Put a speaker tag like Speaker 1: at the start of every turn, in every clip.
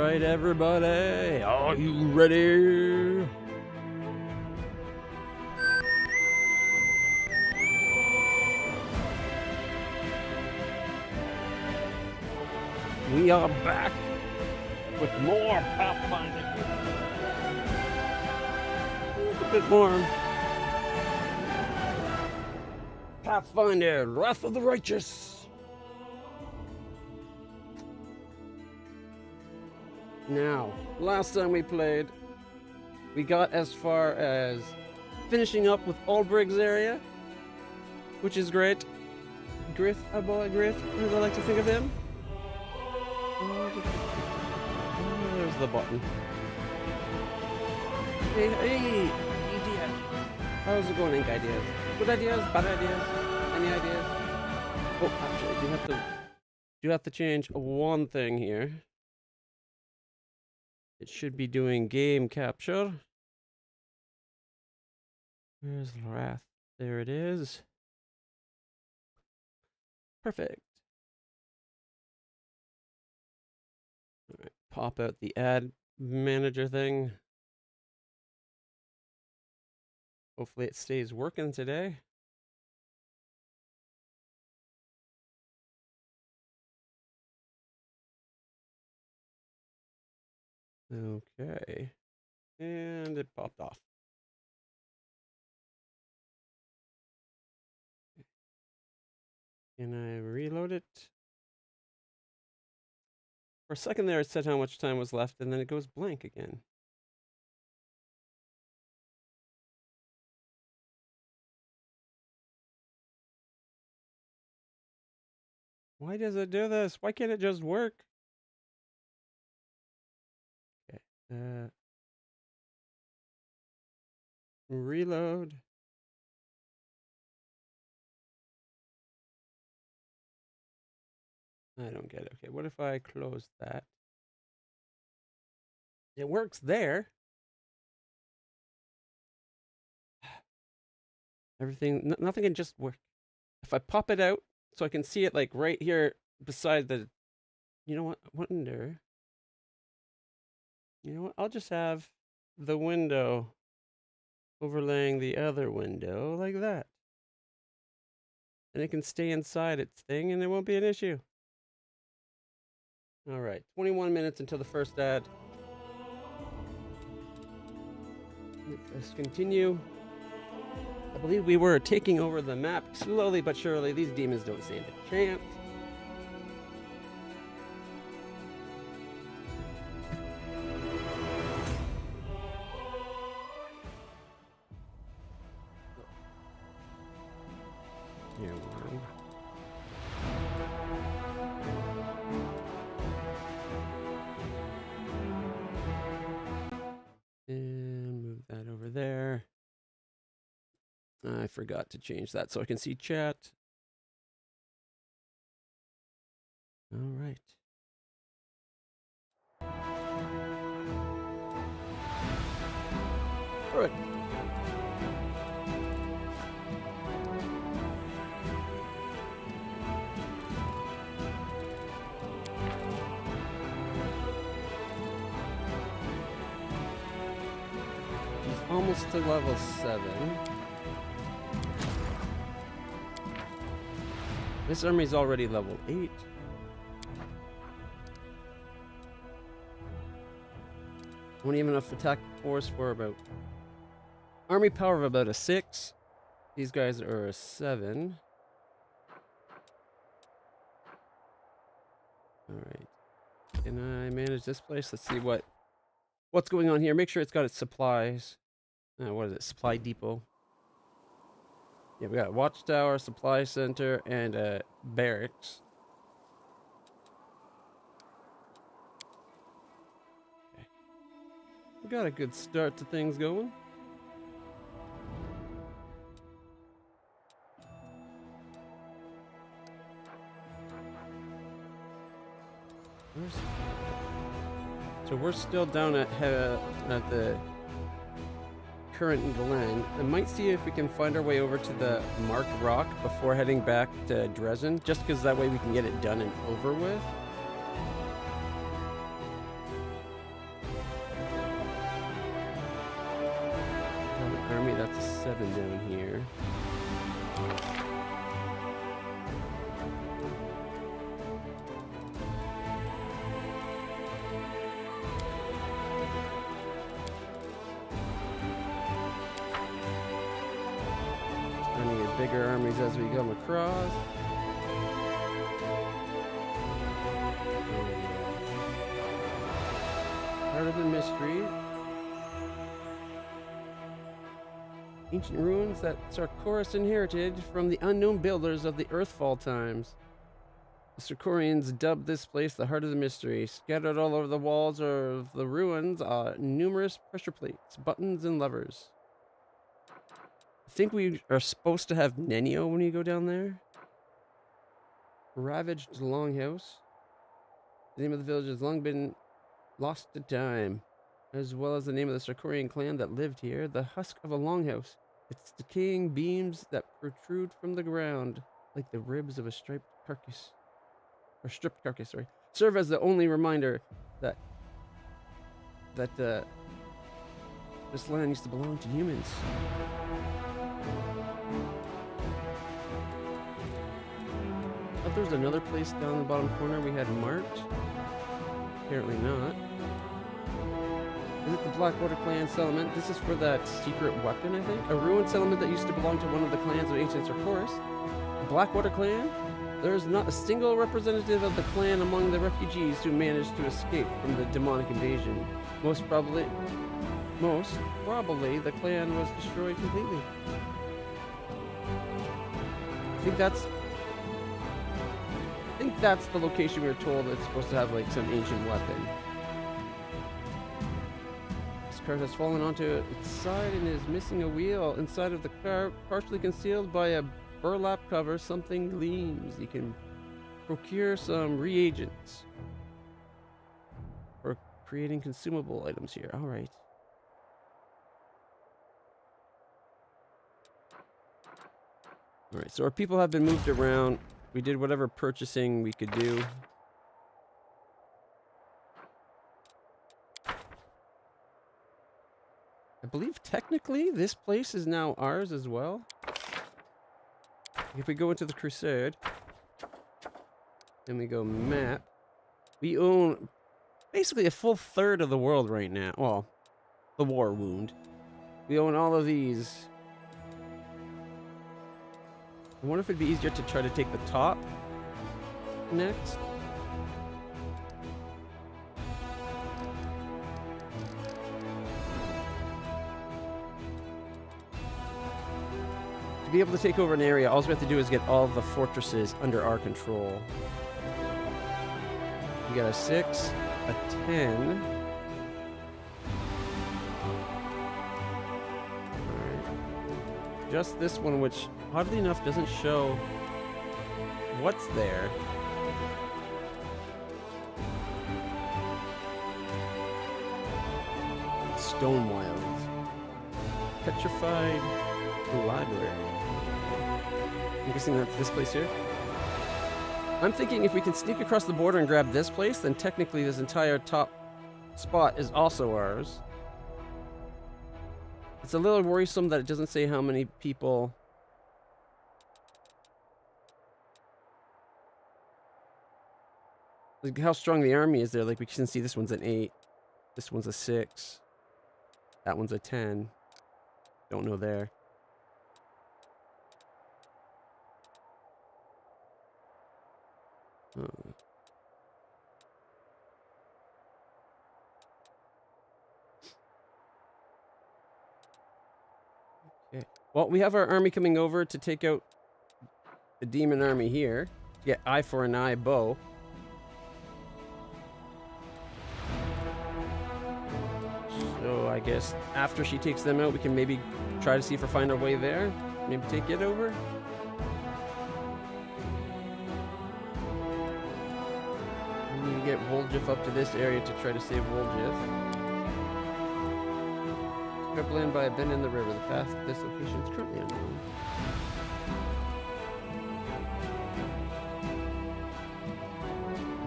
Speaker 1: right, everybody, are you ready? We are back with more Pathfinder. It's a bit more Pathfinder, Wrath of the Righteous. Now, last time we played, we got as far as finishing up with Albrig's area, which is great. Grith, our boy Grith, as I like to think of him. Oh, there's the button. Hey, idea. How's it going, Ink Ideas? Good ideas, bad ideas, any ideas? Oh, actually, I do have to change one thing here. It should be doing game capture. Where's Wrath? There it is. Perfect. All right, pop out the ad manager thing. Hopefully it stays working today. Okay. And it popped off. Can I reload it? For a second there, it said how much time was left, and then it goes blank again. Why does it do this? Why can't it just work? Okay. Reload. I don't get it. Okay, what if I close that? It works there. Everything, nothing can just work. If I pop it out so I can see it like right here beside the, you know what, I wonder. You know what, I'll just have the window overlaying the other window like that. And it can stay inside its thing and there won't be an issue. All right, 21 minutes until the first ad. Let's continue. I believe we were taking over the map slowly but surely. These demons don't stand a chance. Here we go. And move that over there. I forgot to change that so I can see chat. All right. All right. He's almost to level 7. This army's already level 8. Won't even enough attack force for about army power of about a 6. These guys are a 7. All right. Can I manage this place? Let's see what's going on here. Make sure it's got its supplies. What is it? Supply depot. Yeah, we got a watchtower, supply center, and a barracks. Okay. We got a good start to things going. So we're still down at the current glen. I might see if we can find our way over to the marked rock before heading back to Dresden, just because that way we can get it done and over with. army. That's a 7 down here. Trying to get bigger armies as we come across. Part of the mystery. Ancient ruins that Sarkoris inherited from the unknown builders of the Earthfall times. The Sarkorians dubbed this place the heart of the mystery. Scattered all over the walls of the ruins are numerous pressure plates, buttons, and levers. I think we are supposed to have Nenio when you go down there. Ravaged Longhouse. The name of the village has long been lost to time, as well as the name of the Sarkorian clan that lived here, the husk of a longhouse. Its decaying beams that protrude from the ground, like the ribs of a stripped carcass, serve as the only reminder that this land used to belong to humans. I thought there was another place down in the bottom corner we had marked. Apparently not. Is it the Blackwater clan settlement? This is for that secret weapon, I think. A ruined settlement that used to belong to one of the clans of ancient Sarkoris. The Blackwater clan? There is not a single representative of the clan among the refugees who managed to escape from the demonic invasion. Most probably, the clan was destroyed completely. I think that's the location we were told it's supposed to have like some ancient weapon. This cart has fallen onto its side and is missing a wheel. Inside of the car, partially concealed by a burlap cover, something gleams. You can procure some reagents for creating consumable items here. All right. All right, so our people have been moved around. We did whatever purchasing we could do. I believe technically this place is now ours as well. If we go into the Crusade, then we go map, we own basically a full third of the world right now. Well, the war wound. We own all of these. I wonder if it'd be easier to try to take the top next. To be able to take over an area, all we have to do is get all the fortresses under our control. We got a 6, a 10. Just this one, which oddly enough doesn't show what's there. Stone Wilds. Petrified Library. I'm guessing that's this place here. I'm thinking if we can sneak across the border and grab this place, then technically this entire top spot is also ours. It's a little worrisome that it doesn't say how many people. Like how strong the army is there. Like we can see this one's an 8. This one's a 6. That one's a 10. Don't know there. Oh. Okay. Well, we have our army coming over to take out the demon army here. To get eye for an eye bow. So I guess after she takes them out, we can maybe try to see if we find our way there. Maybe take it over. We need to get Woljif up to this area to try to save Woljif. Described land by a bend in the river. The path to this location is currently unknown.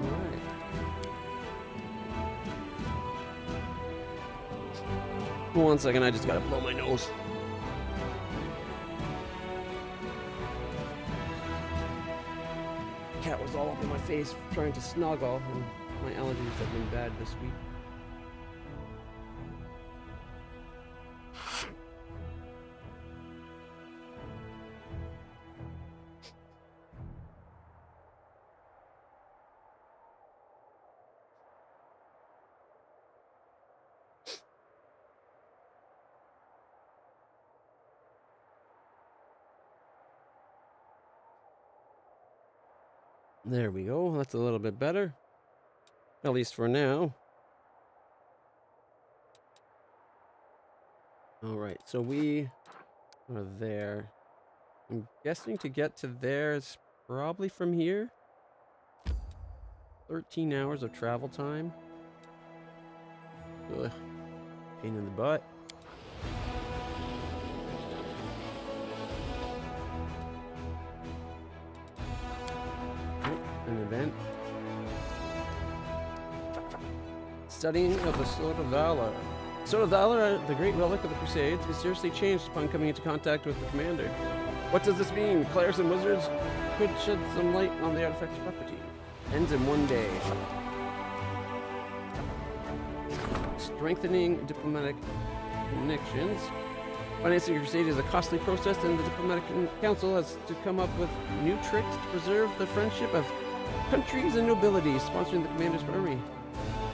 Speaker 1: Alright. One second, I just gotta blow my nose. in my face trying to snuggle, and my allergies have been bad this week. There we go. That's a little bit better. At least for now. Alright, so we are there. I'm guessing to get to there is probably from here. 13 hours of travel time. Ugh. Pain in the butt. An event. Studying of the Sword of Valor. Sword of Valor, the great relic of the Crusades, mysteriously changed upon coming into contact with the commander. What does this mean? Clerics and wizards could shed some light on the artifact's property. Ends in one day. Strengthening diplomatic connections. Financing a crusade is a costly process, and the diplomatic council has to come up with new tricks to preserve the friendship of countries and nobility sponsoring the commander's army.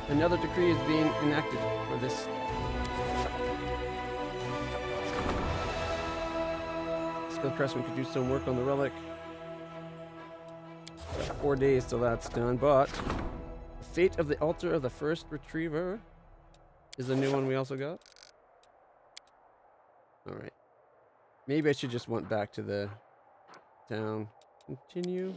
Speaker 1: Another decree is being enacted for this. Skilled craftsman could do some work on the relic. 4 days till that's done, but the fate of the altar of the first retriever is a new one we also got. Alright. Maybe I should just went back to the town. Continue.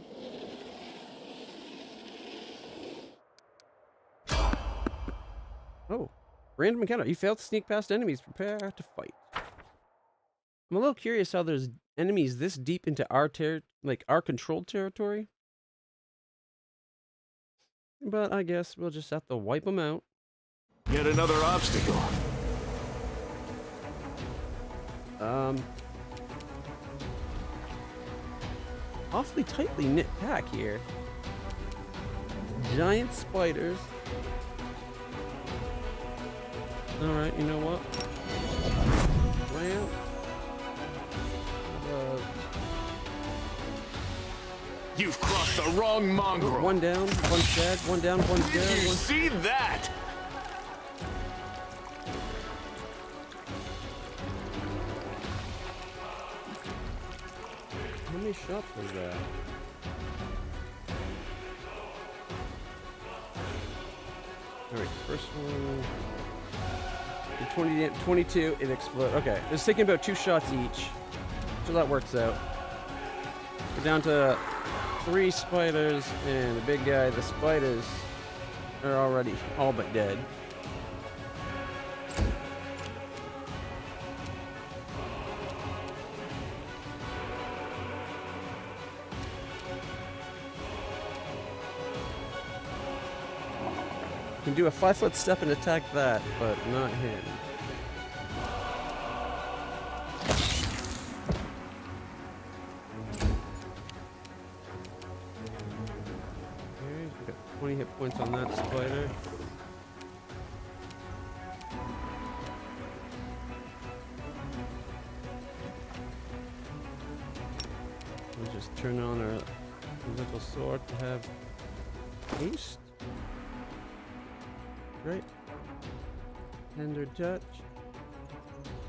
Speaker 1: Oh. Random encounter. You failed to sneak past enemies. Prepare to fight. I'm a little curious how there's enemies this deep into our our controlled territory. But I guess we'll just have to wipe them out.
Speaker 2: Yet another obstacle.
Speaker 1: Awfully tightly knit pack here. Giant spiders. Alright, you know what? Well,
Speaker 2: You've crossed the wrong mongrel.
Speaker 1: one down, one's dead, one down, one's
Speaker 2: Did
Speaker 1: dead.
Speaker 2: you see that?
Speaker 1: How many shots was that? Alright, first one. 22, it exploded. Okay, it's taking about 2 shots each. So that works out. We're down to 3 spiders and the big guy. The spiders are already all but dead. You can do a 5-foot step and attack that, but not him. Okay, we got 20 hit points on that spider. We'll just turn on our little sword to have haste. Right. Tender touch.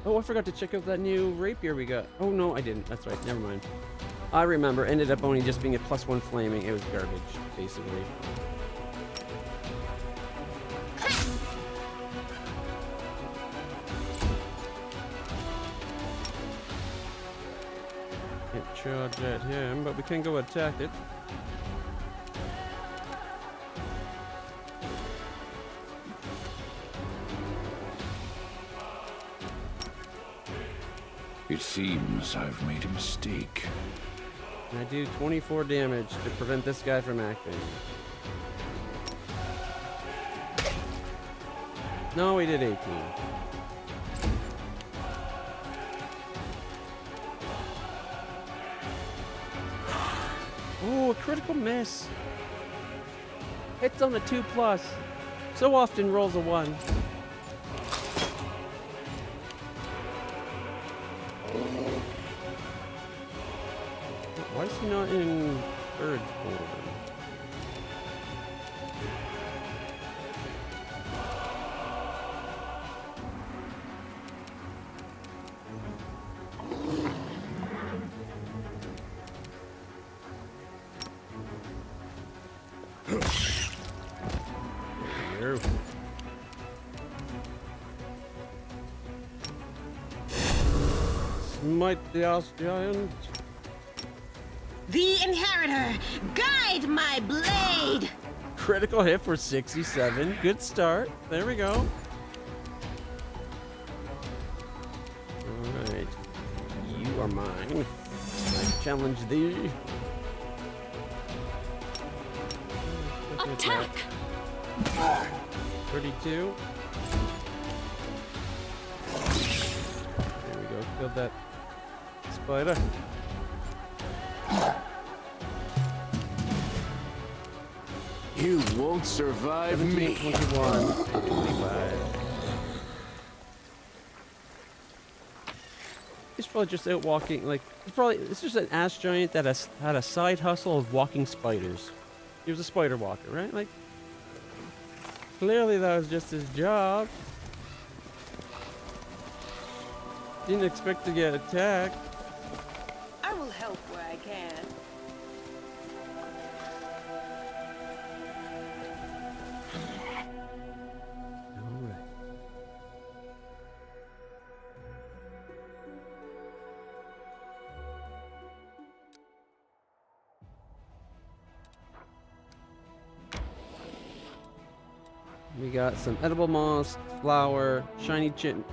Speaker 1: Oh, I forgot to check out that new rapier we got. Oh no, I didn't. That's right. Never mind. I remember. Ended up only just being a +1 flaming. It was garbage, basically. Can't charge at him, but we can go attack it.
Speaker 2: It seems I've made a mistake.
Speaker 1: And I do 24 damage to prevent this guy from acting. No, we did 18. Oh, a critical miss. Hits on a 2+. So often rolls a 1. Why is he not in third form? There. Smite the Ice Giant.
Speaker 3: The Inheritor, guide my blade!
Speaker 1: Critical hit for 67. Good start. There we go. Alright. You are mine. I challenge thee.
Speaker 3: Attack!
Speaker 1: 32. There we go. Killed that spider.
Speaker 2: You won't survive me.
Speaker 1: 21. 25. He's probably just out walking, like, it's just an ass giant that has had a side hustle of walking spiders. He was a spider walker, right? Like, clearly that was just his job. Didn't expect to get attacked.
Speaker 3: I will help where I can.
Speaker 1: Alright. We got some edible moss, flour, shiny chitin,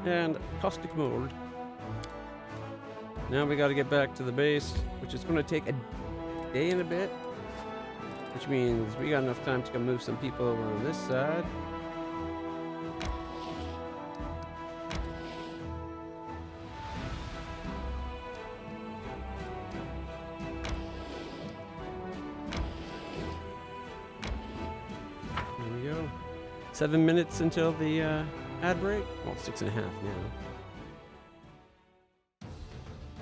Speaker 1: and caustic mold. Now we got to get back to the base, which is going to take a day and a bit, which means we got enough time to go move some people over on this side. There we go. 7 minutes until the ad break. Well, 6.5 now.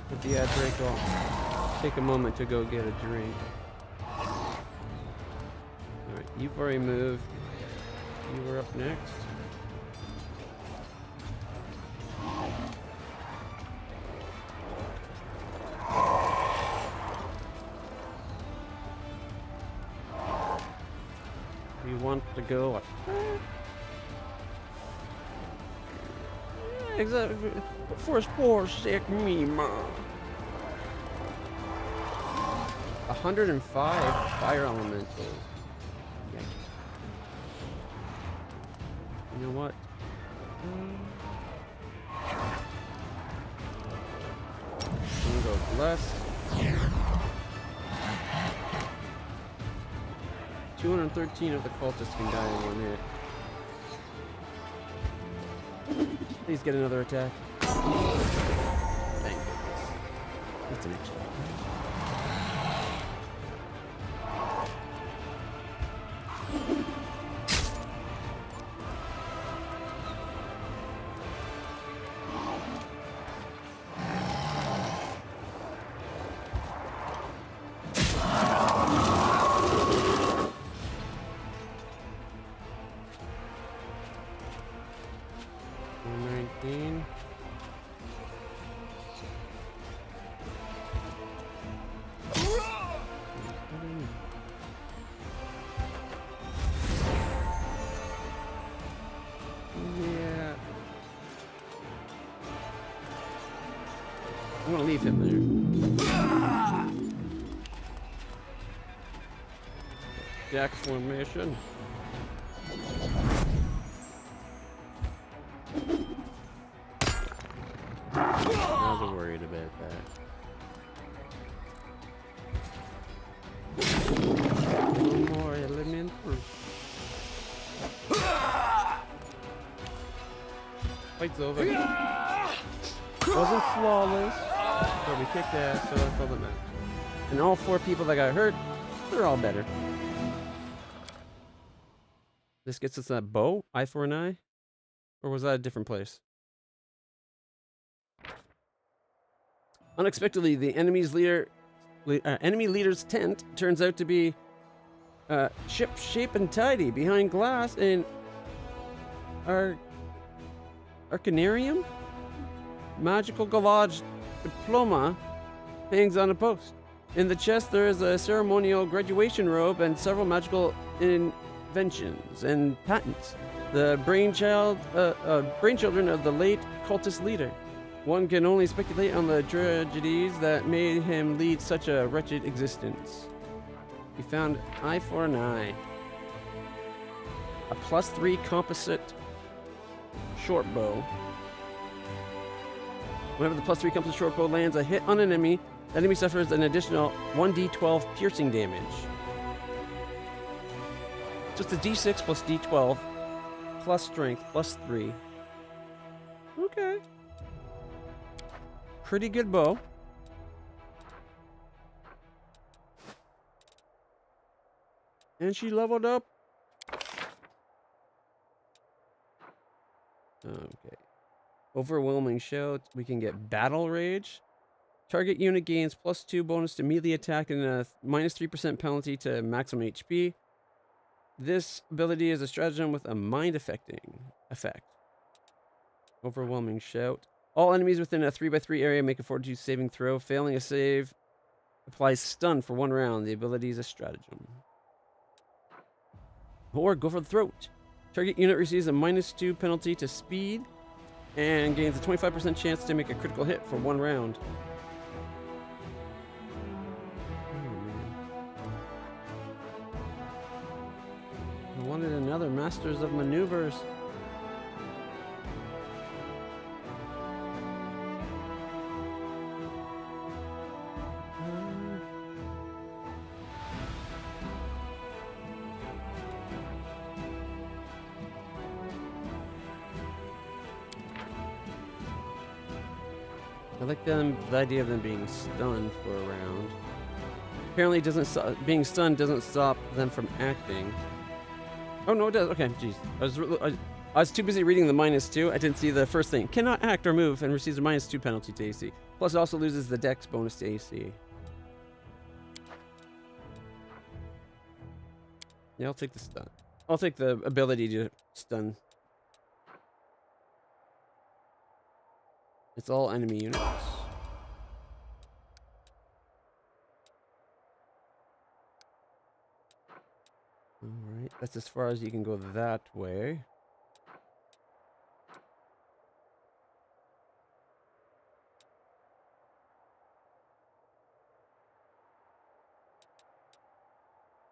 Speaker 1: With the ad break, I'll take a moment to go get a drink. Alright, you've already moved. You were up next. You want to go? Exactly. First poor sick me, mom. 105 fire elementals. Yeah. You know what? I'm gonna go less. 213 of the cultists can die in one hit. Please get another attack. Thank goodness. That's an extra. I'm gonna leave him there. Jack formation. I was worried about that. One more elemental. Fight's over. Wasn't flawless, but we kicked ass, so that's all that matters. And all 4 people that got hurt They're all better. This gets us that bow, eye for an eye? Or was that a different place? Unexpectedly, the enemy leader's tent turns out to be ship shape and tidy behind glass in our Arcanarium. Magical Galage diploma hangs on a post. In the chest, there is a ceremonial graduation robe and several magical inventions and patents. The brainchildren of the late cultist leader. One can only speculate on the tragedies that made him lead such a wretched existence. He found eye for an eye. A +3 composite short bow. Whenever the +3 composite short bow lands a hit on an enemy, the enemy suffers an additional 1d12 piercing damage. So it's a d6 plus d12 plus strength plus 3. Okay. Pretty good bow. And she leveled up. Okay. Overwhelming shout. We can get battle rage. Target unit gains +2 bonus to melee attack and a -3% penalty to maximum HP. This ability is a stratagem with a mind affecting effect. Overwhelming shout. All enemies within a 3x3 area make a fortitude saving throw. Failing a save applies stun for 1 round. The ability is a stratagem. Or go for the throat. Target unit receives a -2 penalty to speed and gains a 25% chance to make a critical hit for 1 round. I wanted another Masters of Maneuvers. I like the idea of them being stunned for a round. Apparently, being stunned doesn't stop them from acting. Oh no, it does. Okay, jeez. I was too busy reading the -2. I didn't see the first thing. Cannot act or move and receives a -2 penalty to AC. Plus, it also loses the Dex bonus to AC. Yeah, I'll take the stun. I'll take the ability to stun. It's all enemy units. Alright, that's as far as you can go that way.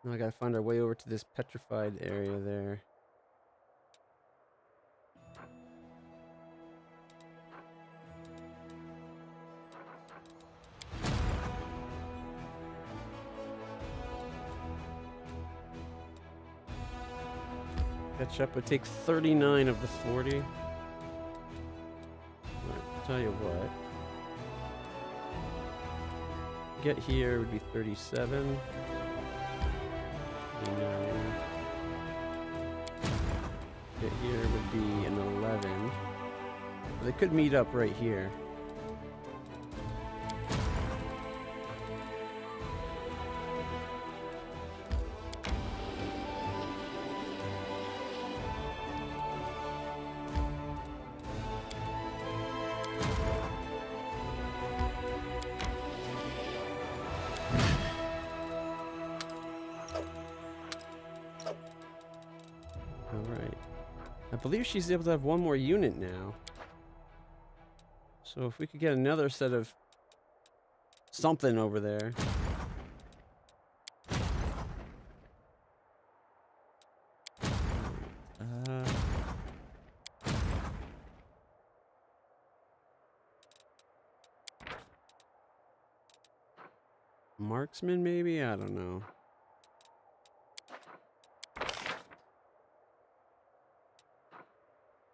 Speaker 1: Now I gotta find our way over to this petrified area there. Catch up would take 39 of the 40. Alright, tell you what. Get here would be 37. 39. Get here would be an 11. They could meet up right here. Alright. I believe she's able to have 1 more unit now. So if we could get another set of something over there. Marksman maybe? I don't know.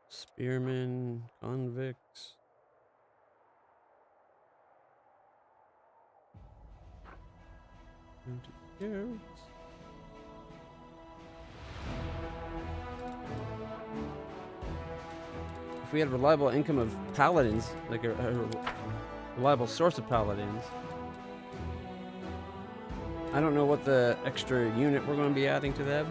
Speaker 1: Spearmen, convicts. Cute. If we had reliable income of paladins, like a reliable source of paladins. I don't know what the extra unit we're going to be adding to them.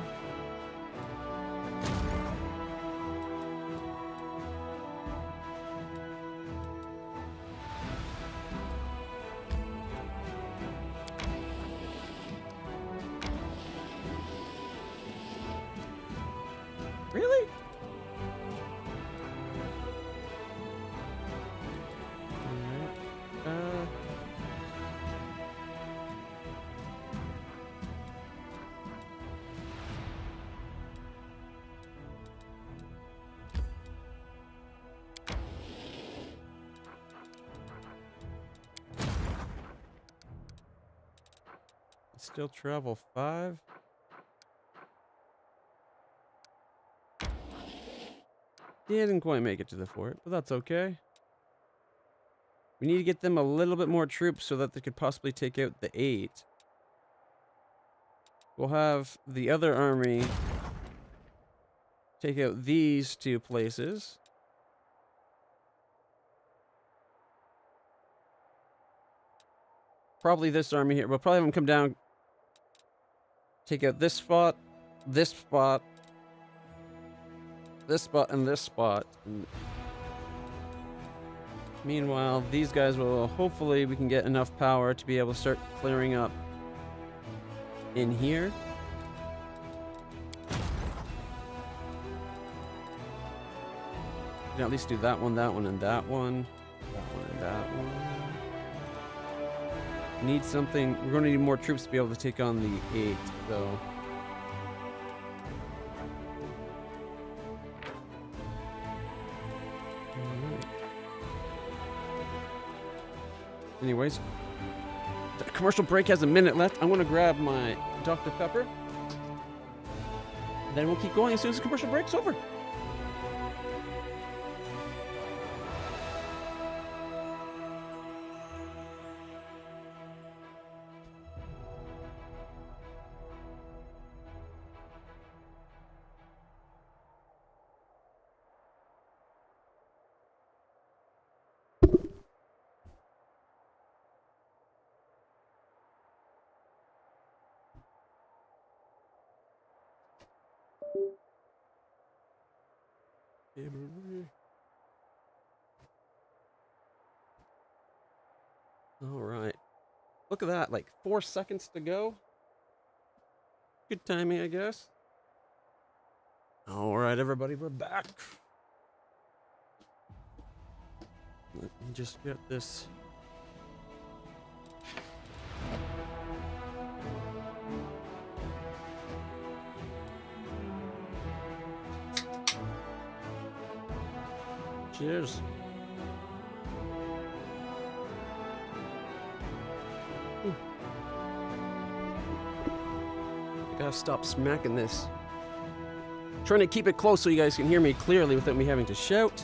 Speaker 1: Really? Still travel 5. Yeah, didn't quite make it to the fort, but that's okay. We need to get them a little bit more troops so that they could possibly take out the 8. We'll have the other army take out these 2 places. Probably this army here. We'll probably have them come down, take out this spot, this spot, this spot, and this spot. And meanwhile, these guys will, hopefully we can get enough power to be able to start clearing up in here. We can at least do that one, and that one, and that one, and that one. Need something. We're going to need more troops to be able to take on the 8, though. Anyways, the commercial break has a minute left. I'm going to grab my Dr. Pepper. Then we'll keep going as soon as the commercial break's over. All right. Look at that, like 4 seconds to go. Good timing, I guess. All right, everybody, we're back. Let me just get this. Cheers. I gotta stop smacking this. Trying to keep it close so you guys can hear me clearly without me having to shout.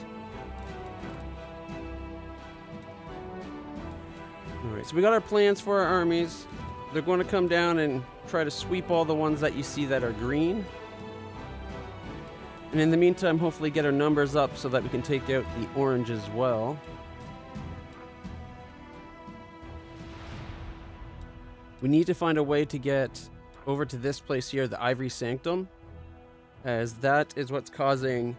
Speaker 1: Alright, so we got our plans for our armies. They're going to come down and try to sweep all the ones that you see that are green. And in the meantime, hopefully get our numbers up so that we can take out the orange as well. We need to find a way to get over to this place here, the Ivory Sanctum, as that is what's causing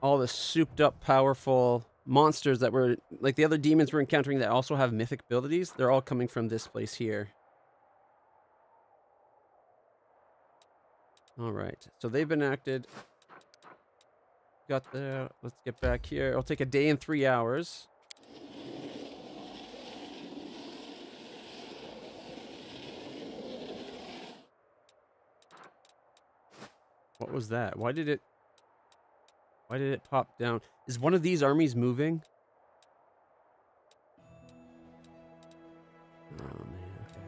Speaker 1: all the souped up, powerful monsters that were, like the other demons we're encountering that also have mythic abilities. They're all coming from this place here. All right, so they've been acted. Got the, let's get back here. It'll take a day and 3 hours. What was that? Why did it pop down? Is one of these armies moving? Oh man, okay.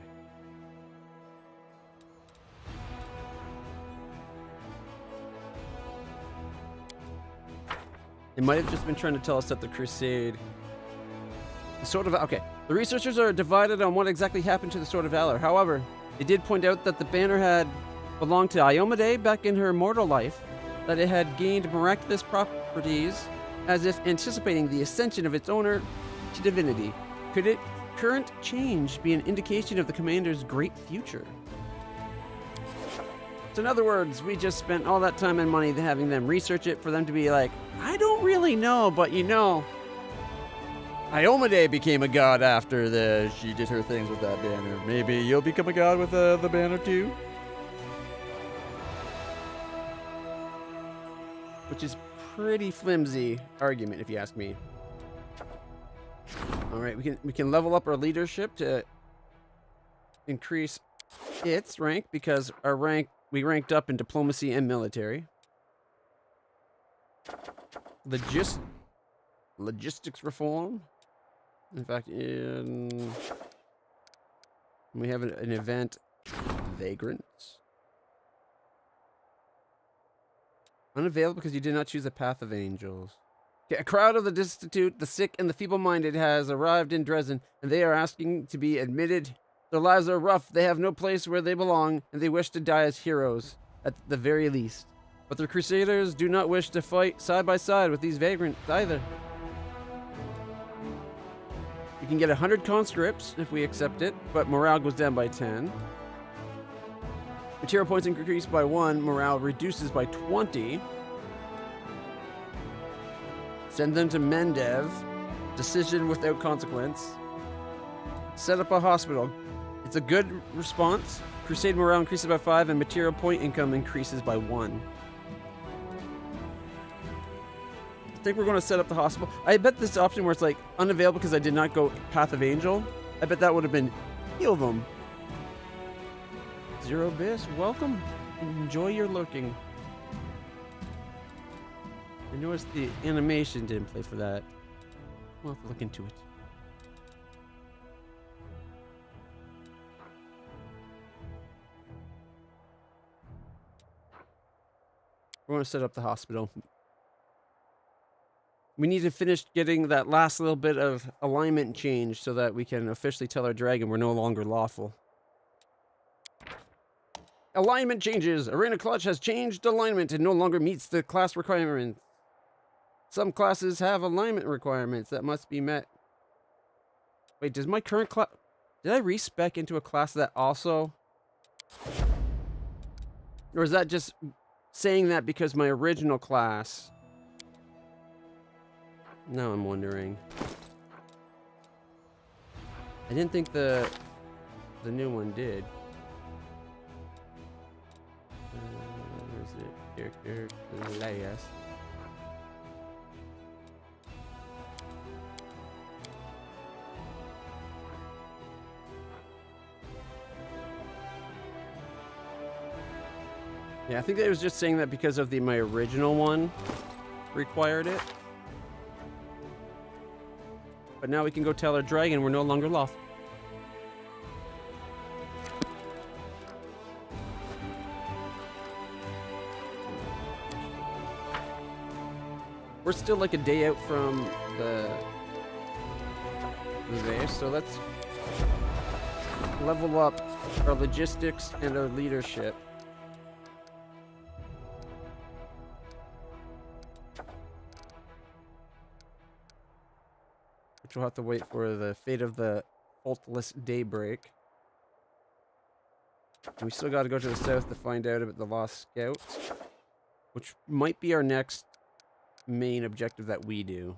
Speaker 1: It might have just been trying to tell us that the crusade is sort of, okay. The researchers are divided on what exactly happened to the Sword of Valor. However, they did point out that the banner had belonged to Iomade back in her mortal life, that it had gained miraculous properties as if anticipating the ascension of its owner to divinity. Could its current change be an indication of the commander's great future? So in other words, we just spent all that time and money having them research it for them to be like, I don't really know, but you know, Iomade became a god after she did her things with that banner. Maybe you'll become a god with the banner too? Which is pretty flimsy argument, if you ask me. All right, we can level up our leadership to increase its rank because we ranked up in diplomacy and military. Logistics reform. In fact, we have an event, vagrants. Unavailable because you did not choose the path of angels. Okay, a crowd of the destitute, the sick, and the feeble-minded has arrived in Dresden, and they are asking to be admitted. Their lives are rough, they have no place where they belong, and they wish to die as heroes, at the very least. But the Crusaders do not wish to fight side by side with these vagrants either. We can get 100 conscripts if we accept it, but morale goes down by 10. Material points increase by 1, morale reduces by 20. Send them to Mendev. Decision without consequence. Set up a hospital. It's a good response. Crusade morale increases by 5 and material point income increases by 1. I think we're going to set up the hospital. I bet this option where it's like unavailable because I did not go Path of Angel, I bet that would have been heal them. Zero Abyss, welcome. Enjoy your lurking. I noticed the animation didn't play for that. We'll have to look into it. We're going to set up the hospital. We need to finish getting that last little bit of alignment change so that we can officially tell our dragon we're no longer lawful. Alignment changes. LitlClutch has changed alignment and no longer meets the class requirements. Some classes have alignment requirements that must be met. Wait, does my current class... Did I respec into a class that also... Or is that just saying that because my original class... Now I'm wondering. I didn't think the new one did. Where is it? Character class. Yeah, I think it was just saying that because of my original one required it. But now we can go tell our dragon we're no longer lawful. We're still like a day out from the race, so let's level up our logistics and our leadership. Which we'll have to wait for the fate of the faultless daybreak. And we still got to go to the south to find out about the lost scouts, which might be our next main objective that we do.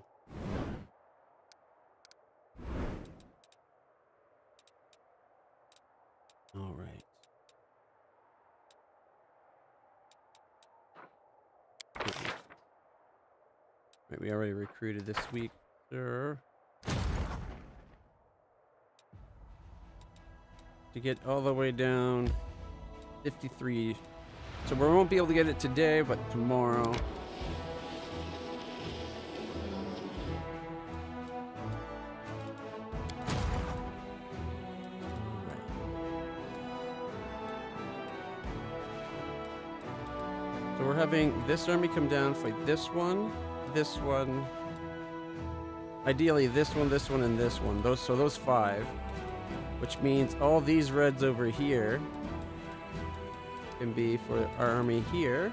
Speaker 1: All right. Right, we already recruited this week, sir. To get all the way down 53. So we won't be able to get it today, but tomorrow. So we're having this army come down, fight this one, Ideally, this one, and this one. Those 5. Which means all these reds over here can be for our army here.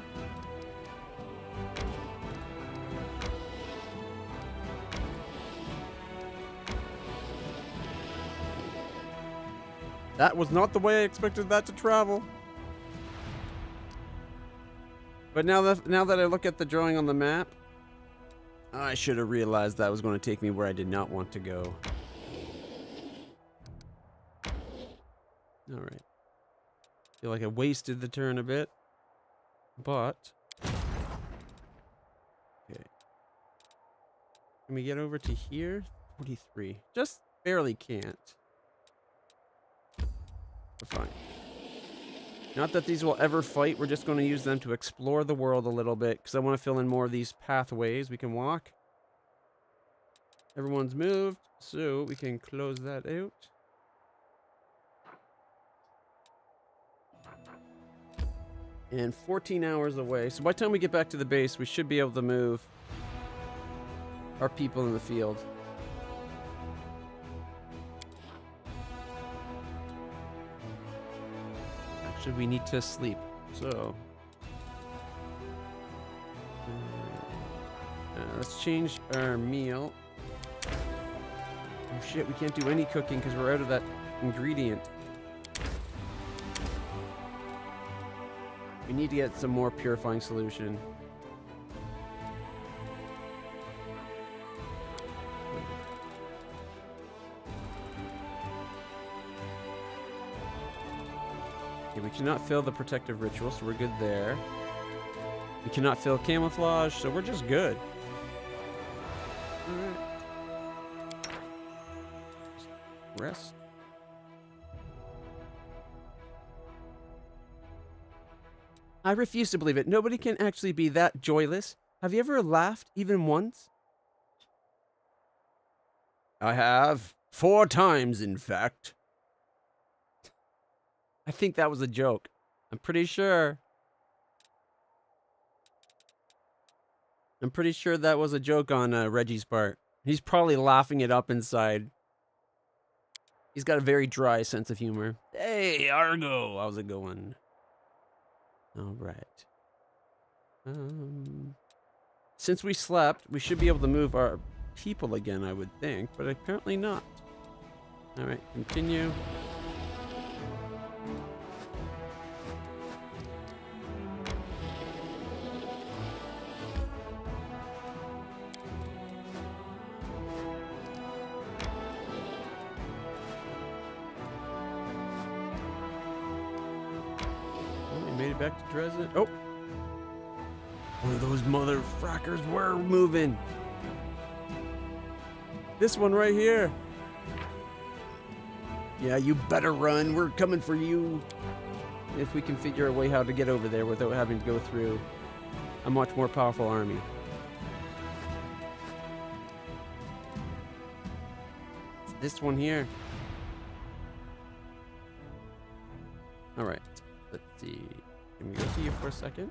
Speaker 1: That was not the way I expected that to travel. But now that I look at the drawing on the map, I should have realized that was going to take me where I did not want to go. Alright. Feel like I wasted the turn a bit. But... okay. Can we get over to here? 43. Just barely can't. We're fine. Not that these will ever fight. We're just going to use them to explore the world a little bit. Because I want to fill in more of these pathways we can walk. Everyone's moved. So we can close that out. And 14 hours away. So by the time we get back to the base, we should be able to move our people in the field. Actually, we need to sleep. So... let's change our meal. Oh shit, we can't do any cooking because we're out of that ingredient. We need to get some more purifying solution. Okay, we cannot fill the protective ritual, so we're good there. We cannot fill camouflage, so we're just good. Alright. Rest. I refuse to believe it. Nobody can actually be that joyless. Have you ever laughed even once? I have. 4 times, in fact. I think that was a joke. I'm pretty sure. I'm pretty sure that was a joke on Reggie's part. He's probably laughing it up inside. He's got a very dry sense of humor. Hey, Argo! How's it going? All right. Since we slept, we should be able to move our people again, I would think, but apparently not. All right, continue. Back to Dresden. Oh! One of those motherfuckers were moving. This one right here. Yeah, you better run. We're coming for you. If we can figure a way how to get over there without having to go through a much more powerful army. It's this one here. Alright. Let's see. Can we go to you for a second?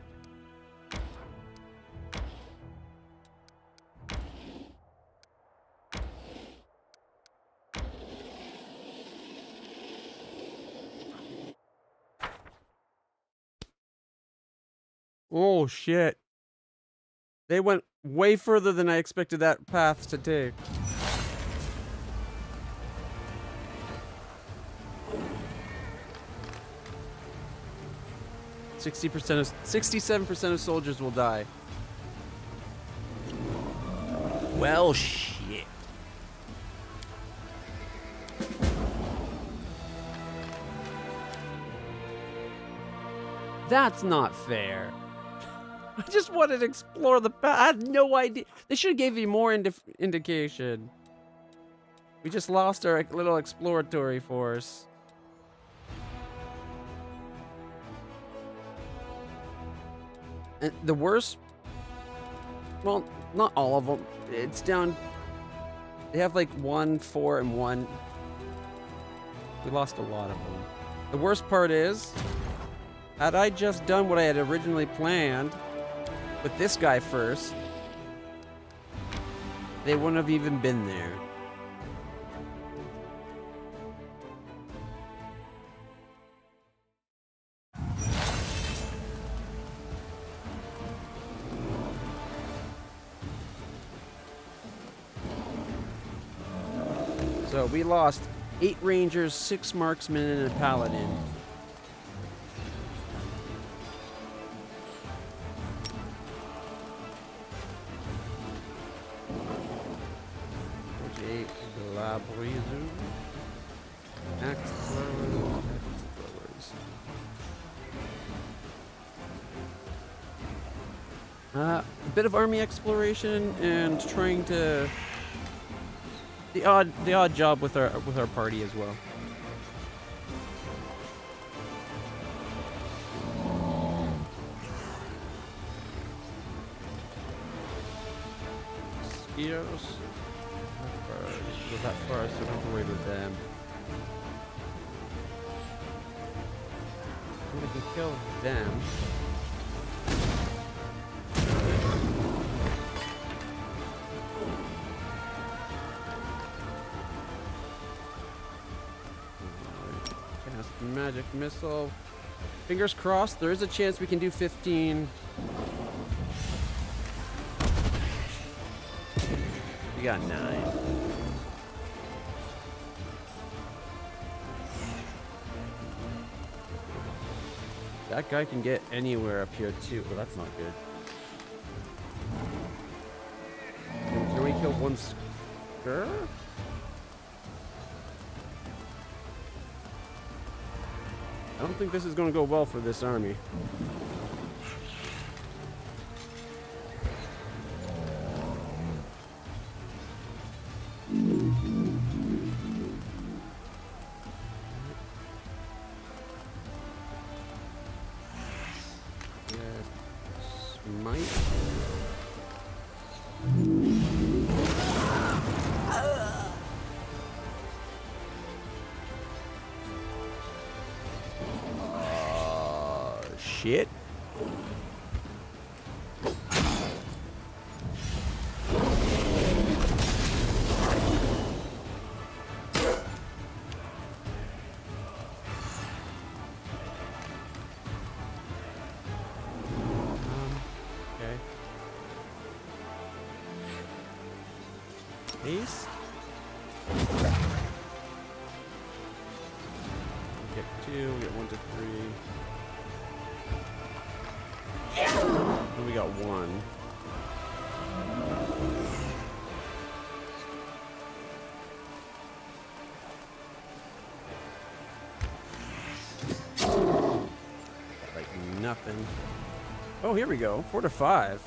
Speaker 1: Oh shit. They went way further than I expected that path to take. of 67% of soldiers will die. Well, shit. That's not fair. I just wanted to explore the path. I had no idea. They should have gave you more indication. We just lost our little exploratory force. And the worst, well, not all of them. It's down. They have like 1, 4, and 1. We lost a lot of them. The worst part is, had I just done what I had originally planned with this guy first, they wouldn't have even been there. So we lost 8 rangers, 6 marksmen, and a paladin. Axe throwers. A bit of army exploration and trying to the odd job with our party as well. Mosquitoes. Go that far, so don't have to worry about them. I can kill them. Cast magic missile. Fingers crossed, there is a chance we can do 15. We got 9. That guy can get anywhere up here too. Well, that's not good. Can we kill one skur? I don't think this is going to go well for this army. Shit. Okay. Ace. We get 2, we get 1 to 3. And we got 1. Like nothing. Oh, here we go. 4 to 5.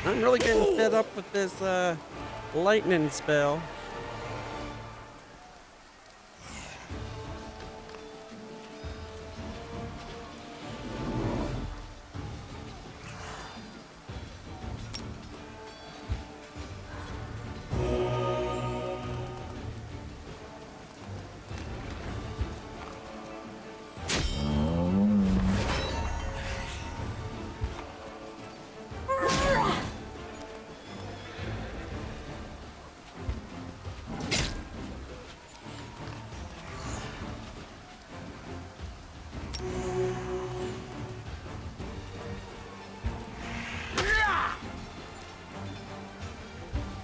Speaker 1: I'm really getting fed up with this lightning spell.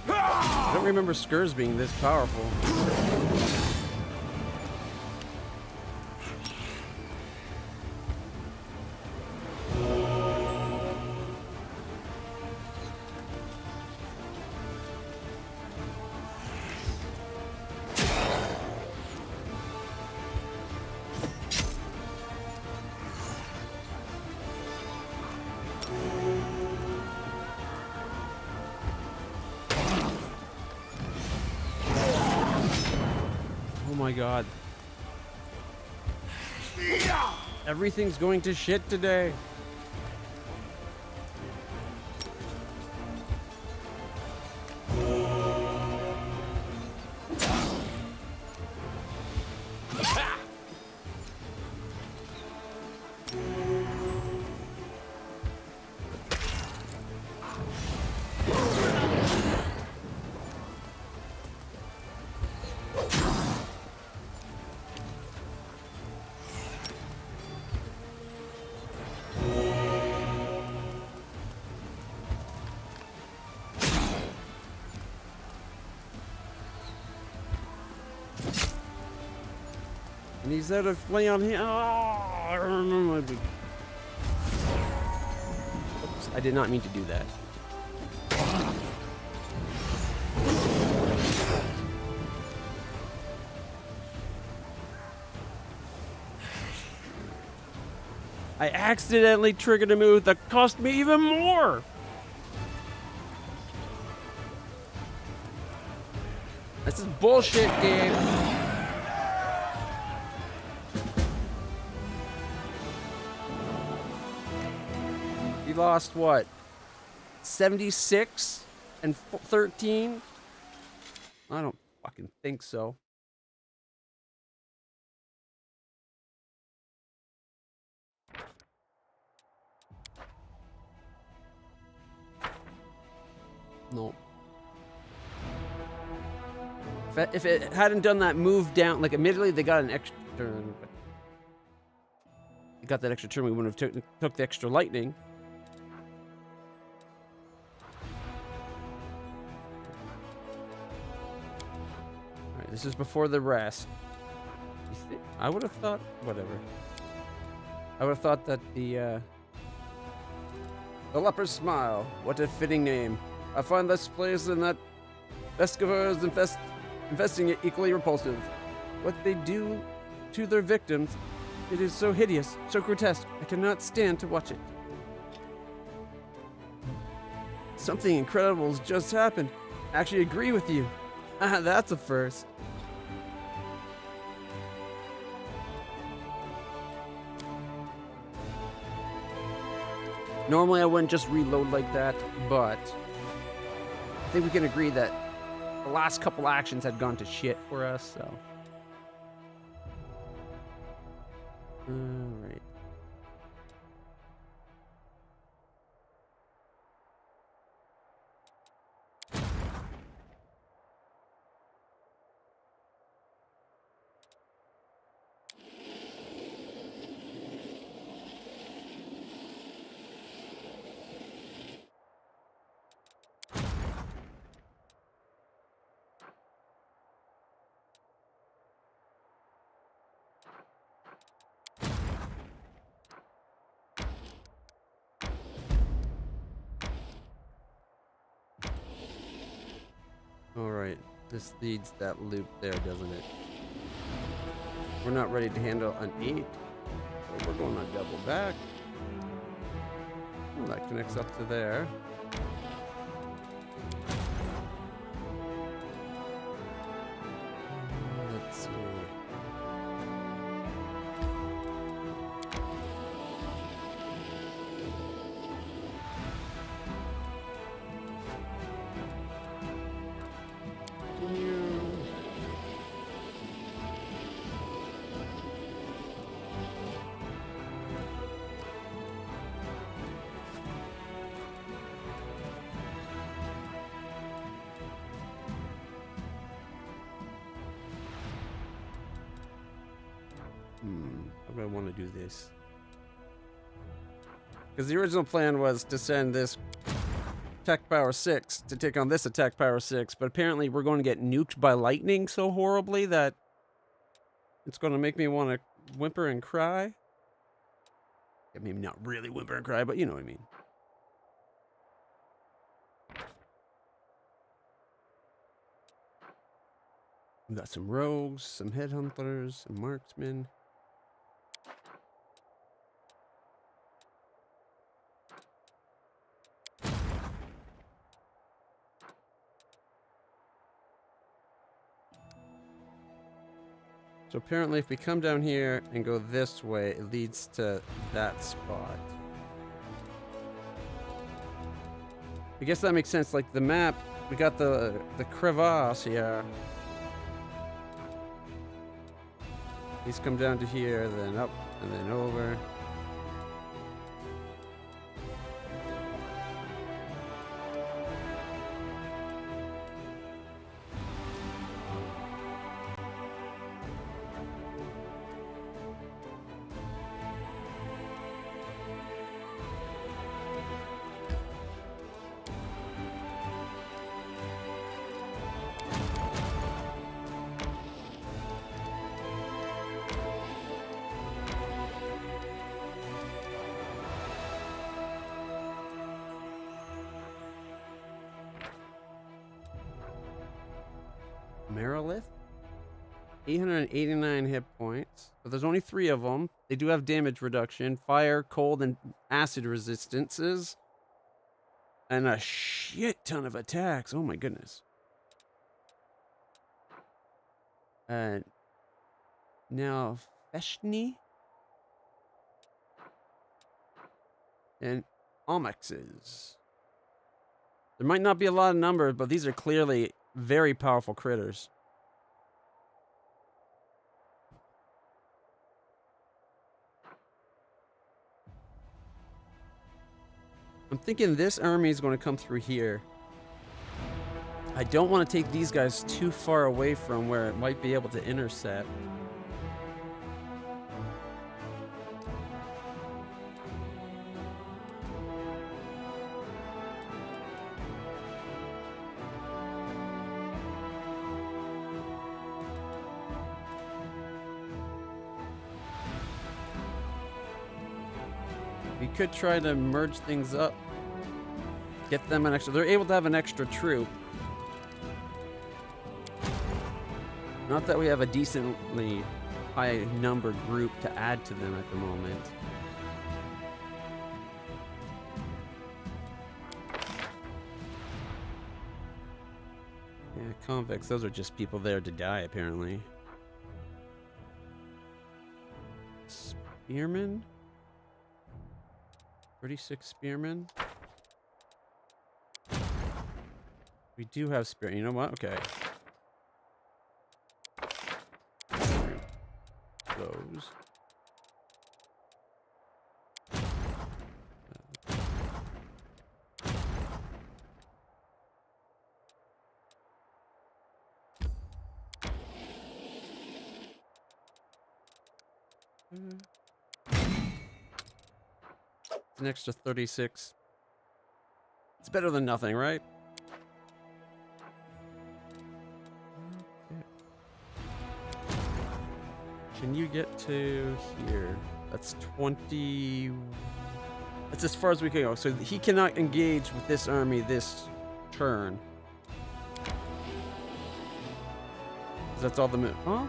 Speaker 1: I don't remember skurs being this powerful. Oh my god. Everything's going to shit today. And he's out of play on him. Oh, oops, I did not mean to do that. I accidentally triggered a move that cost me even more. This is bullshit, game. We lost what? 76 and 13? I don't fucking think so. No. If it hadn't done that move down, like admittedly they got an extra turn, but they got that extra turn, we wouldn't have took the extra lightning. Alright, this is before the rest. I would have thought, whatever. I would have thought that the Leper's Smile, what a fitting name. I find less players than that Vescavers infesting it equally repulsive. What they do to their victims, it is so hideous, so grotesque, I cannot stand to watch it. Something incredible has just happened. I actually agree with you. That's a first. Normally I wouldn't just reload like that, but I think we can agree that the last couple actions had gone to shit for us, so. Alright. Alright, this leads that loop there, doesn't it? We're not ready to handle an 8. So we're going to double back. Well, that connects up to there. Let's see. I'm gonna want to do this. Because the original plan was to send this attack power 6 to take on this attack power 6, but apparently we're going to get nuked by lightning so horribly that it's going to make me want to whimper and cry. Yeah, maybe not really whimper and cry, but you know what I mean. We've got some rogues, some headhunters, some marksmen. So apparently if we come down here and go this way, it leads to that spot. I guess that makes sense. Like the map, we got the crevasse here. These come down to here, then up, and then over. Merilith. 889 hit points. But there's only 3 of them. They do have damage reduction, fire, cold, and acid resistances. And a shit ton of attacks. Oh my goodness. Now Feshni and Omexes. There might not be a lot of numbers, but these are clearly very powerful critters. I'm thinking this army is going to come through here. I don't want to take these guys too far away from where it might be able to intercept. We could try to merge things up. Get them an extra. They're able to have an extra troop. Not that we have a decently high numbered group to add to them at the moment. Yeah, convicts, those are just people there to die, apparently. Spearmen? 36 spearmen? We do have spear. You know what? Okay. Those. An extra 36. It's better than nothing, right? Can you get to here? That's 20. That's as far as we can go. So he cannot engage with this army this turn. That's all the move. Huh?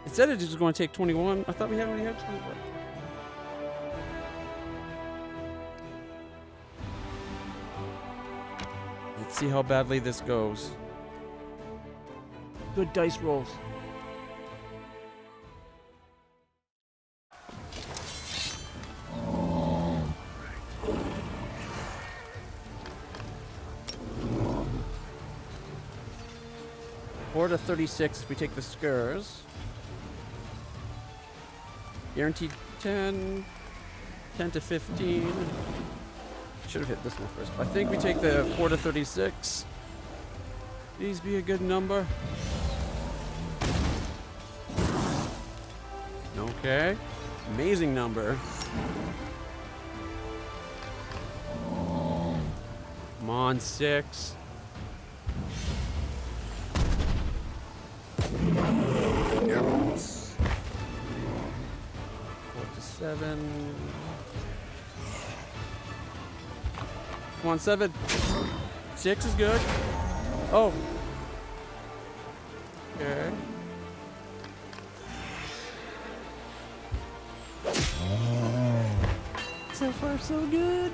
Speaker 1: It said it was going to take 21. I thought we already had 21. Let's see how badly this goes. Good dice rolls. Four to 36 if we take the skurs. Guaranteed 10. 10 to 15. Should have hit this one first. I think we take the 4 to 36. Please be a good number. Okay. Amazing number. Come on, 6. Yes. 4 to 7. Come on, 7. 6 is good. Oh. Okay. So far, so good.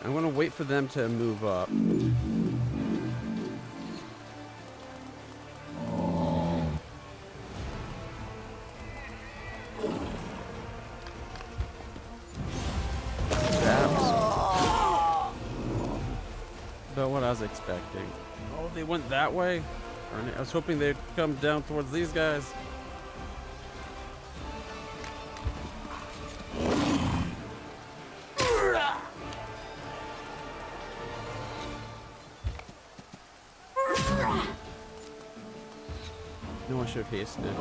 Speaker 1: I'm gonna wait for them to move up. About what I was expecting. Oh, they went that way? I was hoping they'd come down towards these guys. No, I should have hastened it.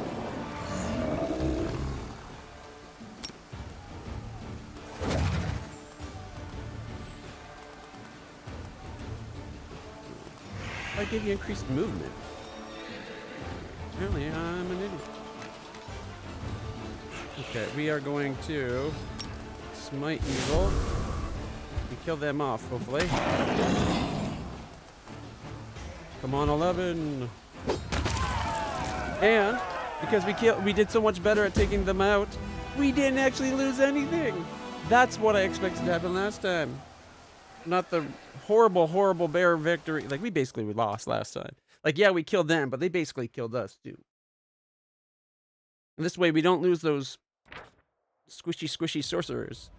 Speaker 1: I gave you increased movement. Apparently, I'm an idiot. Okay, we are going to smite evil and kill them off, hopefully. Come on, 11. And because we did so much better at taking them out, we didn't actually lose anything. That's what I expected to happen last time. Not the horrible, horrible bear victory. Like, we basically lost last time. Like, yeah, we killed them, but they basically killed us, too. And this way, we don't lose those squishy, squishy sorcerers.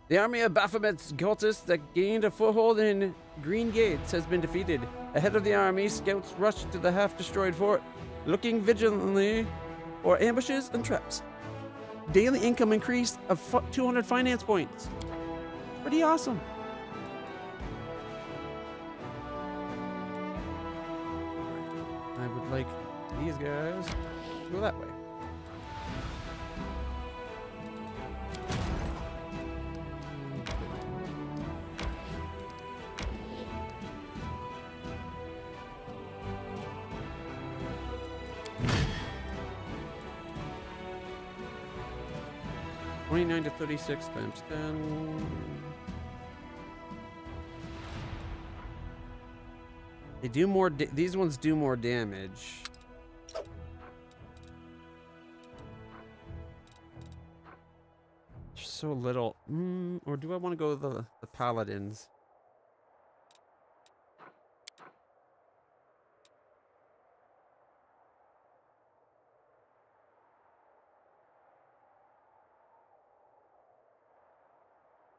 Speaker 1: The army of Baphomet's cultists that gained a foothold in Green Gates has been defeated. Ahead of the army, scouts rushed to the half-destroyed fort, looking vigilantly for ambushes and traps. Daily income increased of 200 finance points. Pretty awesome. I would like these guys to go that way. $29 to 36 times 10. They do more. These ones do more damage. There's so little. Or do I want to go with the paladins?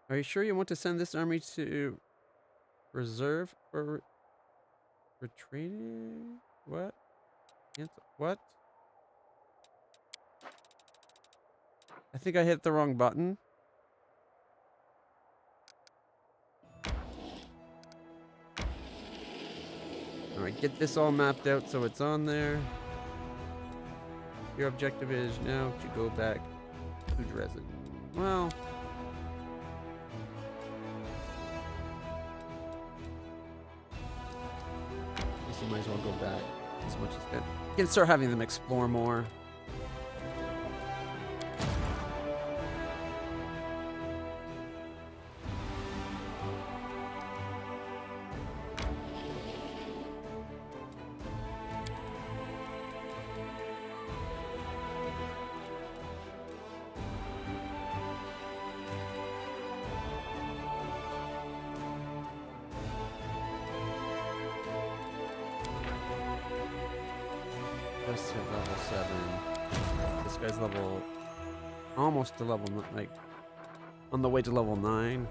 Speaker 1: Are you sure you want to send this army to reserve for retreating? What? What? I think I hit the wrong button. Alright, get this all mapped out so it's on there. Your objective is now to go back to Dresden. Well... you might as well go back as much as good. You can start having them explore more. Let's hit level 7. This guy's level... almost to level... like... on the way to level 9.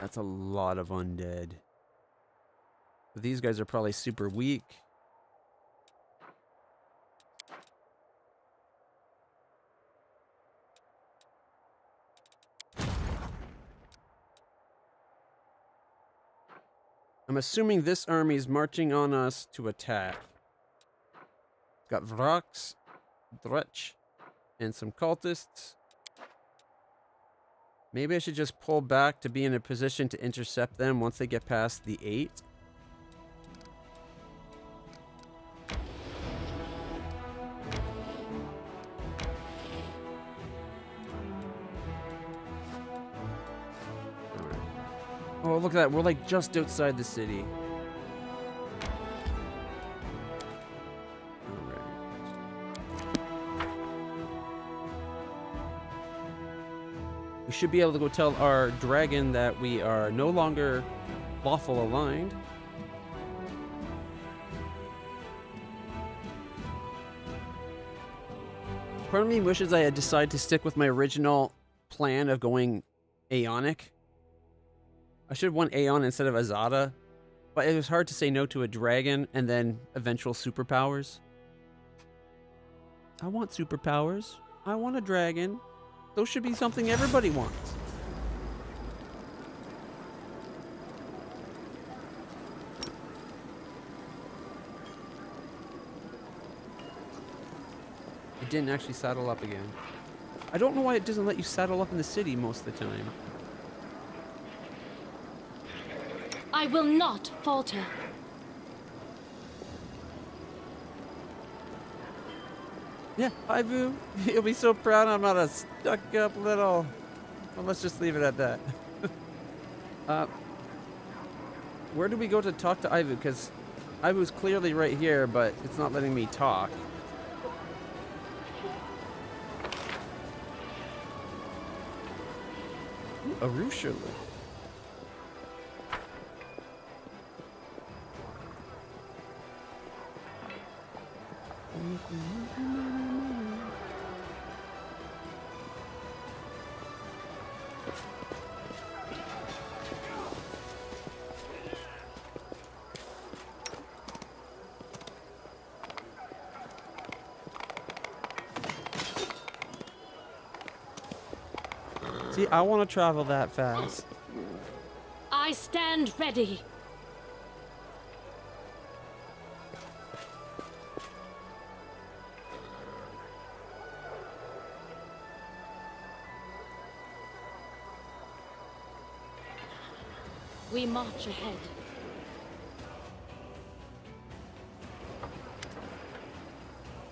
Speaker 1: That's a lot of undead. But these guys are probably super weak. I'm assuming this army is marching on us to attack. It's got Vrax, Dretch, and some cultists. Maybe I should just pull back to be in a position to intercept them once they get past the 8. Oh, look at that. We're like just outside the city. We should be able to go tell our dragon that we are no longer lawful aligned. Part of me wishes I had decided to stick with my original plan of going Aeonic. I should have won Aeon instead of Azada, but it was hard to say no to a dragon and then eventual superpowers. I want superpowers. I want a dragon. Those should be something everybody wants. It didn't actually saddle up again. I don't know why it doesn't let you saddle up in the city most of the time.
Speaker 4: I will not falter.
Speaker 1: Yeah, hi Boo. You'll be so proud I'm not a stuck-up little... Well, let's just leave it at that. Where do we go to talk to Ivu? Because Ivu's clearly right here, but it's not letting me talk. Ooh, Arusha. See, I want to travel that fast.
Speaker 4: I stand ready. We march ahead.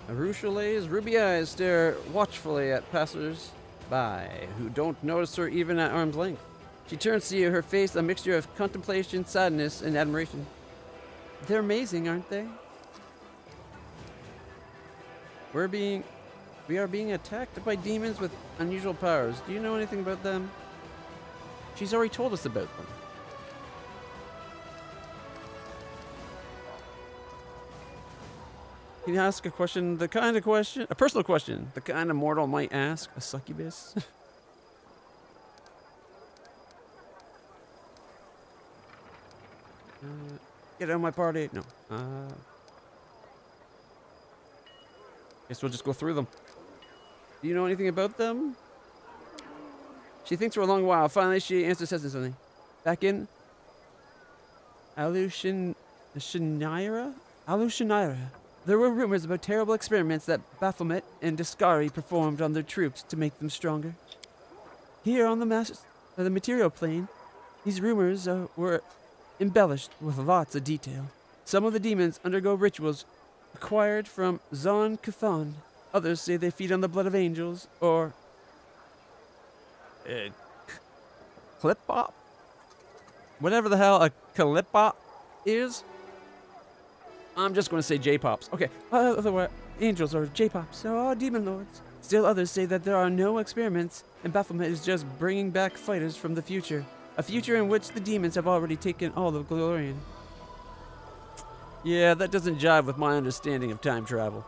Speaker 1: Arusha's ruby eyes stare watchfully at passers-by who don't notice her even at arm's length. She turns to you, her face a mixture of contemplation, sadness, and admiration. They're amazing, aren't they? We are being attacked by demons with unusual powers. Do you know anything about them? She's already told us about them. Can you ask a question? A personal question, the kind a mortal might ask a succubus? Get out of my party. No. Guess we'll just go through them. Do you know anything about them? She thinks for a long while. Finally, she answers, says something. Back in Alushanira? There were rumors about terrible experiments that Baphomet and Discari performed on their troops to make them stronger. Here on the material plane, these rumors were embellished with lots of detail. Some of the demons undergo rituals acquired from Zon Kuthan. Others say they feed on the blood of angels or Clip-Bop? Whatever the hell a Clip-Bop is. I'm just going to say J-Pops. Okay, otherwise, angels or J-Pops are all demon lords. Still others say that there are no experiments and Baphomet is just bringing back fighters from the future. A future in which the demons have already taken all of Glorian. Yeah, that doesn't jive with my understanding of time travel.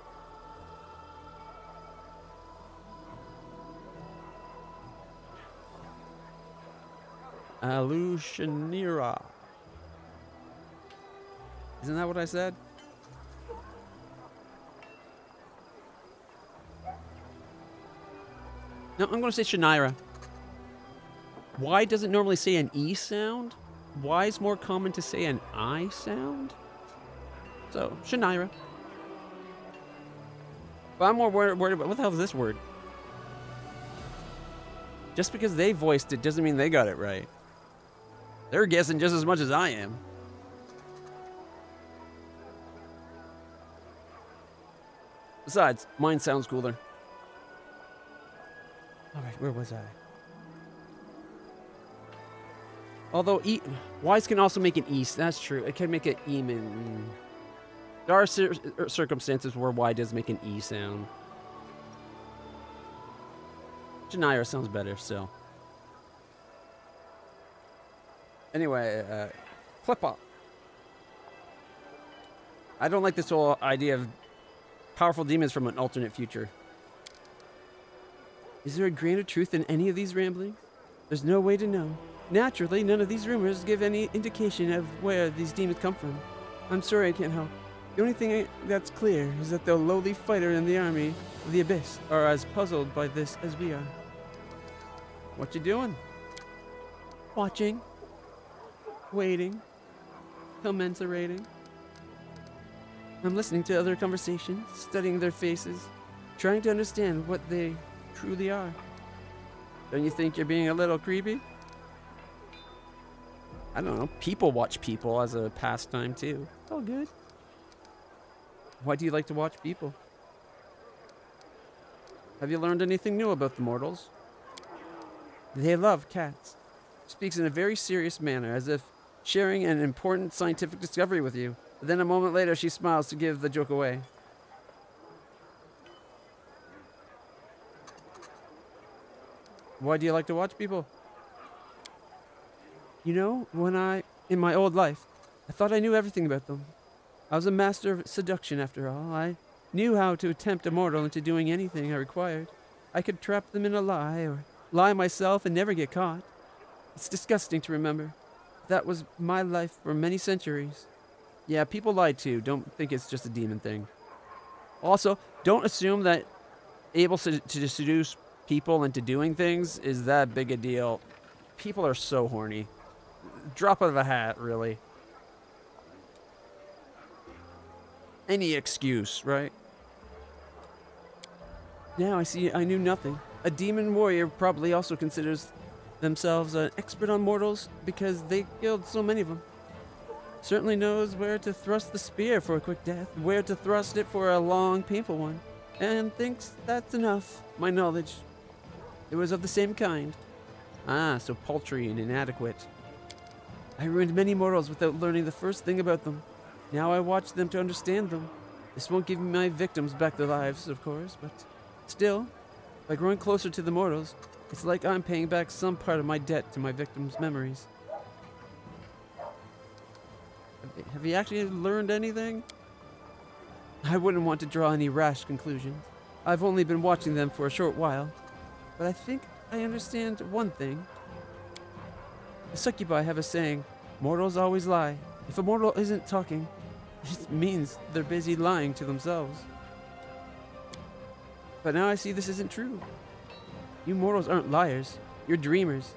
Speaker 1: Alushanira. Isn't that what I said? No, I'm going to say Shanira. Y doesn't normally say an E sound. Y is more common to say an I sound. So, Shanira. But I'm more worried about what the hell is this word? Just because they voiced it doesn't mean they got it right. They're guessing just as much as I am. Besides, mine sounds cooler. Alright, where was I? Although Y's can also make an east. That's true. It can make an eman. There are circumstances where Y does make an E sound. Janira sounds better still. Anyway, Clip-Bop. I don't like this whole idea of powerful demons from an alternate future. Is there a grain of truth in any of these ramblings? There's no way to know. Naturally, none of these rumors give any indication of where these demons come from. I'm sorry I can't help. The only thing that's clear is that the lowly fighter in the army of the Abyss are as puzzled by this as we are. What you doing? Watching. Waiting. Commensurating. I'm listening to other conversations, studying their faces, trying to understand what they truly are. Don't you think you're being a little creepy? I don't know. People watch people as a pastime too. It's all good. Why do you like to watch people? Have you learned anything new about the mortals? They love cats. Speaks in a very serious manner, as if sharing an important scientific discovery with you. But then a moment later, she smiles to give the joke away. Why do you like to watch people? You know, in my old life, I thought I knew everything about them. I was a master of seduction after all. I knew how to tempt a mortal into doing anything I required. I could trap them in a lie, or lie myself and never get caught. It's disgusting to remember. That was my life for many centuries. Yeah, people lie too. Don't think it's just a demon thing. Also, don't assume that able to seduce people into doing things is that big a deal. People are so horny. Drop out of a hat, really. Any excuse, right? Now I see I knew nothing. A demon warrior probably also considers themselves an expert on mortals because they killed so many of them. Certainly knows where to thrust the spear for a quick death, where to thrust it for a long, painful one, and thinks that's enough. My knowledge. It was of the same kind. Ah, so paltry and inadequate. I ruined many mortals without learning the first thing about them. Now I watch them to understand them. This won't give my victims back their lives, of course, but still, by growing closer to the mortals, it's like I'm paying back some part of my debt to my victims' memories. Have you actually learned anything? I wouldn't want to draw any rash conclusions. I've only been watching them for a short while, but I think I understand one thing. The succubi have a saying, mortals always lie. If a mortal isn't talking, it means they're busy lying to themselves. But now I see this isn't true. You mortals aren't liars, you're dreamers.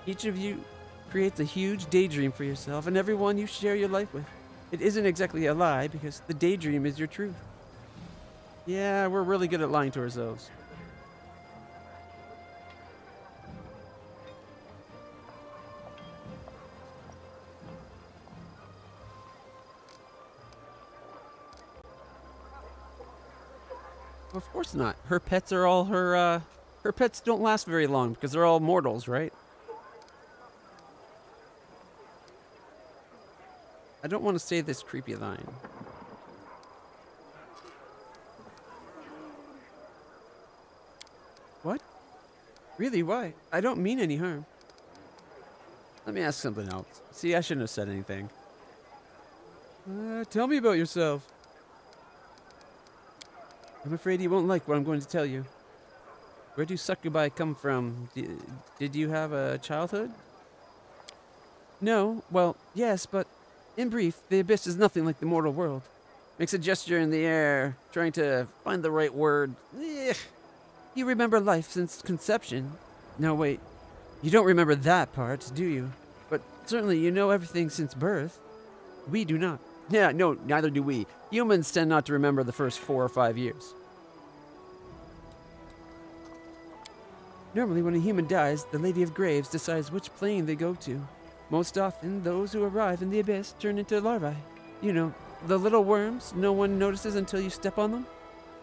Speaker 1: Each of you creates a huge daydream for yourself and everyone you share your life with. It isn't exactly a lie because the daydream is your truth. Yeah, we're really good at lying to ourselves. Of course not. Her pets are all her pets don't last very long because they're all mortals, right? I don't want to say this creepy line. What? Really, why? I don't mean any harm. Let me ask something else. See, I shouldn't have said anything. Tell me about yourself. I'm afraid you won't like what I'm going to tell you. Where do succubi come from? Did you have a childhood? No, well, yes, but in brief, the abyss is nothing like the mortal world. Makes a gesture in the air, trying to find the right word. You remember life since conception. No, wait, you don't remember that part, do you? But certainly you know everything since birth. We do not. Yeah, no, neither do we. Humans tend not to remember the first 4 or 5 years. Normally, when a human dies, the Lady of Graves decides which plane they go to. Most often, those who arrive in the abyss turn into larvae. You know, the little worms no one notices until you step on them.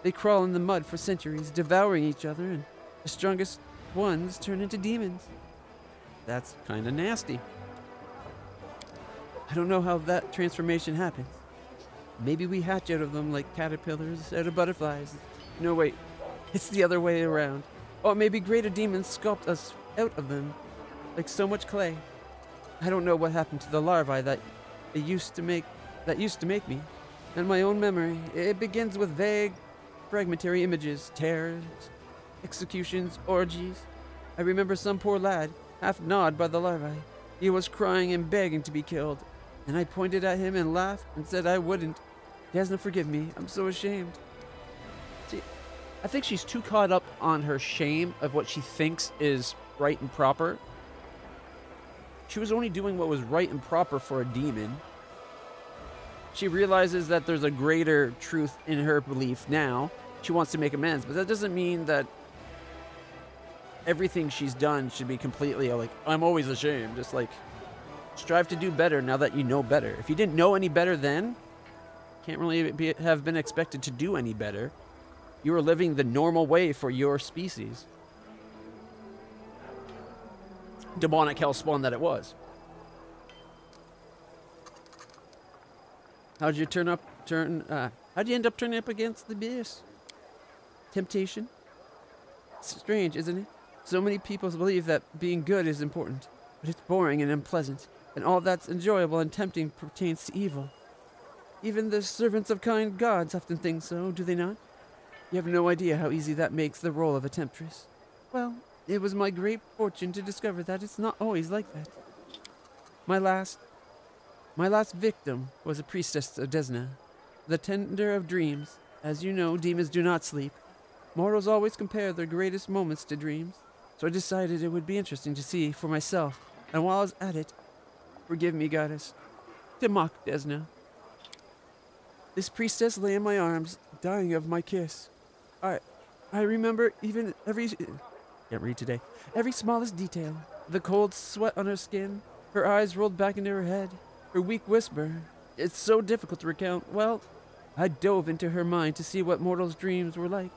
Speaker 1: They crawl in the mud for centuries, devouring each other, and the strongest ones turn into demons. That's kinda nasty. I don't know how that transformation happens. Maybe we hatch out of them like caterpillars out of butterflies. No, wait, it's the other way around. Or maybe greater demons sculpt us out of them, like so much clay. I don't know what happened to the larvae that used to make me. And my own memory, it begins with vague, fragmentary images, terrors, executions, orgies. I remember some poor lad, half gnawed by the larvae. He was crying and begging to be killed, and I pointed at him and laughed and said I wouldn't. He hasn't forgiven me. I'm so ashamed. See, I think she's too caught up on her shame of what she thinks is right and proper. She was only doing what was right and proper for a demon. She realizes that there's a greater truth in her belief now. She wants to make amends, but that doesn't mean that everything she's done should be completely like, I'm always ashamed. Just like, strive to do better now that you know better. If you didn't know any better then, can't really have been expected to do any better. You were living the normal way for your species. Demonic hellspawn that it was. How'd you how'd you end up turning up against the abyss? Temptation? It's strange, isn't it? So many people believe that being good is important, but it's boring and unpleasant, and all that's enjoyable and tempting pertains to evil. Even the servants of kind gods often think so, do they not? You have no idea how easy that makes the role of a temptress. Well, it was my great fortune to discover that it's not always like that. My last victim was a priestess of Desna, the tender of dreams. As you know, demons do not sleep. Mortals always compare their greatest moments to dreams, so I decided it would be interesting to see for myself, and while I was at it, forgive me, goddess, to mock Desna. This priestess lay in my arms, dying of my kiss. I remember even can't read today, every smallest detail. The cold sweat on her skin, her eyes rolled back into her head, her weak whisper. It's so difficult to recount. Well, I dove into her mind to see what mortals' dreams were like.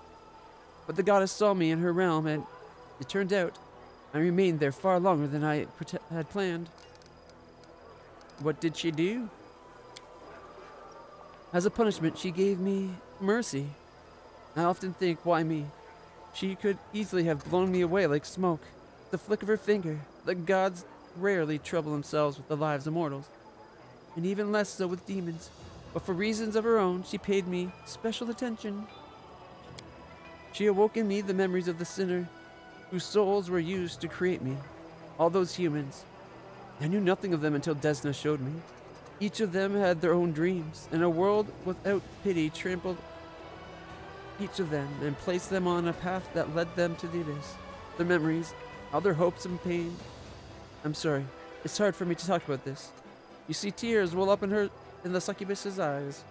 Speaker 1: But the goddess saw me in her realm, and it turned out I remained there far longer than I had planned. What did she do? As a punishment, she gave me mercy. I often think, why me? She could easily have blown me away like smoke. The flick of her finger. The gods rarely trouble themselves with the lives of mortals, and even less so with demons. But for reasons of her own, she paid me special attention. She awoke in me the memories of the sinner whose souls were used to create me. All those humans. I knew nothing of them until Desna showed me. Each of them had their own dreams, and a world without pity trampled each of them and placed them on a path that led them to the abyss. Their memories, all their hopes and pain. I'm sorry, it's hard for me to talk about this. You see tears well up in the succubus's eyes.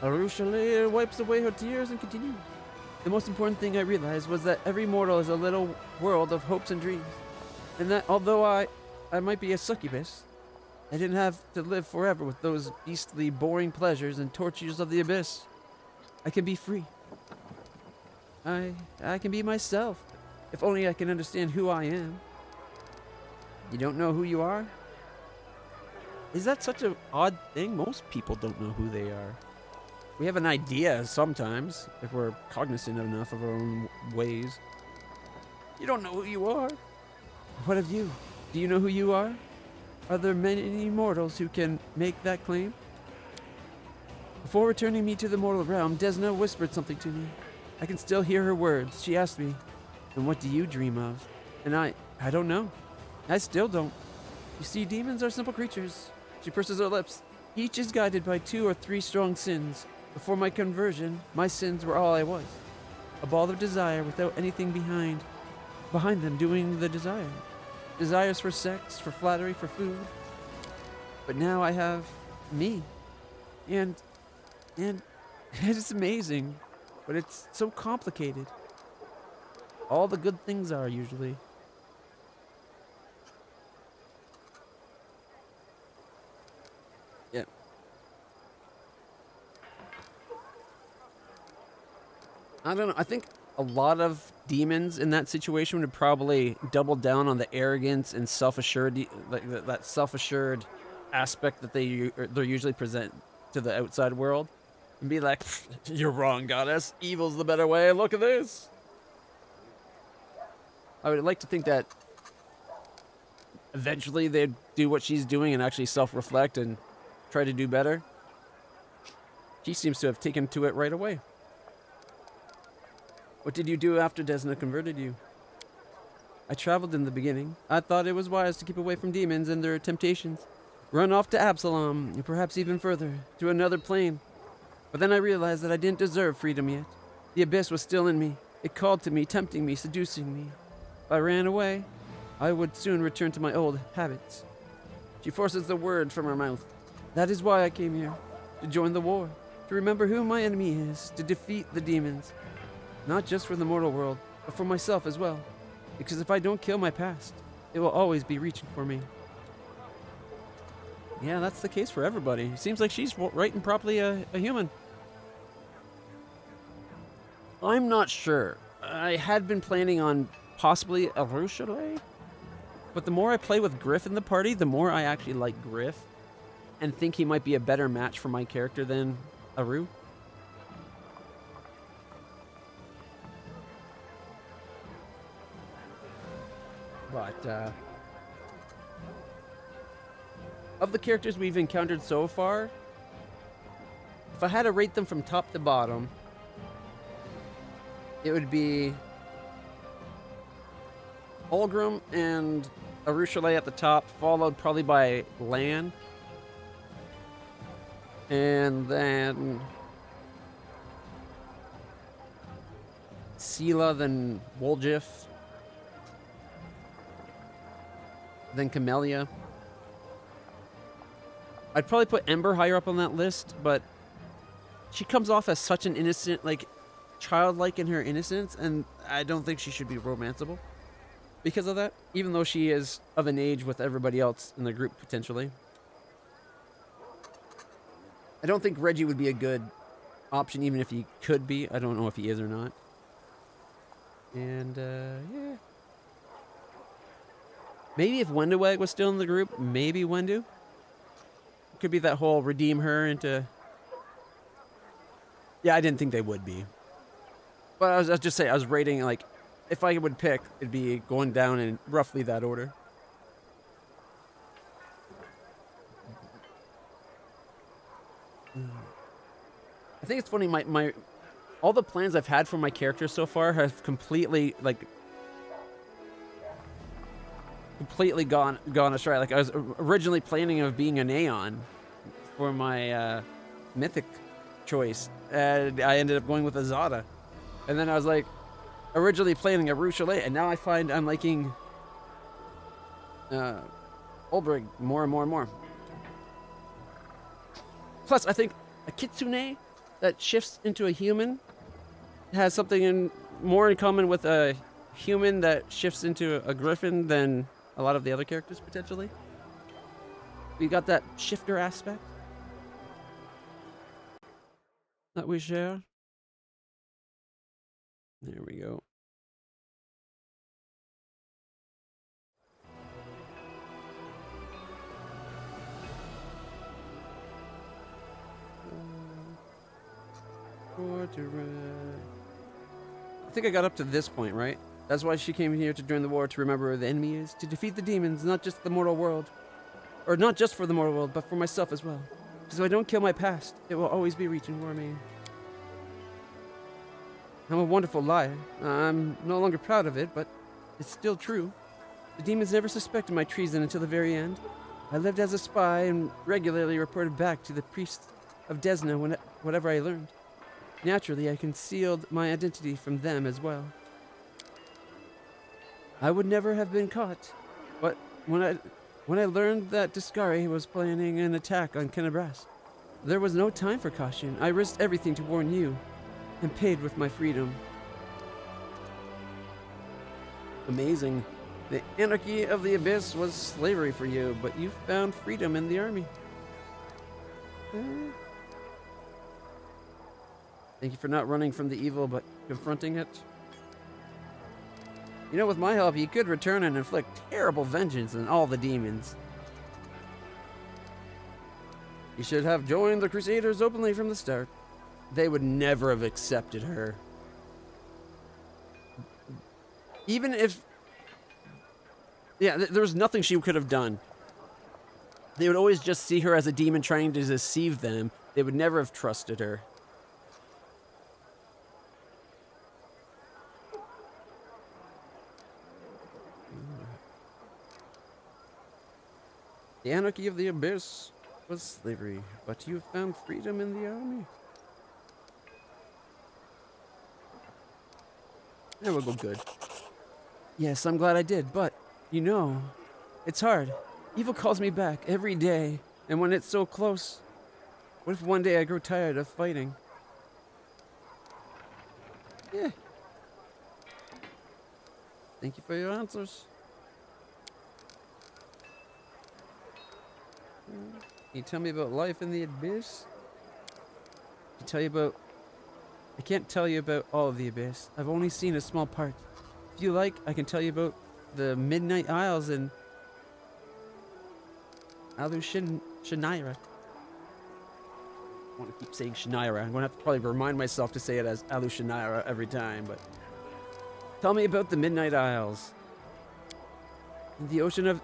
Speaker 1: Arushale wipes away her tears and continues. The most important thing I realized was that every mortal is a little world of hopes and dreams, and that although I might be a succubus, I didn't have to live forever with those beastly, boring pleasures and tortures of the abyss. I can be free. I can be myself, if only I can understand who I am. You don't know who you are? Is that such an odd thing? Most people don't know who they are. We have an idea sometimes, if we're cognizant enough of our own ways. You don't know who you are. What of you? Do you know who you are? Are there many mortals who can make that claim? Before returning me to the mortal realm, Desna whispered something to me. I can still hear her words. She asked me, "And what do you dream of?" And I don't know. I still don't. You see, demons are simple creatures. She purses her lips. Each is guided by 2 or 3 strong sins. Before my conversion, my sins were all I was. A ball of desire without anything behind them doing the desire. Desires for sex, for flattery, for food. But now I have me. And it's amazing, but it's so complicated. All the good things are usually. Yeah. I don't know. I think a lot of demons in that situation would probably double down on the arrogance and self-assured, like that self-assured aspect that they're usually present to the outside world, and be like, "You're wrong, goddess. Evil's the better way. Look at this." I would like to think that eventually they'd do what she's doing and actually self-reflect and try to do better. She seems to have taken to it right away. What did you do after Desna converted you? I traveled in the beginning. I thought it was wise to keep away from demons and their temptations. Run off to Absalom, and perhaps even further, to another plane. But then I realized that I didn't deserve freedom yet. The abyss was still in me. It called to me, tempting me, seducing me. If I ran away, I would soon return to my old habits. She forces the word from her mouth. That is why I came here, to join the war, to remember who my enemy is, to defeat the demons. Not just for the mortal world, but for myself as well. Because if I don't kill my past, it will always be reaching for me. Yeah, that's the case for everybody. It seems like she's right and properly a human. I'm not sure. I had been planning on possibly a Rochelet, but the more I play with Griff in the party, the more I actually like Griff and think he might be a better match for my character than Aru. But of the characters we've encountered so far, if I had to rate them from top to bottom, it would be Olgrim and Arushale at the top, followed probably by Lan. And then Sela, then Woljif, then Camellia. I'd probably put Ember higher up on that list, but she comes off as such an innocent, like, childlike in her innocence, and I don't think she should be romanceable because of that, even though she is of an age with everybody else in the group, potentially. I don't think Reggie would be a good option, even if he could be. I don't know if he is or not. And, yeah. Maybe if Wendawag was still in the group, maybe Wendu. Could be that whole redeem her into... Yeah, I didn't think they would be. But I was just saying, I was rating, like, if I would pick, it'd be going down in roughly that order. I think it's funny, my all the plans I've had for my character so far have completely, like, gone astray. Like, I was originally planning of being an Aeon for my mythic choice, and I ended up going with a Zada. And then I was like, originally planning a Rochelet, and now I find I'm liking Ulbrig more and more and more. Plus, I think a Kitsune that shifts into a human has something more in common with a human that shifts into a griffin than a lot of the other characters, potentially. We got that shifter aspect that we share. There we go. I think I got up to this point, right? That's why she came here to join the war, to remember where the enemy is, to defeat the demons, not just the mortal world. Or not just for the mortal world, but for myself as well. Because if I don't kill my past, it will always be reaching for me. I'm a wonderful liar. I'm no longer proud of it, but it's still true. The demons never suspected my treason until the very end. I lived as a spy and regularly reported back to the priest of Desna whatever I learned. Naturally, I concealed my identity from them as well. I would never have been caught, but when I learned that Discari was planning an attack on Kenabras, there was no time for caution. I risked everything to warn you, and paid with my freedom. Amazing. The anarchy of the abyss was slavery for you, but you found freedom in the army. Thank you for not running from the evil, but confronting it. You know, with my help, you could return and inflict terrible vengeance on all the demons. You should have joined the Crusaders openly from the start. They would never have accepted her. Even if... Yeah, there was nothing she could have done. They would always just see her as a demon trying to deceive them. They would never have trusted her. The anarchy of the abyss was slavery, but you found freedom in the army. There we go, good. Yes, I'm glad I did, but, you know, it's hard. Evil calls me back every day, and when it's so close, what if one day I grow tired of fighting? Yeah. Thank you for your answers. Can you tell me about life in the abyss? Can you tell you about I can't tell you about all of the Abyss. I've only seen a small part. If you like, I can tell you about the Midnight Isles and Alushanira. I want to keep saying Shanaira. I'm going to have to probably remind myself to say it as Alushanira every time, but... Tell me about the Midnight Isles. In the ocean of...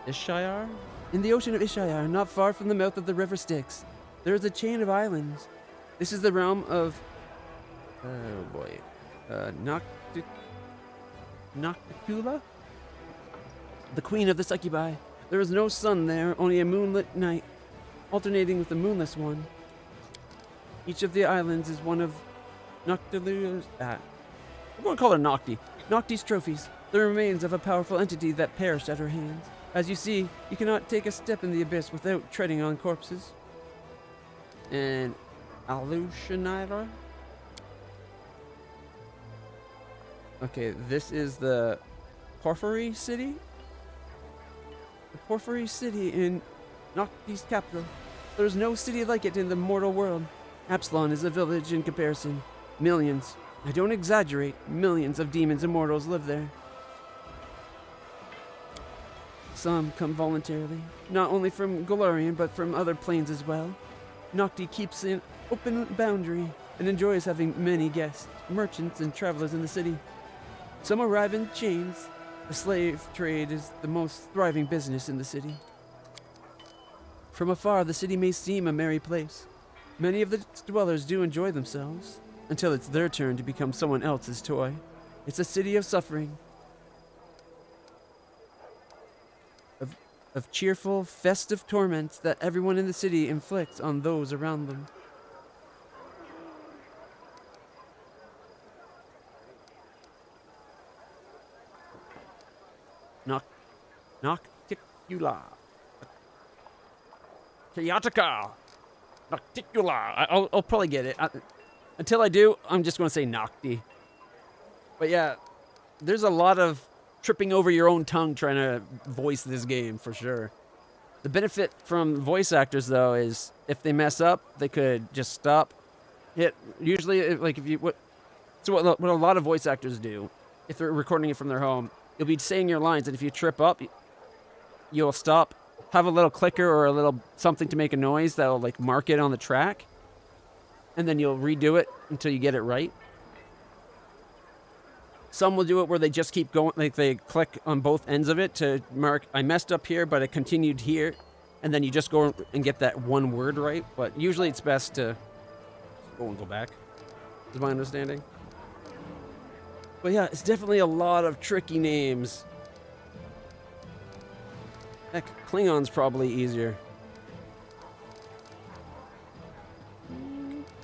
Speaker 1: Ishayar? In the ocean of Ishayar, not far from the mouth of the river Styx, there is a chain of islands. This is the realm of... Oh boy. Nocticula? The queen of the succubi. There is no sun there, only a moonlit night, alternating with the moonless one. Each of the islands is one of Noctilu's... I'm going to call her Nocti. Nocti's trophies, the remains of a powerful entity that perished at her hands. As you see, you cannot take a step in the abyss without treading on corpses. And Alushanira? Okay, this is the Porphyry City? The Porphyry City in Nocti's capital. There is no city like it in the mortal world. Absalon is a village in comparison. Millions, I don't exaggerate, millions of demons and mortals live there. Some come voluntarily, not only from Golarion, but from other planes as well. Nocti keeps an open boundary and enjoys having many guests, merchants, and travelers in the city. Some arrive in chains. The slave trade is the most thriving business in the city. From afar, the city may seem a merry place. Many of the dwellers do enjoy themselves, until it's their turn to become someone else's toy. It's a city of suffering. Of cheerful, festive torments that everyone in the city inflicts on those around them. Nocticula. Chaotica. Nocticula. I'll probably get it. Until I do, I'm just going to say Nocti. But yeah, there's a lot of tripping over your own tongue trying to voice this game, for sure. The benefit from voice actors, though, is if they mess up, they could just stop. Usually, like if you... what a lot of voice actors do, if they're recording it from their home, you'll be saying your lines, and if you trip up, you'll stop, have a little clicker or a little something to make a noise that'll like mark it on the track, and then you'll redo it until you get it right. Some will do it where they just keep going, like they click on both ends of it to mark, I messed up here, but I continued here, and then you just go and get that one word right. But usually it's best to go back, is my understanding. But yeah, it's definitely a lot of tricky names. Heck, Klingon's probably easier.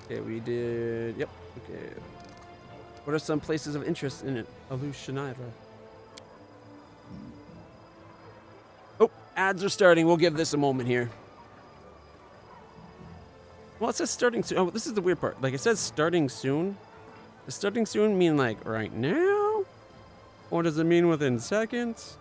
Speaker 1: Okay, we did... Yep, okay. What are some places of interest in it? Alushanira. Oh, ads are starting. We'll give this a moment here. Well, it says starting soon. Oh, this is the weird part. Like, it says starting soon. Does starting soon mean, like, right now? Or does it mean within seconds?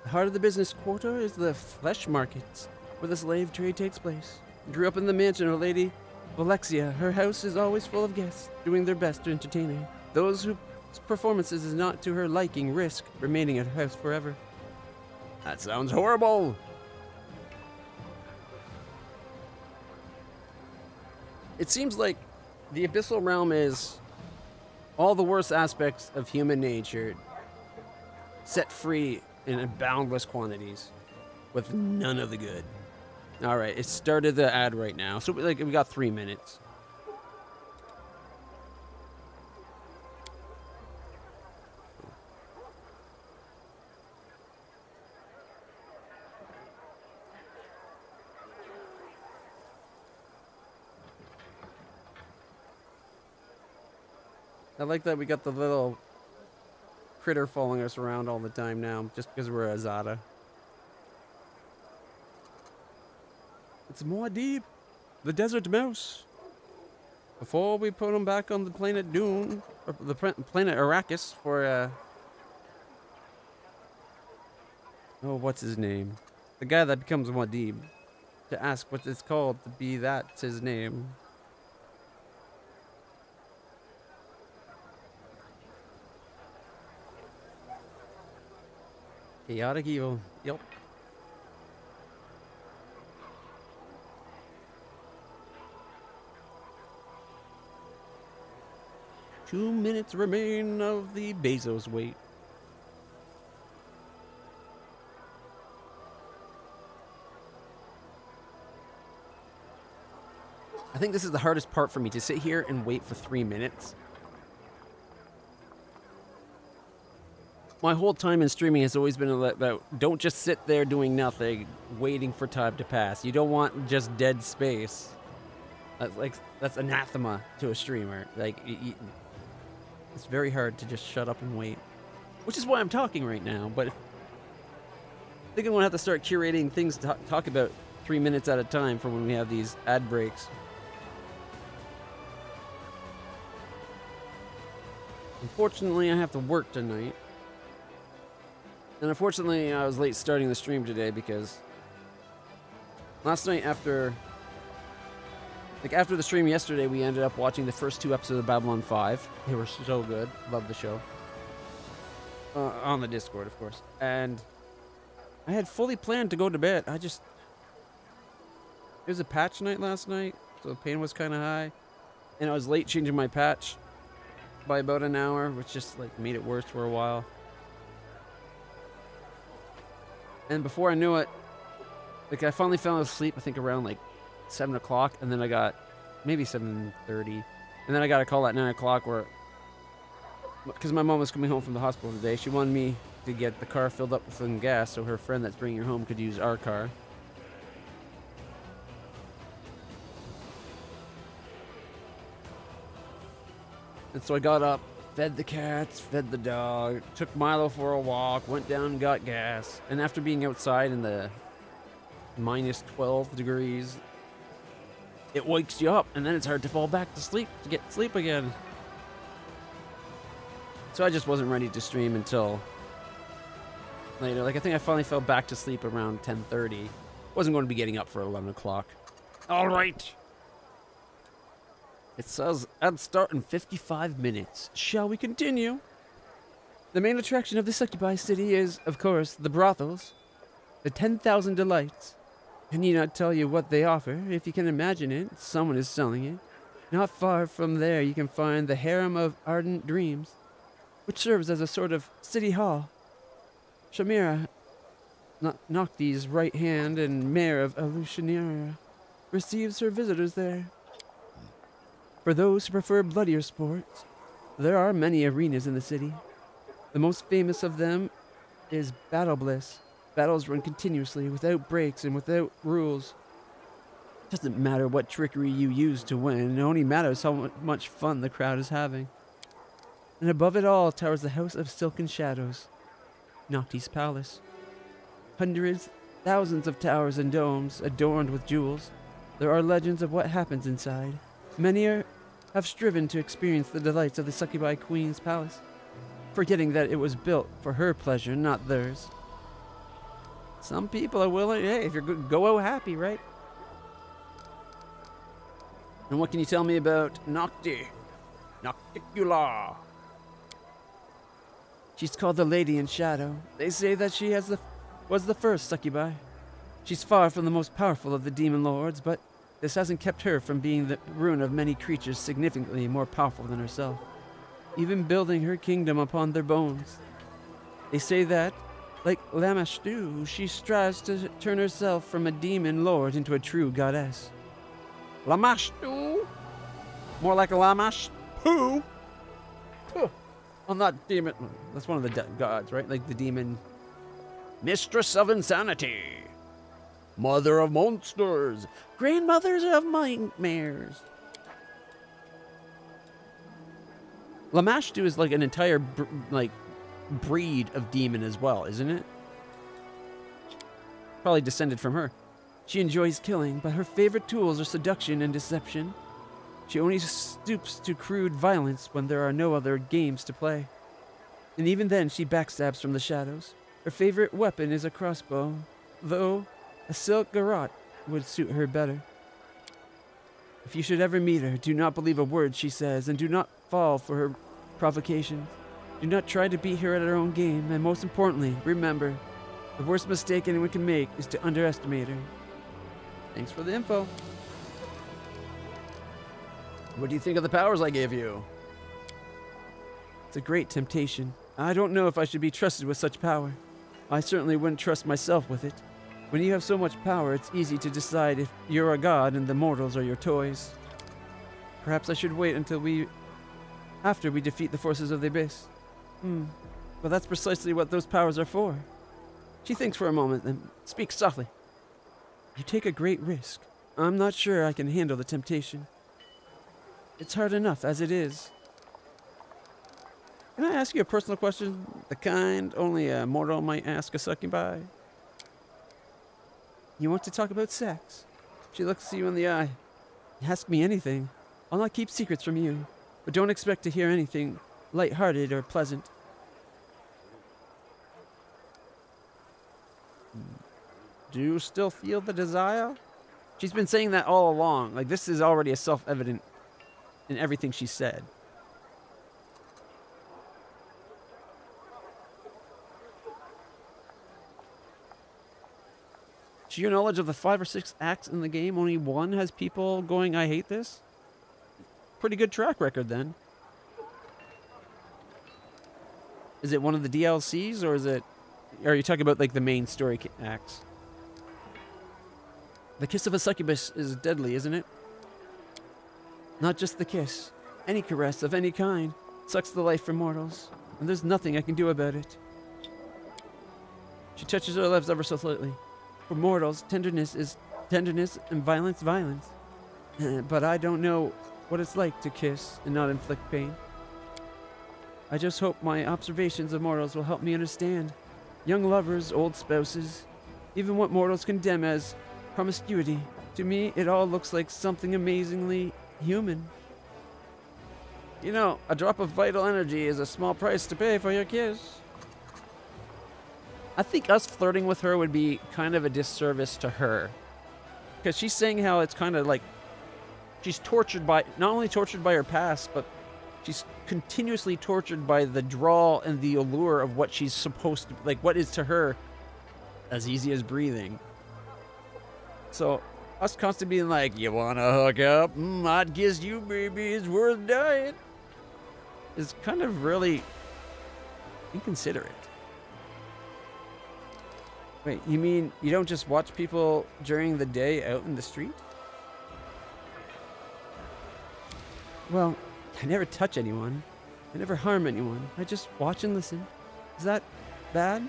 Speaker 1: The heart of the business quarter is the flesh markets, where the slave trade takes place. Grew up in the mansion of Lady Alexia. Her house is always full of guests, doing their best to entertain her. Those whose performances is not to her liking risk remaining at her house forever. That sounds horrible! It seems like the Abyssal Realm is all the worst aspects of human nature set free in boundless quantities with none of the good. All right, it started the ad right now. So we got 3 minutes. I like that we got the little critter following us around all the time now, just because we're Azada. It's Muad'Dib, the desert mouse. Before we put him back on the planet Dune, or the planet Arrakis for Oh, what's his name? The guy that becomes Wadib. To ask what it's called to be that's his name. Chaotic evil. Yep. Two minutes remain of the Bezos wait. I think this is the hardest part for me, to sit here and wait for 3 minutes. My whole time in streaming has always been about don't just sit there doing nothing, waiting for time to pass. You don't want just dead space. That's anathema to a streamer. It's very hard to just shut up and wait, which is why I'm talking right now. But I think I'm gonna have to start curating things to talk about 3 minutes at a time for when we have these ad breaks. Unfortunately, I have to work tonight. And unfortunately, I was late starting the stream today because last night after the stream yesterday, we ended up watching the first 2 episodes of Babylon 5. They were so good. Love the show. On the Discord, of course. And I had fully planned to go to bed. It was a patch night last night, so the pain was kind of high. And I was late changing my patch by about an hour, which just made it worse for a while. And before I knew it, I finally fell asleep, I think around 7 o'clock, and then I got maybe 7:30, and then I got a call at 9 o'clock because my mom was coming home from the hospital today. She wanted me to get the car filled up with some gas so her friend that's bringing her home could use our car. And so I got up, fed the cats, fed the dog, took Milo for a walk, went down and got gas. And after being outside in the minus 12 degrees, it wakes you up, and then it's hard to fall back to sleep, to get sleep again. So I just wasn't ready to stream until later. I think I finally fell back to sleep around 10:30. Wasn't going to be getting up for 11 o'clock. All right. It says ad start in 55 minutes. Shall we continue? The main attraction of the Succubi city is, of course, the brothels. The 10,000 delights. I need not tell you what they offer. If you can imagine it, someone is selling it. Not far from there you can find the Harem of Ardent Dreams, which serves as a sort of city hall. Shamira, Nocti's right hand and mayor of Alushanira, receives her visitors there. For those who prefer bloodier sports, there are many arenas in the city. The most famous of them is Battle Bliss. Battles run continuously, without breaks and without rules. It doesn't matter what trickery you use to win, it only matters how much fun the crowd is having. And above it all towers the House of Silken Shadows, Nocti's palace. Hundreds, thousands of towers and domes adorned with jewels. There are legends of what happens inside. Many have striven to experience the delights of the Succubi Queen's palace, forgetting that it was built for her pleasure, not theirs. Some people are willing, hey, if you're good, go out happy, right? And what can you tell me about Nocti? Nocticula. She's called the Lady in Shadow. They say that she was the first Succubi. She's far from the most powerful of the demon lords, but this hasn't kept her from being the ruin of many creatures significantly more powerful than herself, even building her kingdom upon their bones. They say that, like Lamashtu, she strives to turn herself from a demon lord into a true goddess. Lamashtu? More like a Lamash? Who? Well, not demon. That's one of the gods, right? Like the demon. Mistress of Insanity. Mother of Monsters. Grandmothers of Nightmares. Lamashtu is like an entire breed of demon as well, isn't it? Probably descended from her. She enjoys killing, but her favorite tools are seduction and deception. She only stoops to crude violence when there are no other games to play. And even then, she backstabs from the shadows. Her Her favorite weapon is a crossbow, though a silk garrote would suit her better. If you should ever meet her, do not believe a word she says, and do not fall for her provocations. Do not try to beat her at her own game, and most importantly, remember, the worst mistake anyone can make is to underestimate her. Thanks for the info. What do you think of the powers I gave you? It's a great temptation. I don't know if I should be trusted with such power. I certainly wouldn't trust myself with it. When you have so much power, it's easy to decide if you're a god and the mortals are your toys. Perhaps I should wait until after we defeat the forces of the abyss. But that's precisely what those powers are for. She thinks for a moment, then speaks softly. You take a great risk. I'm not sure I can handle the temptation. It's hard enough as it is. Can I ask you a personal question? The kind only a mortal might ask a succubi? You want to talk about sex? She looks you in the eye. Ask me anything. I'll not keep secrets from you, but don't expect to hear anything light-hearted or pleasant. Do you still feel the desire? She's been saying that all along. Like, this is already a self-evident in everything she said. To your knowledge of the 5 or 6 acts in the game, only one has people going, I hate this? Pretty good track record, then. Is it one of the DLCs, or are you talking about, like, the main story acts? The kiss of a succubus is deadly, isn't it? Not just the kiss. Any caress of any kind sucks the life from mortals, and there's nothing I can do about it. She touches her lips ever so slightly. For mortals, tenderness is tenderness and violence, violence. But I don't know what it's like to kiss and not inflict pain. I just hope my observations of mortals will help me understand. Young lovers, old spouses, even what mortals condemn as promiscuity. To me, it all looks like something amazingly human. You know, a drop of vital energy is a small price to pay for your kiss. I think us flirting with her would be kind of a disservice to her. Because she's saying how it's kind of like she's tortured by, not only tortured by her past, but she's continuously tortured by the draw and the allure of what she's supposed to, like what is to her as easy as breathing. So us constantly being like, you want to hook up? I'd kiss you, baby. It's worth dying. Is kind of really inconsiderate. Wait, you mean you don't just watch people during the day out in the street? Well, I never touch anyone. I never harm anyone. I just watch and listen. Is that bad?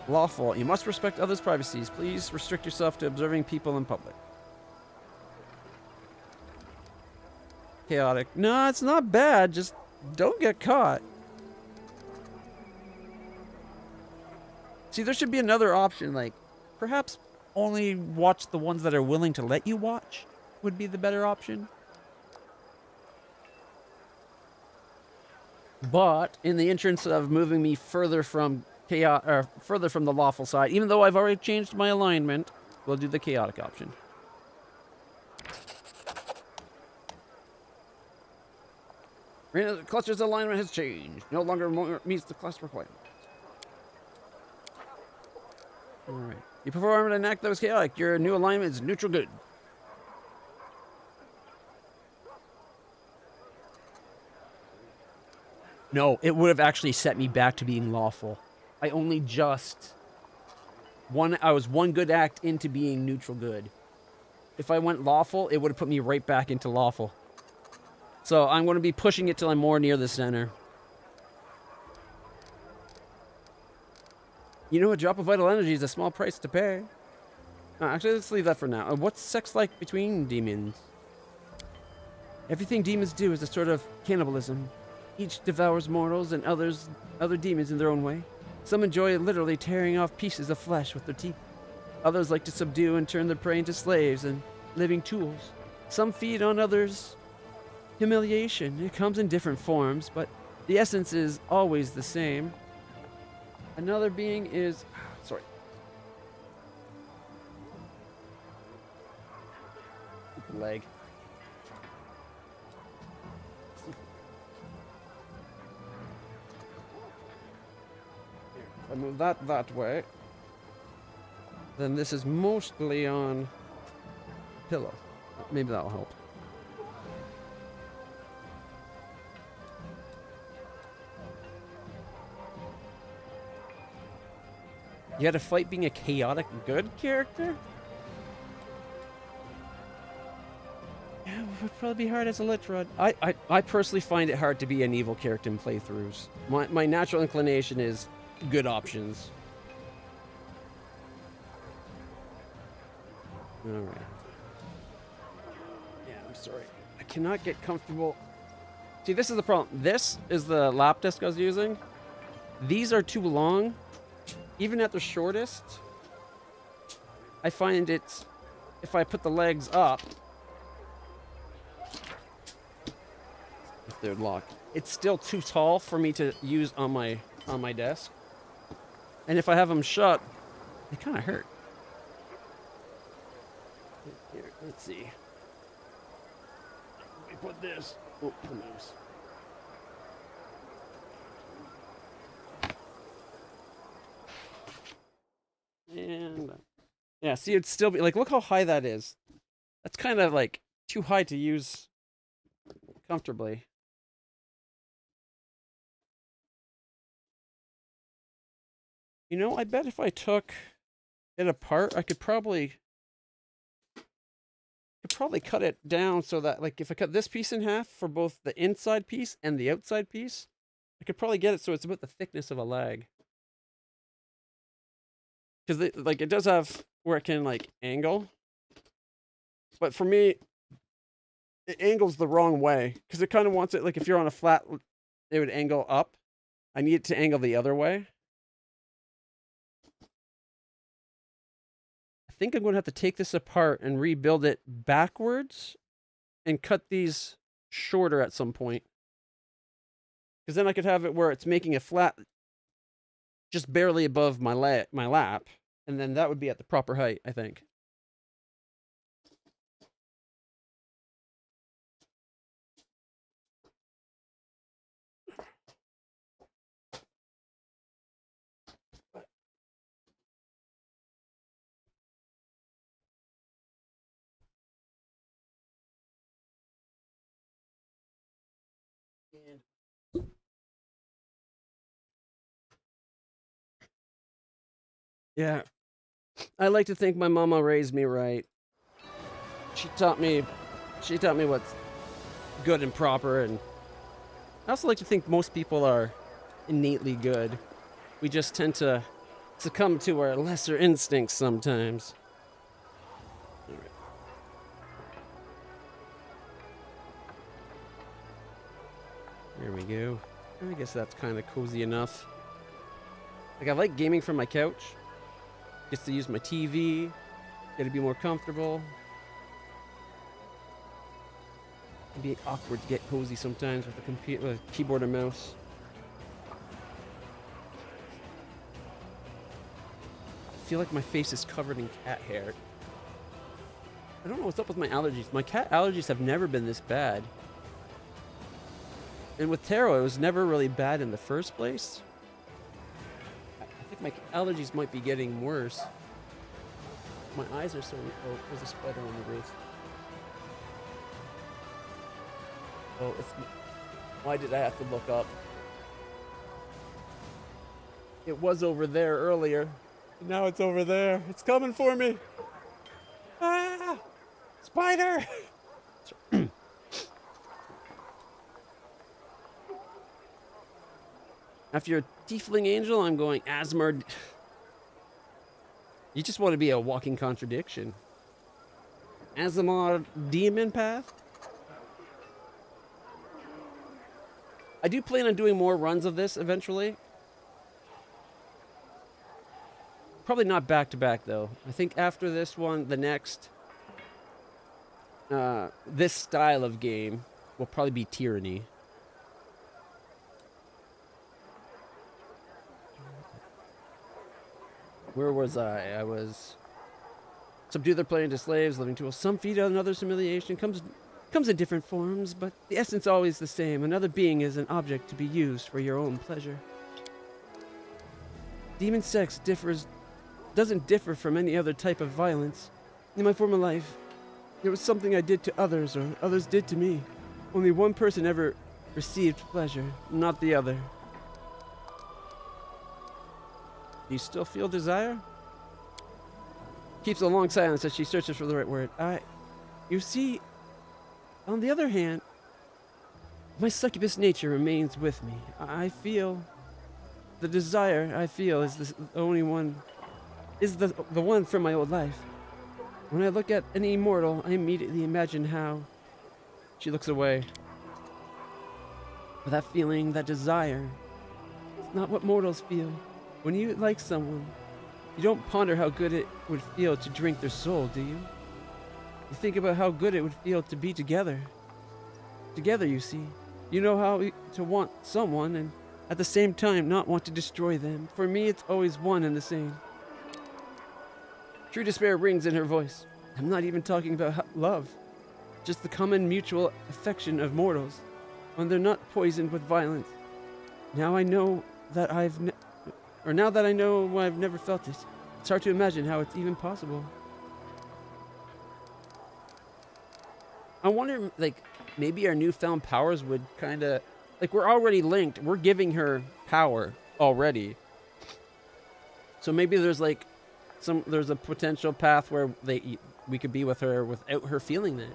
Speaker 1: Lawful. You must respect others' privacies. Please restrict yourself to observing people in public. Chaotic. No, it's not bad. Just don't get caught. See, there should be another option, like, perhaps only watch the ones that are willing to let you watch would be the better option. But in the interest of moving me further from chaos, or further from the lawful side, even though I've already changed my alignment, we'll do the chaotic option. Clutch's alignment has changed. No longer meets the class requirement. Alright. You perform an act that was chaotic. Your new alignment is neutral good. No, it would have actually set me back to being lawful. I only just... I was one good act into being neutral good. If I went lawful, it would have put me right back into lawful. So I'm going to be pushing it till I'm more near the center. You know, a drop of vital energy is a small price to pay. Actually, let's leave that for now. What's sex like between demons? Everything demons do is a sort of cannibalism. Each devours mortals and other demons in their own way. Some enjoy literally tearing off pieces of flesh with their teeth. Others like to subdue and turn their prey into slaves and living tools. Some feed on others' humiliation. It comes in different forms, but The essence is always the same. Another being is... Sorry. Leg. I move that way. Then this is mostly on pillow. Maybe that'll help. You had to fight being a chaotic good character? Yeah, it would probably be hard as a lich rod. I personally find it hard to be an evil character in playthroughs. My natural inclination is good options. Alright. Yeah, I'm sorry. I cannot get comfortable. See, this is the problem. This is the lap disc I was using. These are too long. Even at the shortest, I find it's, if I put the legs up, if they're locked, it's still too tall for me to use on my desk. And if I have them shut, they kind of hurt. Here, let's see. Let me put this. Oh, the mouse. And yeah, see, it'd still be like, look how high that is. That's kind of like too high to use comfortably. You know, I bet if I took it apart, I could probably cut it down so that, like, if I cut this piece in half for both the inside piece and the outside piece, I could probably get it so it's about the thickness of a leg. Because, like, it does have where it can, like, angle. But for me, it angles the wrong way. Because it kind of wants it, like, if you're on a flat, it would angle up. I need it to angle the other way. I think I'm going to have to take this apart and rebuild it backwards and cut these shorter at some point. Because then I could have it where it's making a flat just barely above my lap, and then that would be at the proper height, I think. Yeah, I like to think my mama raised me right. She taught me what's good and proper, and I also like to think most people are innately good. We just tend to succumb to our lesser instincts sometimes. All right. There we go. I guess that's kind of cozy enough. Like, I like gaming from my couch. Gets to use my TV. Get to be more comfortable. It'd be awkward to get cozy sometimes with a keyboard and mouse. I feel like my face is covered in cat hair. I don't know what's up with my allergies. My cat allergies have never been this bad. And with Taro, it was never really bad in the first place. My allergies might be getting worse. My eyes are so... Oh, there's a spider on the roof. Oh, why did I have to look up? It was over there earlier. Now it's over there. It's coming for me. Ah! Spider! After you're a tiefling angel, I'm going Asmar. You just want to be a walking contradiction. Asmar demon path? I do plan on doing more runs of this eventually. Probably not back to back though. I think after this one, the next, this style of game will probably be Tyranny. Where was I? I was subdue their play into slaves, living to some feed on others' humiliation. Comes in different forms, but the essence always the same. Another being is an object to be used for your own pleasure. Demon sex doesn't differ from any other type of violence. In my former life, it was something I did to others or others did to me. Only one person ever received pleasure, not the other. Do you still feel desire? Keeps a long silence as she searches for the right word. You see, on the other hand, my succubus nature remains with me. I feel the desire I feel is the only one, is the one from my old life. When I look at any mortal, I immediately imagine how. She looks away. But that feeling, that desire, it's not what mortals feel. When you like someone, you don't ponder how good it would feel to drink their soul, do you? You think about how good it would feel to be together. Together, you see. You know how to want someone and at the same time not want to destroy them. For me, it's always one and the same. True despair rings in her voice. I'm not even talking about love. Just the common mutual affection of mortals. When they're not poisoned with violence. Now I know that I've never felt it. It's hard to imagine how it's even possible. I wonder, like, maybe our newfound powers would kind of, like, we're already linked. We're giving her power already. So maybe there's like there's a potential path where we could be with her without her feeling that.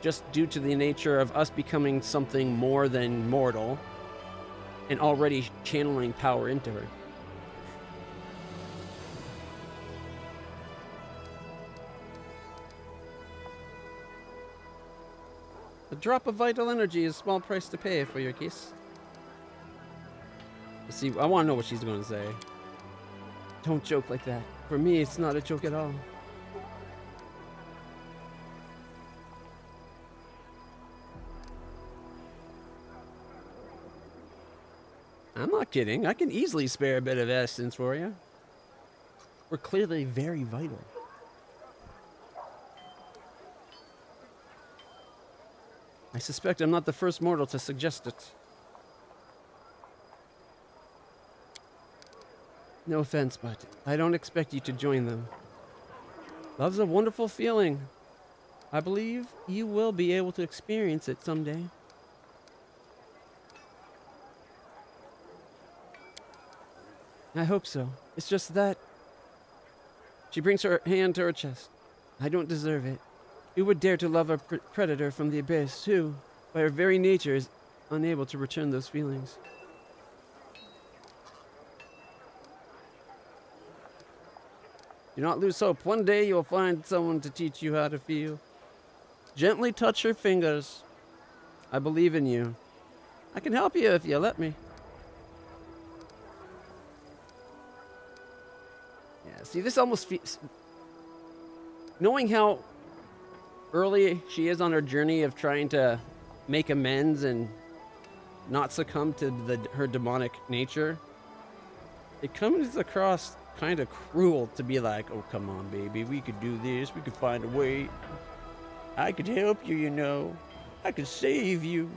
Speaker 1: Just due to the nature of us becoming something more than mortal and already channeling power into her. A drop of vital energy is a small price to pay for your kiss. Let's see, I want to know what she's going to say. Don't joke like that. For me, it's not a joke at all. I'm not kidding. I can easily spare a bit of essence for you. We're clearly very vital. I suspect I'm not the first mortal to suggest it. No offense, but I don't expect you to join them. Love's a wonderful feeling. I believe you will be able to experience it someday. I hope so. It's just that... She brings her hand to her chest. I don't deserve it. Who would dare to love a predator from the abyss who, by her very nature, is unable to return those feelings? Do not lose hope. One day you will find someone to teach you how to feel. Gently touch her fingers. I believe in you. I can help you if you let me. Yeah, see, this almost feels... Knowing how early she is on her journey of trying to make amends and not succumb to her demonic nature, it comes across kind of cruel to be like, oh, come on, baby, we could do this, we could find a way. I could help you, you know. I could save you.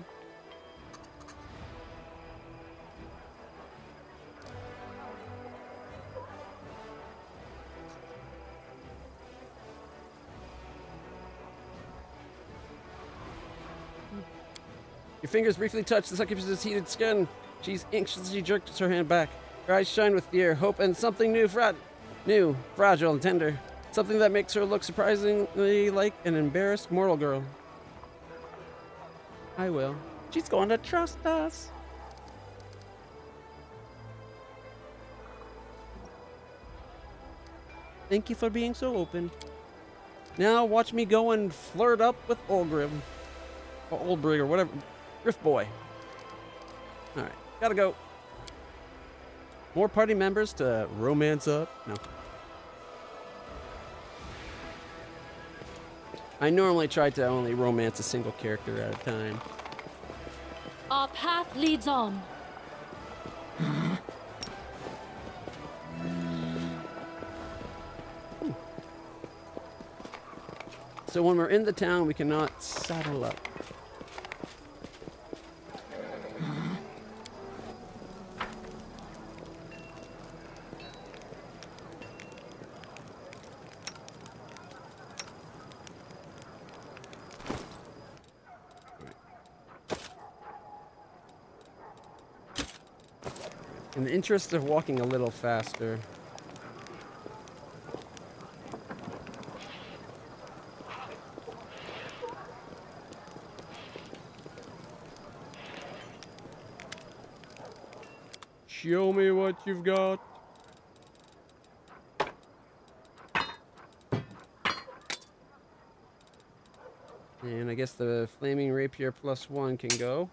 Speaker 1: Your fingers briefly touch the succubus's heated skin. She's anxiously jerks her hand back. Her eyes shine with fear, hope, and something new, fragile, and tender. Something that makes her look surprisingly like an embarrassed mortal girl. I will. She's going to trust us. Thank you for being so open. Now watch me go and flirt up with Olgrim. Or Oldbrig or whatever. Rift Boy. Alright, gotta go. More party members to romance up? No. I normally try to only romance a single character at a time.
Speaker 4: Our path leads on.
Speaker 1: So when we're in the town, we cannot saddle up. In the interest of walking a little faster. Show me what you've got. And I guess the flaming rapier +1 can go.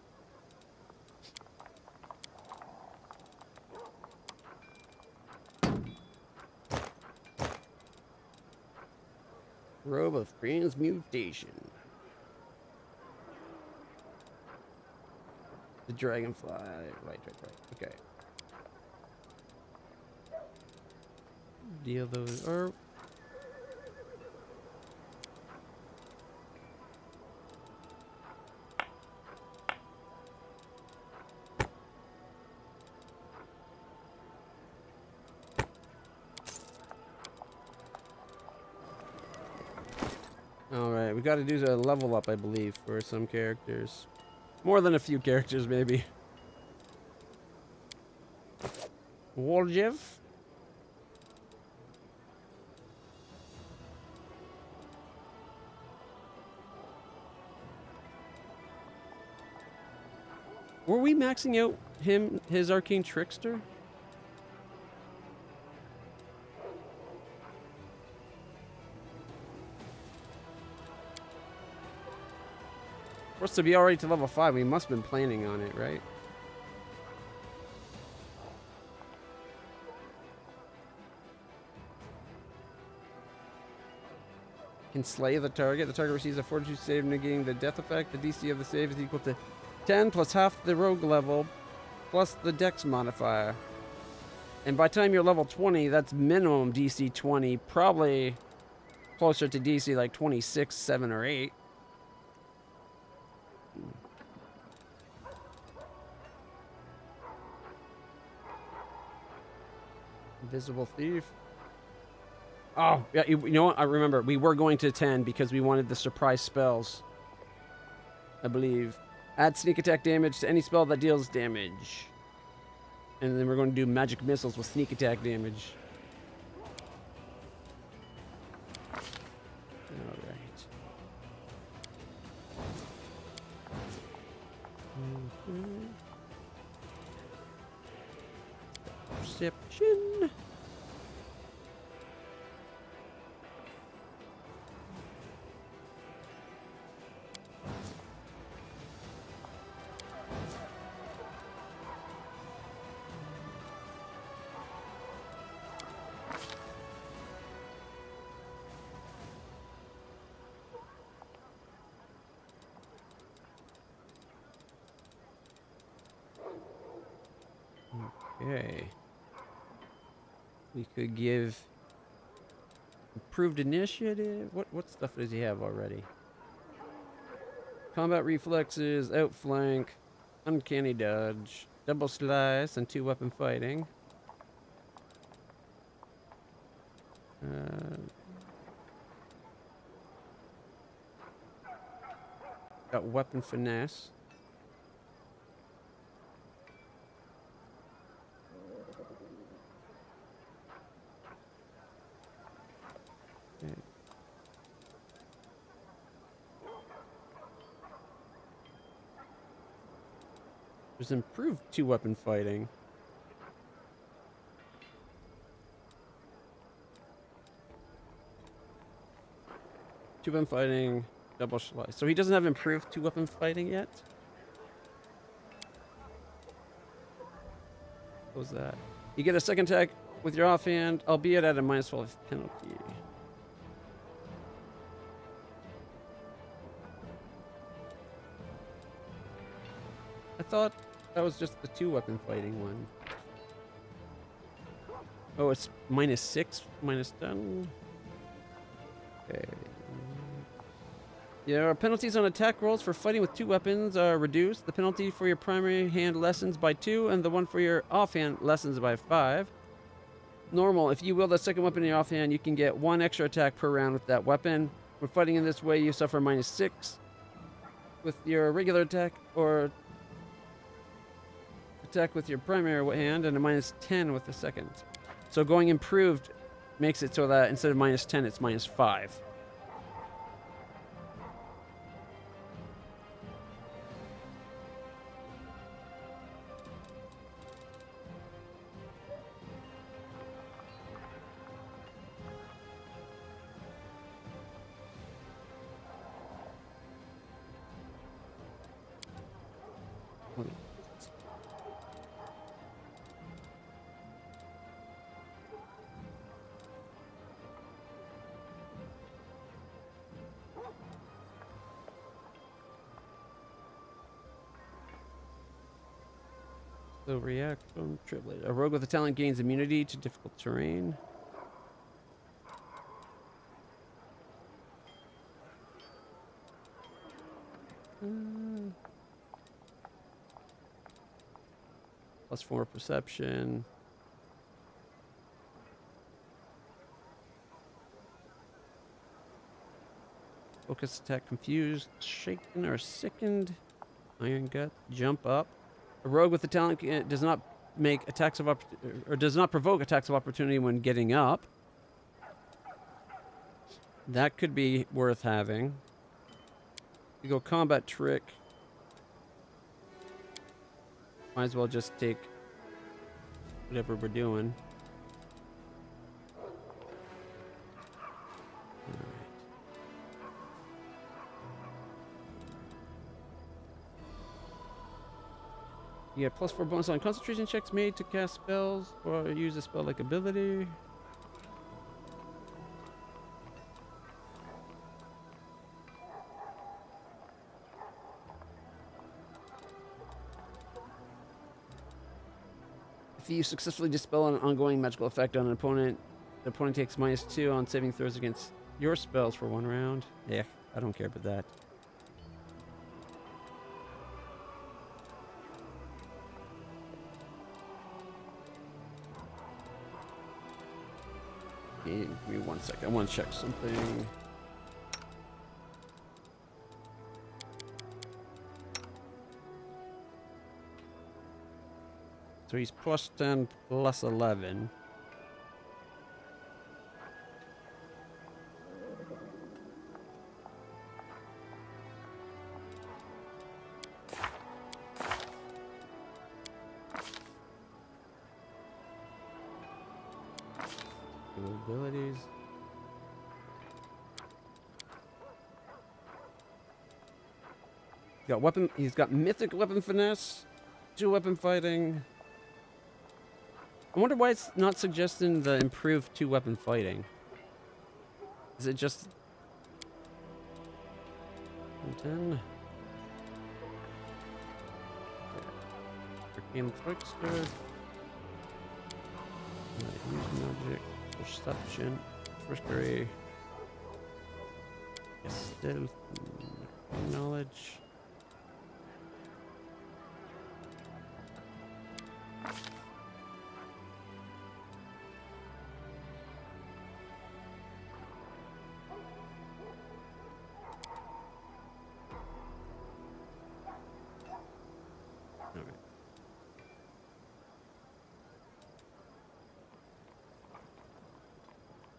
Speaker 1: Robe of transmutation. The dragonfly. Right. Okay. Deal those. Or alright, we gotta do a level up, I believe, for some characters. More than a few characters, maybe. Woljev? Were we maxing out his arcane trickster? For us to be already to level 5, we must have been planning on it, right? Can slay the target. The target receives a fortitude save negating the death effect. The DC of the save is equal to 10 plus half the rogue level plus the dex modifier. And by the time you're level 20, that's minimum DC 20. Probably closer to DC like 26, 7, or 8. Invisible Thief. Oh, yeah, you know what? I remember. We were going to 10 because we wanted the surprise spells. I believe. Add sneak attack damage to any spell that deals damage. And then we're going to do magic missiles with sneak attack damage. Alright. Perception. Okay. We could give improved initiative. What stuff does he have already? Combat reflexes, outflank, uncanny dodge, double slice, and 2-weapon fighting. Got weapon finesse. Okay. There's improved 2-weapon fighting. Two-weapon fighting, double slice. So he doesn't have improved 2-weapon fighting yet? What was that? You get a second attack with your offhand, albeit at a -12 penalty. I thought that was just the 2-weapon fighting one. Oh, it's -6, -10. Okay. Your penalties on attack rolls for fighting with 2 weapons are reduced. The penalty for your primary hand lessens by 2, and the one for your offhand lessens by 5. Normal, if you wield a second weapon in your offhand, you can get 1 extra attack per round with that weapon. When fighting in this way, you suffer -6 with your regular attack, or attack with your primary hand, and a -10 with the second. So going improved makes it so that instead of -10, it's -5. So react from tribulate. A rogue with a talent gains immunity to difficult terrain. +4 perception. Focus attack confused, shaken, or sickened. Iron gut, jump up. A rogue with the talent does not make attacks of or does not provoke attacks of opportunity when getting up. That could be worth having. You go combat trick. Might as well just take whatever we're doing. You get +4 bonus on concentration checks made to cast spells or use a spell-like ability. If you successfully dispel an ongoing magical effect on an opponent, the opponent takes -2 on saving throws against your spells for 1 round. Yeah, I don't care about that. Hey, give me 1 second. I want to check something. So he's +10, +11. Abilities. Got weapon. He's got mythic weapon finesse, 2 weapon fighting. I wonder why it's not suggesting the improved 2 weapon fighting. Is it just 10? Arcane trickster. Use magic, perception, trickery, stealth, knowledge.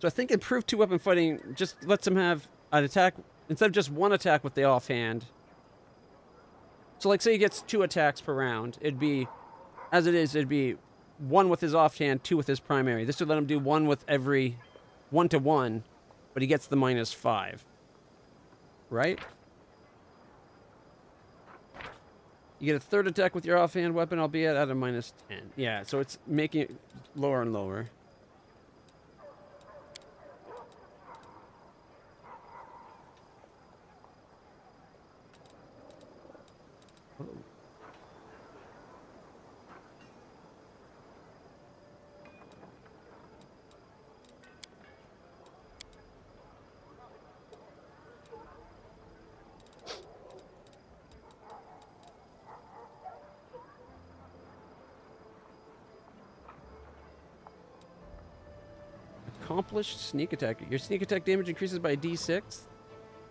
Speaker 1: So I think improved 2 weapon fighting just lets him have an attack instead of just 1 attack with the offhand. So like say he gets 2 attacks per round, it'd be, as it is, it'd be 1 with his offhand, 2 with his primary. This would let him do 1 with every 1-to-1, but he gets the -5. Right? You get a 3rd attack with your offhand weapon, albeit at a -10. Yeah, so it's making it lower and lower. accomplished sneak attack. Your sneak attack damage increases by a d6.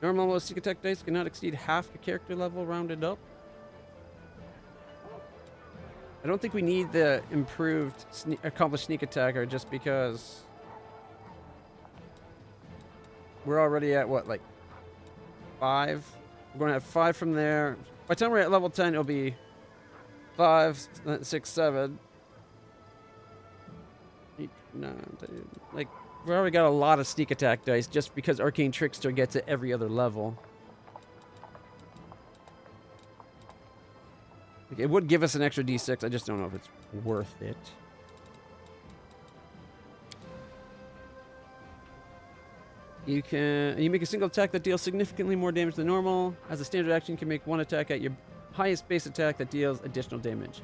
Speaker 1: Normal level sneak attack dice cannot exceed half your character level rounded up. I don't think we need the improved accomplished sneak attacker just because we're already at what, like 5? We're going to have 5 from there. By the time we're at level 10, it'll be 5, 6, 7, 8, 9, 10. Like, we already got a lot of sneak attack dice just because Arcane Trickster gets it every other level. Like, it would give us an extra d6. I just don't know if it's worth it. You make a single attack that deals significantly more damage than normal. As a standard action, you can make one attack at your highest base attack that deals additional damage.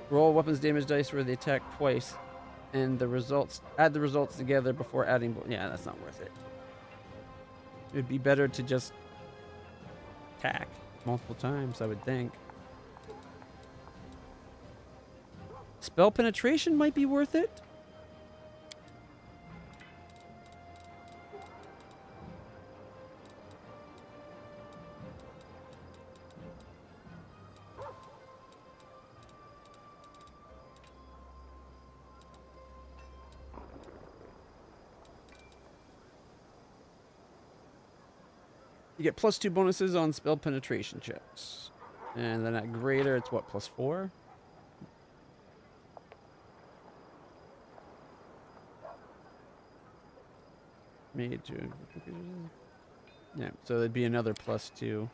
Speaker 1: Roll weapons damage dice where they attack twice, and add the results together before adding. Yeah, that's not worth it. It'd be better to just attack multiple times, I would think. Spell penetration might be worth it. You get +2 bonuses on spell penetration checks. And then at greater, it's what, +4? Made to... Yeah, so it'd be another +2.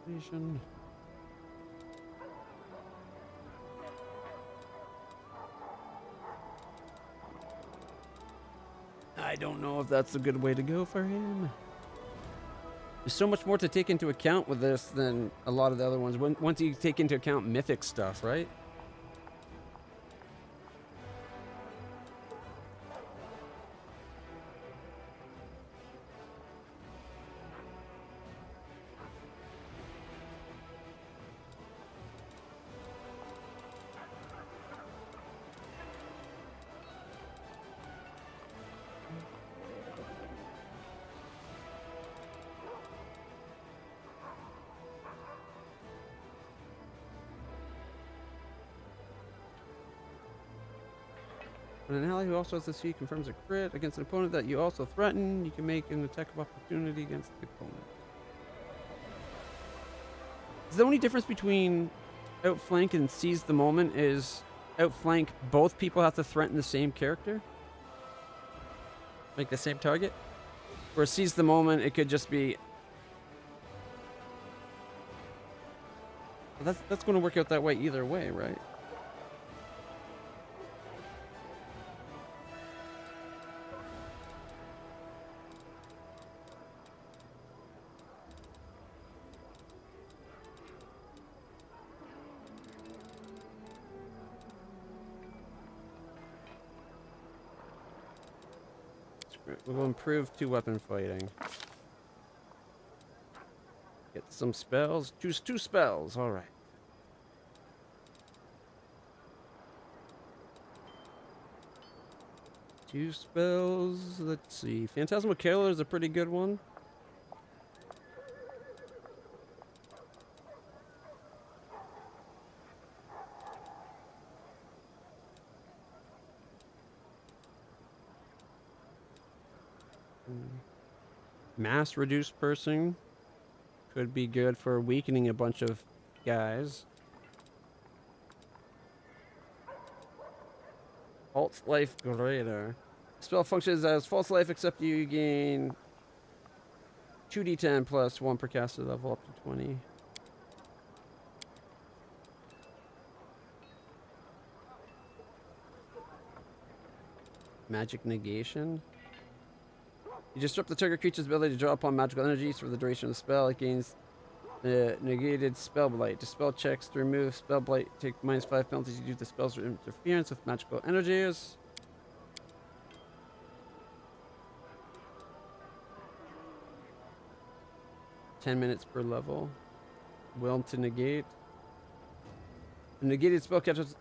Speaker 1: Penetration. I don't know if that's a good way to go for him. There's so much more to take into account with this than a lot of the other ones. Once you take into account mythic stuff, right? When an ally who also has this feat confirms a crit against an opponent that you also threaten, you can make an attack of opportunity against the opponent. Is the only difference between outflank and seize the moment is outflank, both people have to threaten the same character? Like the same target? Or seize the moment, it could just be... Well, that's going to work out that way either way, right? We'll improve 2 weapon fighting. Get some spells. Choose 2 spells. All right. Two spells. Let's see. Phantasmal Killer is a pretty good one. Mass reduced person could be good for weakening a bunch of guys. False life greater. Spell functions as false life, except you gain 2d10 plus 1 per caster level up to 20. Magic negation. You disrupt the target creature's ability to draw upon magical energies for the duration of the spell. It gains the negated spell blight. Dispel checks to remove spell blight take -5 penalties due to the spell's interference with magical energies. $10 per level. Will to negate. The negated spellcaster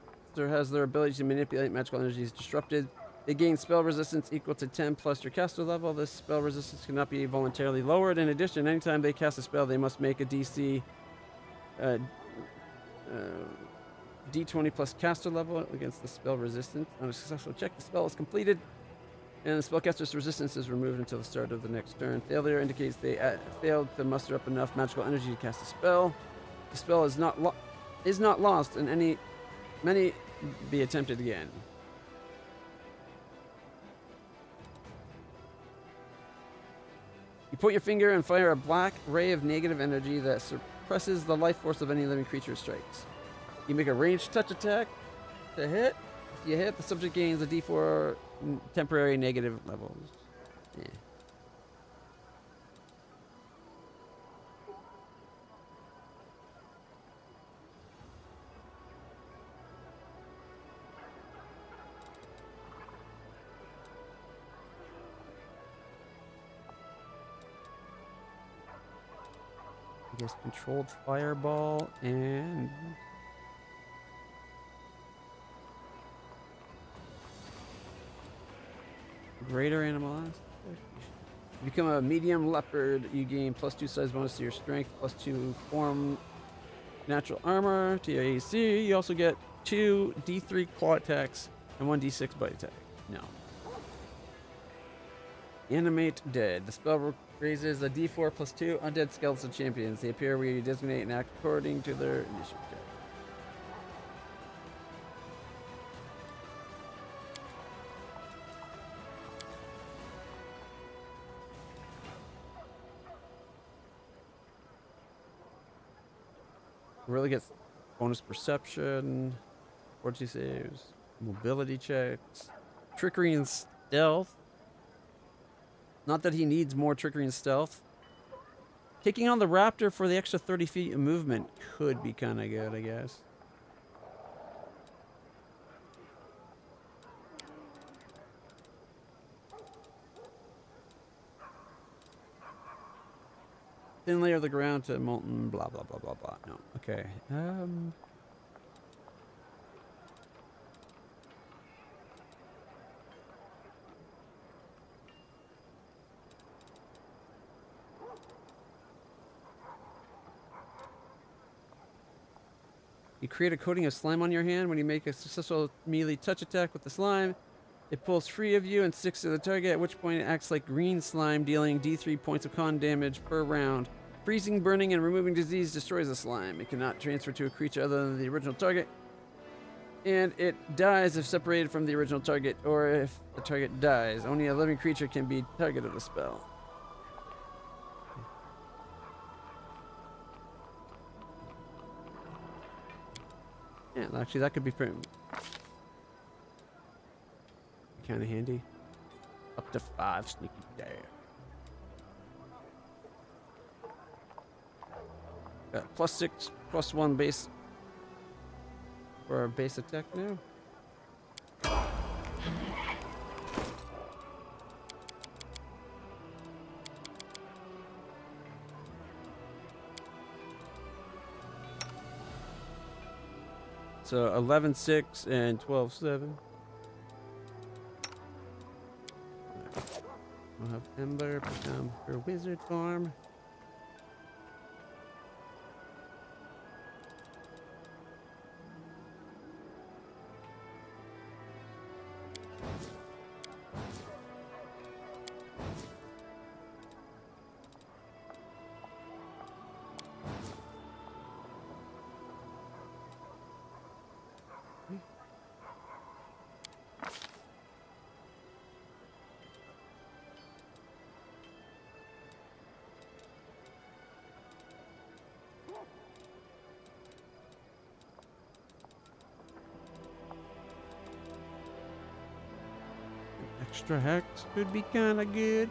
Speaker 1: has their ability to manipulate magical energies disrupted. They gain spell resistance equal to 10 plus your caster level. This spell resistance cannot be voluntarily lowered. In addition, anytime they cast a spell, they must make a DC D20 plus caster level against the spell resistance. On a successful check, the spell is completed, and the spellcaster's resistance is removed until the start of the next turn. Failure indicates they failed to muster up enough magical energy to cast a spell. The spell is not lost, and many be attempted again. You point your finger and fire a black ray of negative energy that suppresses the life force of any living creature it strikes. You make a ranged touch attack to hit. If you hit, the subject gains a D4 temporary negative levels. Yeah. I guess controlled fireball and greater animal aspect. You become a medium leopard. You gain +2 size bonus to your strength, +2 form natural armor to your AC. You also get 2 D3 claw attacks and 1 D6 bite attack. No. Animate dead. The spell raises a D4 +2 undead skeleton champions. They appear where you designate and act according to their initiative check. Really gets bonus perception, fortitude saves, mobility checks, trickery and stealth. Not that he needs more trickery and stealth. Taking on the raptor for the extra 30 feet of movement could be kind of good, I guess. Thin layer of the ground to molten blah blah blah blah blah. No. Okay. You create a coating of slime on your hand. When you make a successful melee touch attack with the slime, it pulls free of you and sticks to the target, at which point it acts like green slime, dealing D3 points of con damage per round. Freezing, burning, and removing disease destroys the slime. It cannot transfer to a creature other than the original target. And it dies if separated from the original target, or if the target dies. Only a living creature can be target of the spell. Yeah, actually that could be pretty kind of handy. Up to 5 sneaky dash. Got +6, +1 base for our base attack now. So 11-6 and 12-7. We'll have Ember become her wizard form. Extra hex could be kind of good.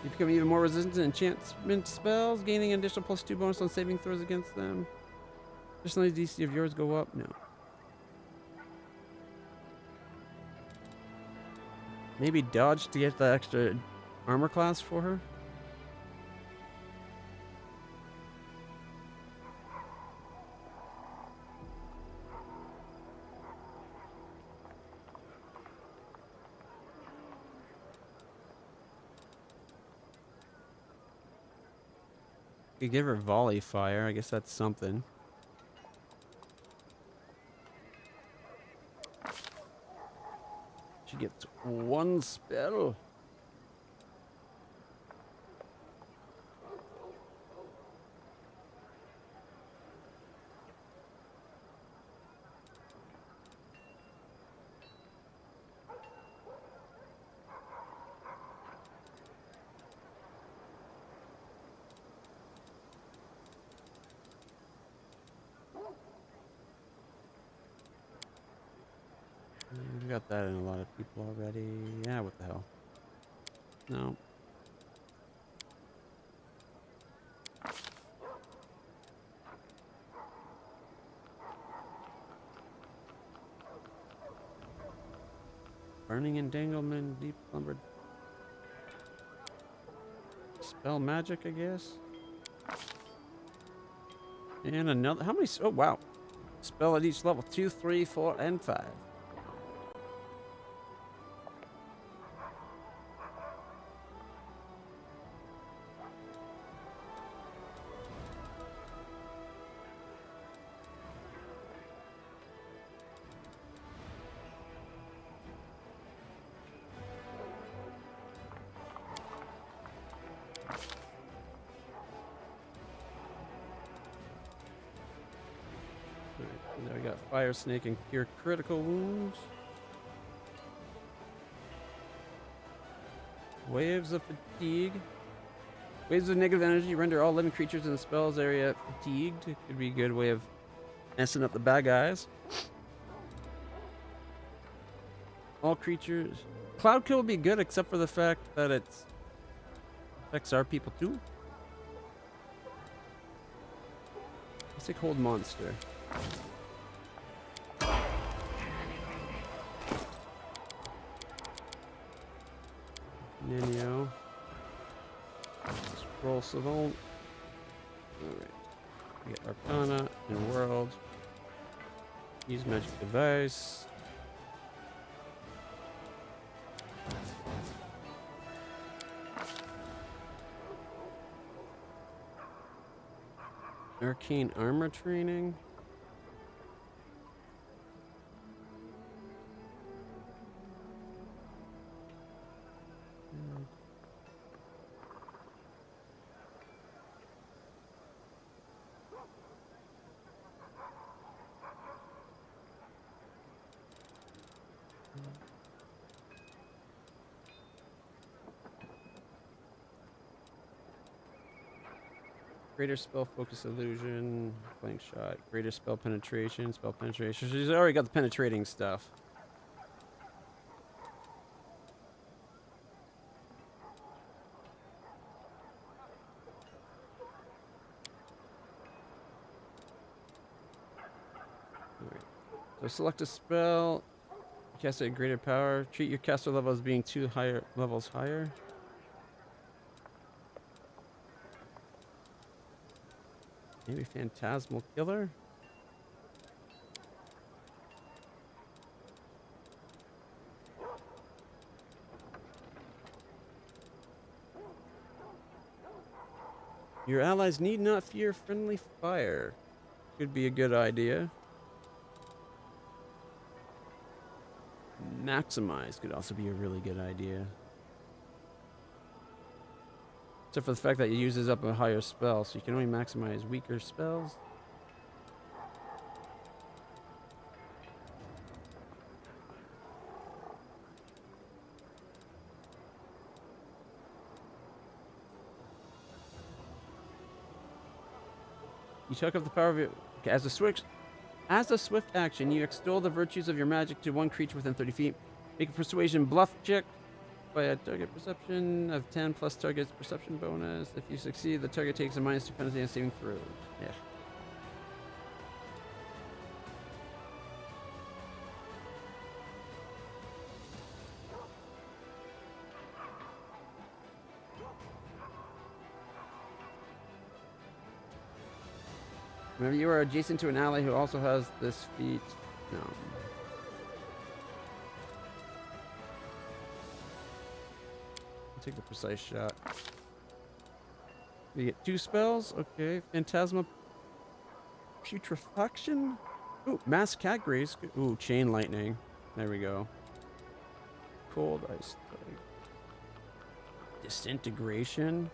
Speaker 1: You become even more resistant to enchantment spells, gaining an additional +2 bonus on saving throws against them. Additionally, DC of yours go up? No. Maybe dodge to get the extra armor class for her? Could give her volley fire. I guess that's something. She gets one spell. We got that in a lot of people already. Yeah, what the hell? No. Burning entanglement, deep slumbered. Spell magic, I guess. And another. How many? Oh, wow. Spell at each level 2, 3, 4, and 5. Now we got Fire Snake and Cure Critical Wounds. Waves of Fatigue. Waves of negative energy render all living creatures in the spells area fatigued. It could be a good way of messing up the bad guys. All creatures. Cloud Kill would be good except for the fact that it affects our people too. Let's take Hold Monster. Ninyo. Scroll Savant. Alright. We get Arcana and World. Use Magic Device. Arcane Armor Training. Greater spell focus illusion, flank shot, greater spell penetration, spell penetration. She's already got the penetrating stuff. Alright. So select a spell, cast it at greater power. Treat your caster level as being 2 levels higher. Maybe Phantasmal Killer? Your allies need not fear friendly fire. Could be a good idea. Maximize could also be a really good idea. Except for the fact that it uses up a higher spell, so you can only maximize weaker spells. You took up the power of your... As a switch... As a swift action, you extol the virtues of your magic to one creature within 30 feet. Make a persuasion bluff check by a target perception of 10 plus target's perception bonus. If you succeed, the target takes a -2 penalty on saving throws. Yeah. Whenever you are adjacent to an ally who also has this feat, no. I'll take the precise shot. We get 2 spells. Okay. Phantasma Putrefaction. Ooh, Mass Cat Grace. Ooh, Chain Lightning. There we go. Cold Ice Strike. Disintegration.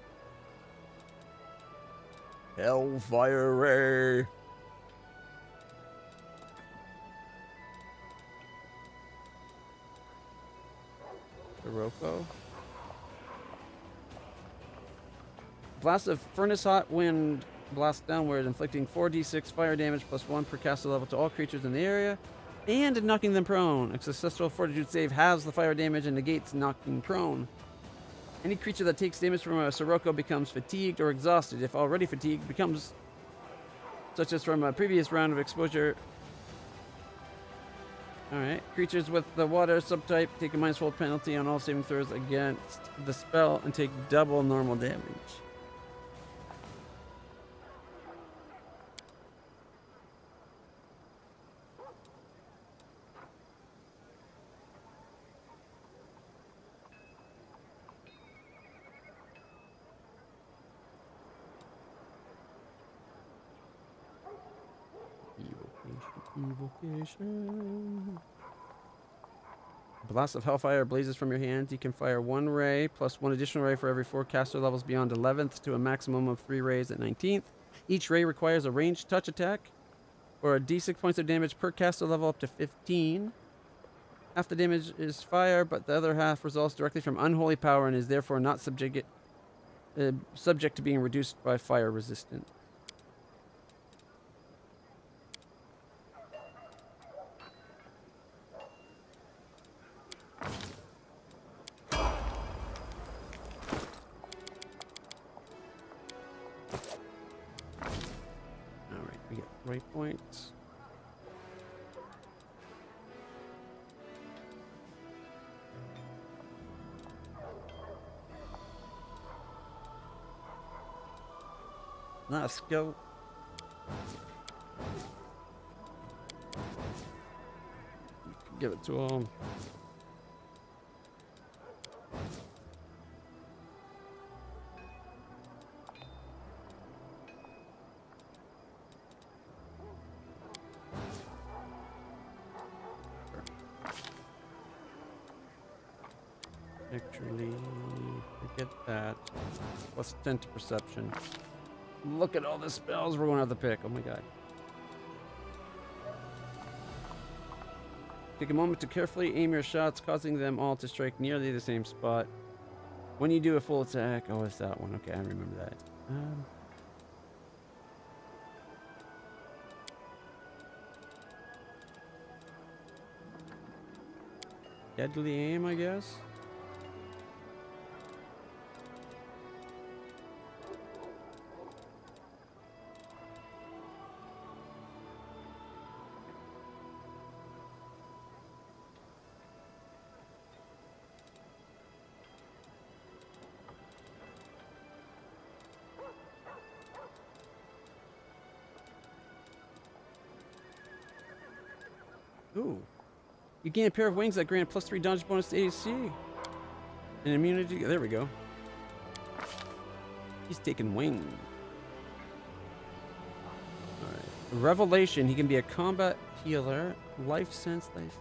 Speaker 1: Hellfire Ray. Hiroko. Blast of Furnace Hot Wind blasts downward, inflicting 4d6 fire damage plus 1 per caster level to all creatures in the area, and knocking them prone. A successful Fortitude save halves the fire damage and negates knocking prone. Any creature that takes damage from a Sirocco becomes fatigued or exhausted. If already fatigued, becomes such as from a previous round of exposure. Alright. Creatures with the water subtype take a -4 penalty on all saving throws against the spell and take double normal damage. Evocation. Blast of Hellfire blazes from your hands. You can fire 1 ray plus 1 additional ray for every 4 caster levels beyond 11th to a maximum of 3 rays at 19th. Each ray requires a ranged touch attack or a d6 points of damage per caster level up to 15. Half the damage is fire, but the other half results directly from unholy power and is therefore not subject to being reduced by fire resistance. Points. Not a skill. Give it to him. Actually, forget that. Plus 10 to perception. Look at all the spells we're going to have to pick. Oh my god. Take a moment to carefully aim your shots, causing them all to strike nearly the same spot. When you do a full attack... Oh, it's that one. Okay, I remember that. Deadly aim, I guess? Ooh. You gain a pair of wings that grant +3 dodge bonus to AC. And immunity. There we go. He's taking wings. Alright. Revelation. He can be a combat healer. Life sense. Life.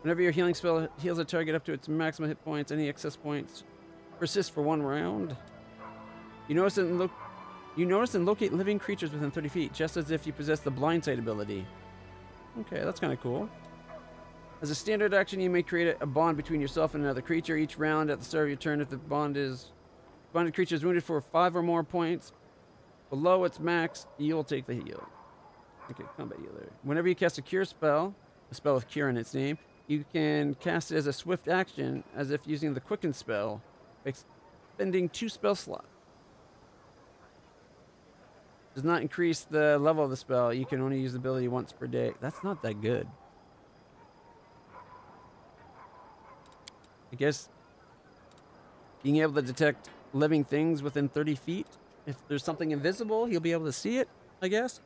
Speaker 1: Whenever your healing spell heals a target up to its maximum hit points, any excess points persist for 1 round. You notice and locate living creatures within 30 feet, just as if you possess the blind sight ability. Okay, that's kind of cool. As a standard action, you may create a bond between yourself and another creature. Each round at the start of your turn, if the bonded creature is wounded for 5 or more points below its max, you'll take the heal. Okay, combat healer. Whenever you cast a cure spell, a spell with cure in its name, you can cast it as a swift action, as if using the quicken spell, expending 2 spell slots. Does not increase the level of the spell. You can only use the ability once per day. That's not that good. I guess being able to detect living things within 30 feet. If there's something invisible, he'll be able to see it, I guess.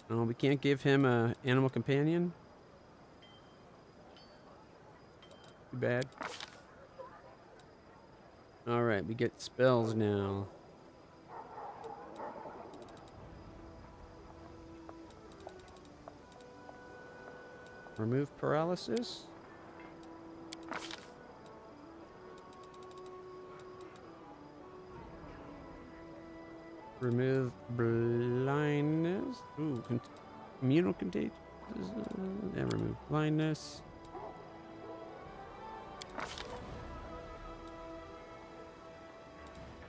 Speaker 1: Oh, we can't give him a animal companion. Too bad. All right, we get spells now. Remove paralysis. Remove blindness. Ooh, communal contagion. And remove blindness.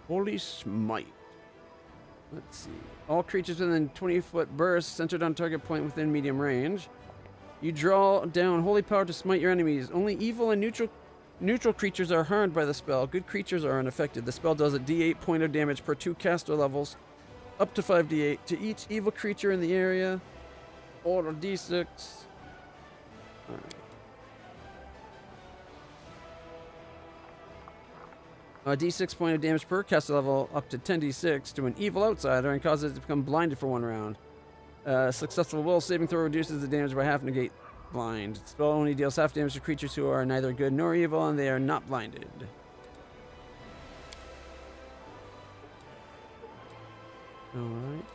Speaker 1: Holy smite. Let's see. All creatures within 20-foot burst centered on target point within medium range. You draw down holy power to smite your enemies. Only evil and neutral creatures are harmed by the spell. Good creatures are unaffected. The spell does a d8 point of damage per 2 caster levels, up to 5d8 to each evil creature in the area, or a d6. All right. A d6 point of damage per caster level, up to 10d6 to an evil outsider, and causes it to become blinded for 1 round. Successful will saving throw reduces the damage by half, negate blind. Spell only deals half damage to creatures who are neither good nor evil, and they are not blinded. Alright.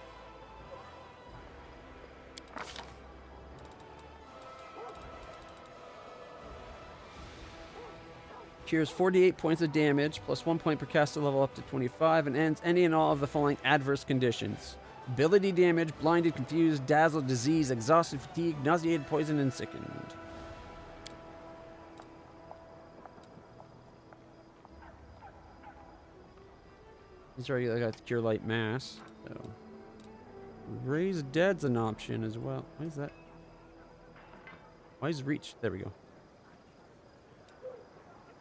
Speaker 1: Cures 48 points of damage, plus 1 point per caster level up to 25, and ends any and all of the following adverse conditions. Ability damage, blinded, confused, dazzled, diseased, exhausted, fatigued, nauseated, poisoned, and sickened. He's already got Cure Light Mass, so... Raise Dead's an option as well. Why is that? Why is Reach? There we go.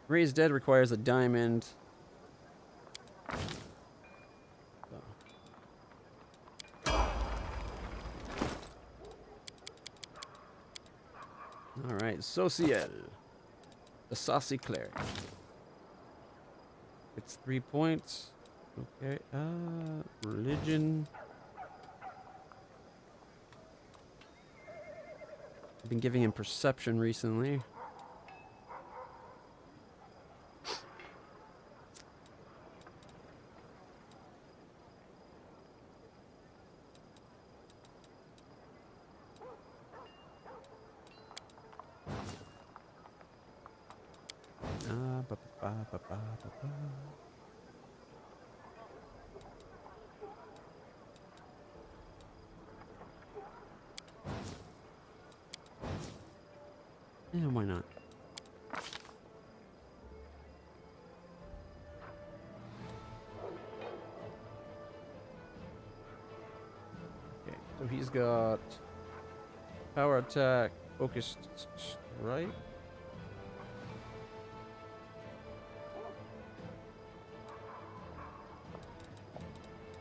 Speaker 1: Raise Dead requires a diamond. Alright, Social. The Saucy Cleric. It's 3 points. Okay, Religion. I've been giving him Perception recently. Yeah, why not? Okay, so he's got power attack, focused strike.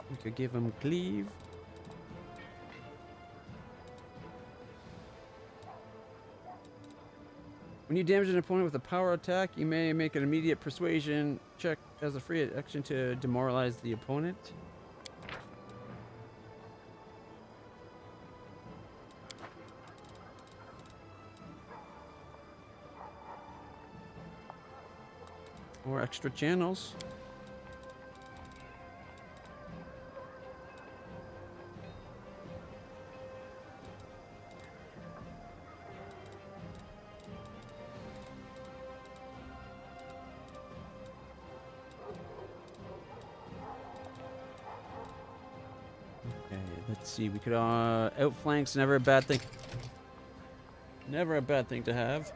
Speaker 1: We could give him cleave. When you damage an opponent with a power attack, you may make an immediate persuasion check as a free action to demoralize the opponent. Or extra channels. Let's see, we could outflanks, never a bad thing. Never a bad thing to have.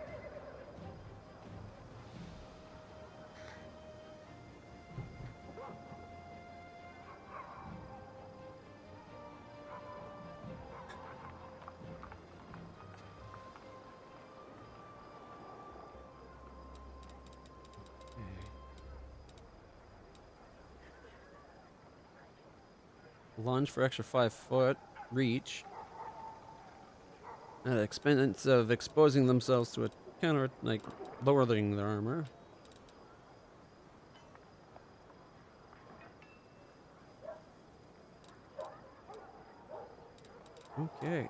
Speaker 1: Lunge for extra 5 foot reach. At the expense of exposing themselves to a counter, like lowering their armor. Okay.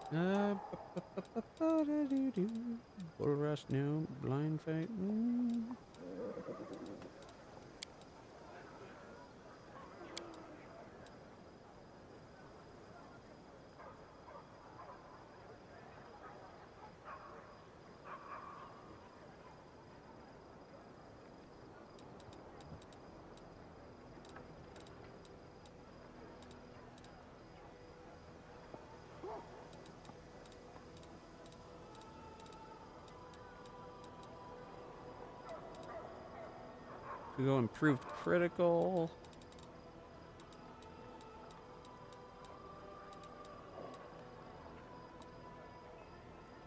Speaker 1: Bull rush, no. Blind fight. We go improved critical.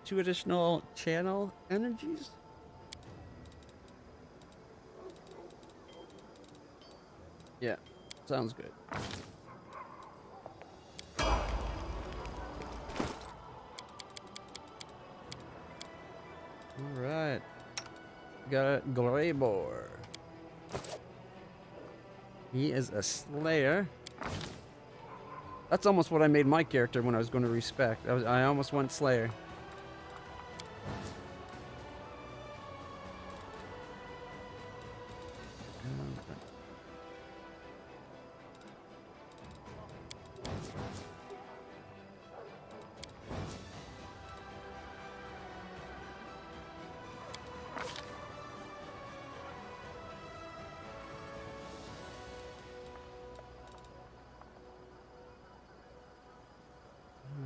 Speaker 1: Two additional channel energies. Yeah, sounds good. All right, got a Glaybor. He is a Slayer. That's almost what I made my character when I was going to respect. I almost went Slayer.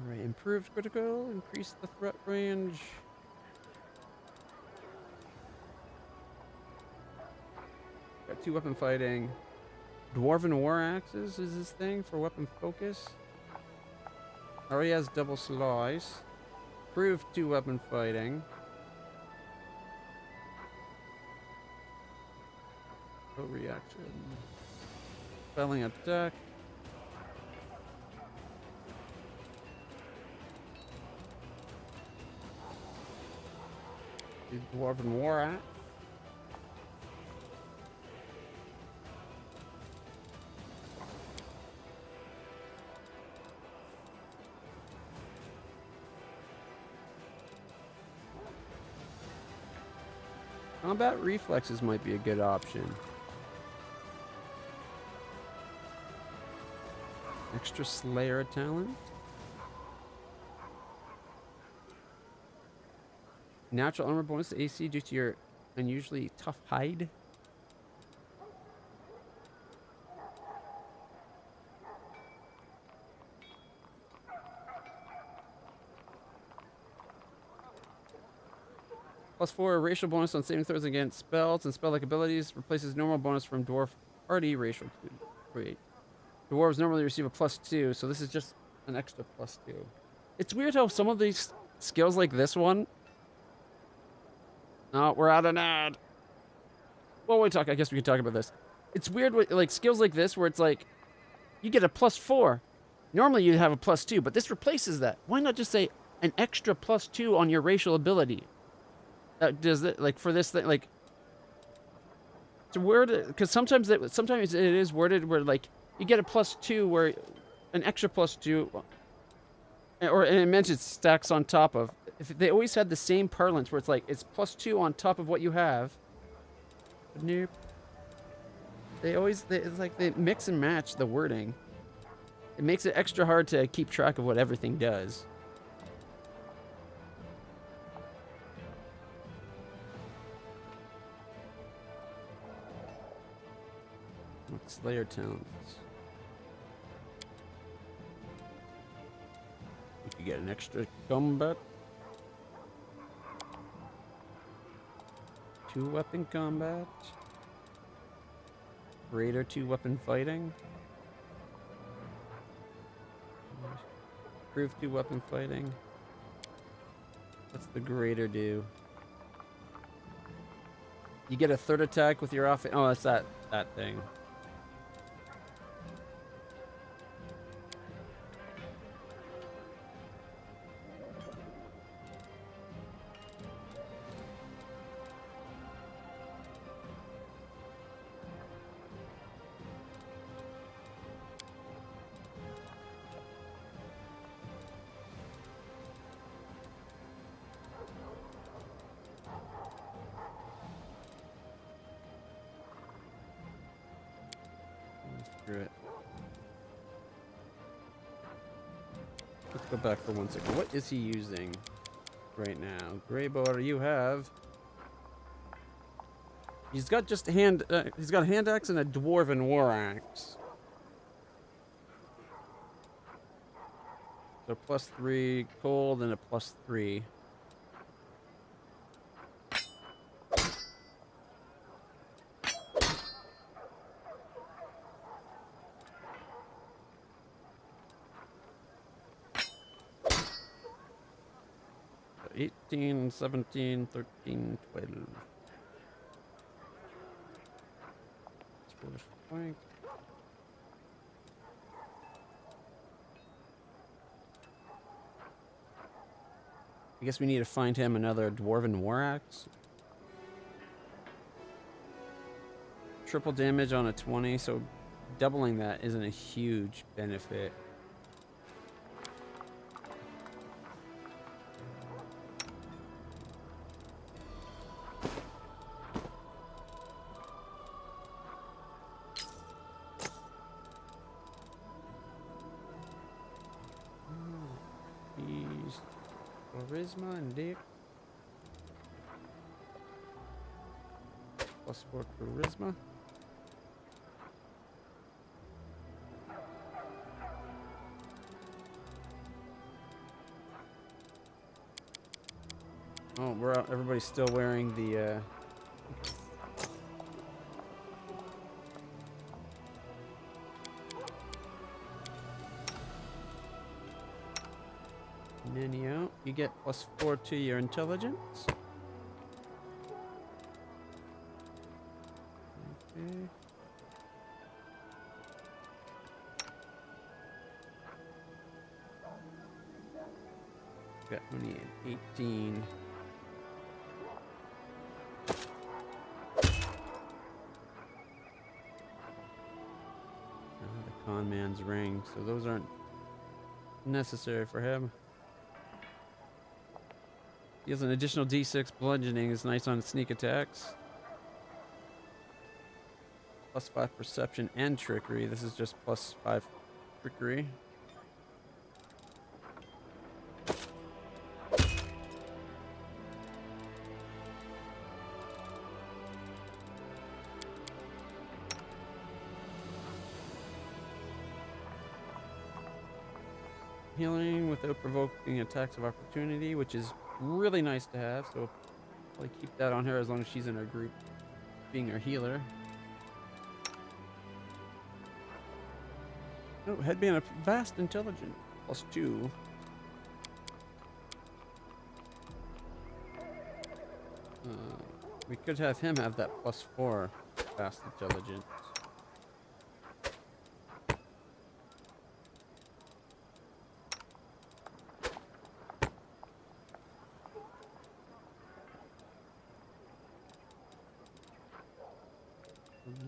Speaker 1: Alright, improved critical, increase the threat range. Got 2 weapon fighting. Dwarven war axes is his thing for weapon focus. Already has double slice. Improved 2 weapon fighting. Oh, reaction. Spelling attack. Dwarven war axe. Combat reflexes might be a good option. Extra Slayer talent. Natural armor bonus to AC due to your unusually tough hide. +4 racial bonus on saving throws against spells and spell-like abilities. Replaces normal bonus from dwarf party racial. Wait. Dwarves normally receive a +2, so this is just an extra +2. It's weird how some of these skills like this one. Oh, we're out of ad. Well, I guess we could talk about this. It's weird with like skills like this where it's like you get a +4. Normally you'd have a +2, but this replaces that. Why not just say an extra +2 on your racial ability? Does it like for this thing like to word it? Because sometimes it is worded where like you get a +2 where an extra +2, or and it mentions stacks on top of. If they always had the same parlance where it's like it's +2 on top of what you have. But nope. It's like they mix and match the wording. It makes it extra hard to keep track of what everything does. Slayer talents. You could get an extra combat. 2 weapon combat. Greater 2 weapon fighting. Improved 2 weapon fighting. What's the greater do? You get a 3rd attack with your offense. Oh, that's that thing. Screw it. Let's go back for 1 second. What is he using right now? Gray boar, you have. He's got just a hand. He's got a hand axe and a dwarven war axe. So +3 cold and a +3. So 18, 17, 13, 12. Polish flank. I guess we need to find him another dwarven war axe. Triple damage on a 20, so doubling that isn't a huge benefit. He's charisma and dick. +4 charisma. Oh, we're out. Everybody's still wearing the Nenio. You get +4 to your intelligence. Okay. Got only an 18. The con man's ring, so those aren't necessary for him. He has an additional D6 bludgeoning. Is nice on sneak attacks. +5 perception and trickery. This is just +5 trickery. Healing without provoking attacks of opportunity, which is really nice to have, so probably keep that on her as long as she's in our group, being our healer. Oh, headband of vast intelligence, +2. We could have him have that +4 vast intelligence.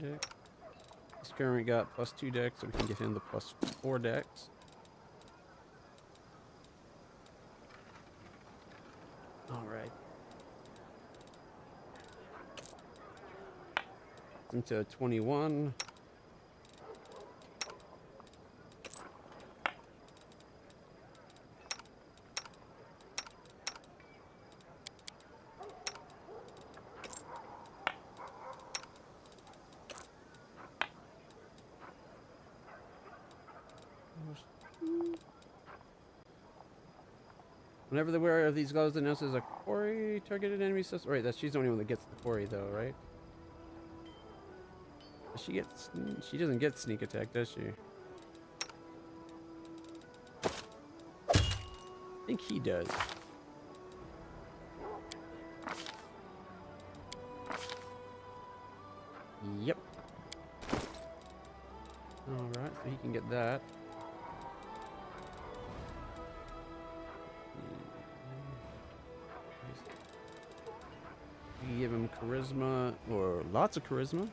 Speaker 1: Deck. This current got +2 dex, so we can give him the +4 dex. All right. Into 21. Whenever the wearer of these gloves announces a quarry targeted enemy system. Right, she's the only one that gets the quarry though, right? She doesn't get sneak attack, does she? I think he does. Yep. Alright, so he can get that. You give him charisma, or lots of charisma.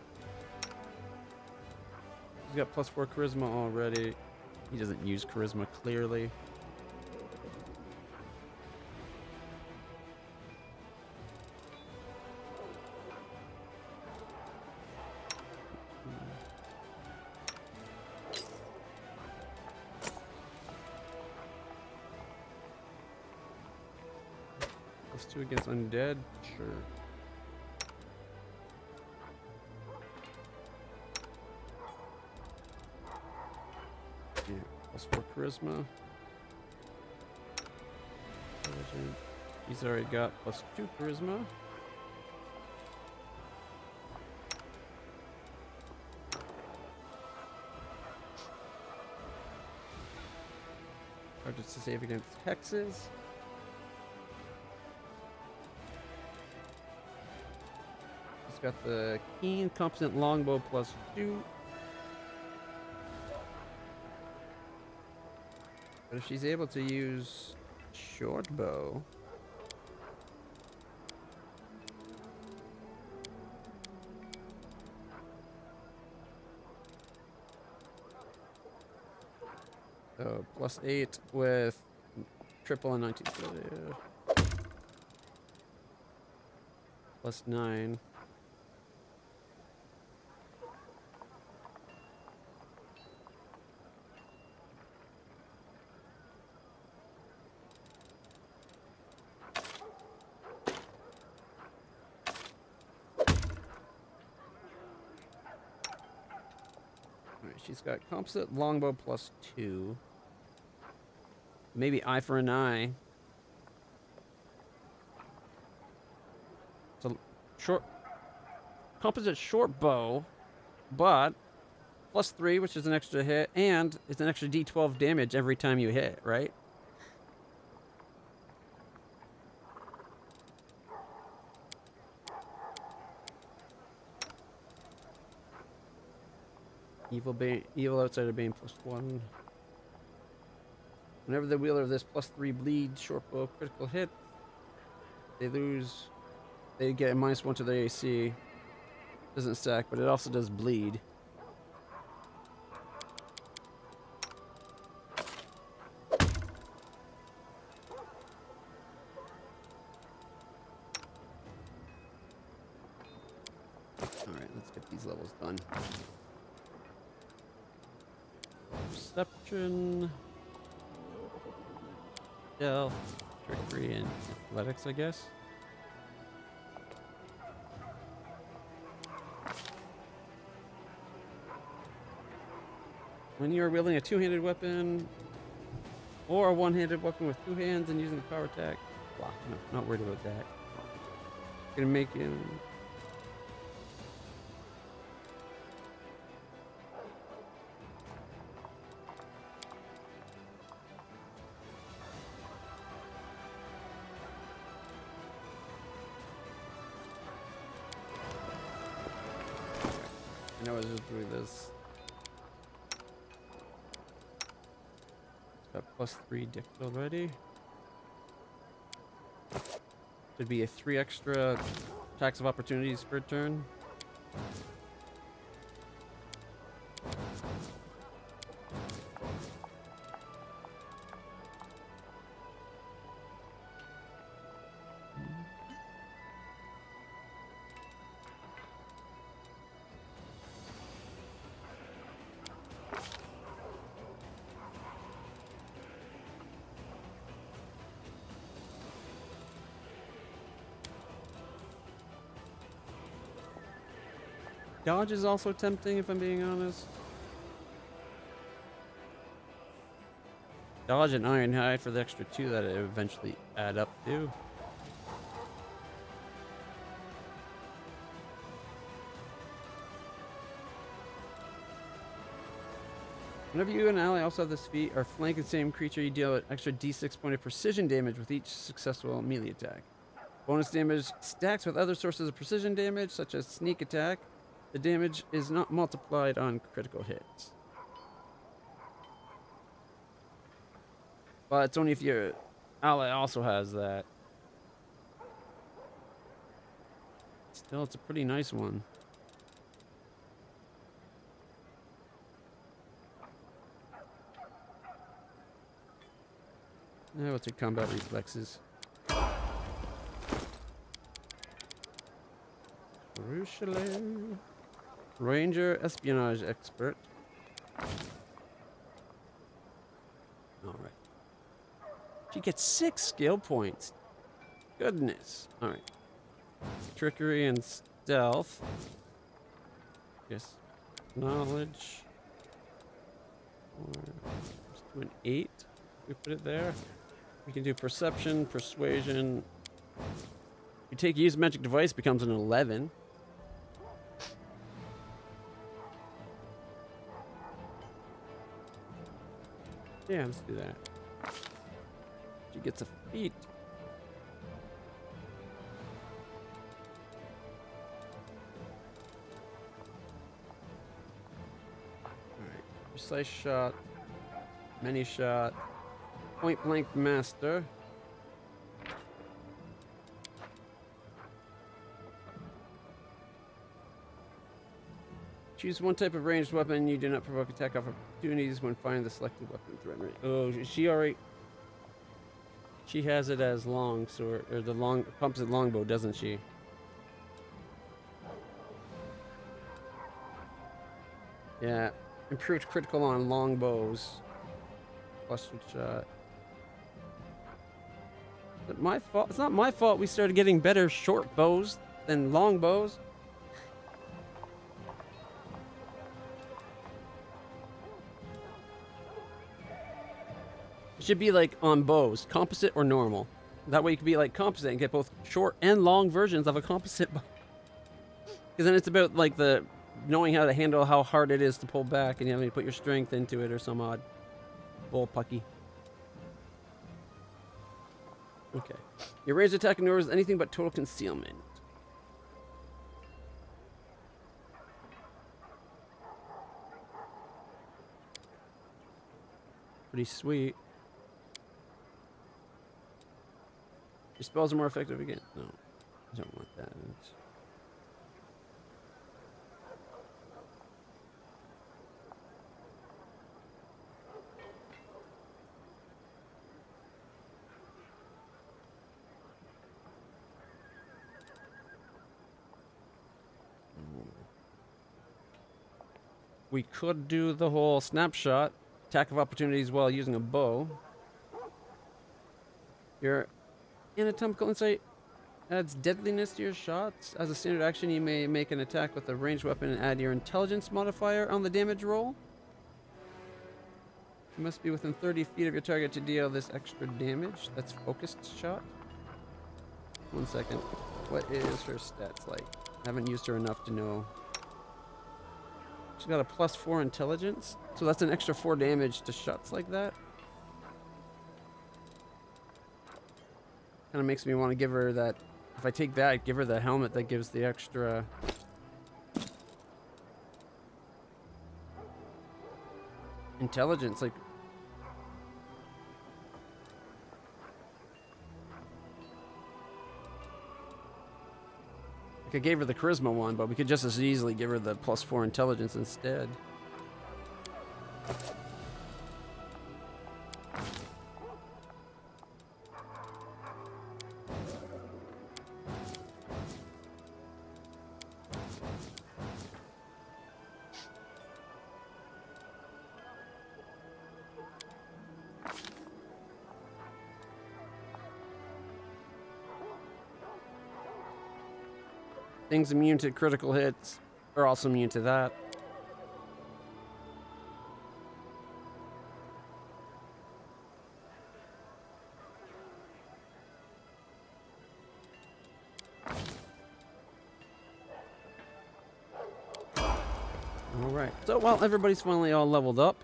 Speaker 1: He's got +4 charisma already. He doesn't use charisma clearly. +2 against undead. Sure. Yeah, +4 charisma. Intelligent. He's already got +2 charisma. Targets to save against hexes. He's got the keen, competent longbow +2. But if she's able to use short bow, so +8 with triple and 19. So yeah. +9. Alright, she's got composite longbow +2. Maybe eye for an eye. So short composite short bow, but +3, which is an extra hit, and it's an extra D12 damage every time you hit, right? Evil outsider bane +1. Whenever the wielder of this +3 bleed short bow critical hit, they lose. They get a -1 to their AC. Doesn't stack, but it also does bleed. Alright, let's get these levels done. Perception. Stealth. Trickery and athletics, I guess. When you're wielding a two-handed weapon or a one-handed weapon with two hands and using the power attack, block. No, not worried about that. Gonna make him. I know I was just doing this. Got +3 dict already. Should be a 3 extra attacks of opportunities per turn. Dodge is also tempting, if I'm being honest. Dodge and Ironhide for the extra 2 that it eventually add up to. Whenever you and an ally also have this feat or flank the same creature, you deal an extra d6 point of precision damage with each successful melee attack. Bonus damage stacks with other sources of precision damage, such as sneak attack. The damage is not multiplied on critical hits. But it's only if your ally also has that. Still, it's a pretty nice one. Now what's your combat reflexes? Crucially. Ranger espionage expert. Alright. She gets 6 skill points. goodness. All right. Trickery and stealth. Yes. Knowledge. Let's do an 8. We put it there. We can do perception, persuasion. If you take use magic device, becomes an 11. Yeah, let's do that. She gets a feat. Alright. Precise shot. Many shot. Point blank master. Choose one type of ranged weapon. You do not provoke attack opportunities when firing the selected weapon threat range. Oh, she already. She has it as long sword, or the long composite longbow, doesn't she? Yeah, improved critical on longbows. Clustered shot. Is it my fault? It's not my fault. We started getting better short bows than long bows. It should be like on bows, composite or normal. That way you can be like composite and get both short and long versions of a composite bow. Because then it's about like the knowing how to handle how hard it is to pull back and you having to put your strength into it or some odd bull pucky. Okay. Your ranged attack ignores anything but total concealment. Pretty sweet. Your spells are more effective again. No, I don't want that. We could do the whole snapshot, attack of opportunities while using a bow. Your anatomical insight adds deadliness to your shots. As a standard action, you may make an attack with a ranged weapon and add your intelligence modifier on the damage roll. You must be within 30 feet of your target to deal this extra damage. That's focused shot. 1 second. What is her stats like? I haven't used her enough to know. She's got a +4 intelligence, so that's an extra 4 damage to shots like that. Kind of makes me want to give her that. If I take that, give her the helmet that gives the extra. Intelligence, like. I gave her the charisma one, but we could just as easily give her the +4 intelligence instead. Things immune to critical hits are also immune to that. Alright, so while everybody's finally all leveled up,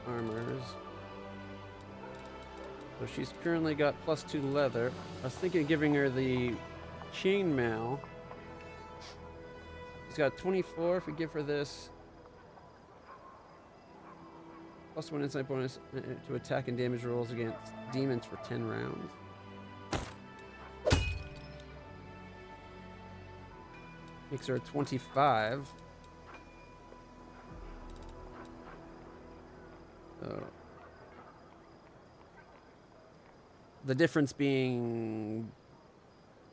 Speaker 1: armors. So she's currently got +2 leather. I was thinking of giving her the chainmail. She's got 24 if we give her this. +1 insight bonus to attack and damage rolls against demons for 10 rounds. Makes her a 25. So the difference being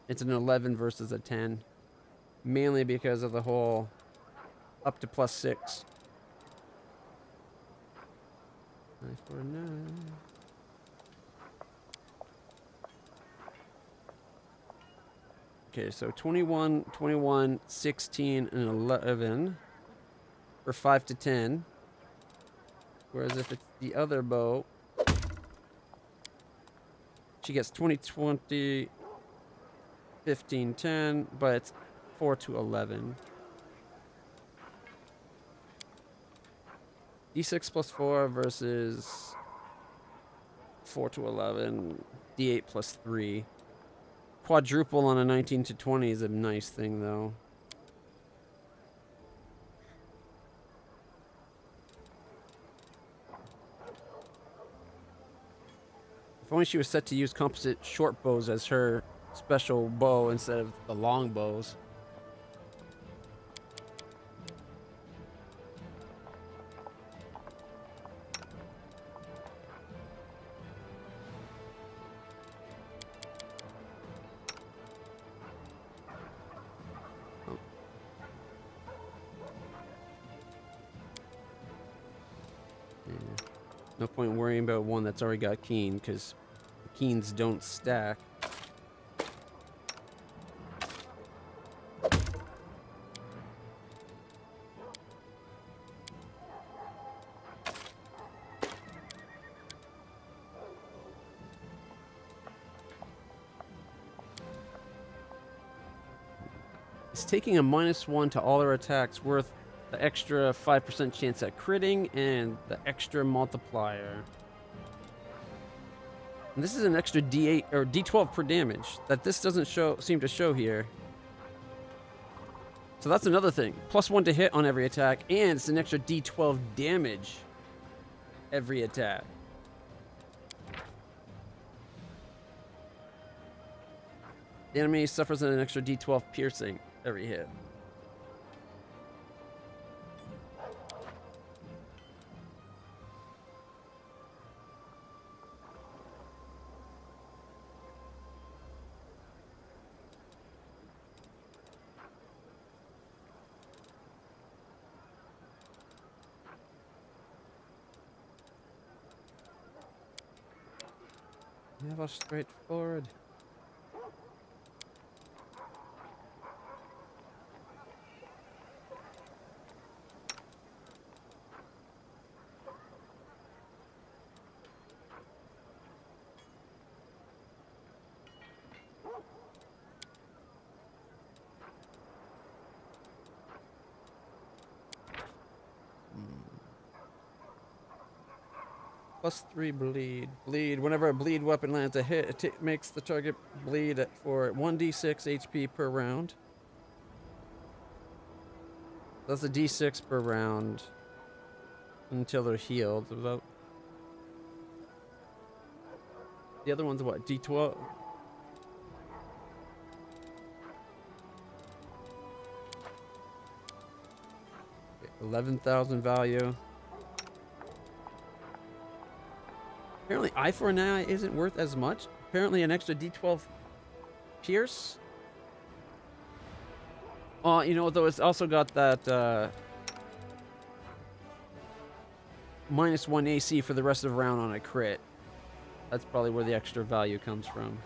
Speaker 1: it's an 11 versus a 10. Mainly because of the whole up to +6. for 9. Okay, so 21, 21, 16, and 11 for 5 to 10. Whereas if it's the other bow, she gets 20, 20, 15, 10, but it's 4 to 11. D6 plus 4 versus 4 to 11. D8 plus 3. Quadruple on a 19 to 20 is a nice thing, though. If only she was set to use composite short bows as her special bow instead of the long bows. No point worrying about one that's already got keen, because keens don't stack. It's taking a -1 to all her attacks, worth the extra 5% chance at critting and the extra multiplier. And this is an extra D8 or D12 per damage that this doesn't seem to show here. So that's another thing. +1 to hit on every attack, and it's an extra D12 damage every attack. The enemy suffers an extra D12 piercing every hit. Never straightforward. +3 bleed. Bleed. Whenever a bleed weapon lands a hit, it makes the target bleed for 1d6 HP per round. That's a d6 per round until they're healed. Without... The other one's what? D12? 11,000 value. Apparently, eye for an eye isn't worth as much. Apparently, an extra D12 pierce. You know, though, it's also got that -1 AC for the rest of the round on a crit. That's probably where the extra value comes from.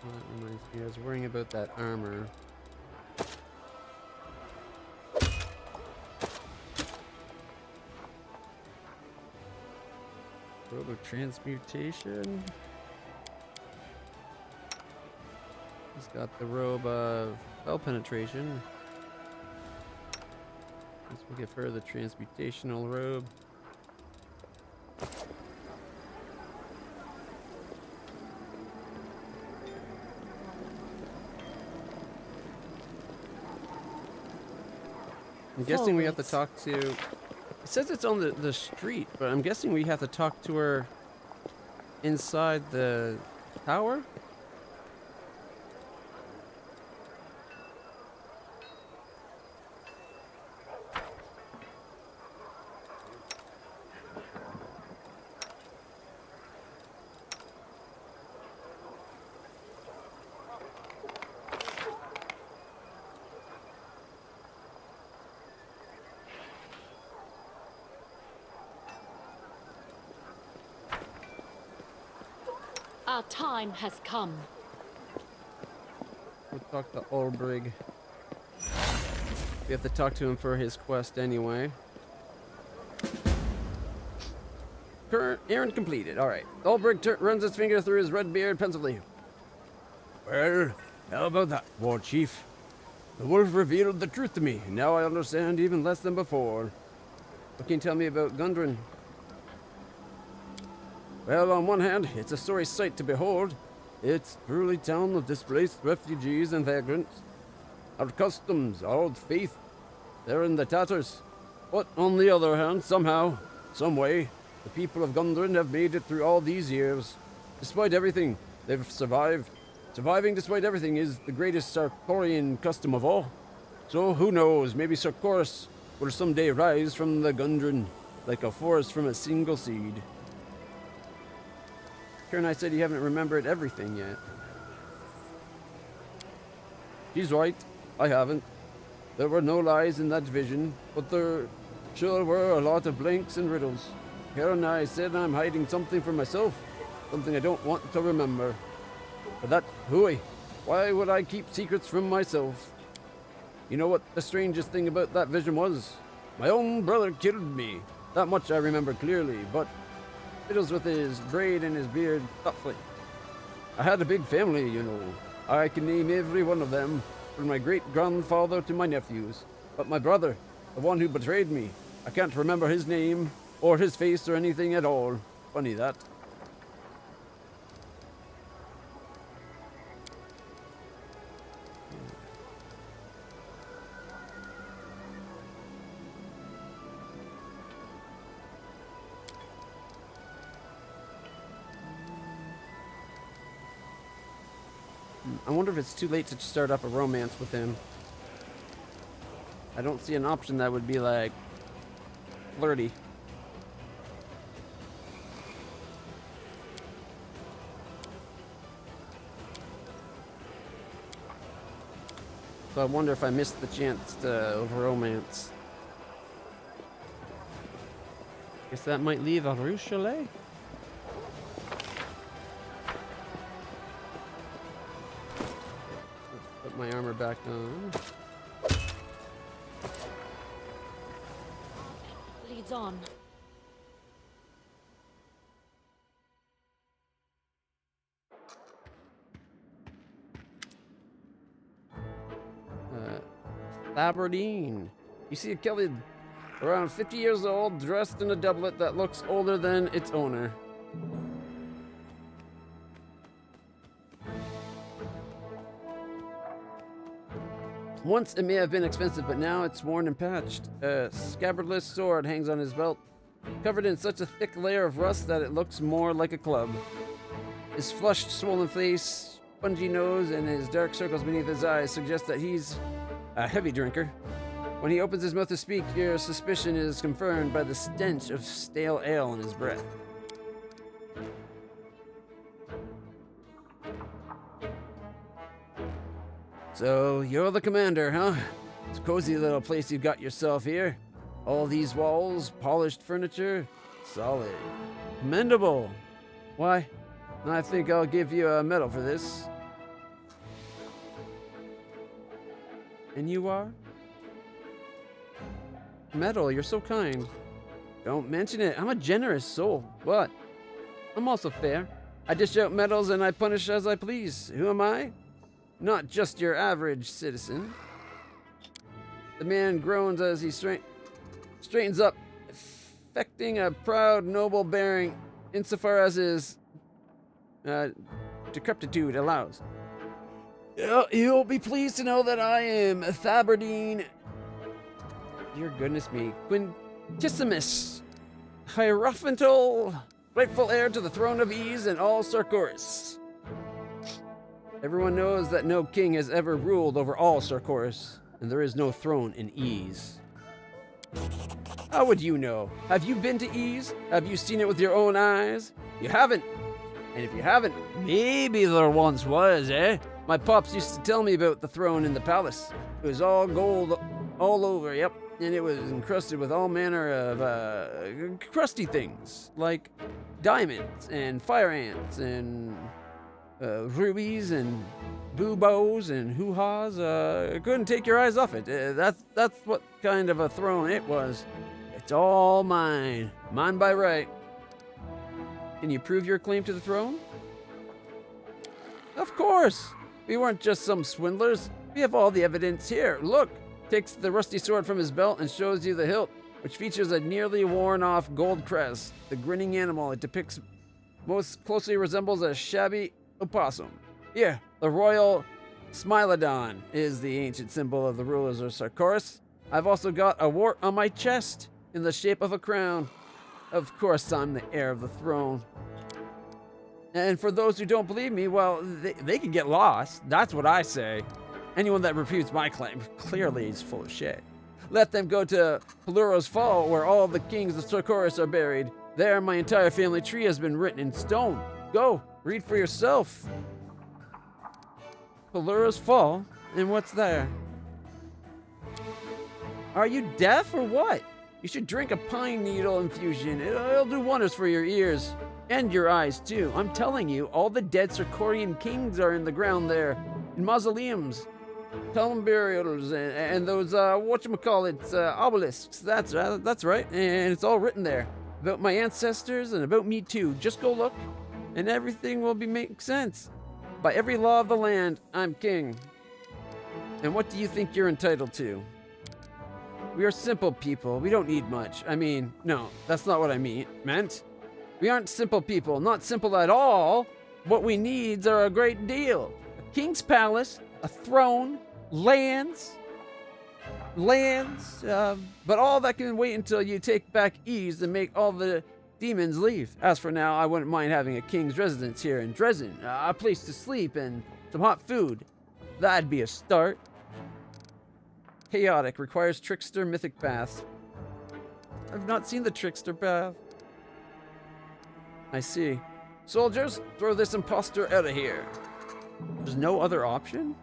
Speaker 1: That reminds me, I was worrying about that armor. Robe of Transmutation. He's got the robe of Spell Penetration. We'll give her the Transmutational robe. I'm guessing we have to
Speaker 4: Forwards.
Speaker 1: talk to... It says it's on the street, but I'm guessing we have to talk to her inside the tower?
Speaker 4: Our time has come.
Speaker 1: We'll talk to Ulbrig. We have to talk to him for his quest anyway. Current errand completed. All right. Ulbrig runs his finger through his red beard pensively. Well, how about that, War Chief? The wolf revealed the truth to me. Now I understand even less than before. What can you tell me about Gundren? Well, on one hand, it's a sorry sight to behold. It's a truly town of displaced refugees and vagrants. Our customs, our old faith, they're in the tatters. But on the other hand, somehow, some way, the people of Gundren have made it through all these years. Despite everything, they've survived. Surviving despite everything is the greatest Sarkorian custom of all. So who knows, maybe Sarkoris will someday rise from the Gundren, like a forest from a single seed. Karen, I said you haven't remembered everything yet. She's right, I haven't. There were no lies in that vision, but there sure were a lot of blanks and riddles. Karen, I said I'm hiding something from myself, something I don't want to remember. But that, hooey, why would I keep secrets from myself? You know what the strangest thing about that vision was? My own brother killed me. That much I remember clearly, but fiddles with his braid and his beard thoughtfully. I had a big family, you know. I can name every one of them, from my great-grandfather to my nephews. But my brother, the one who betrayed me, I can't remember his name, or his face, or anything at all. Funny that. I wonder if it's too late to start up a romance with him. I don't see an option that would be like flirty. So I wonder if I missed the chance to romance. Guess that might leave a Rue Chalet. Put my armor back on.
Speaker 4: Leads on.
Speaker 1: Aberdeen. You see a Kelly around 50 years old, dressed in a doublet that looks older than its owner. Once it may have been expensive, but now it's worn and patched. A scabbardless sword hangs on his belt, covered in such a thick layer of rust that it looks more like a club. His flushed, swollen face, spongy nose, and his dark circles beneath his eyes suggest that he's a heavy drinker. When he opens his mouth to speak, your suspicion is confirmed by the stench of stale ale in his breath. So, you're the commander, huh? It's a cozy little place you've got yourself here. All these walls, polished furniture, solid. Commendable. Why, I think I'll give you a medal for this. And you are? Medal, you're so kind. Don't mention it. I'm a generous soul. What? I'm also fair. I dish out medals and I punish as I please. Who am I? Not just your average citizen. The man groans as he straightens up, affecting a proud, noble bearing insofar as his decrepitude allows. You'll be pleased to know that I am Thaberdeen Dear goodness me. Quintissimus, Hierophantal, rightful heir to the throne of Ease and all Sarkoris. Everyone knows that no king has ever ruled over all Sarkoris, and there is no throne in Ease. How would you know? Have you been to Ease? Have you seen it with your own eyes? You haven't. And if you haven't, maybe there once was, eh? My pops used to tell me about the throne in the palace. It was all gold all over, yep. And it was encrusted with all manner of crusty things, like diamonds and fire ants and rubies and buboes and hoo-haws. Couldn't take your eyes off it. That's what kind of a throne it was. It's all mine. Mine by right. Can you prove your claim to the throne? Of course. We weren't just some swindlers. We have all the evidence here. Look. Takes the rusty sword from his belt and shows you the hilt, which features a nearly worn-off gold crest. The grinning animal it depicts most closely resembles a shabby opossum. Here, the royal Smilodon is the ancient symbol of the rulers of Sarkoris. I've also got a wart on my chest in the shape of a crown. Of course, I'm the heir of the throne. And for those who don't believe me, well, they can get lost. That's what I say. Anyone that refutes my claim clearly is full of shit. Let them go to Peluro's Fall, where all the kings of Sarkoris are buried. There, my entire family tree has been written in stone. Go, read for yourself. Peluro's Fall? And what's there? Are you deaf or what? You should drink a pine needle infusion. It'll do wonders for your ears. And your eyes, too. I'm telling you, all the dead Sarkorian kings are in the ground there. In mausoleums. Column burials and those whatchamacallits, obelisks. That's right, and it's all written there about my ancestors and about me too. Just go look, and everything will make sense. By every law of the land, I'm king. And what do you think you're entitled to? We are simple people. We don't need much. I mean, no, that's not what I meant. We aren't simple people. Not simple at all. What we need are a great deal. A king's palace. A throne, lands, but all that can wait until you take back Ease and make all the demons leave. As for now, I wouldn't mind having a king's residence here in Dresden, a place to sleep and some hot food. That'd be a start. Chaotic, requires trickster mythic path. I've not seen the trickster path. I see. Soldiers, throw this imposter out of here. There's no other option?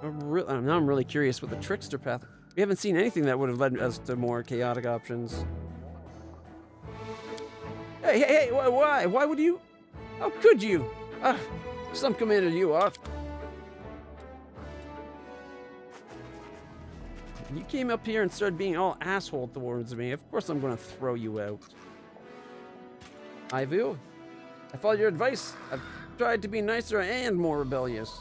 Speaker 1: Now I'm really curious with the trickster path. We haven't seen anything that would have led us to more chaotic options. Hey, why? Why would you? How could you? Some commanded you off. You came up here and started being all asshole towards me. Of course I'm going to throw you out. I will. I followed your advice. I've tried to be nicer and more rebellious.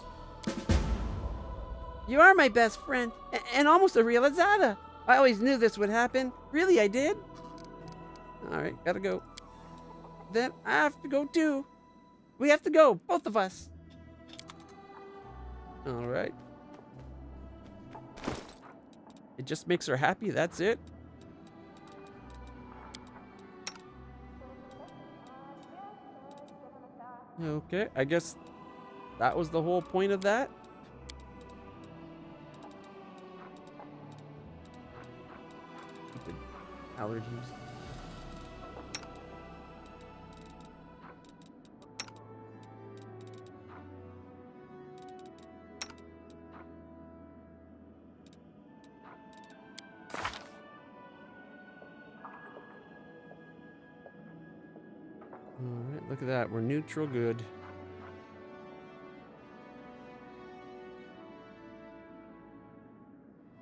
Speaker 1: You are my best friend, and almost a real Azada. I always knew this would happen. Really, I did. Alright, gotta go. Then I have to go too. We have to go, both of us. Alright. It just makes her happy, that's it. Okay, I guess that was the whole point of that. Stupid allergies. Alright, look at that. We're neutral good.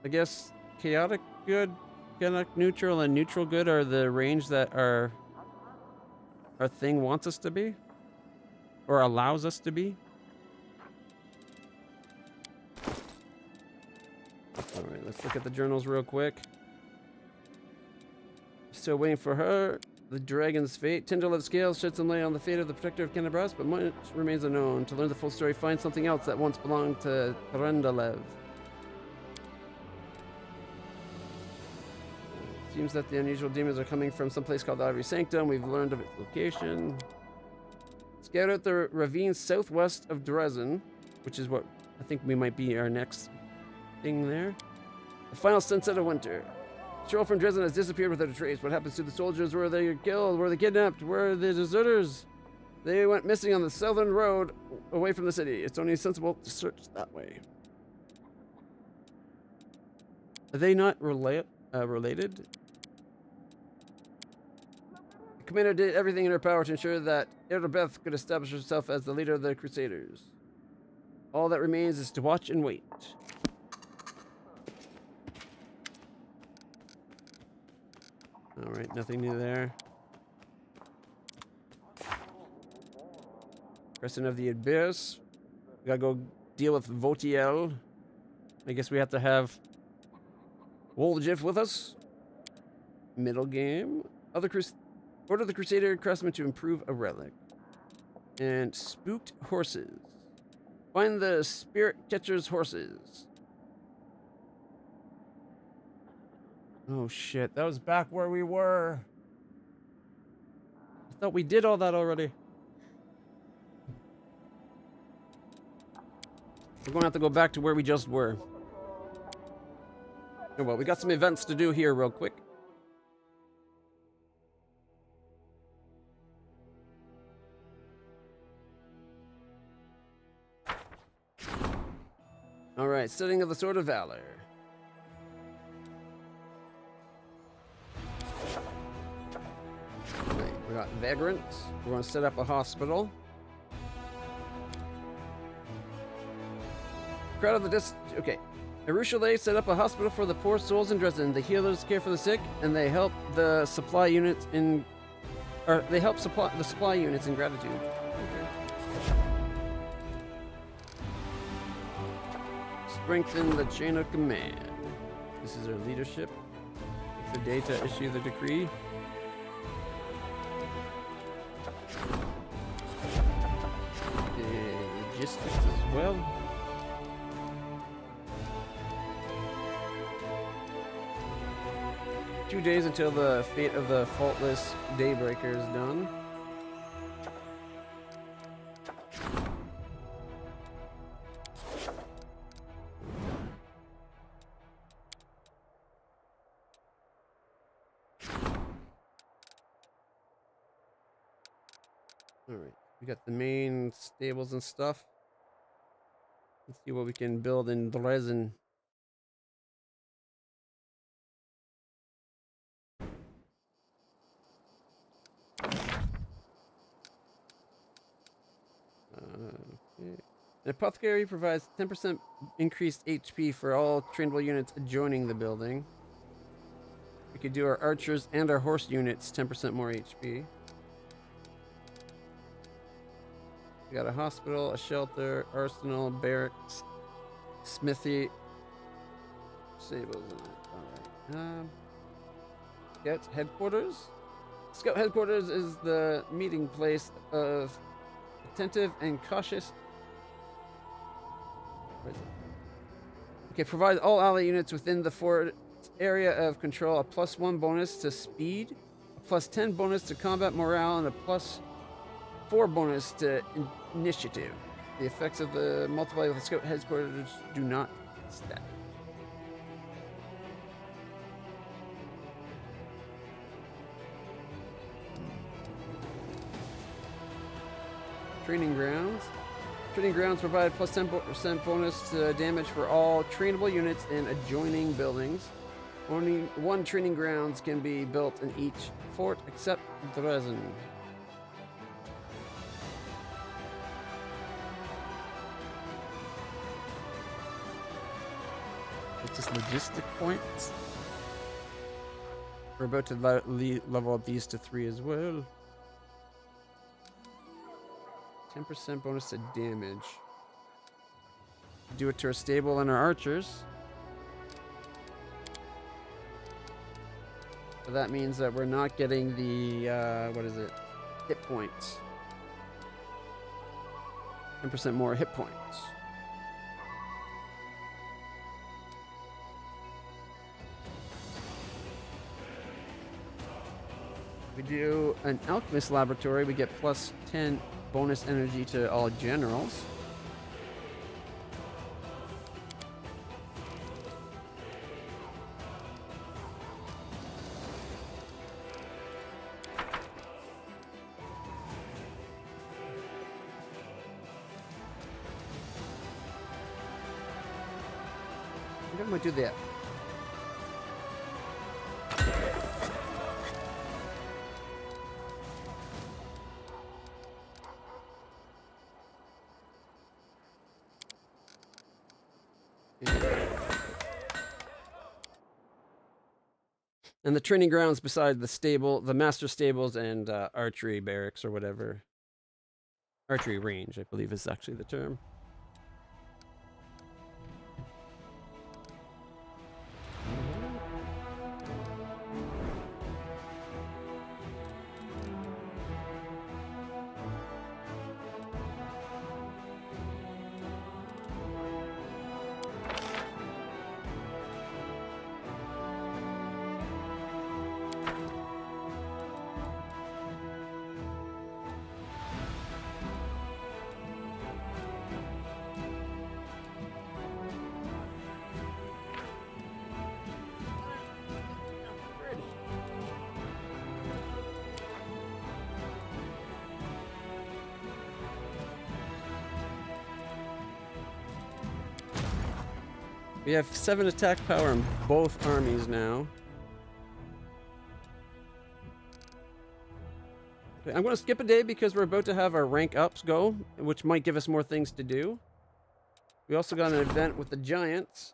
Speaker 1: I guess chaotic good, chaotic neutral, and neutral good are the range that our thing wants us to be. Or allows us to be. Alright, let's look at the journals real quick. Still waiting for her. the dragon's fate. Tinderlev Scales shed some light on the fate of the protector of Canabras, but much remains unknown. To learn the full story, find something else that once belonged to Trendalev. Seems that the unusual demons are coming from some place called the Ivory Sanctum. We've learned of its location. Scout out the ravine southwest of Dresden, which is what I think we might be our next thing there. The final sunset of winter. Patrol from Dresden has disappeared without a trace. What happens to the soldiers? Were they killed? Were they kidnapped? Were they deserters? They went missing on the southern road away from the city. It's only sensible to search that way. Are they not related? The commander did everything in her power to ensure that Erebeth could establish herself as the leader of the Crusaders. All that remains is to watch and wait. Alright, nothing new there. Crescent of the Abyss. We gotta go deal with WotR. I guess we have to have Woljif with us. Middle game. Order the Crusader craftsman to improve a relic. And spooked horses. Find the spirit catcher's horses. Oh shit, that was back where we were. I thought we did all that already. We're going to have to go back to where we just were. Oh well, we got some events to do here real quick. Alright, setting of the Sword of Valor. Right, we got Vagrants. We're going to set up a hospital. Crowd of the okay. Erushale set up a hospital for the poor souls in Dresden. The healers care for the sick, and they help the supply units in... Or, they help supply the supply units in gratitude. Okay. Strengthen the chain of command. This is our leadership. It's the day to issue the decree. Logistics as well. Two days until the fate of the faultless Daybreaker is done. Alright, we got the main stables and stuff. Let's see what we can build in Dresden. Okay. An apothecary provides 10% increased HP for all trainable units adjoining the building. We could do our archers and our horse units 10% more HP. We got a hospital, a shelter, arsenal, barracks, smithy, stables. Alright. Scout headquarters. Scout headquarters is the meeting place of attentive and cautious. Okay, provide all ally units within the fort area of control a +1 bonus to speed, a +10 bonus to combat morale, and a +4 bonus to initiative. The effects of the multiplier with the scout headquarters do not stack. Training grounds. Training grounds provide +10% bonus to damage for all trainable units in adjoining buildings. Only one training grounds can be built in each fort except Dresden. It's just logistic points. We're about to level up these to 3 as well. 10% bonus to damage. Do it to our stable and our archers. So that means that we're not getting the, what is it? Hit points. 10% more hit points. We do an alchemist laboratory, we get plus 10 bonus energy to all generals. I'm gonna do that. And the training grounds beside the stable, the master stables and archery barracks or whatever. Archery range, I believe is actually the term. We have 7 attack power in both armies now. Okay, I'm going to skip a day because we're about to have our rank ups go, which might give us more things to do. We also got an event with the giants.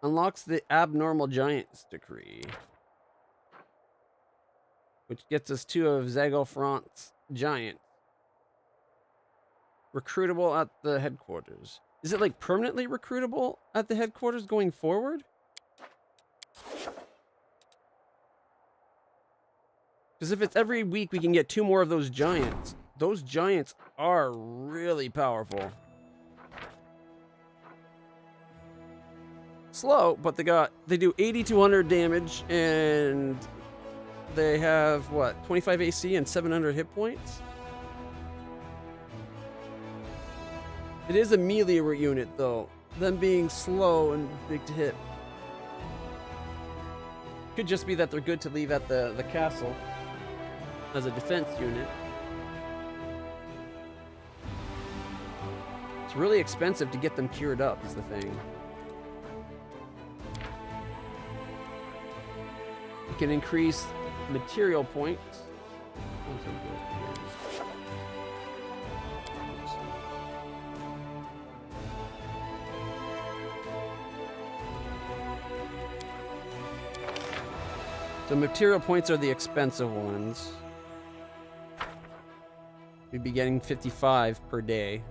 Speaker 1: Unlocks the abnormal giants decree, which gets us 2 of Zagolfront's giants. Recruitable at the headquarters. Is it like permanently recruitable at the headquarters going forward? Because if it's every week we can get 2 more of those giants. Those giants are really powerful. Slow, but they do 80 to 100 damage and they have what, 25 AC and 700 hit points? It is a melee unit, though. Them being slow and big to hit. Could just be that they're good to leave at the castle as a defense unit. It's really expensive to get them cured up, is the thing. You can increase material points. So material points are the expensive ones. We'd be getting 55 per day.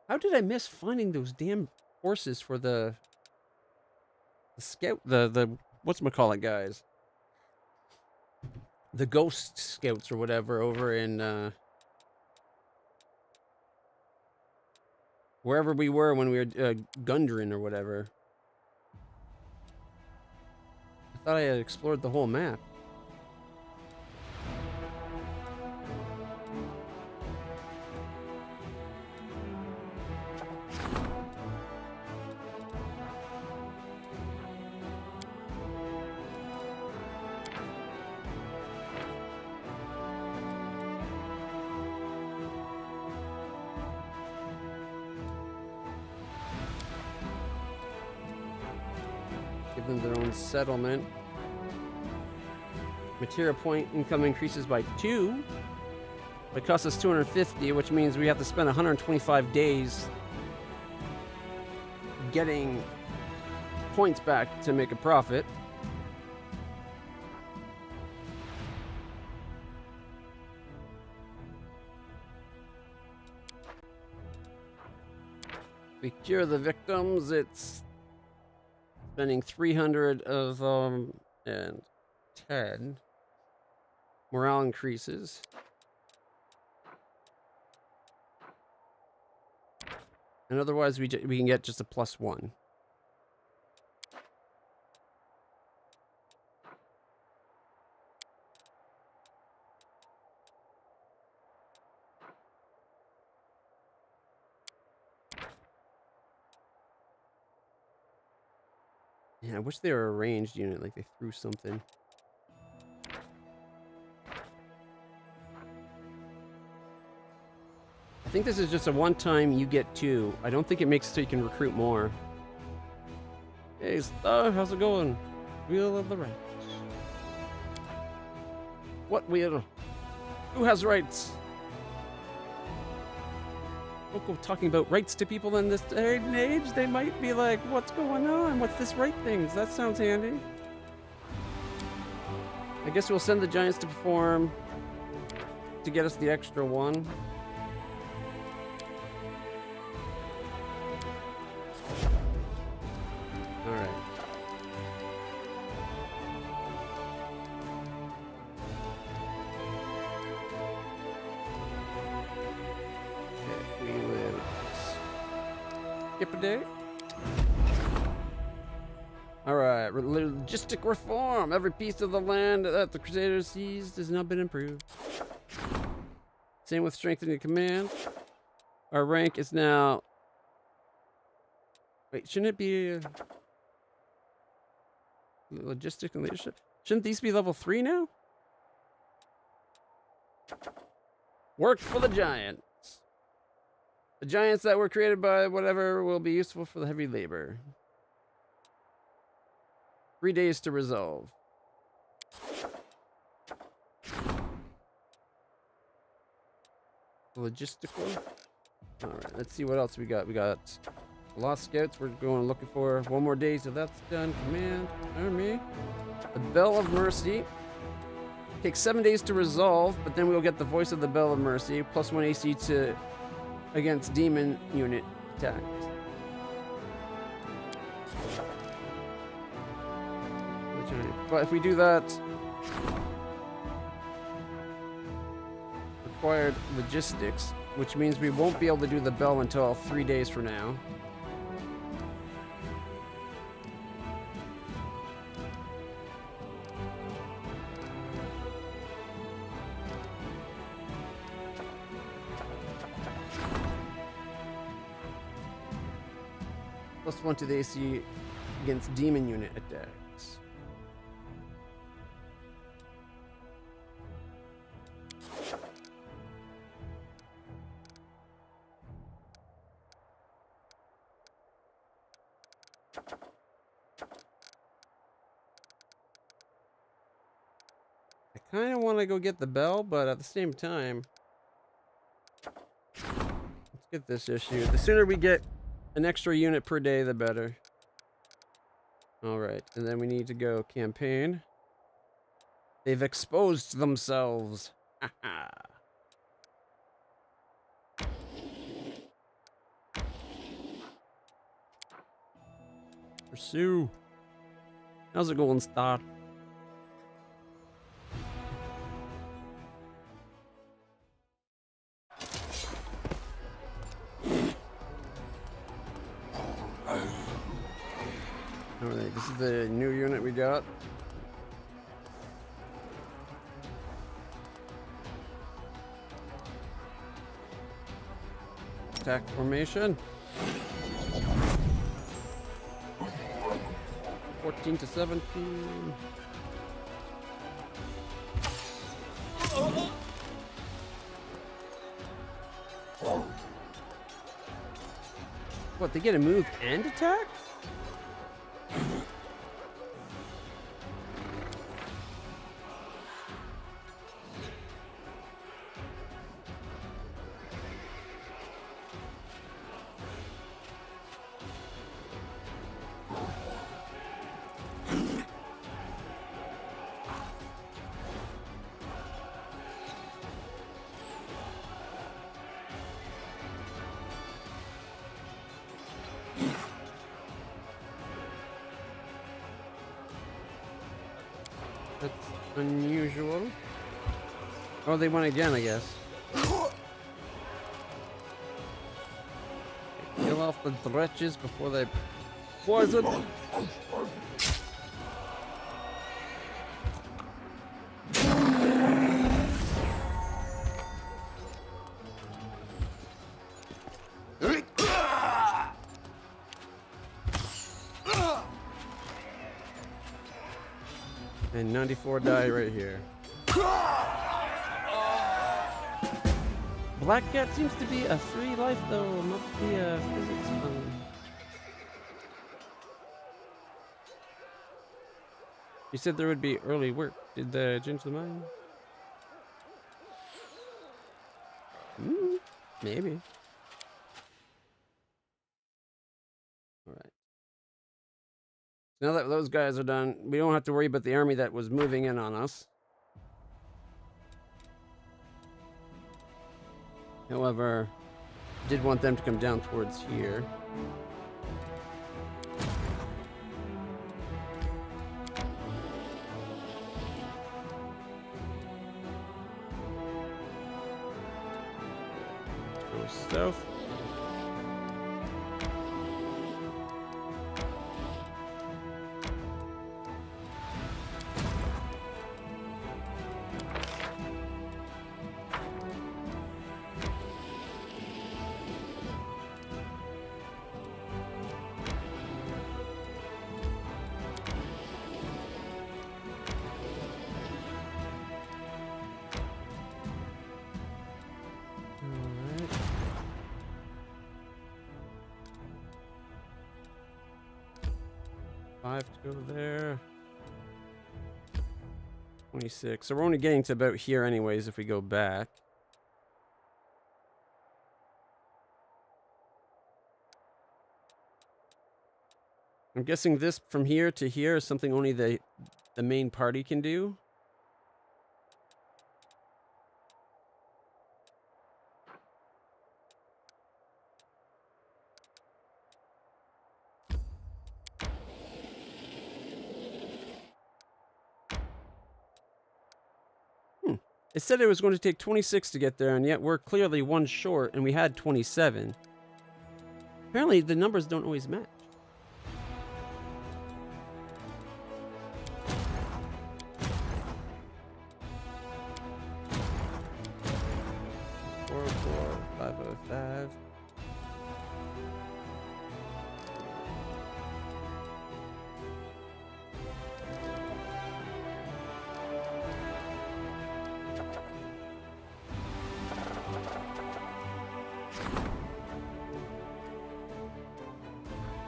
Speaker 1: How did I miss finding those damn horses for the scout, the whatchamacallit guys? The ghost scouts or whatever over in wherever we were when we were Gundren or whatever. I thought I had explored the whole map. Give them their own settlement. Material point income increases by 2. It costs us 250, which means we have to spend 125 days getting points back to make a profit. We cure the victims. It's spending 300 of them and 10. Morale increases. And otherwise, we can get just a +1. Yeah, I wish they were a ranged unit, like they threw something. I think this is just a one-time you get 2. I don't think it makes it so you can recruit more. Hey, Star, how's it going? Wheel of the Right. What wheel? Who has rights? Don't go talking about rights to people in this day and age. They might be like, what's going on? What's this right things? That sounds handy. I guess we'll send the giants to perform to get us the extra 1. All right. Okay, we will skip a day. All right, logistic reform. Every piece of the land that the Crusaders seized has now been improved. Same with strengthening command. Our rank is now... Wait, shouldn't it be... Logistic and leadership? Shouldn't these be level 3 now? Work for the giants. The giants that were created by whatever will be useful for the heavy labor. 3 days to resolve. Logistical. All right, let's see what else we got. We got Lost Scouts. We're going looking for 1 more day, so that's done. Command, Army. The Bell of Mercy. Takes 7 days to resolve, but then we'll get the Voice of the Bell of Mercy. +1 AC to against demon unit attacks. But if we do that, required logistics, which means we won't be able to do the bell until 3 days from now. +1 to the AC against demon unit attacks. I kind of want to go get the bell, but at the same time, let's get this issue. The sooner we get an extra unit per day, the better. All right, and then we need to go campaign. They've exposed themselves. Pursue. How's it going, Star? Alright, this is the new unit we got. Attack formation. 14 to 17. What, they get a move and attack? That's unusual. Oh, they won again, I guess. Kill off the wretches before they poison. And 94 die right here. Black Cat seems to be a free life though, must be a physics fun. You said there would be early work. Did they change the mind? Maybe. Alright. Now that those guys are done, we don't have to worry about the army that was moving in on us. However, did want them to come down towards here. Go south. Five to go there. 26. So we're only getting to about here anyways if we go back. I'm guessing this from here to here is something only the main party can do. It said it was going to take 26 to get there, and yet we're clearly one short, and we had 27. Apparently, the numbers don't always match. Four, 505.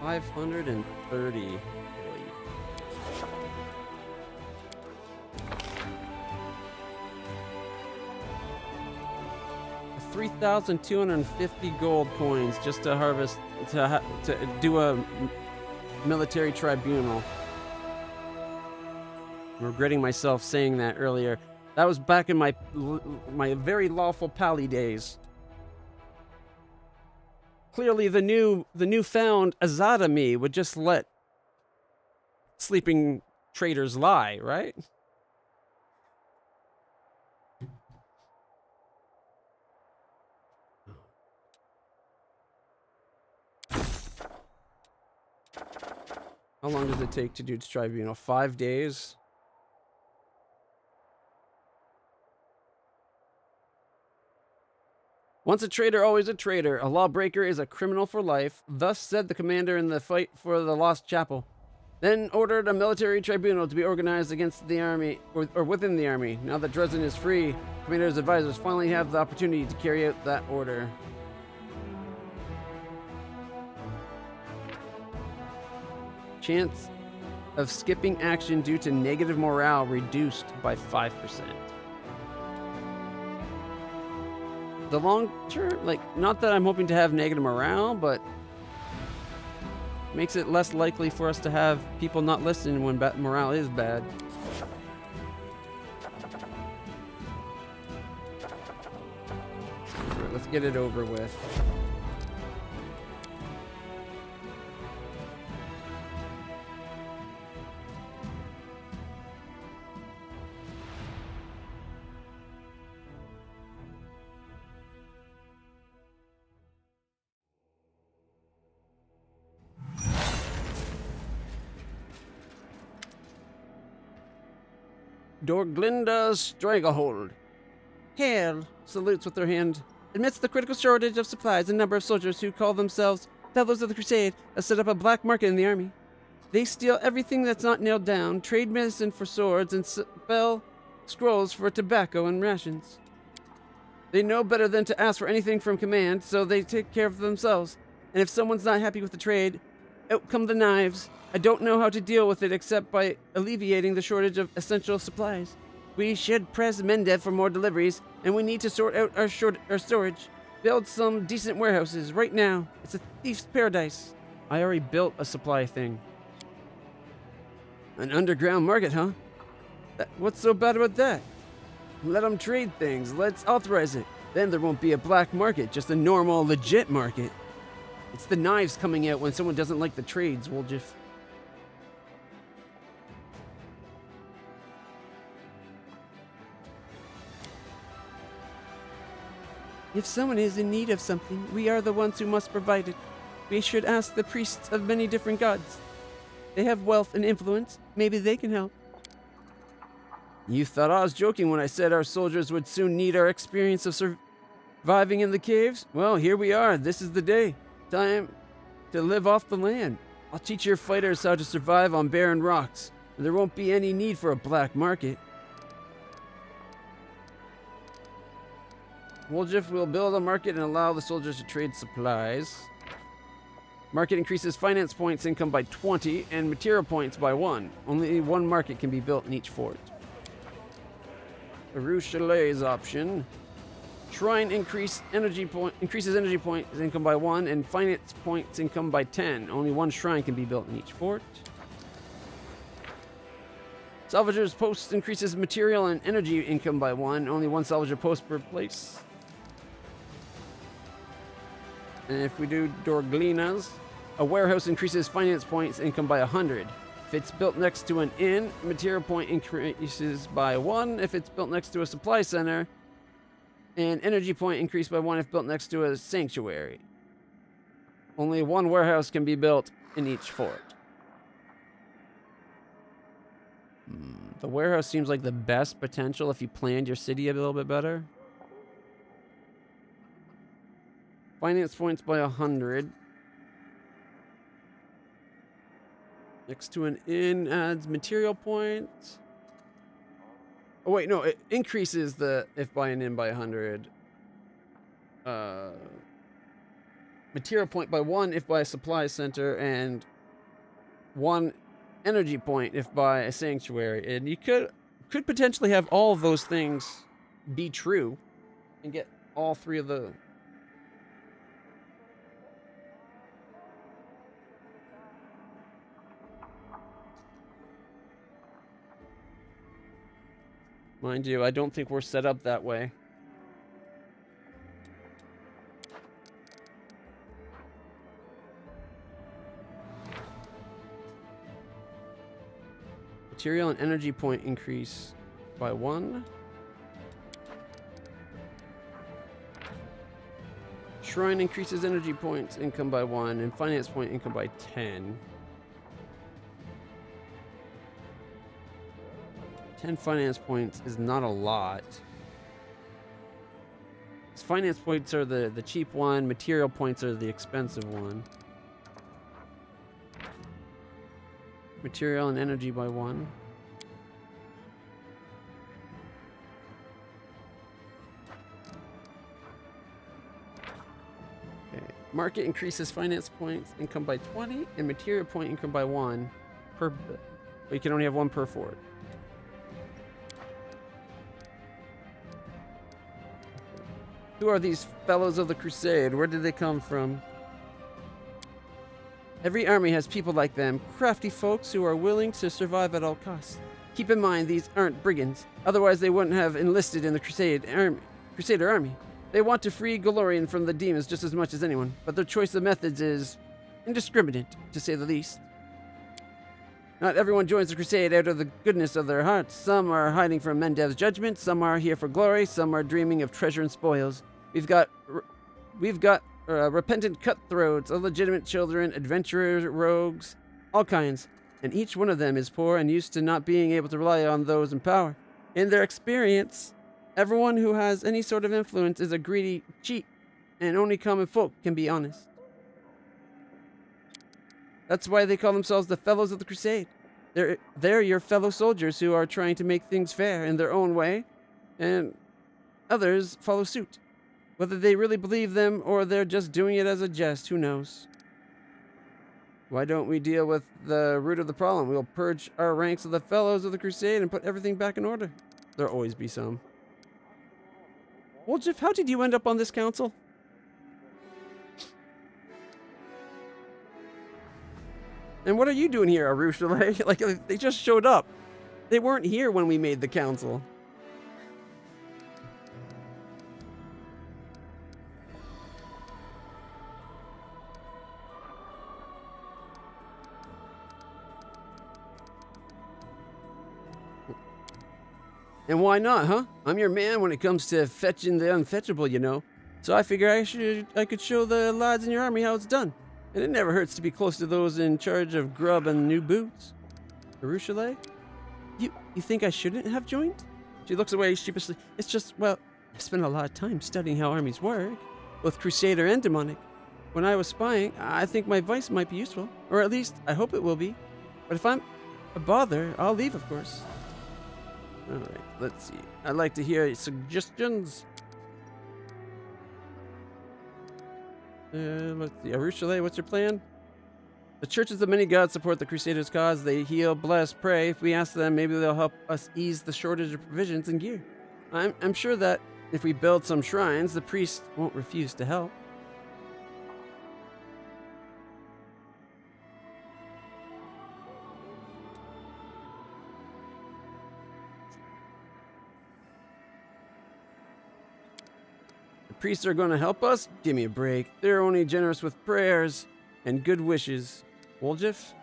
Speaker 1: $530. 3,250 gold coins just to harvest to do a military tribunal. I'm regretting myself saying that earlier. That was back in my very lawful pally days. Clearly, the newfound Azada me would just let sleeping traitors lie, right? How long does it take to do the tribunal? 5 days? Once a traitor, always a traitor. A lawbreaker is a criminal for life. Thus said the commander in the fight for the Lost Chapel. Then ordered a military tribunal to be organized against the army, or within the army. Now that Dresden is free, commander's advisors finally have the opportunity to carry out that order. Chance of skipping action due to negative morale reduced by 5%. The long term, like, not that I'm hoping to have negative morale, but makes it less likely for us to have people not listen when morale is bad. Let's get it over with. Dorglinda's Stranglehold. Hail, salutes with their hand. Amidst the critical shortage of supplies, a number of soldiers who call themselves Fellows of the Crusade have set up a black market in the army. They steal everything that's not nailed down, trade medicine for swords, and sell scrolls for tobacco and rations. They know better than to ask for anything from command, so they take care of themselves. And if someone's not happy with the trade, out come the knives. I don't know how to deal with it except by alleviating the shortage of essential supplies. We should press Mendev for more deliveries, and we need to sort out our storage. Build some decent warehouses right now. It's a thief's paradise. I already built a supply thing. An underground market, huh? What's so bad about that? Let them trade things. Let's authorize it. Then there won't be a black market, just a normal, legit market. It's the knives coming out when someone doesn't like the trades, Woljif. If someone is in need of something, we are the ones who must provide it. We should ask the priests of many different gods. They have wealth and influence. Maybe they can help. You thought I was joking when I said our soldiers would soon need our experience of surviving in the caves? Well, here we are. This is the day. Time to live off the land. I'll teach your fighters how to survive on barren rocks, and there won't be any need for a black market. Woljif will build a market and allow the soldiers to trade supplies. Market increases finance points income by 20 and material points by 1. Only one market can be built in each fort. The Rue Chalet's option. Shrine increases energy points income by 1 and finance points income by 10. Only one shrine can be built in each fort. Salvager's post increases material and energy income by 1. Only one salvager post per place. And if we do Dorglina's, a warehouse increases finance points income by 100. If it's built next to an inn, material point increases by 1. If it's built next to a supply center, and energy point increased by 1 if built next to a sanctuary. Only one warehouse can be built in each fort. The warehouse seems like the best potential if you planned your city a little bit better. Finance points by 100. Next to an inn adds material points. Oh wait, no, it increases the if by an inn by 100. Material point by 1 if by a supply center, and 1 energy point if by a sanctuary. And you could potentially have all of those things be true and get all 3 of the. Mind you, I don't think we're set up that way. Material and energy point increase by 1. Shrine increases energy points income by 1 and finance point income by 10. 10 finance points is not a lot. Finance points are the cheap one, material points are the expensive one. Material and energy by 1. Okay. Market increases finance points income by 20 and material point income by 1 per, but you can only have 1 per fort. Who are these fellows of the Crusade? Where did they come from? Every army has people like them, crafty folks who are willing to survive at all costs. Keep in mind, these aren't brigands. Otherwise, they wouldn't have enlisted in the Crusader army. They want to free Golorian from the demons just as much as anyone, but their choice of methods is indiscriminate, to say the least. Not everyone joins the Crusade out of the goodness of their hearts. Some are hiding from Mendev's judgment, some are here for glory, some are dreaming of treasure and spoils. We've got repentant cutthroats, illegitimate children, adventurers, rogues, all kinds. And each one of them is poor and used to not being able to rely on those in power. In their experience, everyone who has any sort of influence is a greedy cheat, and only common folk can be honest. That's why they call themselves the Fellows of the Crusade. They're your fellow soldiers who are trying to make things fair in their own way, and others follow suit. Whether they really believe them or they're just doing it as a jest, who knows? Why don't we deal with the root of the problem? We'll purge our ranks of the Fellows of the Crusade and put everything back in order. There'll always be some. Well, Jeff, how did you end up on this council? And what are you doing here, Arushale? Like, they just showed up. They weren't here when we made the council. And why not, huh? I'm your man when it comes to fetching the unfetchable, you know. So I figure I could show the lads in your army how it's done. And it never hurts to be close to those in charge of grub and new boots. Arushale? You think I shouldn't have joined? She looks away sheepishly. It's just, well, I spent a lot of time studying how armies work, both Crusader and demonic. When I was spying, I think my advice might be useful. Or at least, I hope it will be. But if I'm a bother, I'll leave, of course. Alright, let's see. I'd like to hear suggestions. Let's see. Arushale, what's your plan? The churches of many gods support the Crusaders' cause. They heal, bless, pray. If we ask them, maybe they'll help us ease the shortage of provisions and gear. I'm sure that if we build some shrines, the priests won't refuse to help. Priests are going to help us? Give me a break. They're only generous with prayers and good wishes. Woljif?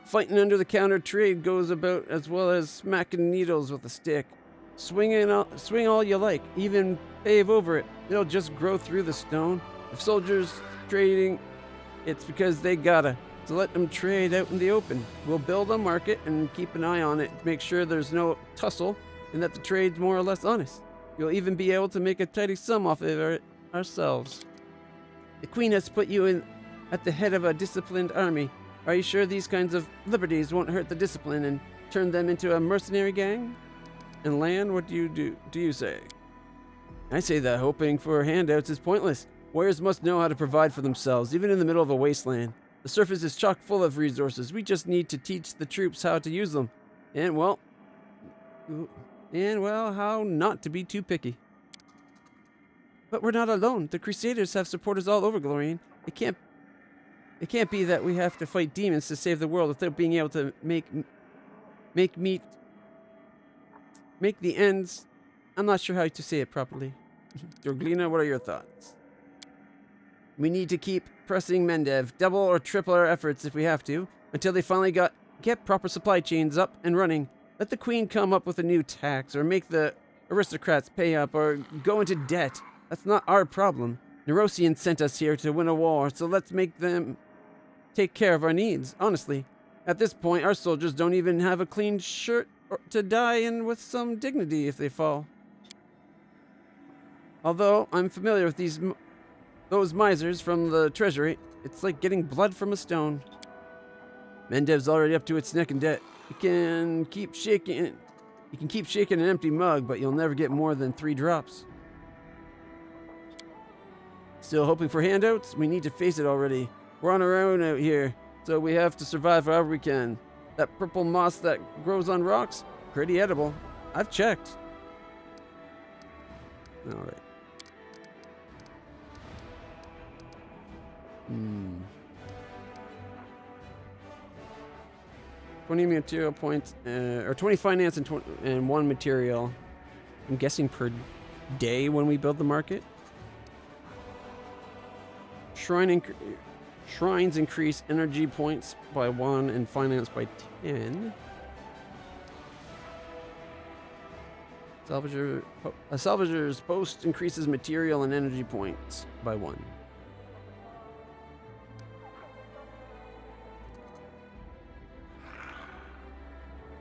Speaker 1: Fighting under the counter trade goes about as well as smacking needles with a stick. Swing all you like, even pave over it. They'll just grow through the stone. If soldiers trading, it's because they gotta. So let them trade out in the open. We'll build a market and keep an eye on it to make sure there's no tussle and that the trade's more or less honest. You'll even be able to make a tidy sum off of it ourselves. The Queen has put you at the head of a disciplined army. Are you sure these kinds of liberties won't hurt the discipline and turn them into a mercenary gang? And Lan, what do you say? I say that hoping for handouts is pointless. Warriors must know how to provide for themselves, even in the middle of a wasteland. The surface is chock full of resources. We just need to teach the troops how to use them. And well, how not to be too picky. But we're not alone. The Crusaders have supporters all over Glorian. It can't be that we have to fight demons to save the world without being able to make the ends. I'm not sure how to say it properly. Dorglina, what are your thoughts? We need to keep pressing Mendev, double or triple our efforts if we have to, until they finally get proper supply chains up and running. Let the Queen come up with a new tax, or make the aristocrats pay up, or go into debt. That's not our problem. Nerosian sent us here to win a war, so let's make them take care of our needs, honestly. At this point, our soldiers don't even have a clean shirt to die in with some dignity if they fall. Although I'm familiar with those misers from the treasury, it's like getting blood from a stone. Mendev's already up to its neck in debt. You can keep shaking an empty mug, but you'll never get more than 3 drops. Still hoping for handouts? We need to face it already. We're on our own out here, so we have to survive however we can. That purple moss that grows on rocks? Pretty edible. I've checked. Alright. 20 material points, or 20 finance and 1 material. I'm guessing per day when we build the market. Shrines increase energy points by 1 and finance by 10. A salvager's post increases material and energy points by 1.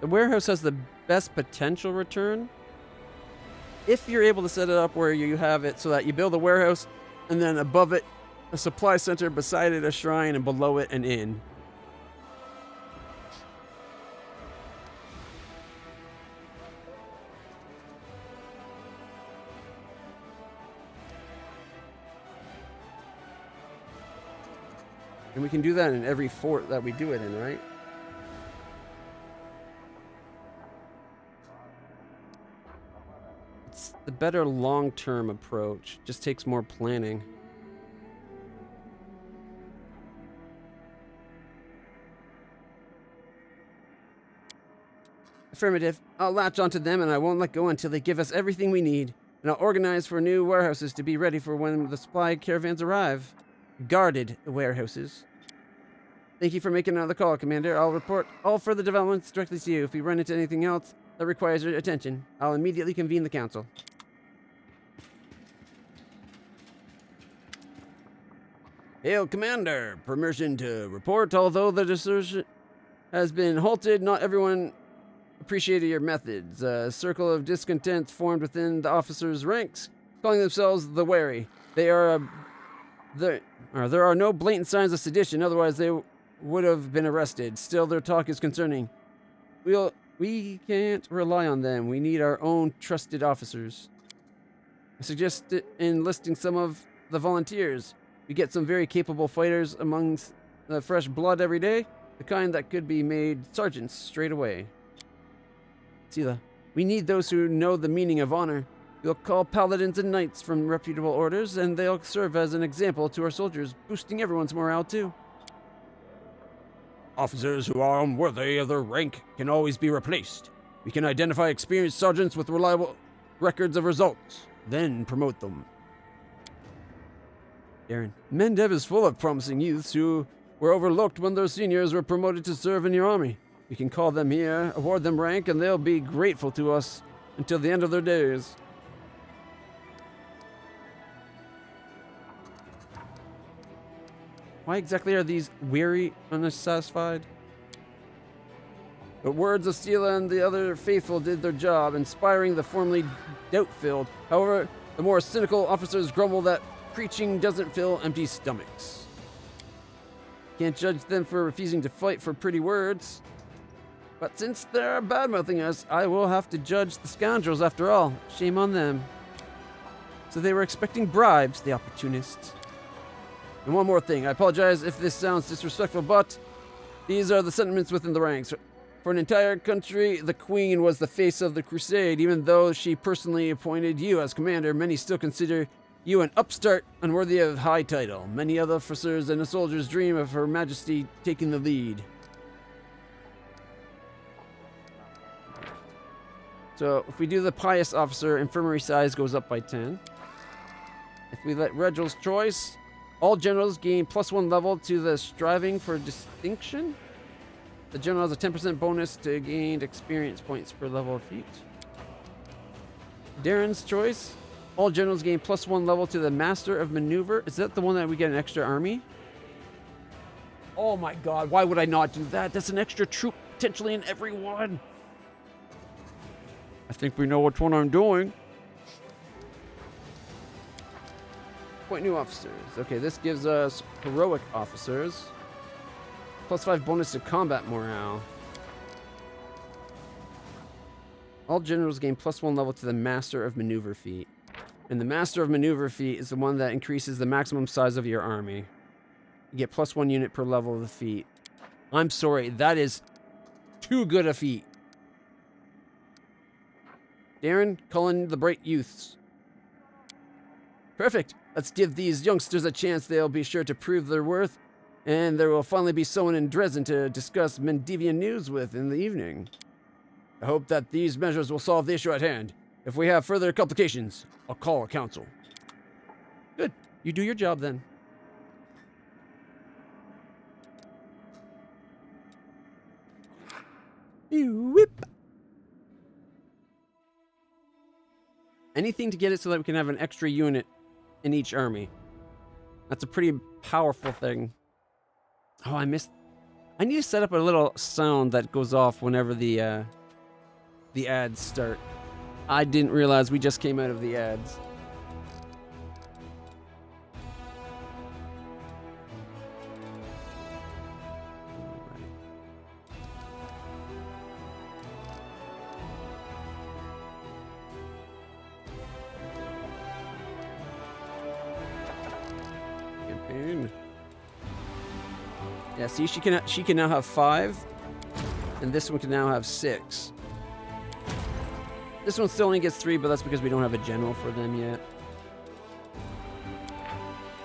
Speaker 1: The warehouse has the best potential return if you're able to set it up where you have it so that you build a warehouse and then above it a supply center, beside it a shrine, and below it an inn. And we can do that in every fort that we do it in, right? It's the better long-term approach. Just takes more planning. Affirmative. I'll latch onto them and I won't let go until they give us everything we need. And I'll organize for new warehouses to be ready for when the supply caravans arrive. Guarded warehouses. Thank you for making another call, Commander. I'll report all further developments directly to you. If we run into anything else that requires your attention, I'll immediately convene the council. Hail, Commander. Permission to report. Although the desertion has been halted, not everyone appreciated your methods. A circle of discontent formed within the officers' ranks, calling themselves the Wary. There are no blatant signs of sedition, otherwise they would have been arrested. Still, their talk is concerning. We can't rely on them. We need our own trusted officers. I suggest enlisting some of the volunteers. We get some very capable fighters amongst the fresh blood every day, the kind that could be made sergeants straight away. Sela, we need those who know the meaning of honor. We'll call paladins and knights from reputable orders, and they'll serve as an example to our soldiers, boosting everyone's morale too. Officers who are unworthy of their rank can always be replaced. We can identify experienced sergeants with reliable records of results, then promote them. Darren, Mendev is full of promising youths who were overlooked when their seniors were promoted to serve in your army. We can call them here, award them rank, and they'll be grateful to us until the end of their days. Why exactly are these weary unsatisfied? The words of Sela and the other faithful did their job, inspiring the formerly doubt-filled. However, the more cynical officers grumble that preaching doesn't fill empty stomachs. Can't judge them for refusing to fight for pretty words. But since they're bad-mouthing us, I will have to judge the scoundrels after all. Shame on them. So they were expecting bribes, the opportunists. And one more thing. I apologize if this sounds disrespectful, but these are the sentiments within the ranks. For an entire country, the Queen was the face of the crusade. Even though she personally appointed you as commander, many still consider you an upstart unworthy of high title. Many other officers and soldiers dream of Her Majesty taking the lead. So if we do the pious officer, infirmary size goes up by 10. If we let Regel's choice, all generals gain +1 level to the striving for distinction. The general has a 10% bonus to gained experience points per level of feat. Darren's choice, all generals gain +1 level to the master of maneuver. Is that the one that we get an extra army? Oh my god, why would I not do that? That's an extra troop potentially in every one. I think we know which one I'm doing. Appoint new officers. Okay, this gives us heroic officers. +5 bonus to combat morale. All generals gain +1 level to the master of maneuver feat. And the master of maneuver feat is the one that increases the maximum size of your army. You get +1 unit per level of the feat. I'm sorry, that is too good a feat. Darren, Cullen, the Bright Youths. Perfect. Let's give these youngsters a chance. They'll be sure to prove their worth. And there will finally be someone in Dresden to discuss Mendevian news with in the evening. I hope that these measures will solve the issue at hand. If we have further complications, I'll call a council. Good. You do your job then. Whip. Anything to get it so that we can have an extra unit in each army. That's a pretty powerful thing. Oh, I missed I need to set up a little sound that goes off whenever the ads start. I didn't realize we just came out of the ads. Campaign. Yeah, see, she can now have 5, and this one can now have 6. This one still only gets 3, but that's because we don't have a general for them yet.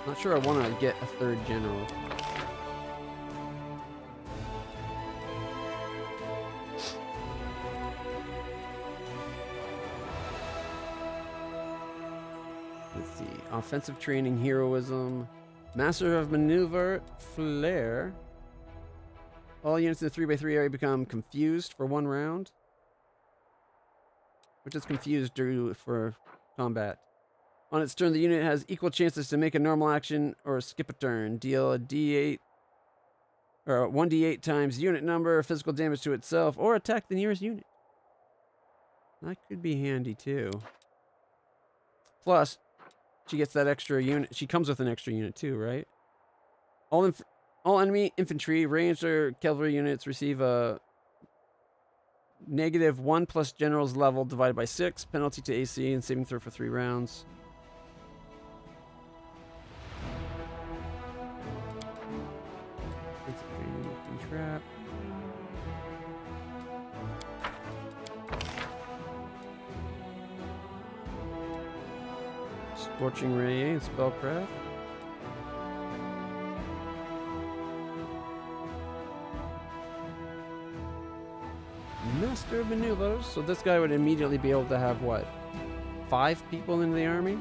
Speaker 1: Not sure I want to get a 3rd general. Let's see. Offensive training, heroism, master of maneuver, flair. All units in the 3x3 area become confused for 1 round. Which is confused for combat. On its turn, the unit has equal chances to make a normal action or skip a turn. Deal a D8 or 1d8 times unit number, physical damage to itself, or attack the nearest unit. That could be handy too. Plus, she gets that extra unit. She comes with an extra unit too, right? All enemy infantry, ranged or cavalry units receive a -1 plus general's level divided by 6. Penalty to AC and saving throw for 3 rounds. Trap. Scorching Ray and Spellcraft. Master of Maneuvers. So this guy would immediately be able to have what? 5 people in the army?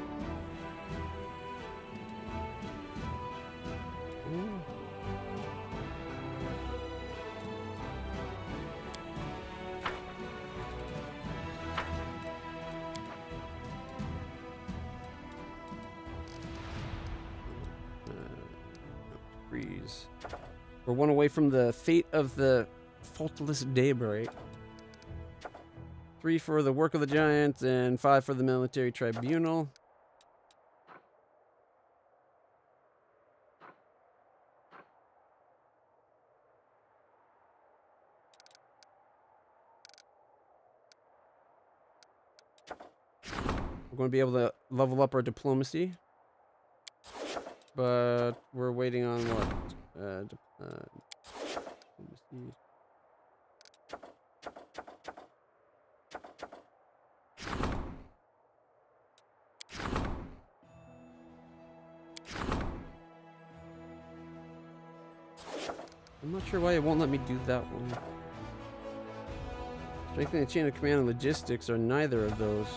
Speaker 1: Freeze. We're 1 away from the fate of the faultless daybreak. 3 for the work of the giants and 5 for the military tribunal. We're going to be able to level up our diplomacy. But we're waiting on what? Diplomacy. I'm not sure why it won't let me do that one. Strengthening the chain of command and logistics are neither of those.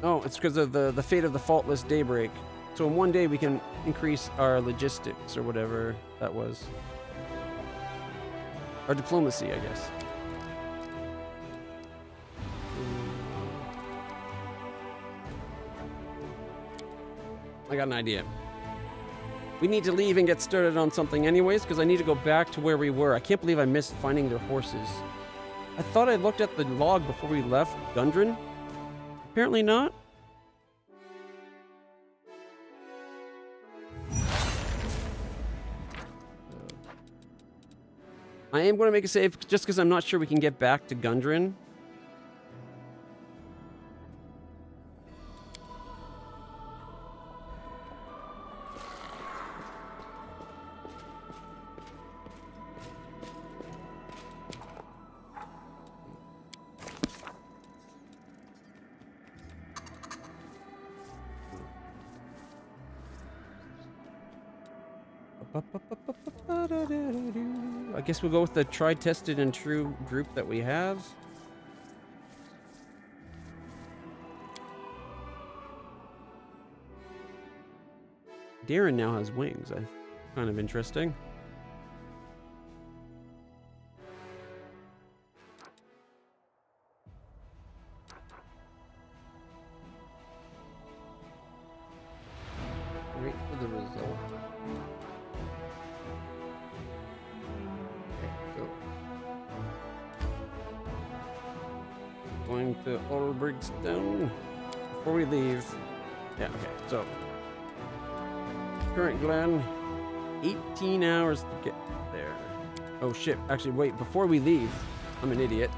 Speaker 1: Oh, it's because of the fate of the faultless daybreak. So in 1 day we can increase our logistics or whatever that was. Our diplomacy, I guess. I got an idea. We need to leave and get started on something anyways, because I need to go back to where we were. I can't believe I missed finding their horses. I thought I looked at the log before we left Gundren. Apparently not. I am going to make a save just because I'm not sure we can get back to Gundren. I guess we'll go with the tried, tested, and true group that we have. Darren now has wings. Kind of interesting. Wait for the result. Okay, so going to Ulrichstone before we leave. Yeah, okay, so current Glen, 18 hours to get there. Oh shit, actually wait, before we leave, I'm an idiot.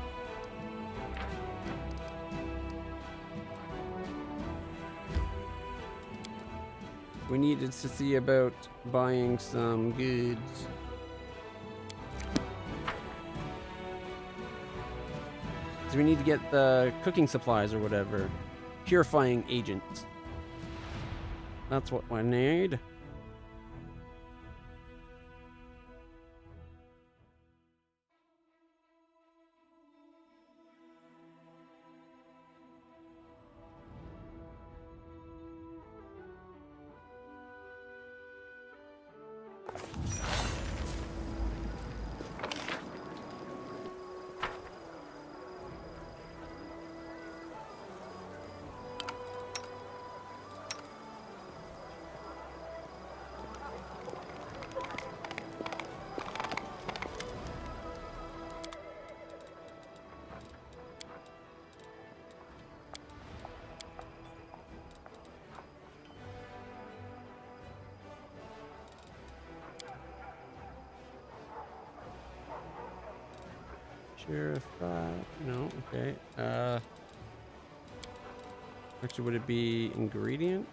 Speaker 1: We needed to see about buying some goods. So we need to get the cooking supplies or whatever. Purifying agents. That's what we need. Sheriff, no, okay. Actually, would it be ingredient?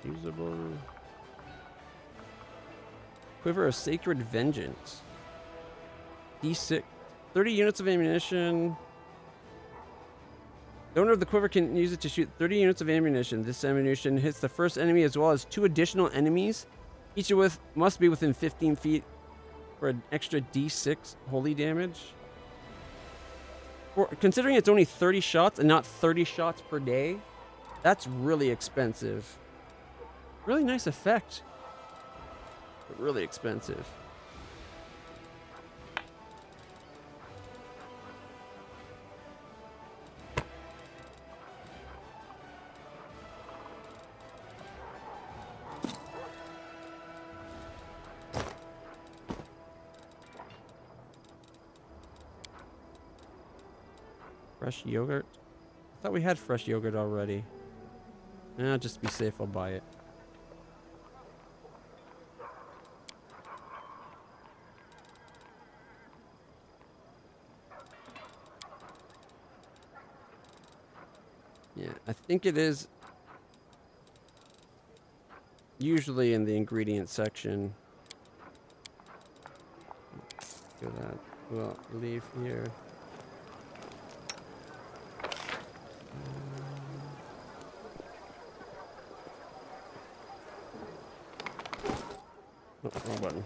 Speaker 1: Usable? Quiver of Sacred Vengeance. D6. 30 units of ammunition. The owner of the quiver can use it to shoot 30 units of ammunition. This ammunition hits the first enemy as well as 2 additional enemies. Each of which must be within 15 feet for an extra D6 holy damage. Considering it's only 30 shots and not 30 shots per day, that's really expensive. Really nice effect, but really expensive. Fresh yogurt? I thought we had fresh yogurt already. Just to be safe, I'll buy it. Yeah, I think it is usually in the ingredient section. Look at that. Well, leave here. Oh, wrong button.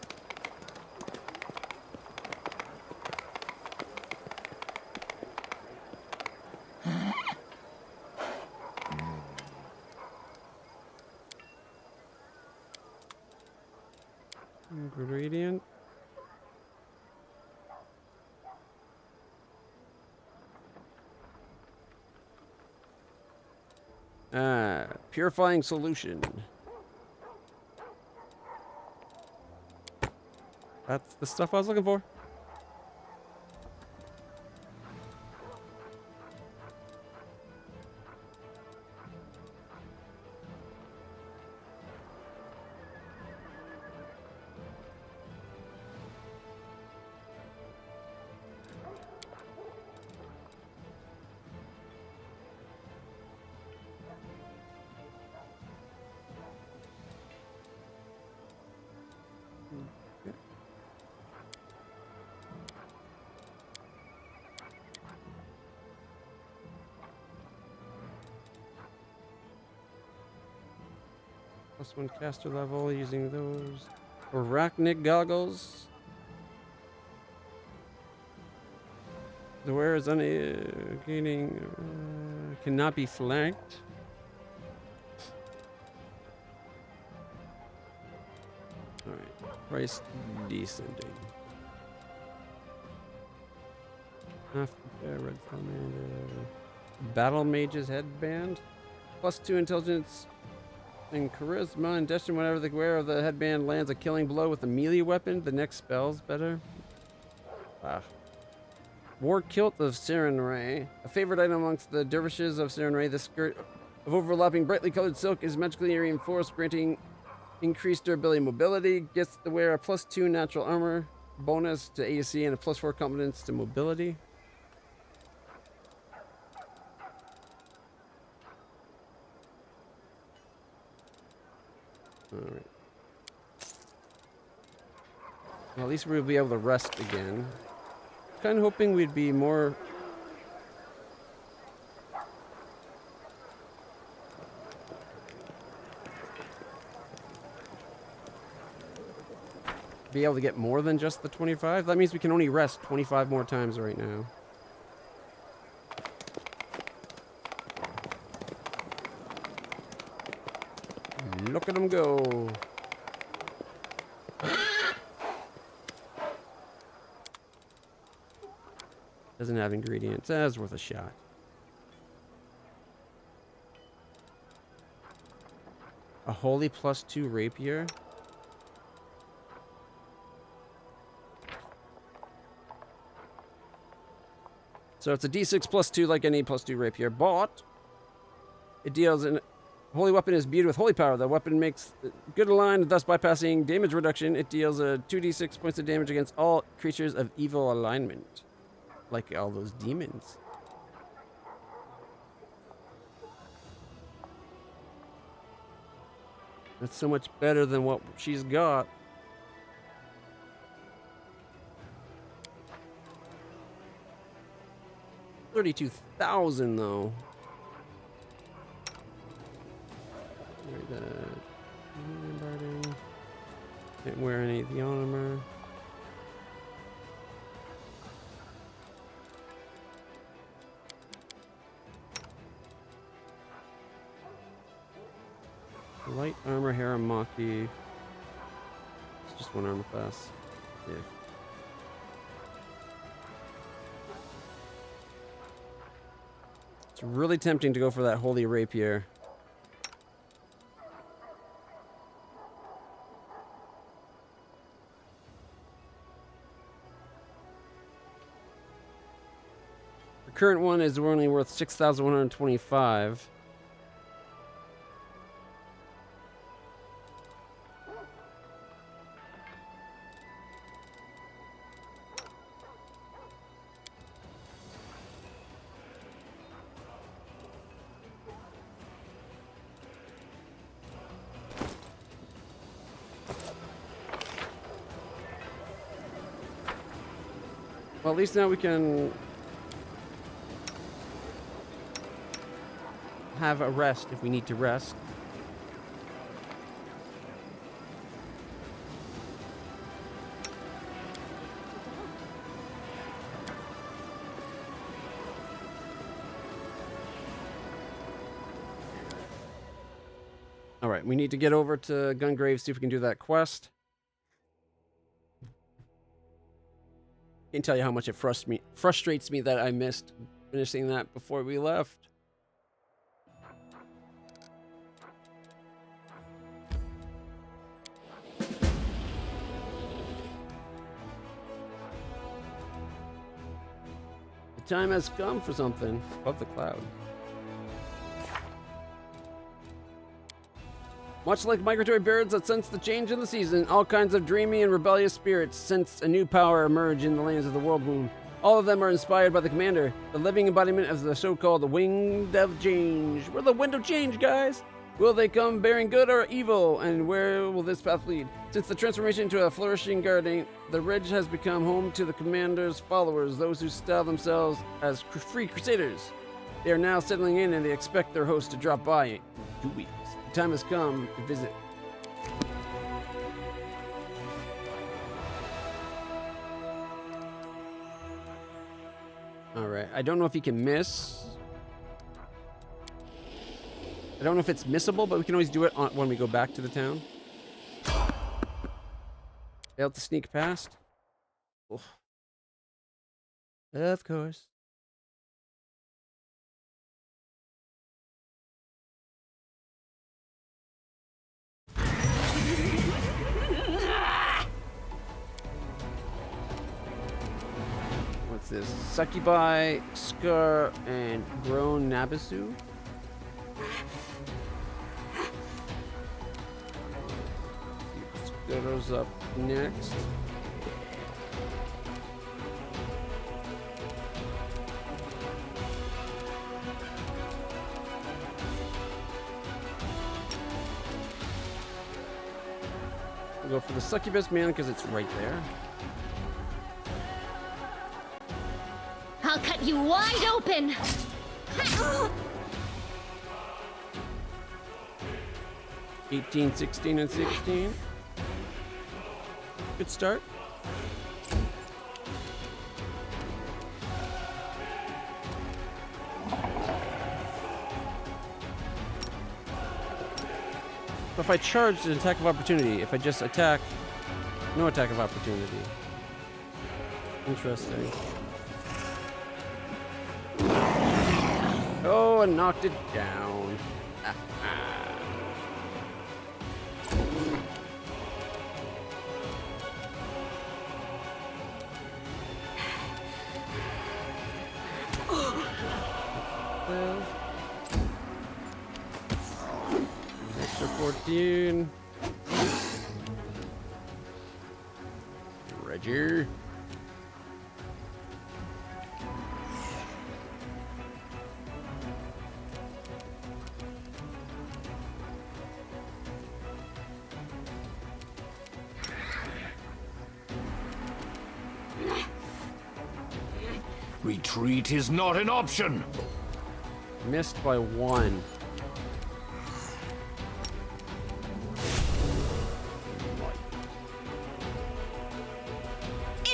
Speaker 1: Ingredient. Purifying solution. That's the stuff I was looking for. +1 caster level using those. Arachnid goggles. The wearer is cannot be flanked. Alright, price descending. Red Commander. Battle Mage's headband. +2 intelligence. in charisma and destiny. Whenever the wearer of the headband lands a killing blow with a melee weapon, the next spell's better. Wow. War Kilt of Sarenrae. A favorite item amongst the dervishes of Sarenrae, the skirt of overlapping brightly colored silk is magically reinforced, granting increased durability and mobility. Gets the wearer a +2 natural armor bonus to AC and a +4 competence to mobility. Alright. Well, at least we'll be able to rest again. Kind of hoping we'd be more... be able to get more than just the 25. That means we can only rest 25 more times right now. Look at them go. Doesn't have ingredients. That's worth a shot. A holy +2 rapier. So it's a d6 +2 like any +2 rapier, but it deals an holy weapon is imbued with holy power. The weapon makes good aligned, thus bypassing damage reduction. It deals a 2d6 points of damage against all creatures of evil alignment, like all those demons. That's so much better than what she's got. $32,000 though. Didn't wear any of the armor. Light armor Haramaki. It's just one armor class. Yeah. It's really tempting to go for that holy rapier. The current one is only worth 6,125. Well, at least now we can have a rest if we need to rest. All right, we need to get over to Gungrave, see if we can do that quest. Can't tell you how much it frustrates me that I missed finishing that before we left. The time has come for something above the cloud. Much like migratory birds that sense the change in the season, all kinds of dreamy and rebellious spirits sense a new power emerge in the lands of the world womb. All of them are inspired by the commander, the living embodiment of the so-called wind of change. We're the wind of change, guys! Will they come bearing good or evil, and where will this path lead? Since the transformation into a flourishing garden, the ridge has become home to the commander's followers, those who style themselves as free crusaders. They are now settling in and they expect their host to drop by in 2 weeks. The time has come to visit. Alright, I don't know if he can miss. I don't know if it's missable, but we can always do it when we go back to the town. Failed to sneak past. Oof. Of course. this? Succubi, Scar, and Grown Nabisu. Scar's up next. We'll go for the Succubus man because it's right there.
Speaker 4: I'll cut you wide open.
Speaker 1: 18, 16, and 16. Good start. So if I charge, an attack of opportunity. If I just attack, no attack of opportunity. Interesting. Oh, and knocked it down. Extra 14. Roger.
Speaker 2: Retreat is not an option.
Speaker 1: Missed by 1.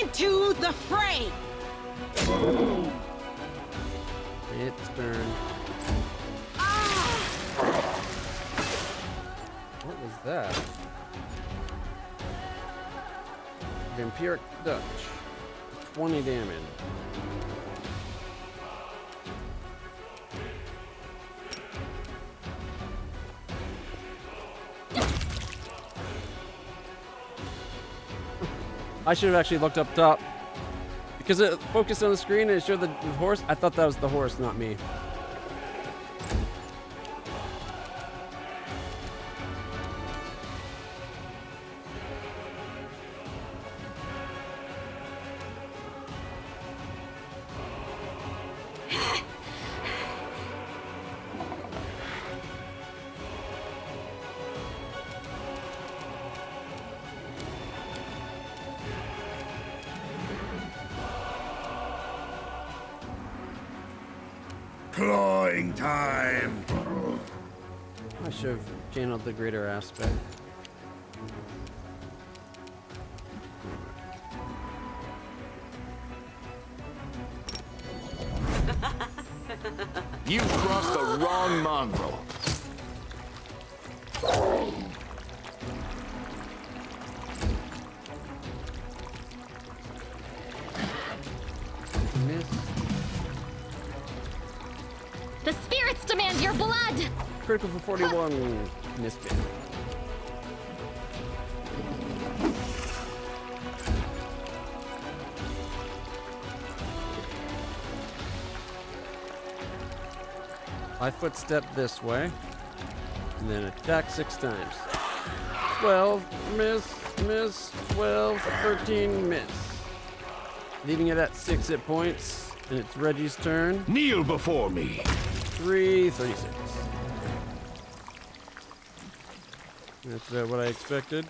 Speaker 3: Into the fray!
Speaker 1: It's turn. What was that? Vampiric Dutch. 20 damage. I should have actually looked up top. Because it focused on the screen and it showed the horse. I thought that was the horse, not me.
Speaker 5: Clawing time!
Speaker 1: I should have channeled the greater aspect.
Speaker 2: You've crossed the wrong mongrel.
Speaker 1: Miss.
Speaker 4: The spirits demand your blood.
Speaker 1: Critical for 41. Missed it. I footstep this way, and then attack 6 times. 12, miss, miss, 12, 13, miss. Leaving it at 6 hit points, and it's Reggie's turn.
Speaker 2: Kneel before me.
Speaker 1: 336. That's about what I expected.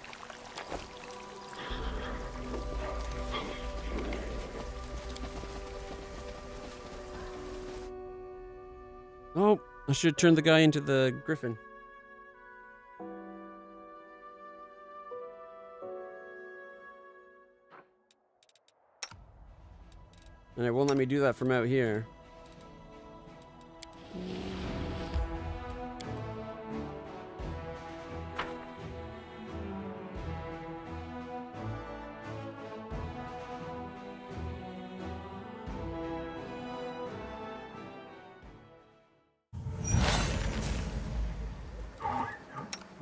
Speaker 1: Oh, I should turn the guy into the griffin. And it won't let me do that from out here.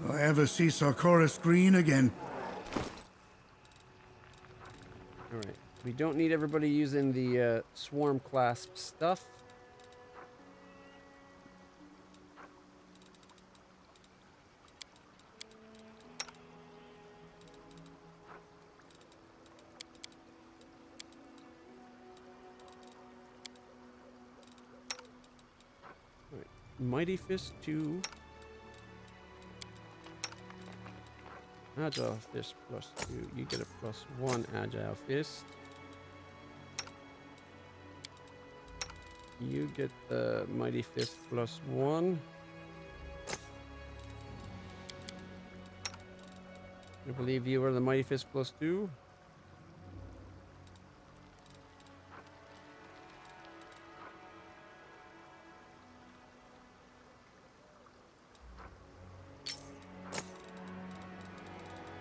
Speaker 5: I ever see Sarkoris Green again?
Speaker 1: All right. We don't need everybody using the swarm clasp stuff. All right. Mighty Fist 2. Agile Fist +2. You get a +1 Agile Fist. You get the Mighty Fist +1. I believe you are the Mighty Fist +2.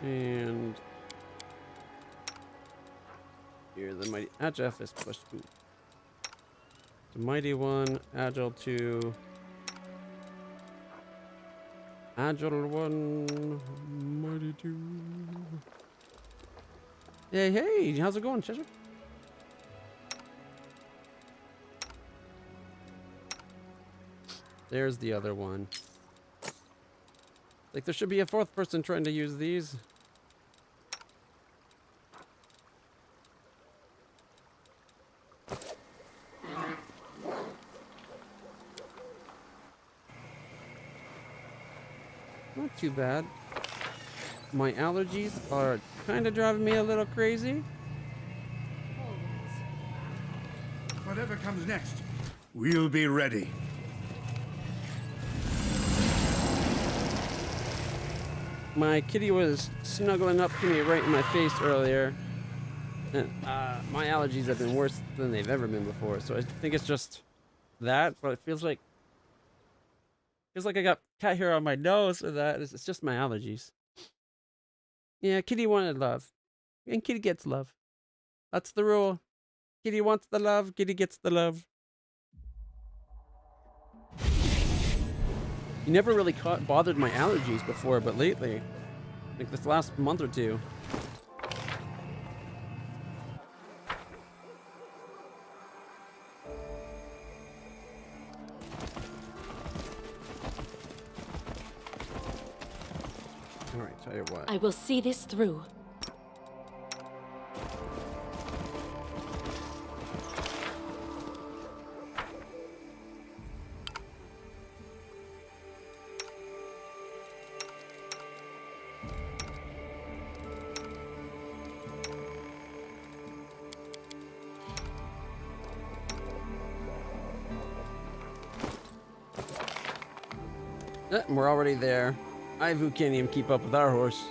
Speaker 1: And you're the Mighty Agile Fist +2. The Mighty 1, Agile 2. Agile 1, Mighty 2. Hey, hey, how's it going, Cheshire? There's the other one. Like, there should be a fourth person trying to use these. Not too bad. My allergies are kind of driving me a little crazy.
Speaker 5: Whatever comes next, we'll be ready.
Speaker 1: My kitty was snuggling up to me right in my face earlier. And, my allergies have been worse than they've ever been before, so I think it's just that, but it feels like I got cat hair on my nose or that. It's just my allergies. Yeah, kitty wanted love. And kitty gets love. That's the rule. Kitty wants the love, kitty gets the love. You never really bothered my allergies before, but lately, like this last month or two. All right, tell you what.
Speaker 4: I will see this through.
Speaker 1: We're already there. Ivu can't even keep up with our horse.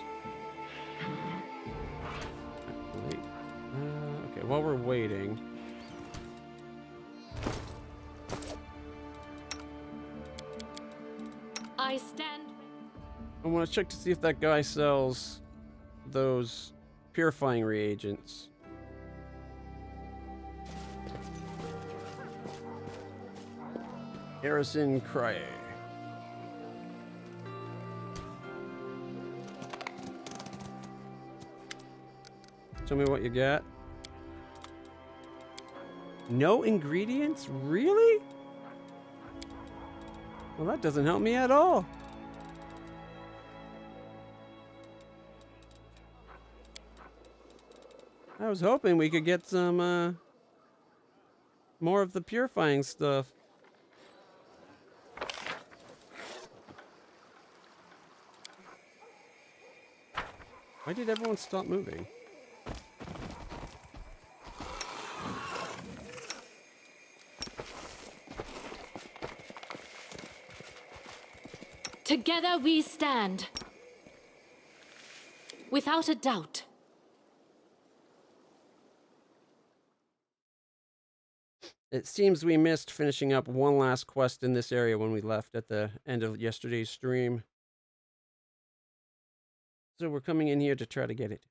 Speaker 1: Okay, while we're waiting.
Speaker 4: I stand.
Speaker 1: I want to check to see if that guy sells those purifying reagents. Harrison Crye. Tell me what you got. No ingredients? Really? Well, that doesn't help me at all. I was hoping we could get some more of the purifying stuff. Why did everyone stop moving?
Speaker 4: Together we stand. Without a doubt.
Speaker 1: It seems we missed finishing up one last quest in this area when we left at the end of yesterday's stream. So we're coming in here to try to get it.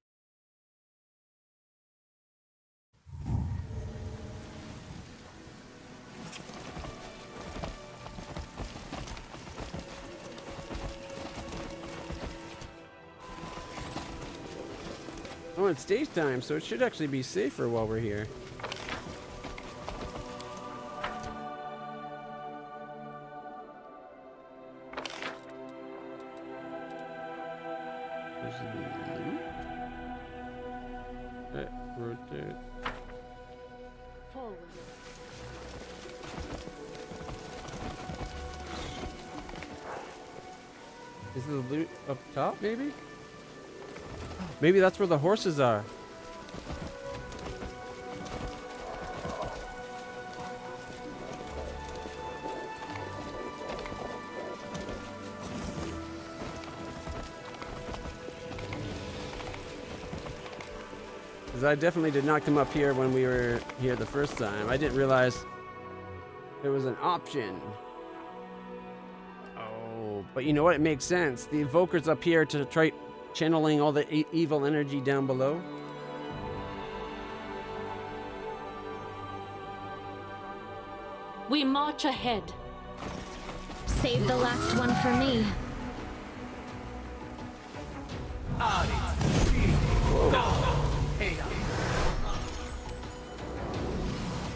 Speaker 1: Oh, it's daytime, so it should actually be safer while we're here. There's the loot. Rotate.
Speaker 4: Forward.
Speaker 1: Is the loot up top, maybe? Maybe that's where the horses are. Because I definitely did not come up here when we were here the first time. I didn't realize there was an option. Oh, but you know what? It makes sense. The evoker's up here to try channeling all the evil energy down below.
Speaker 4: We march ahead. Save the last one for me.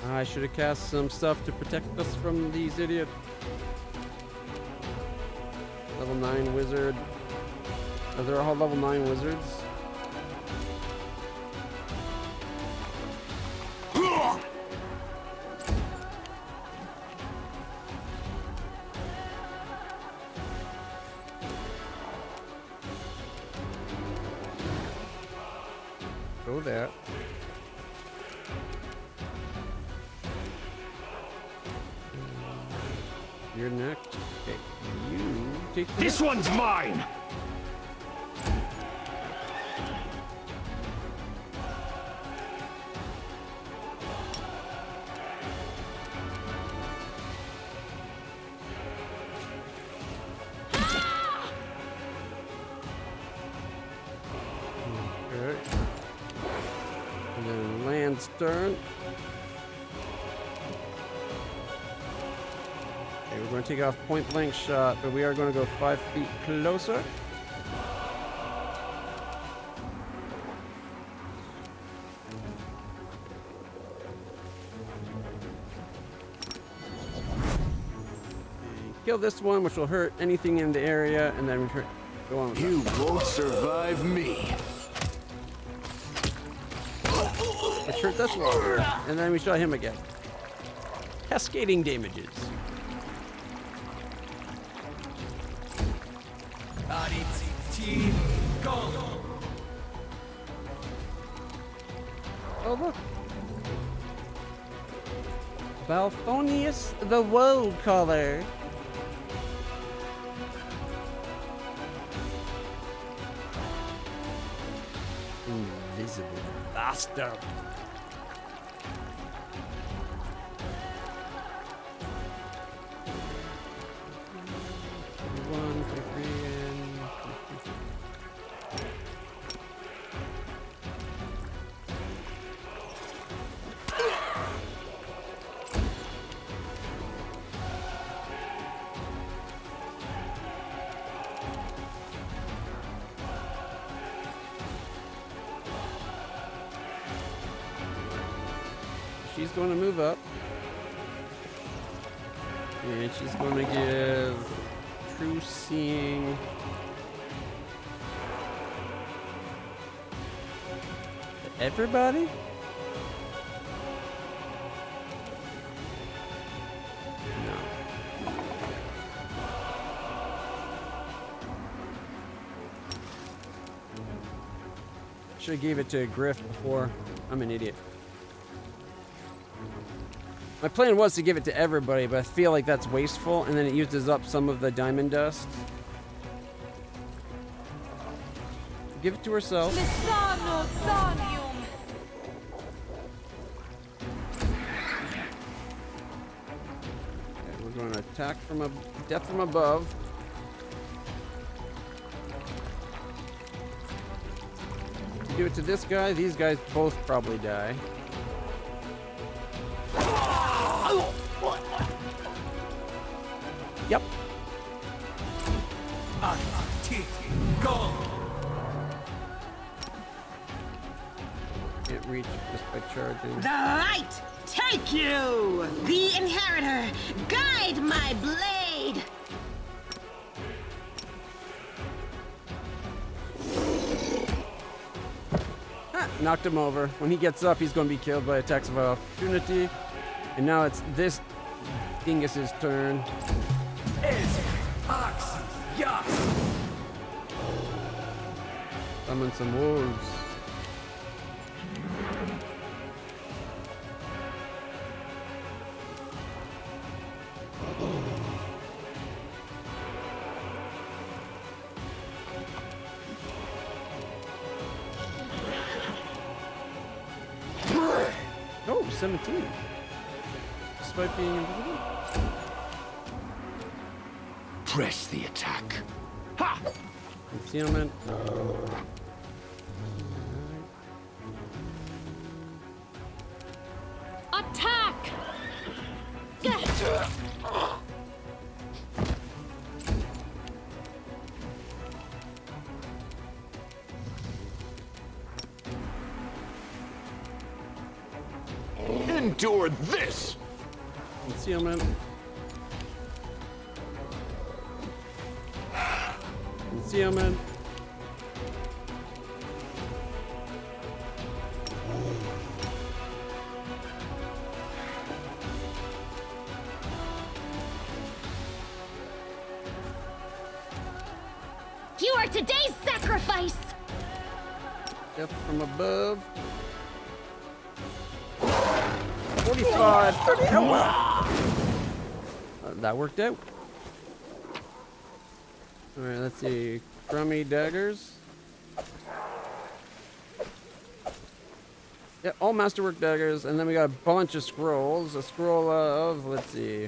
Speaker 1: I should have cast some stuff to protect us from these idiots. Level 9 wizard. Are there all level 9 wizards? Go there. You're next. Okay, you take
Speaker 2: This one's mine!
Speaker 1: Okay. And then land stern. Okay, we're going to take off point blank shot, but we are going to go 5 feet closer. Kill this one, which will hurt anything in the area, and then go on.
Speaker 2: You won't survive me.
Speaker 1: Let's hurt this one, and then we shot him again. Cascading damages. Oh look, Balthonius the Woe Caller. Invisible bastard. One, two, three, and she's going to move up. And she's going to give true seeing. To everybody? No. Should have gave it to Griff before. I'm an idiot. My plan was to give it to everybody, but I feel like that's wasteful, and then it uses up some of the diamond dust. Give it to herself. Okay, we're going to attack from death from above. Do it to this guy. These guys both probably die. Yep. reach just by charging.
Speaker 3: The light take you! The inheritor, guide my blade!
Speaker 1: Knocked him over. When he gets up, he's going to be killed by attacks of opportunity. And now it's this dingus's turn. Summon some wolves. Oh, 17. Despite being invisible.
Speaker 2: Press the attack. Ha!
Speaker 1: Concealment.
Speaker 4: Attack!
Speaker 2: Endure this!
Speaker 1: Concealment. Concealment.
Speaker 4: You are today's sacrifice!
Speaker 1: Death from above. 45. 30. Oh, wow. That worked out. Alright, let's see. Crummy daggers. Yeah, all masterwork daggers. And then we got a bunch of scrolls. A scroll of, let's see.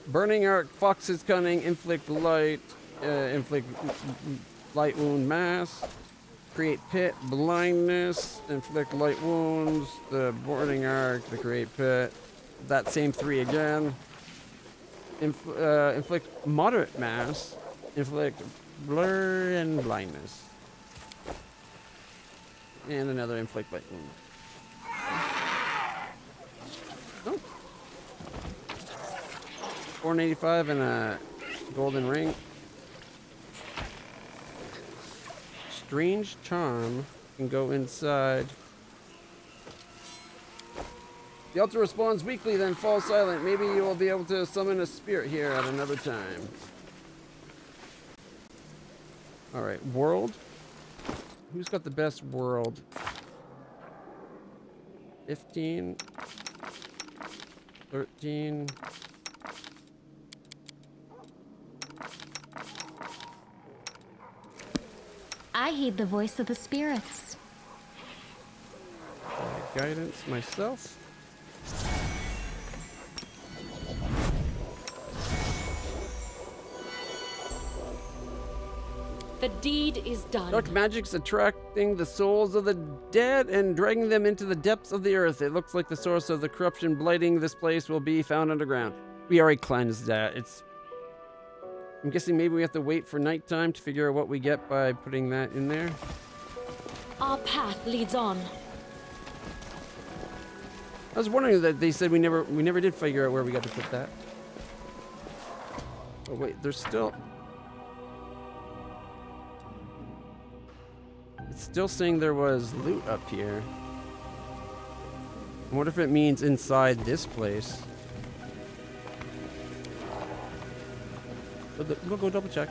Speaker 1: Burning Arc, Fox's Cunning, Inflict Light Wound Mass. Create Pit, Blindness, Inflict Light Wounds, the Burning Arc, the Create Pit. That same 3 again. Inflict Moderate Mass, Inflict Blur and Blindness. And another Inflict Light Wound. Oh. 485 and a golden ring. Strange Charm can go inside. The altar responds weakly, then falls silent. Maybe you will be able to summon a spirit here at another time. Alright, world. Who's got the best world? 15. 13.
Speaker 4: I heed the voice of the spirits.
Speaker 1: Guidance myself.
Speaker 4: The deed is done.
Speaker 1: Dark magic's attracting the souls of the dead and dragging them into the depths of the earth. It looks like the source of the corruption blighting this place will be found underground. We already cleansed that. I'm guessing maybe we have to wait for nighttime to figure out what we get by putting that in there.
Speaker 4: Our path leads on.
Speaker 1: I was wondering that they said we never did figure out where we got to put that. Oh wait, there's still... It's still saying there was loot up here. I wonder if it means inside this place. We'll go double check.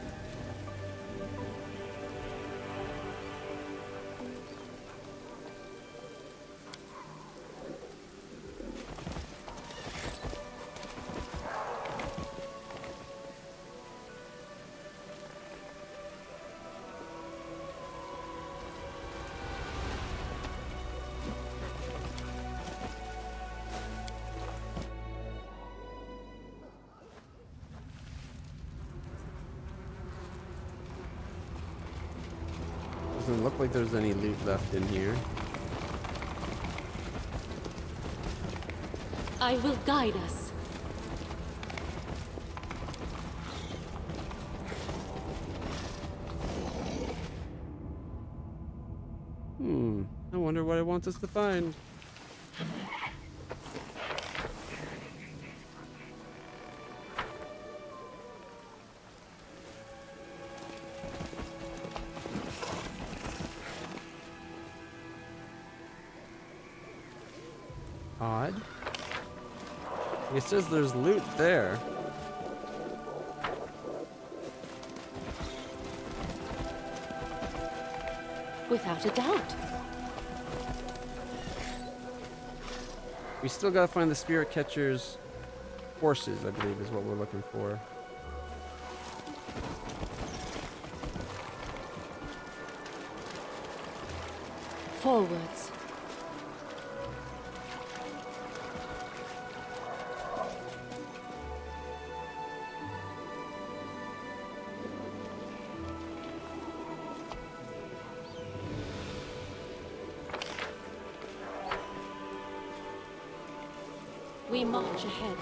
Speaker 1: Doesn't look like there's any loot left in here.
Speaker 4: I will guide us.
Speaker 1: I wonder what it wants us to find. Odd. It says there's loot there.
Speaker 4: Without a doubt.
Speaker 1: We still gotta find the spirit catcher's horses, I believe is what we're looking for.
Speaker 4: Forwards. We march ahead.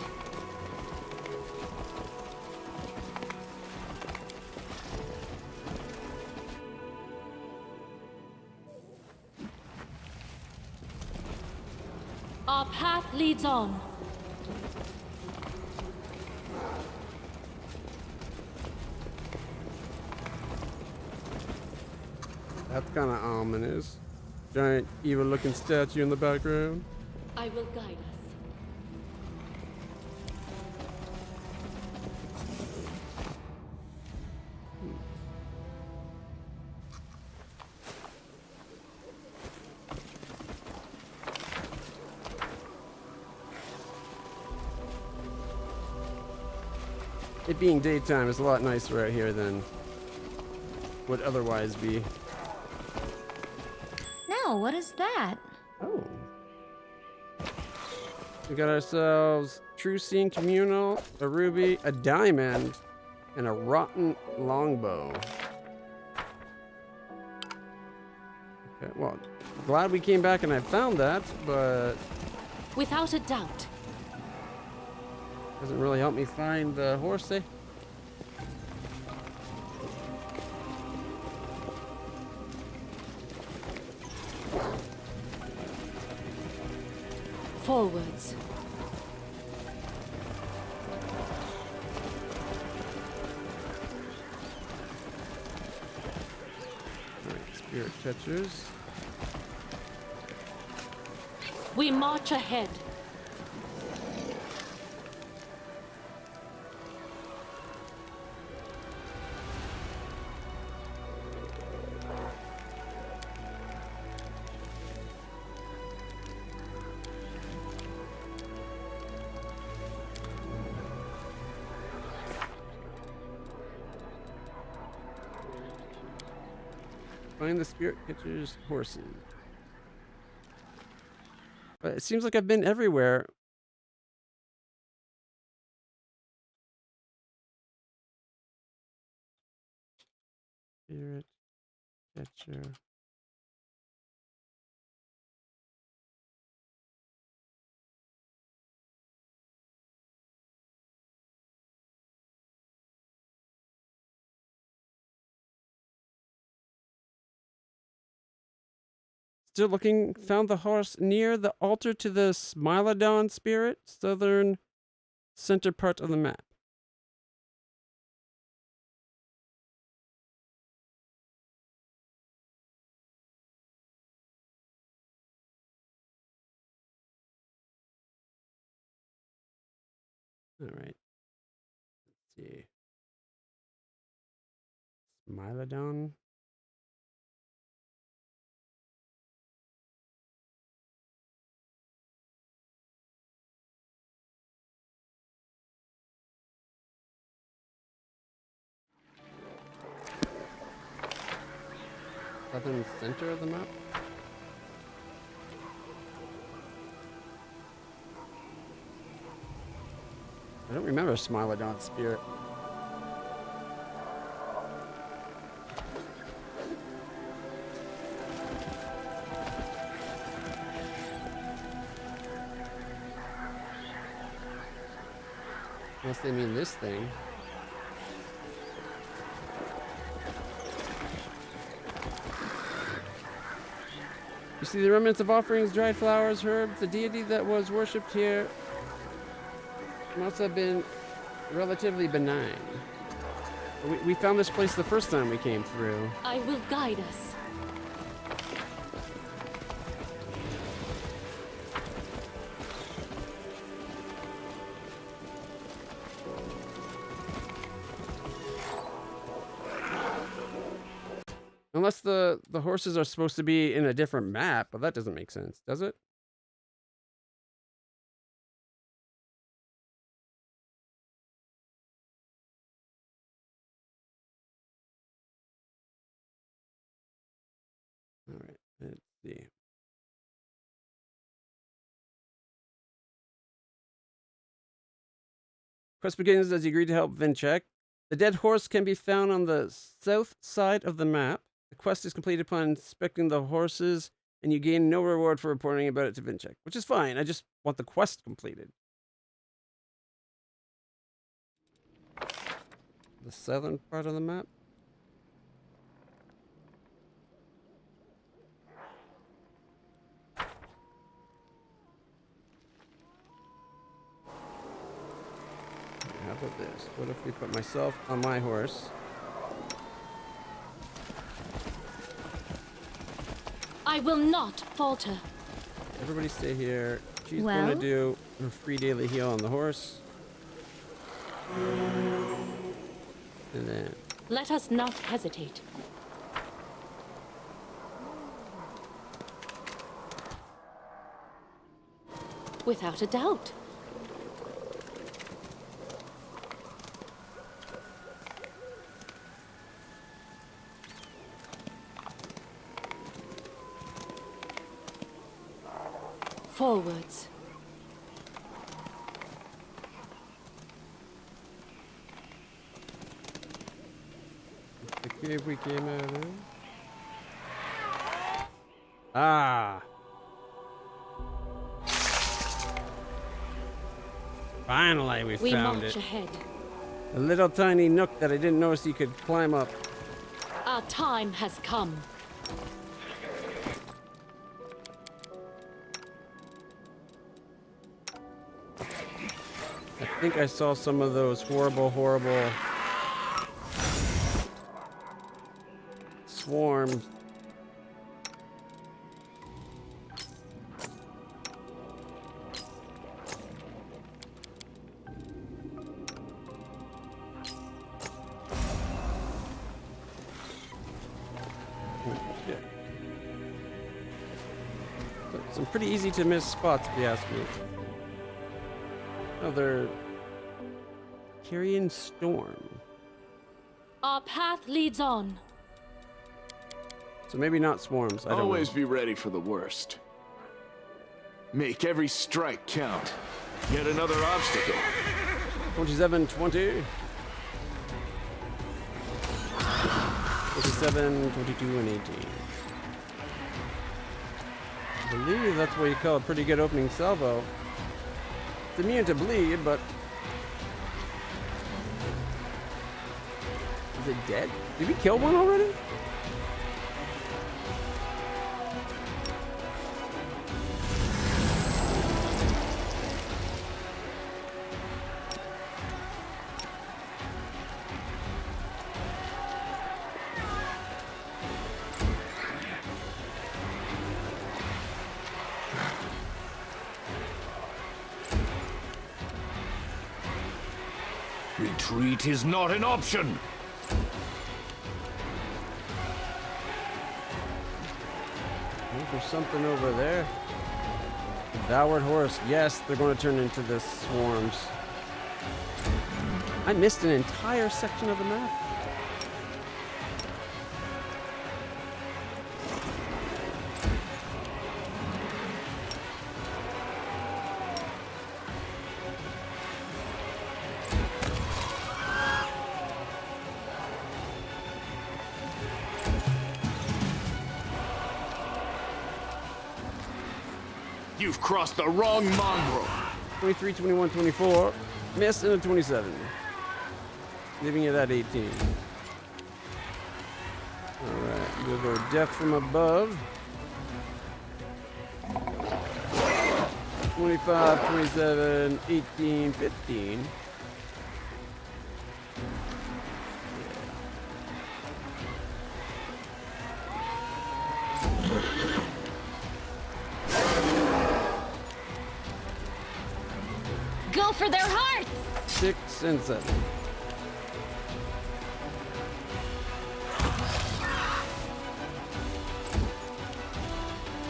Speaker 4: Our path leads on.
Speaker 1: That's kind of ominous. Giant evil-looking statue in the background.
Speaker 4: I will guide us.
Speaker 1: It being daytime is a lot nicer out here than would otherwise be.
Speaker 6: Now, what is that?
Speaker 1: Oh. We got ourselves True Scene Communal, a ruby, a diamond, and a rotten longbow. Okay, well, glad we came back and I found that, but
Speaker 4: Without a doubt.
Speaker 1: doesn't really help me find the horse, eh?
Speaker 4: Forwards.
Speaker 1: Alright, spirit catchers.
Speaker 4: We march ahead.
Speaker 1: Find the spirit catcher's horses. But it seems like I've been everywhere. Spirit catcher. Still looking, found the horse near the altar to the Smilodon spirit, southern center part of the map. All right. Let's see. Smilodon. Southern center of the map. I don't remember Smilodon spirit. Unless they mean this thing. You see the remnants of offerings, dried flowers, herbs. The deity that was worshipped here must have been relatively benign. We found this place the first time we came through.
Speaker 4: I will guide us.
Speaker 1: Unless the horses are supposed to be in a different map, but that doesn't make sense, does it? All right, let's see. Quest begins as you agree to help Vinchek. The dead horse can be found on the south side of the map. The quest is completed upon inspecting the horses, and you gain no reward for reporting about it to Vinchek, which is fine. I just want the quest completed. The southern part of the map? How about this? What if we put myself on my horse?
Speaker 4: I will not falter.
Speaker 1: Everybody stay here. She's
Speaker 3: Well?
Speaker 1: going to do her free daily heal on the horse. And then
Speaker 4: Let us not hesitate. Without a doubt. Forwards.
Speaker 1: the cave we came out of. Ah. Finally, we found
Speaker 4: march
Speaker 1: it.
Speaker 4: ahead.
Speaker 1: A little tiny nook that I didn't notice you could climb up.
Speaker 4: Our time has come.
Speaker 1: I think I saw some of those horrible swarms. Some pretty easy to miss spots, if you ask me. Oh, they're Carrion Storm.
Speaker 4: Our path leads on.
Speaker 1: So maybe not swarms. I don't
Speaker 2: Always
Speaker 1: know.
Speaker 2: be ready for the worst. Make every strike count. Yet another obstacle.
Speaker 1: 27, 20. 27, 22, and 18. I believe that's what you call a pretty good opening salvo. It's immune to bleed, but... Is it dead? Did we kill one already?
Speaker 2: Retreat is not an option.
Speaker 1: I think there's something over there. Devoured horse. Yes, they're going to turn into the swarms. I missed an entire section of the map.
Speaker 2: You've crossed the wrong mongrel.
Speaker 1: 23, 21, 24. Missed and a 27. Leaving it at 18. Alright, we'll go death from above. 25, 27, 18, 15.
Speaker 4: Go for their hearts!
Speaker 1: 6 and 7.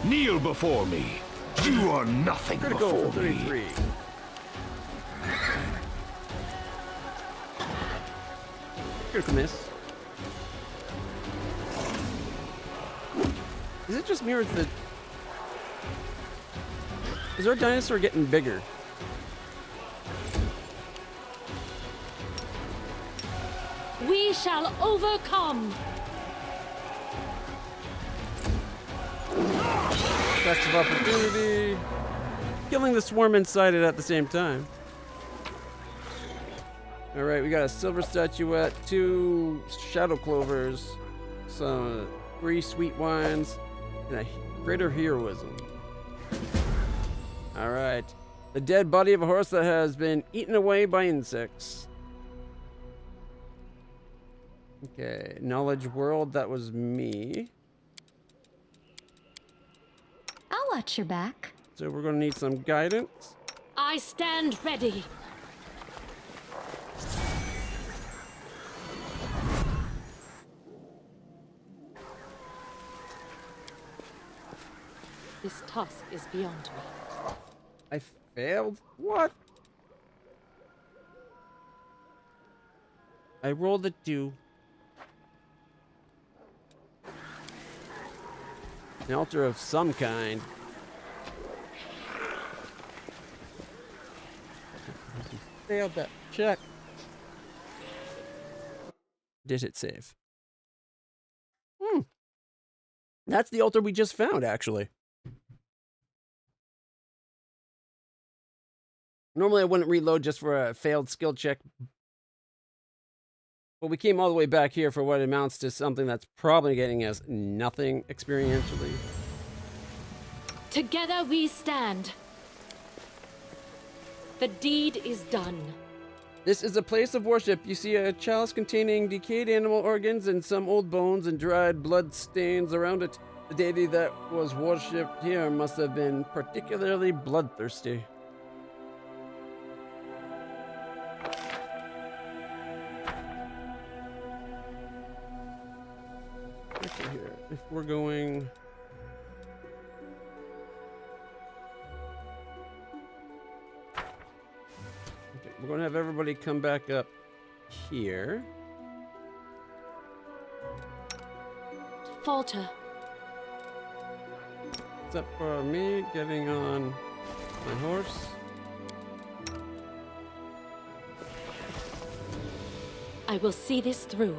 Speaker 2: Kneel before me. You are nothing
Speaker 1: Critical
Speaker 2: before
Speaker 1: for
Speaker 2: me.
Speaker 1: 33. Critical miss. Is it just me or is the... Is our dinosaur getting bigger?
Speaker 4: We shall overcome!
Speaker 1: Test of opportunity. Killing the swarm inside it at the same time. Alright, we got a silver statuette, 2 shadow clovers, some 3 sweet wines, and a greater heroism. Alright. The dead body of a horse that has been eaten away by insects. Okay, knowledge world, that was me.
Speaker 4: I'll watch your back.
Speaker 1: So we're gonna need some guidance.
Speaker 4: I stand ready. This task is beyond me.
Speaker 1: I failed? What? I rolled a 2. An altar of some kind. Failed that check. Did it save? That's the altar we just found, actually. Normally I wouldn't reload just for a failed skill check. But we came all the way back here for what amounts to something that's probably getting us nothing experientially.
Speaker 4: Together we stand. The deed is done.
Speaker 1: This is a place of worship. You see a chalice containing decayed animal organs and some old bones and dried blood stains around it. The deity that was worshipped here must have been particularly bloodthirsty. Actually, here, if we're going... Okay, we're going to have everybody come back up here.
Speaker 4: Falter.
Speaker 1: Except for me getting on my horse.
Speaker 4: I will see this through.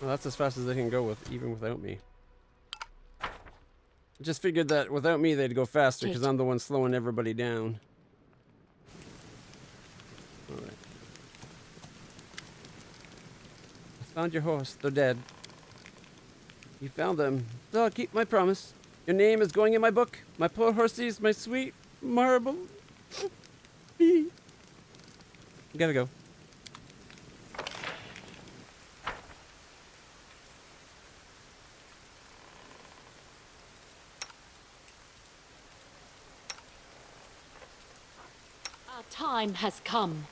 Speaker 1: Well, that's as fast as they can go with, even without me. I just figured that without me they'd go faster because I'm the one slowing everybody down. Alright. I found your horse. They're dead. You found them. So I'll keep my promise. Your name is going in my book. My poor horsies, my sweet marble. Gotta go.
Speaker 4: Our time has come.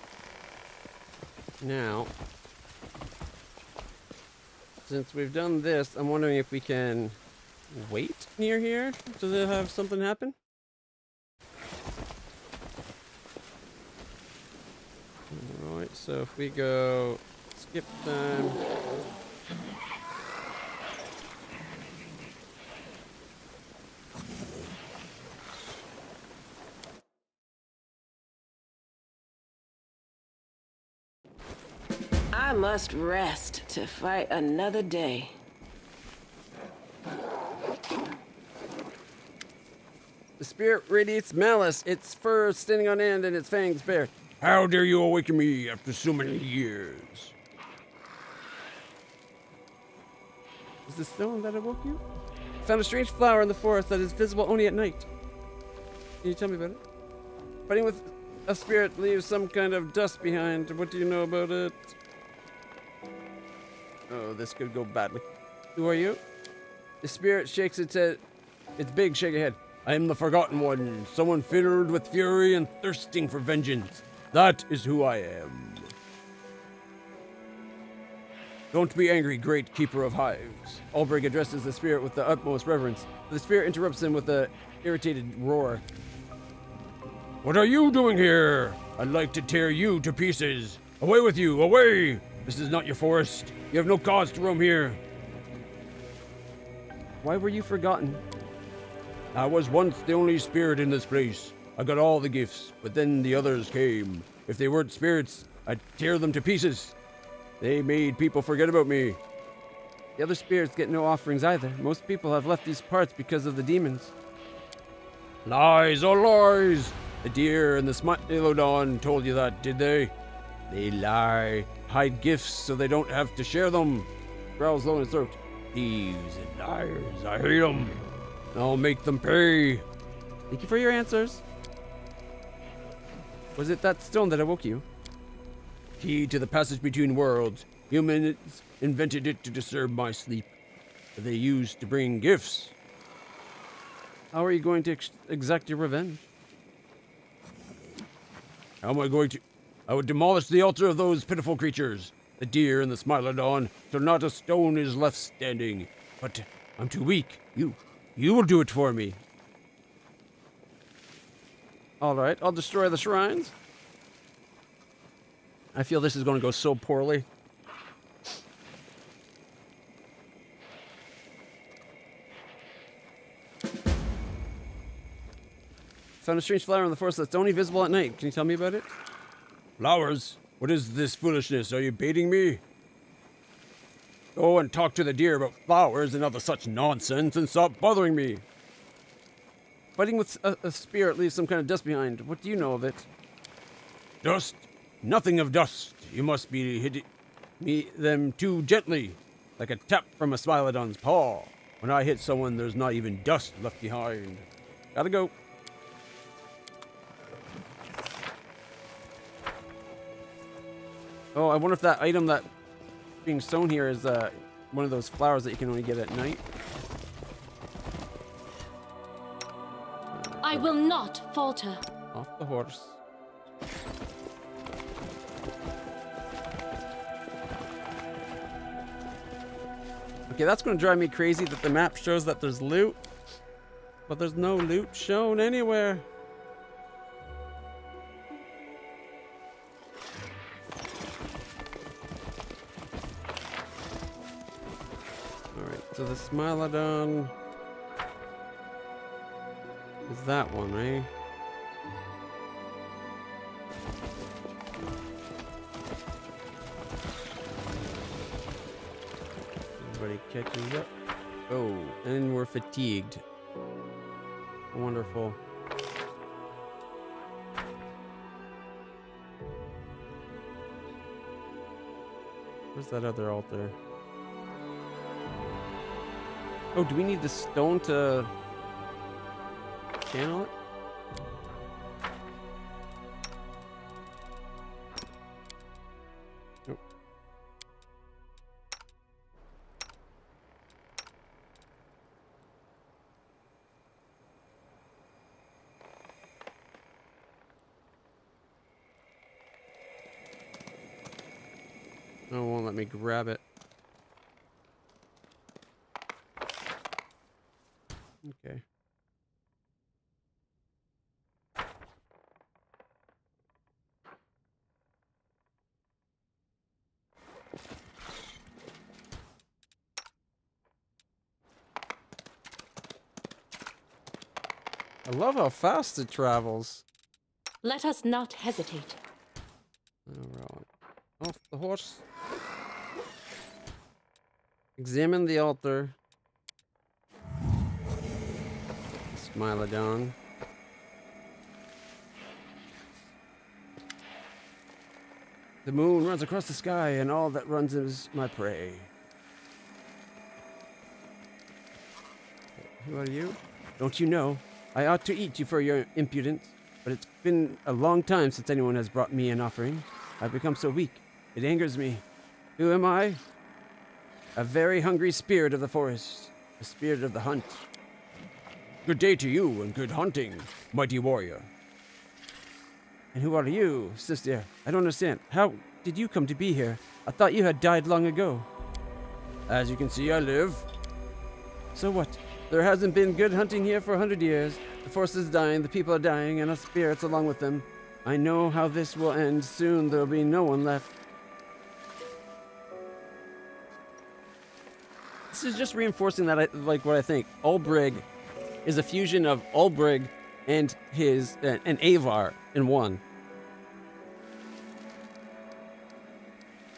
Speaker 1: Now, since we've done this, I'm wondering if we can wait near here to have something happen. Alright, so if we go skip time.
Speaker 3: must rest to fight another day.
Speaker 1: The spirit radiates malice, its fur standing on end and its fangs bare.
Speaker 5: How dare you awaken me after so many years?
Speaker 1: Is the stone that awoke you? Found a strange flower in the forest that is visible only at night. Can you tell me about it? Fighting with a spirit leaves some kind of dust behind. What do you know about it? Oh, this could go badly. Who are you? The spirit shakes its head. Its big, shaky head.
Speaker 5: I am the Forgotten One, someone filled with fury and thirsting for vengeance. That is who I am. Don't be angry, great keeper of hives.
Speaker 1: Ulbrich addresses the spirit with the utmost reverence. The spirit interrupts him with a irritated roar.
Speaker 5: What are you doing here? I'd like to tear you to pieces. Away with you, away! This is not your forest. You have no cause to roam here.
Speaker 1: Why were you forgotten?
Speaker 5: I was once the only spirit in this place. I got all the gifts, but then the others came. If they weren't spirits, I'd tear them to pieces. They made people forget about me.
Speaker 1: The other spirits get no offerings either. Most people have left these parts because of the demons.
Speaker 5: Lies, oh lies! The deer and the Smilodon told you that, did they? They lie, hide gifts so they don't have to share them.
Speaker 1: Growls low in his throat.
Speaker 5: Thieves and liars, I hate them. I'll make them pay.
Speaker 1: Thank you for your answers. Was it that stone that awoke you?
Speaker 5: Key to the passage between worlds. Humans invented it to disturb my sleep. They used to bring gifts.
Speaker 1: How are you going to exact your revenge?
Speaker 5: How am I going to? I would demolish the altar of those pitiful creatures, the deer and the Smilodon, till not a stone is left standing. But I'm too weak. You will do it for me.
Speaker 1: All right, I'll destroy the shrines. I feel this is going to go so poorly. Found a strange flower in the forest that's only visible at night. Can you tell me about it?
Speaker 5: Flowers? What is this foolishness? Are you baiting me? Go and talk to the deer about flowers and other such nonsense and stop bothering me.
Speaker 1: Fighting with a spirit leaves some kind of dust behind. What do you know of it?
Speaker 5: Dust? Nothing of dust. You must be hitting them too gently, like a tap from a Smilodon's paw. When I hit someone, there's not even dust left behind.
Speaker 1: Gotta go. Oh, I wonder if that item that being sown here is one of those flowers that you can only get at night.
Speaker 4: I will not falter.
Speaker 1: Off the horse. Okay, that's going to drive me crazy that the map shows that there's loot, but there's no loot shown anywhere. Alright, so the Smilodon is that one, right? Everybody catches up. Oh, and we're fatigued. Wonderful. Where's that other altar? Oh, do we need the stone to channel it? Nope. Oh, it won't let me grab it. Okay. I love how fast it travels.
Speaker 4: Let us not hesitate.
Speaker 1: Alright. Off the horse. Examine the altar. Smilodon. The moon runs across the sky, and all that runs is my prey. Who are you? Don't you know? I ought to eat you for your impudence, but it's been a long time since anyone has brought me an offering. I've become so weak. It angers me. Who am I? A very hungry spirit of the forest. A spirit of the hunt.
Speaker 5: Good day to you and good hunting, mighty warrior.
Speaker 1: And who are you, sister? I don't understand. How did you come to be here? I thought you had died long ago.
Speaker 5: As you can see, I live.
Speaker 1: So what? There hasn't been good hunting here for 100 years. The forest is dying, the people are dying, and our spirits along with them. I know how this will end. Soon there'll be no one left. This is just reinforcing that what I think. Ulbrig is a fusion of Ulbrig and and Avar in one.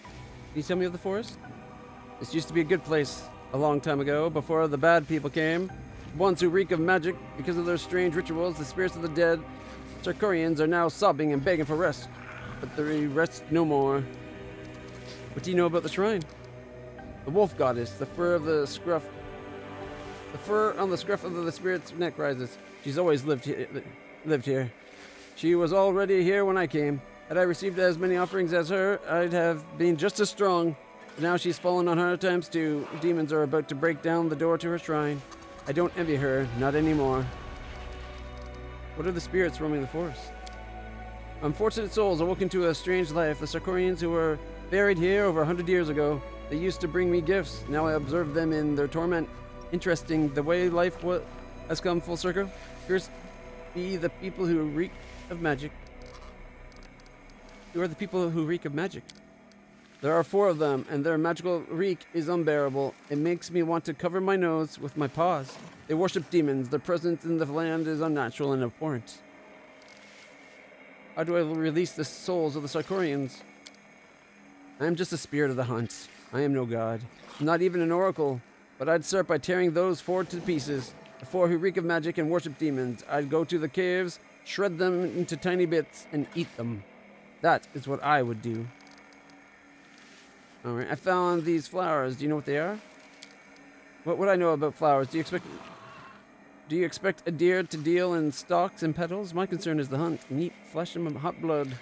Speaker 1: Can you tell me of the forest? This used to be a good place a long time ago, before the bad people came. Ones who reek of magic because of their strange rituals. The spirits of the dead Sarkorians are now sobbing and begging for rest, but they rest no more. What do you know about the shrine? The wolf goddess, the fur on the scruff of the spirit's neck rises. She's always lived here. She was already here when I came. Had I received as many offerings as her, I'd have been just as strong. But now she's fallen on hard times too. Demons are about to break down the door to her shrine. I don't envy her, not anymore. What are the spirits roaming the forest? Unfortunate souls awoken to a strange life. The Sarkorians who were buried here over 100 years ago. They used to bring me gifts. Now I observe them in their torment. Interesting, the way life has come full circle. Here's the people who reek of magic. Who are the people who reek of magic? There are 4 of them, and their magical reek is unbearable. It makes me want to cover my nose with my paws. They worship demons. Their presence in the land is unnatural and abhorrent. How do I release the souls of the Sarkorians? I am just a spirit of the hunt. I am no god. Not even an oracle. But I'd start by tearing those 4 to pieces. The 4 who reek of magic and worship demons. I'd go to the caves, shred them into tiny bits, and eat them. That is what I would do. Alright, I found these flowers. Do you know what they are? What would I know about flowers? Do you expect a deer to deal in stalks and petals? My concern is the hunt. Meat, flesh, and hot blood.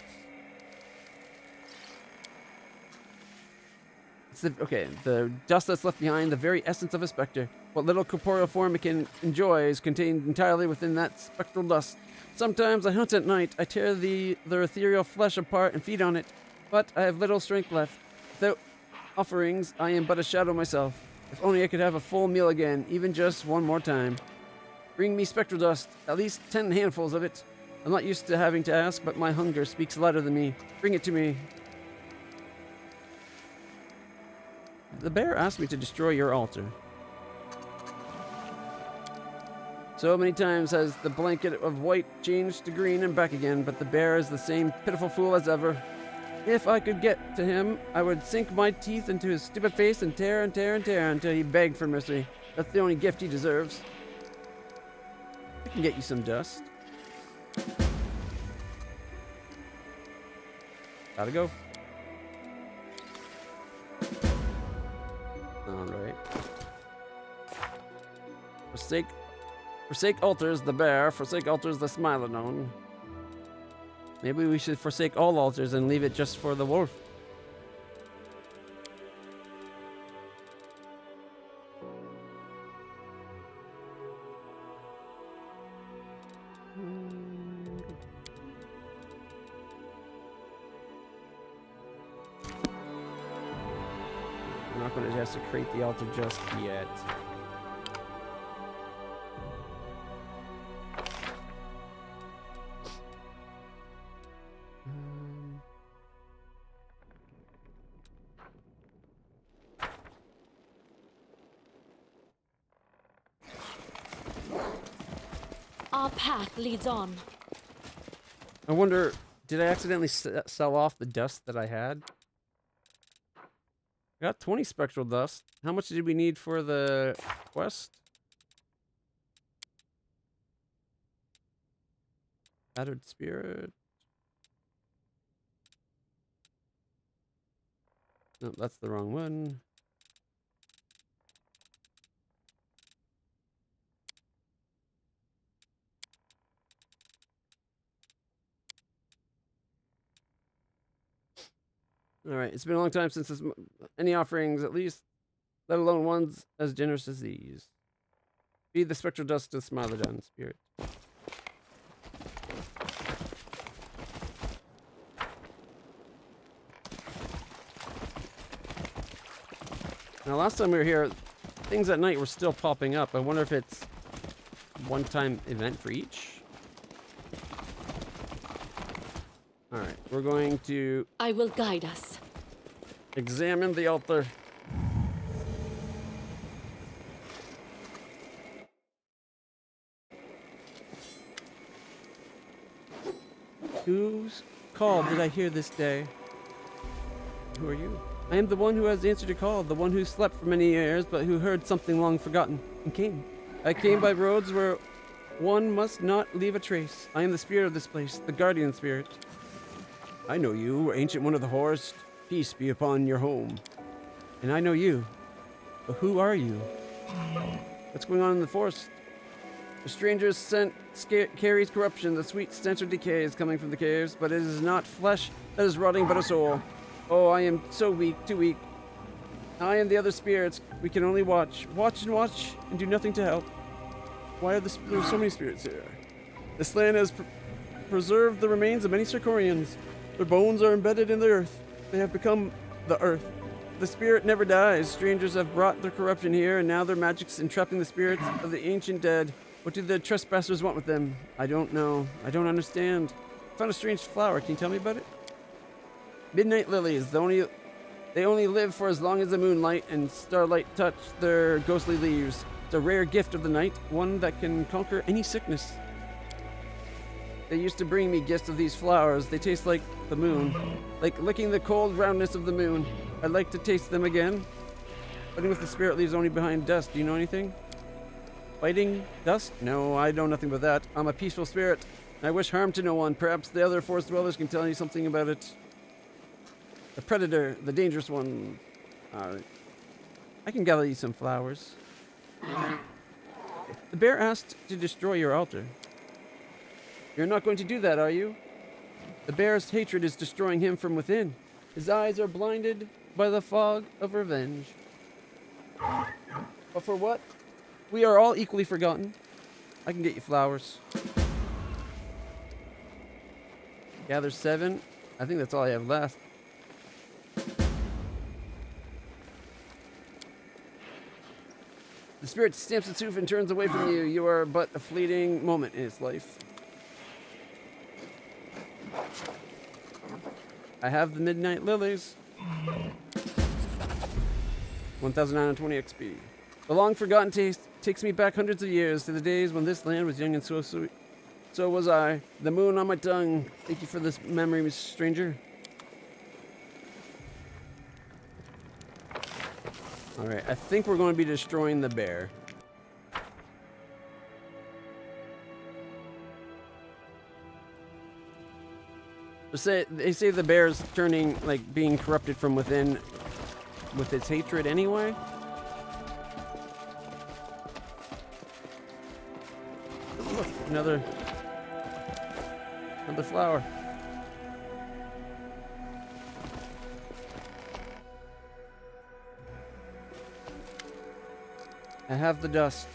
Speaker 1: The dust that's left behind, the very essence of a specter. What little corporeal form it can enjoy is contained entirely within that spectral dust. Sometimes I hunt at night. I tear their ethereal flesh apart and feed on it. But I have little strength left. Without offerings, I am but a shadow myself. If only I could have a full meal again, even just one more time. Bring me spectral dust, at least 10 handfuls of it. I'm not used to having to ask, but my hunger speaks louder than me. Bring it to me. The bear asked me to destroy your altar. So many times has the blanket of white changed to green and back again, but the bear is the same pitiful fool as ever. If I could get to him, I would sink my teeth into his stupid face and tear and tear and tear until he begged for mercy. That's the only gift he deserves. I can get you some dust. Gotta go. Alright. Forsake altars the bear, forsake altars the Smilodon. Maybe we should forsake all altars and leave it just for the wolf. I'm not going to desecrate the altar just yet.
Speaker 4: Our path leads on.
Speaker 1: I wonder, did I accidentally sell off the dust that I had? I got 20 spectral dust. How much did we need for the quest? Battered spirit. No, that's the wrong one. All right, it's been a long time since any offerings, at least, let alone ones as generous as these. Feed the spectral dust to the Smilodon spirit. Now, last time we were here, things at night were still popping up. I wonder if it's one-time event for each. All right, we're going to
Speaker 4: I will guide us.
Speaker 1: examine the altar. Whose call did I hear this day? Who are you? I am the one who has answered your call, the one who slept for many years, but who heard something long forgotten and came. I came by roads where one must not leave a trace. I am the spirit of this place, the guardian spirit.
Speaker 5: I know you, ancient one of the Horst. Peace be upon your home.
Speaker 1: And I know you. But who are you? What's going on in the forest? The stranger's scent carries corruption. The sweet stench of decay is coming from the caves, but it is not flesh that is rotting, but a soul. Oh, I am so weak, too weak. I and the other spirits, we can only watch and do nothing to help. Why are there so many spirits here? This land has preserved the remains of many Circorians. Their bones are embedded in the earth. They have become the earth. The spirit never dies. Strangers have brought their corruption here, and now their magic's entrapping the spirits of the ancient dead. What do the trespassers want with them? I don't know. I don't understand. I found a strange flower. Can you tell me about it? Midnight lilies. They only live for as long as the moonlight and starlight touch their ghostly leaves. It's a rare gift of the night, one that can conquer any sickness. They used to bring me gifts of these flowers. They taste like the moon, like licking the cold roundness of the moon. I'd like to taste them again. Fighting with the spirit leaves only behind dust. Do you know anything? Fighting dust? No, I know nothing about that. I'm a peaceful spirit. I wish harm to no one. Perhaps the other forest dwellers can tell you something about it. The predator, the dangerous one. I can gather you some flowers. The bear asked to destroy your altar. You're not going to do that, are you? The bear's hatred is destroying him from within. His eyes are blinded by the fog of revenge. But for what? We are all equally forgotten. I can get you flowers. Gather 7. I think that's all I have left. The spirit stamps its hoof and turns away from you. You are but a fleeting moment in its life. I have the midnight lilies. 1,920 XP. The long forgotten taste takes me back hundreds of years to the days when this land was young and so sweet. So was I. The moon on my tongue. Thank you for this memory, Mr. Stranger. Alright, I think we're going to be destroying the bear. They say the bear's turning, like, being corrupted from within with its hatred anyway. Oh, look, another flower. I have the dust.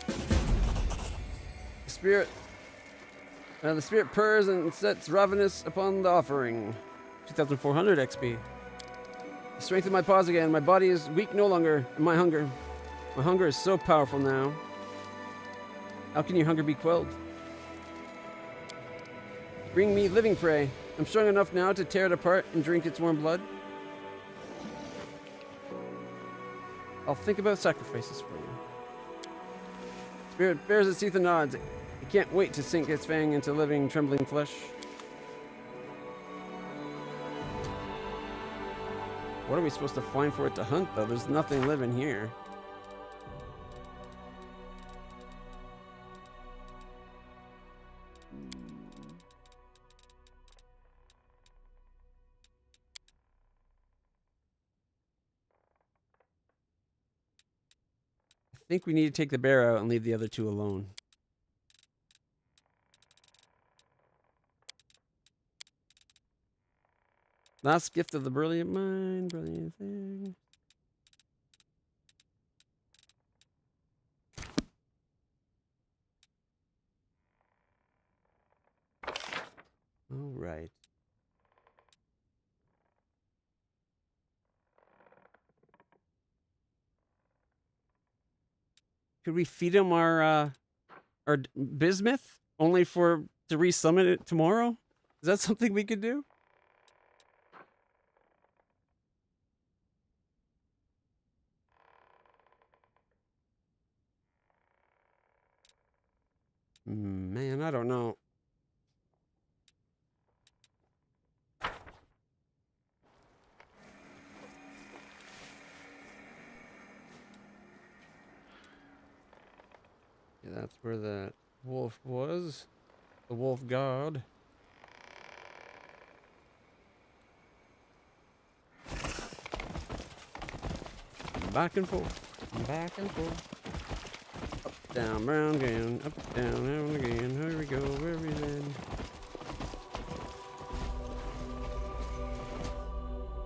Speaker 1: The spirit purrs and sets ravenous upon the offering. 2,400 XP. The strength of my paws again. My body is weak no longer. And my hunger is so powerful now. How can your hunger be quelled? Bring me living prey. I'm strong enough now to tear it apart and drink its warm blood. I'll think about sacrifices for you. Spirit bares its teeth and nods. It can't wait to sink its fang into living, trembling flesh. What are we supposed to find for it to hunt, though? There's nothing living here. I think we need to take the bear out and leave the other two alone. Last gift of the brilliant mind, brilliant thing. All right. Could we feed him our bismuth only to resummon it tomorrow? Is that something we could do? Man, I don't know. Yeah, that's where the wolf was. The wolf god. Back and forth. Back and forth. Up, down, round again. Up, down, round again. Here we go. Where we then?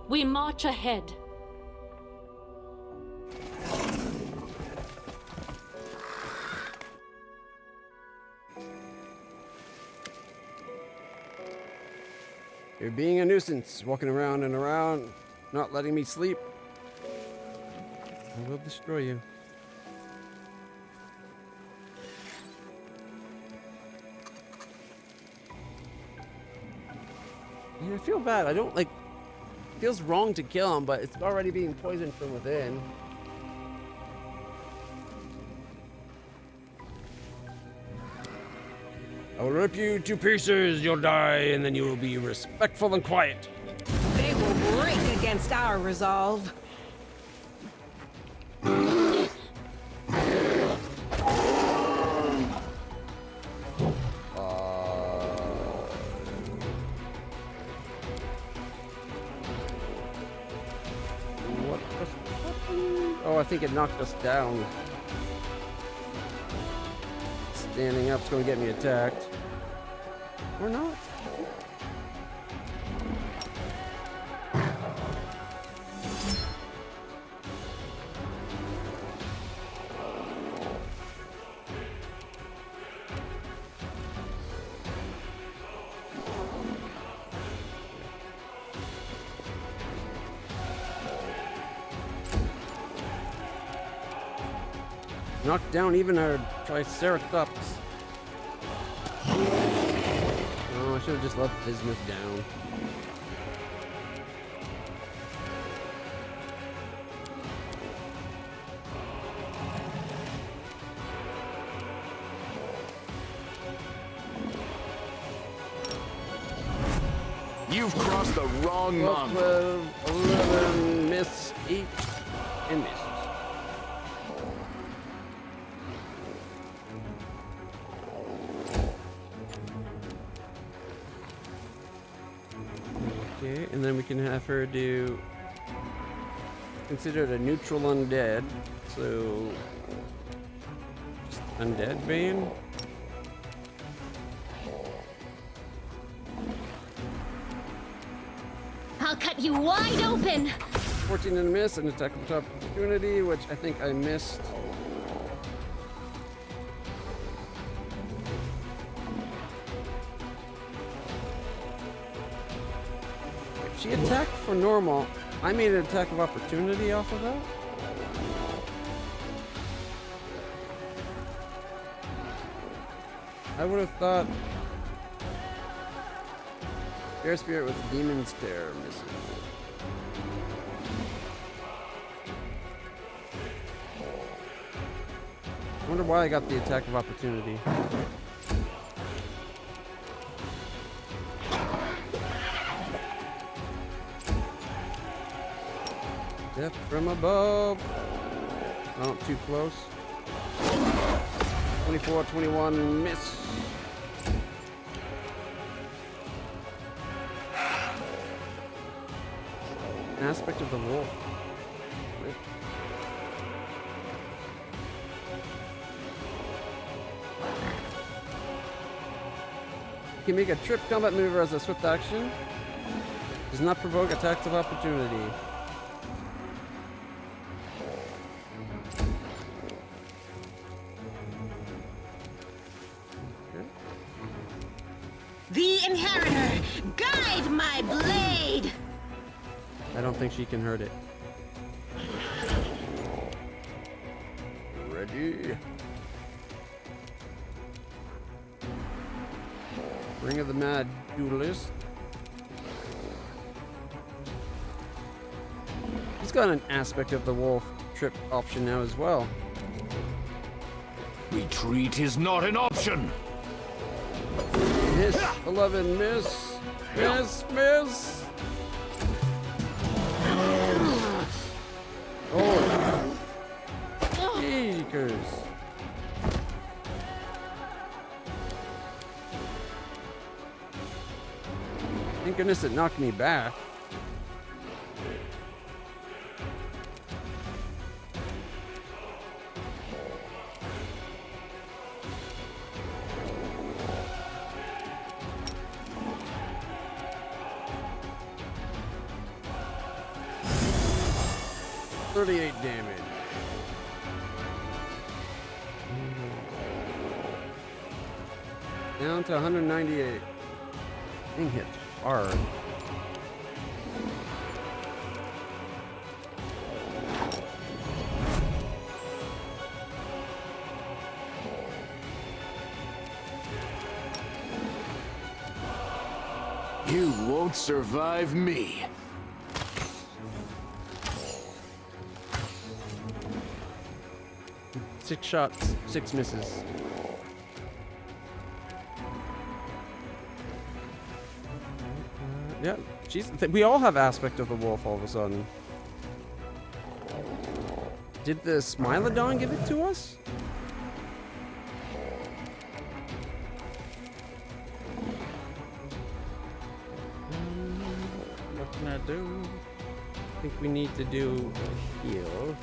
Speaker 4: We march ahead.
Speaker 1: You're being a nuisance, walking around and around, not letting me sleep. I will destroy you. Yeah, I feel bad. I don't like. It feels wrong to kill him, but it's already being poisoned from within. I will rip you to pieces. You'll die, and then you will be respectful and quiet.
Speaker 3: They will break against our resolve.
Speaker 1: What just happened? Oh, I think it knocked us down. Standing up's going to get me attacked. Or not. Knocked down even our Triceratops. Oh, I should have just left bismuth down.
Speaker 2: You've crossed the wrong
Speaker 1: 12,
Speaker 2: mongrel.
Speaker 1: 11, miss, 8, and miss. Okay, and then we can have her do considered a neutral undead, so just undead bane.
Speaker 4: I'll cut you wide open.
Speaker 1: 14 and a miss, and attack of top opportunity, which I think I missed. If she attacked for normal, I made an attack of opportunity off of that. I would have thought Air Spirit with Demon's Terror missing. I wonder why I got the attack of opportunity. Death from above. Oh, too close. 24, 21, miss. Aspect of the wolf. You can make a trip combat maneuver as a swift action. Does not provoke attacks of opportunity.
Speaker 3: The Inheritor, guide my blade!
Speaker 1: I don't think she can hurt it. Ready? Ring of the Mad Duelist. He's got an aspect of the wolf trip option now as well.
Speaker 2: Retreat is not an option.
Speaker 1: Miss, 11, miss, miss, miss. Oh, Yeekers. Thank goodness it knocked me back. Damage. Down to 198. Thing hit hard.
Speaker 2: You won't survive me.
Speaker 1: Six shots, 6 misses. Yeah, we all have aspect of the wolf all of a sudden. Did the Smilodon give it to us? What can I do? I think we need to do a heal.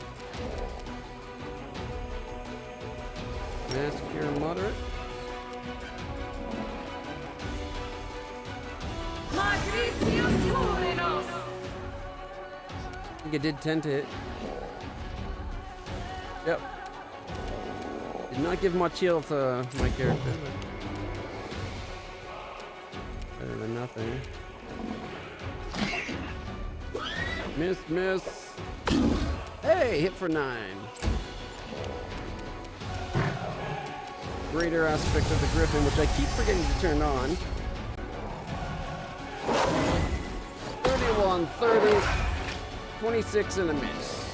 Speaker 1: Massacre moderate. I think it did 10 to hit. Yep. Did not give much heal to my character. Better than nothing. Miss, miss. Hey, hit for 9. Greater aspect of the Griffin, which I keep forgetting to turn on. 31, 30, 26 and a miss.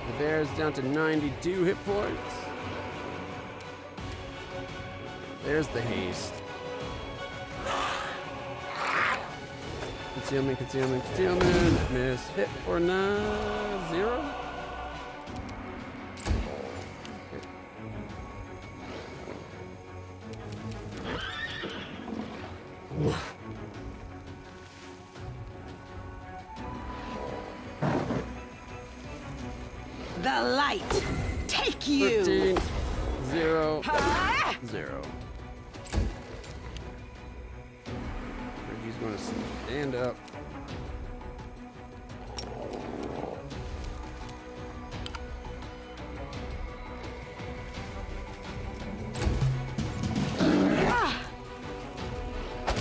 Speaker 1: The bear's down to 92 hit points. There's the haste. Concealment, concealment, concealment. Miss. Hit for 0.
Speaker 3: The light, take you!
Speaker 1: 13, 0,
Speaker 3: Ah!
Speaker 1: 0. Reggie's going to stand up.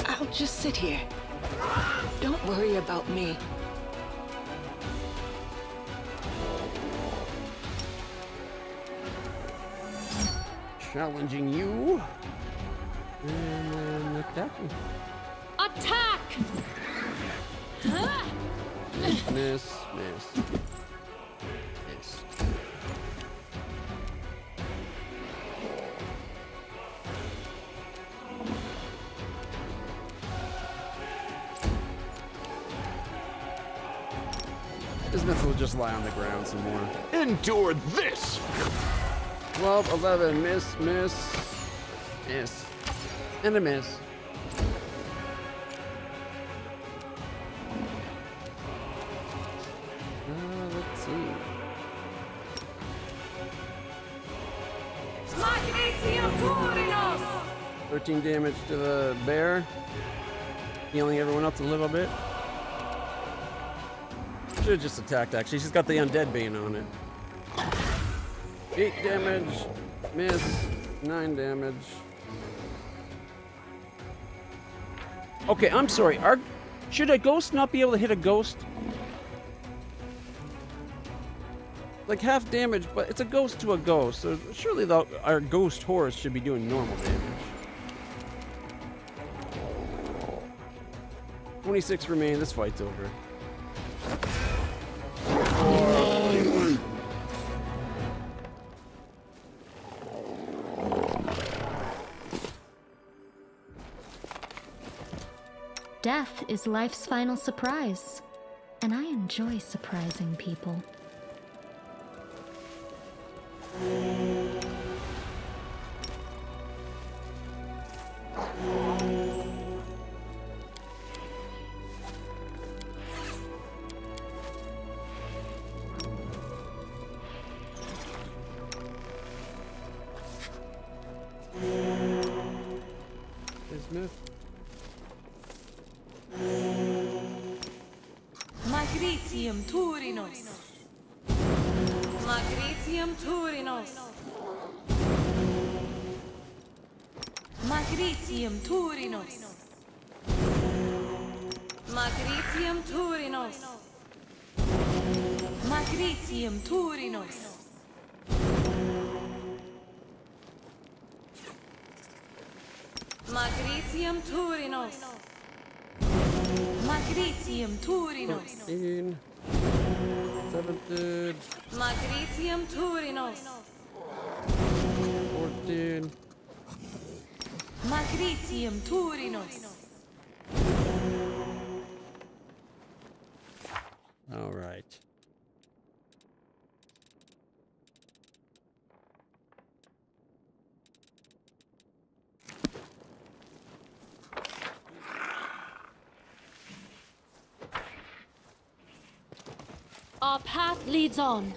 Speaker 3: I'll just sit here. Don't worry about me.
Speaker 1: Challenging you. And then attacking.
Speaker 4: Attack!
Speaker 1: Miss, miss, miss. Miss. Bismuth will just lie on the ground some more.
Speaker 2: Endure this!
Speaker 1: 12, 11, miss, miss, miss, and a miss. Let's see.
Speaker 6: Magnesium Turinos!
Speaker 1: 13 damage to the bear, healing everyone else a little bit. Should have just attacked, actually. She's got the undead bane on it. 8 damage, miss, 9 damage. Okay, I'm sorry. Should a ghost not be able to hit a ghost? Like half damage, but it's a ghost to a ghost. So surely our ghost horse should be doing normal damage. 26 remain. This fight's over.
Speaker 4: Death is life's final surprise, and I enjoy surprising people.
Speaker 1: Bismuth.
Speaker 6: Magnesium Turinos! Magnesium Turinos! Magnesium Turinos! Magnesium Turinos! Magnesium Turinos! Magnesium Turinos! Magnesium Turinos!
Speaker 1: 13. 17.
Speaker 6: Magnesium Turinos!
Speaker 1: 14.
Speaker 6: Magnesium Turinos!
Speaker 1: All right.
Speaker 4: Our path leads on.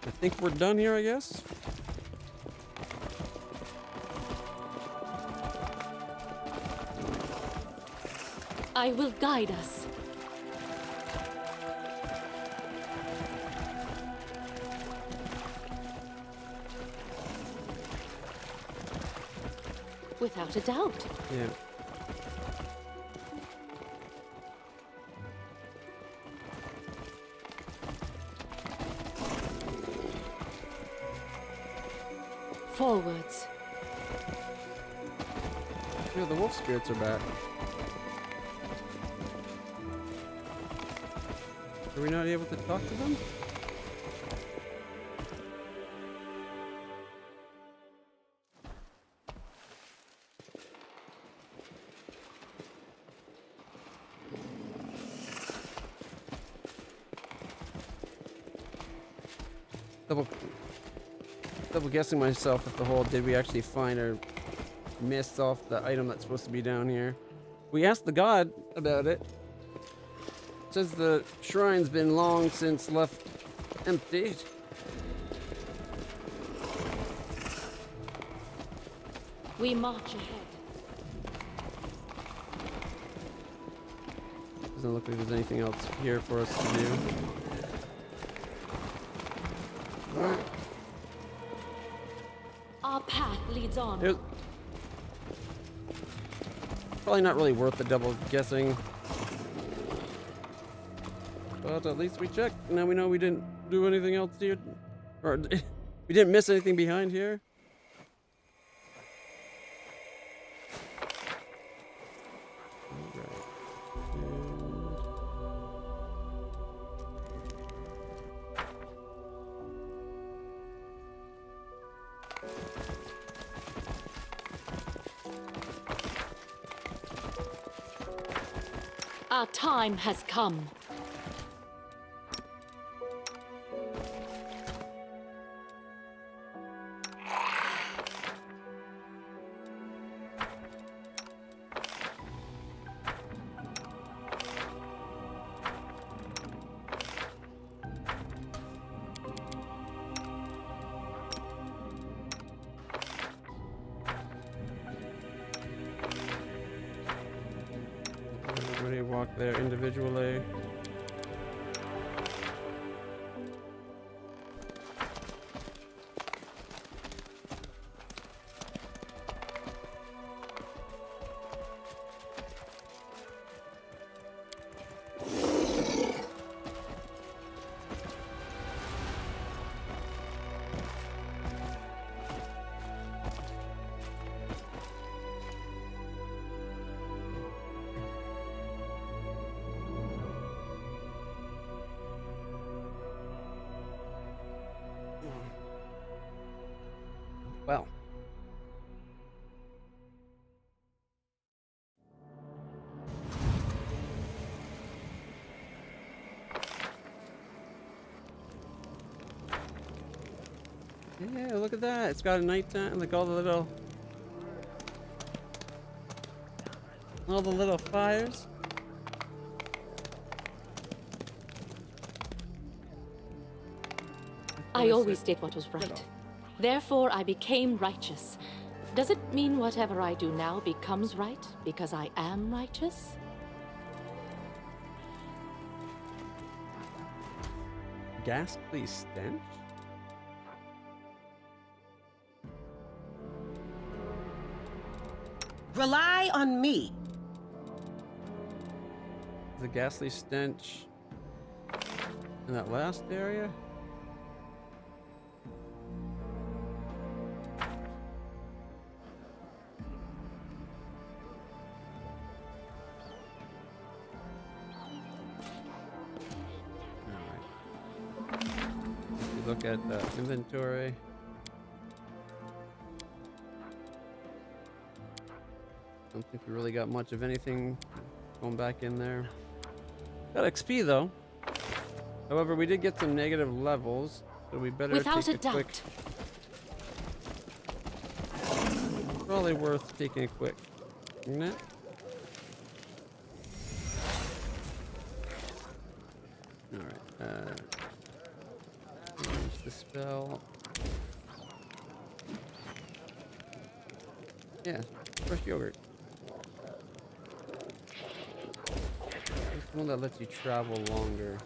Speaker 1: I think we're done here, I guess.
Speaker 4: I will guide us. Without a doubt.
Speaker 1: Yeah.
Speaker 4: Forwards.
Speaker 1: Yeah, the wolf spirits are back. Are we not able to talk to them? Double guessing myself with the whole did we actually find or miss off the item that's supposed to be down here. We asked the god about it. It says the shrine's been long since left empty.
Speaker 4: We march ahead.
Speaker 1: Doesn't look like there's anything else here for us to do. Alright.
Speaker 4: Our path leads on.
Speaker 1: There's probably not really worth the double guessing. But at least we checked. Now we know we didn't do anything else here. Or we didn't miss anything behind here.
Speaker 4: Our time has come.
Speaker 1: Everybody walk there individually. Well. Yeah, look at that. It's got a nighttime, like all the little fires.
Speaker 4: I always did what was right. Therefore, I became righteous. Does it mean whatever I do now becomes right because I am righteous?
Speaker 1: Ghastly stench?
Speaker 3: Rely on me.
Speaker 1: The ghastly stench in that last area? Look at the inventory. Don't think we really got much of anything going back in there. Got XP though. However, we did get some negative levels, so we better
Speaker 4: Without
Speaker 1: take
Speaker 4: a
Speaker 1: a quick.
Speaker 4: doubt.
Speaker 1: Probably worth taking a quick, isn't it? All right. Use the spell. Yeah, fresh yogurt. It's the one that lets you travel longer.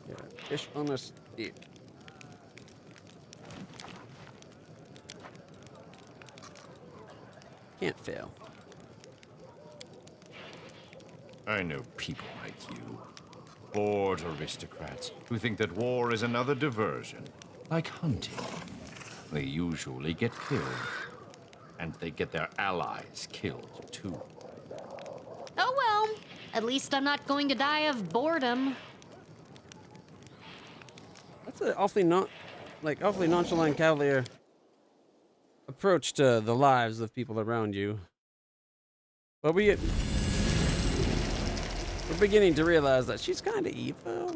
Speaker 1: Yeah, fish on a stick. Can't fail.
Speaker 7: I know people like you. Bored aristocrats who think that war is another diversion, like hunting. They usually get killed. And they get their allies killed, too.
Speaker 8: Oh well, at least I'm not going to die of boredom.
Speaker 1: That's an awfully nonchalant cavalier approach to the lives of people around you. But we're beginning to realize that she's kind of evil.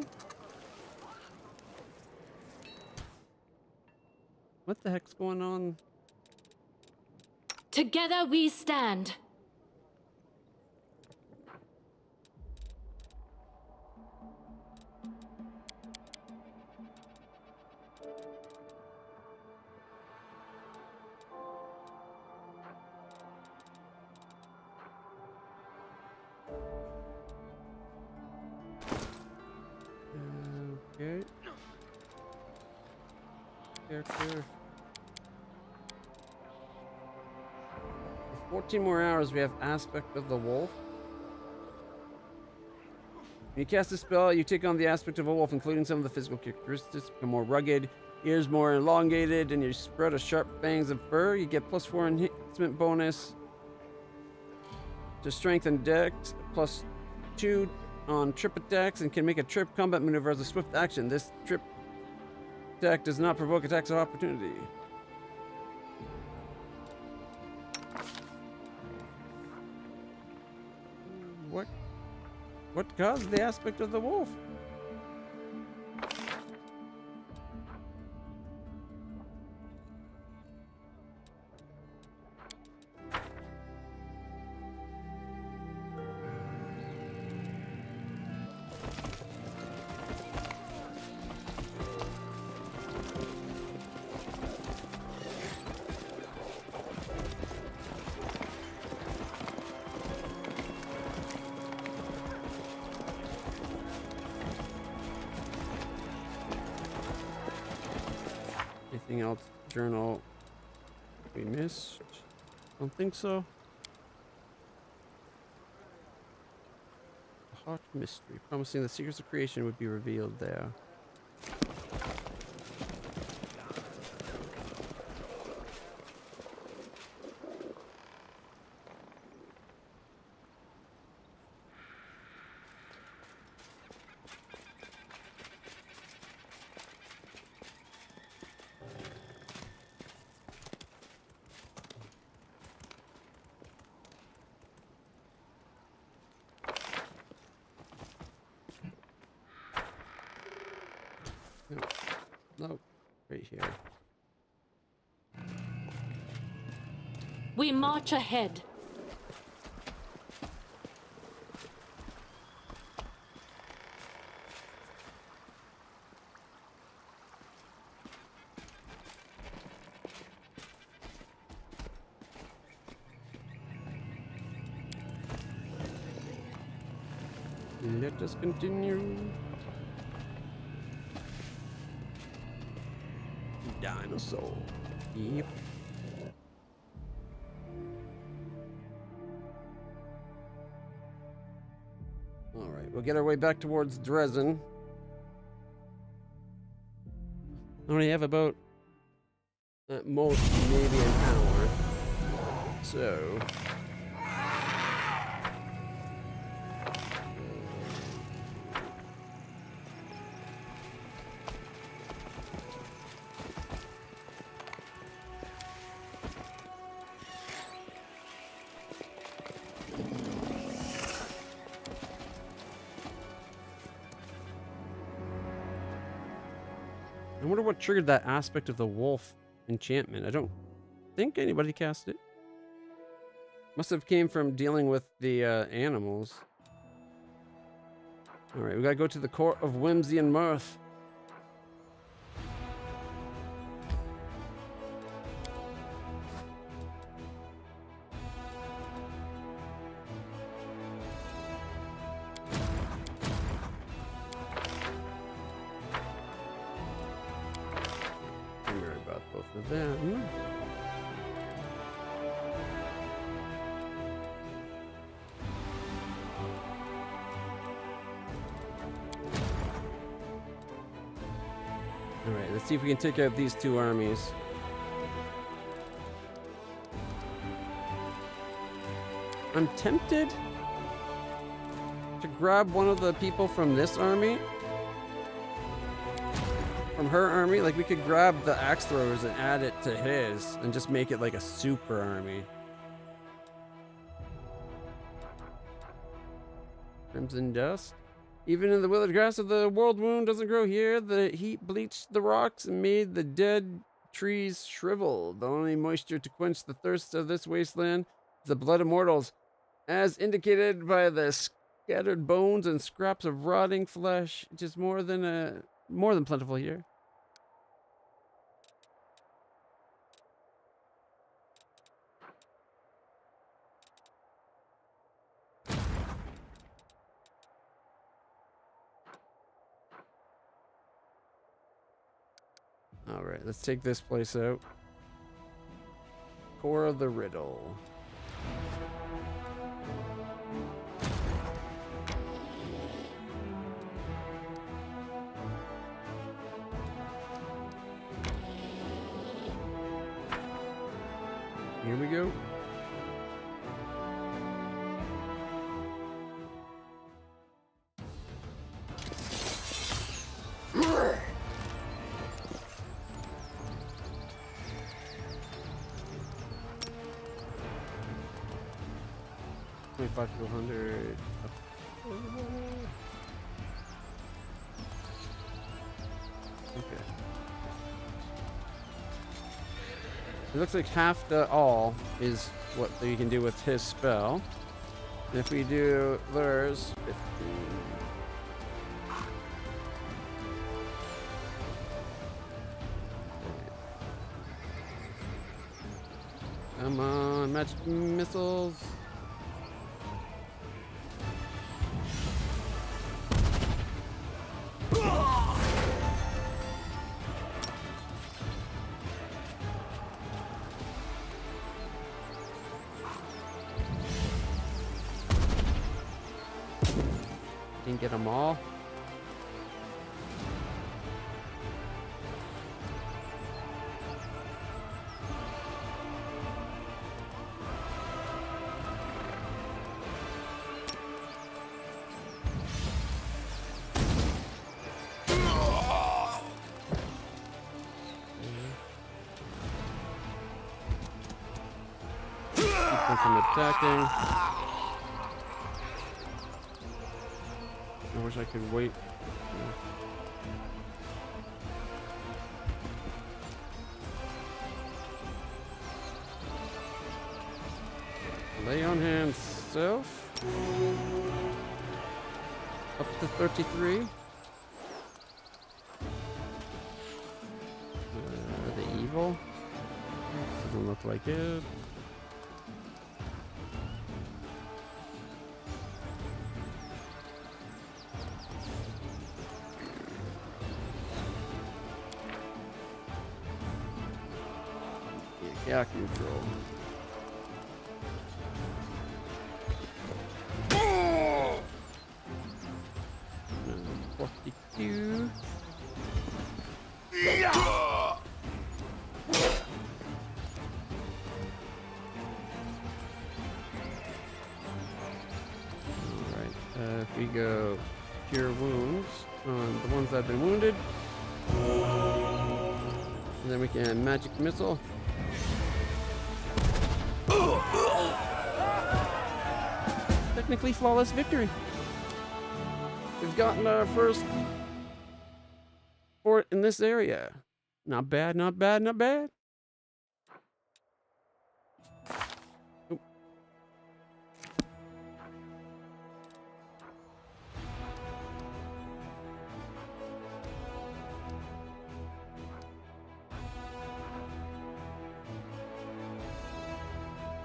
Speaker 1: What the heck's going on?
Speaker 4: Together we stand.
Speaker 1: Okay. Character. For 14 more hours, we have aspect of the wolf. When you cast a spell, you take on the aspect of a wolf, including some of the physical characteristics. Become more rugged, ears more elongated, and you spread a sharp fangs of fur. You get +4 enhancement bonus to strength and dex, +2 on trip attacks, and can make a trip combat maneuver as a swift action. This trip attack does not provoke attacks of opportunity. What caused the aspect of the wolf? Anything else? Journal we missed? Don't think so. A hot mystery, promising the secrets of creation would be revealed there. No, right here.
Speaker 4: We march ahead.
Speaker 1: Let us continue. Dinosaur. Yep. Alright, we'll get our way back towards Dresden. I only have about, at most, maybe an hour. So... I wonder what triggered that aspect of the wolf enchantment. I don't think anybody cast it. Must have came from dealing with the animals. Alright, we gotta go to the court of whimsy and mirth. Both of them. Alright, let's see if we can take out these two armies. I'm tempted to grab one of the people from this army. From her army, like we could grab the axe throwers and add it to his and just make it like a super army. Crimson dust. Even in the withered grass of the world wound doesn't grow here. The heat bleached the rocks and made the dead trees shrivel. The only moisture to quench the thirst of this wasteland is the blood of mortals, as indicated by the scattered bones and scraps of rotting flesh. It is more than plentiful here. All right, let's take this place out. Core of the riddle. Here we go. $25 to $100. It looks like half the all is what you can do with his spell. And if we do lures, 15. Come on, magic missiles. Didn't get them all. Keep them from attacking. I wish I could wait. Lay on hands self. Up to 33. The evil. Doesn't look like it. Yeah, control. 42. Alright, if we go cure wounds on the ones that have been wounded, and then we can magic missile. Technically flawless victory. We've gotten our first fort in this area. Not bad, not bad, not bad. Oop.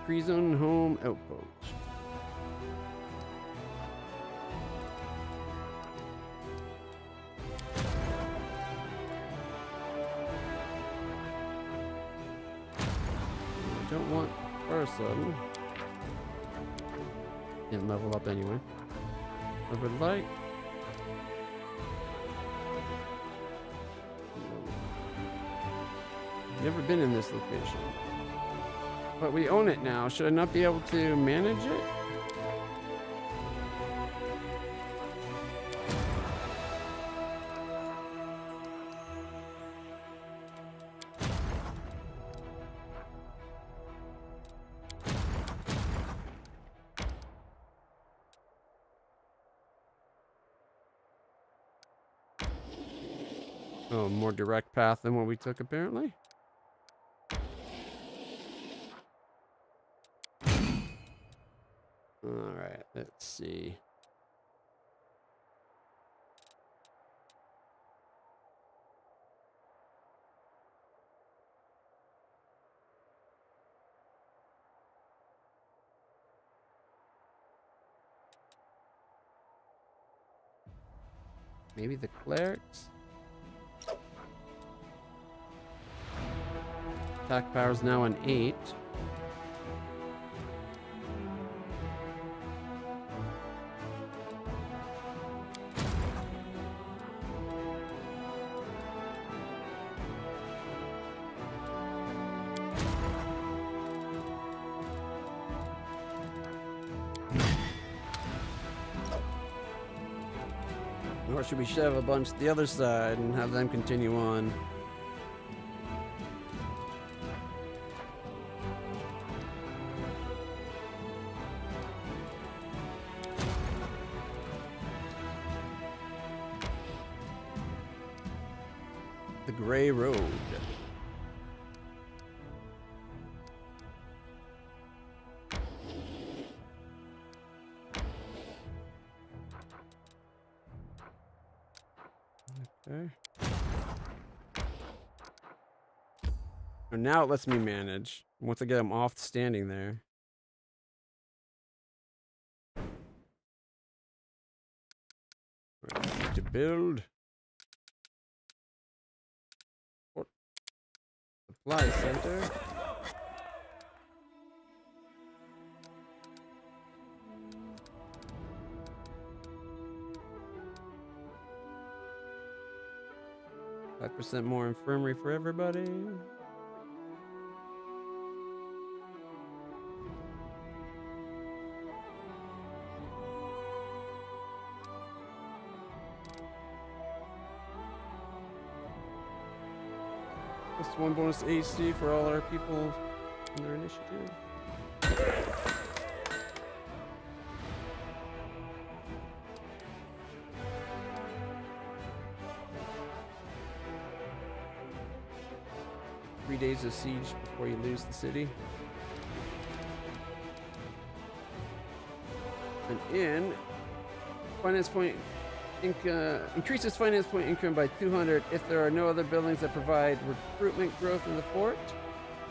Speaker 1: Prison home outpost. Don't want person. Didn't level up anyway. I would like. Never been in this location. But we own it now. Should I not be able to manage it? Oh, more direct path than what we took, apparently. All right, let's see. Maybe the clerics? Attack power is now an 8. Or should we shove a bunch to the other side and have them continue on? The Gray Road. Okay. And now it lets me manage. Once I get them off standing there. Right, to build. Supply center. 5% more infirmary for everybody. Plus 1 bonus AC for all our people in their initiative. Three days of siege before you lose the city. An inn. Finance point increases finance point income by 200 if there are no other buildings that provide recruitment growth in the fort.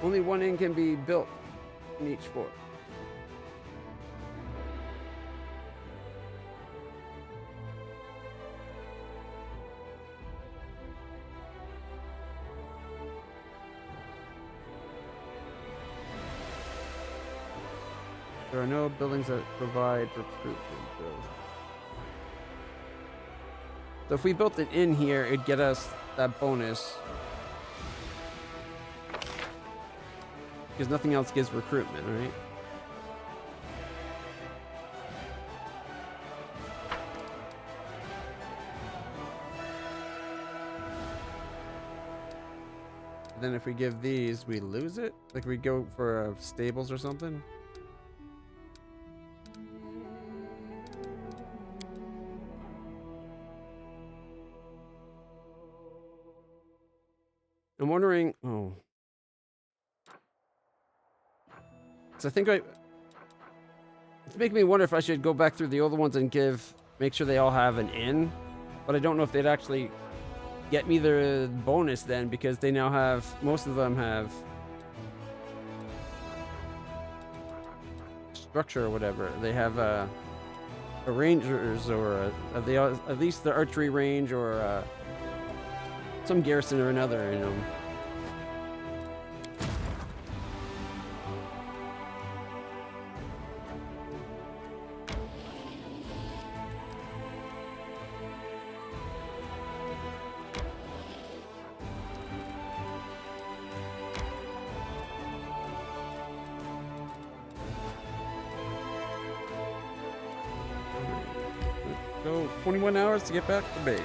Speaker 1: Only one inn can be built in each fort. There are no buildings that provide recruitment growth. So if we built it in here, it'd get us that bonus. Because nothing else gives recruitment, right? Then if we give these, we lose it? Like we go for stables or something? I'm wondering, oh. So I think it's making me wonder if I should go back through the older ones and make sure they all have an inn. But I don't know if they'd actually get me the bonus then, because they now have, most of them have structure or whatever. They have a rangers or at least the archery range or some garrison or another, you know. Go 21 hours to get back to base.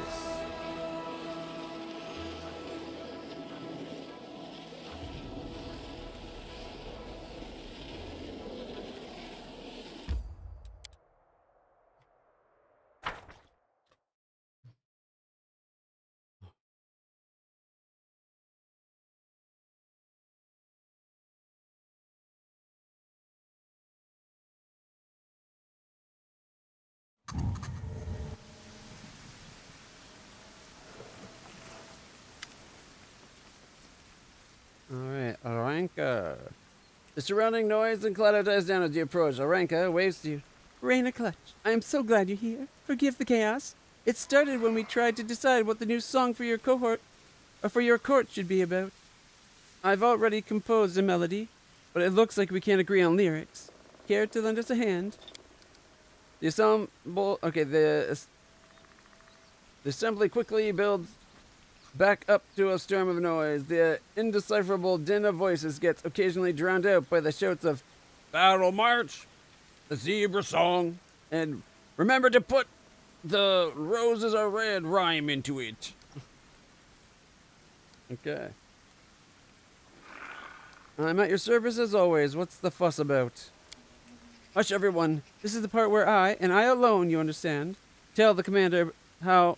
Speaker 1: Alright, Aranka. The surrounding noise and clatter dies down as you approach. Aranka waves to you. LitlClutch, I am so glad you're here. Forgive the chaos. It started when we tried to decide what the new song for your cohort, or for your court should be about. I've already composed a melody, but it looks like we can't agree on lyrics. Care to lend us a hand? The assembly quickly builds back up to a storm of noise. The indecipherable din of voices gets occasionally drowned out by the shouts of Battle March, the Zebra Song, and remember to put the roses are red rhyme into it. Okay. I'm at your service as always. What's the fuss about? Hush, everyone. This is the part where I, and I alone, you understand, tell the commander how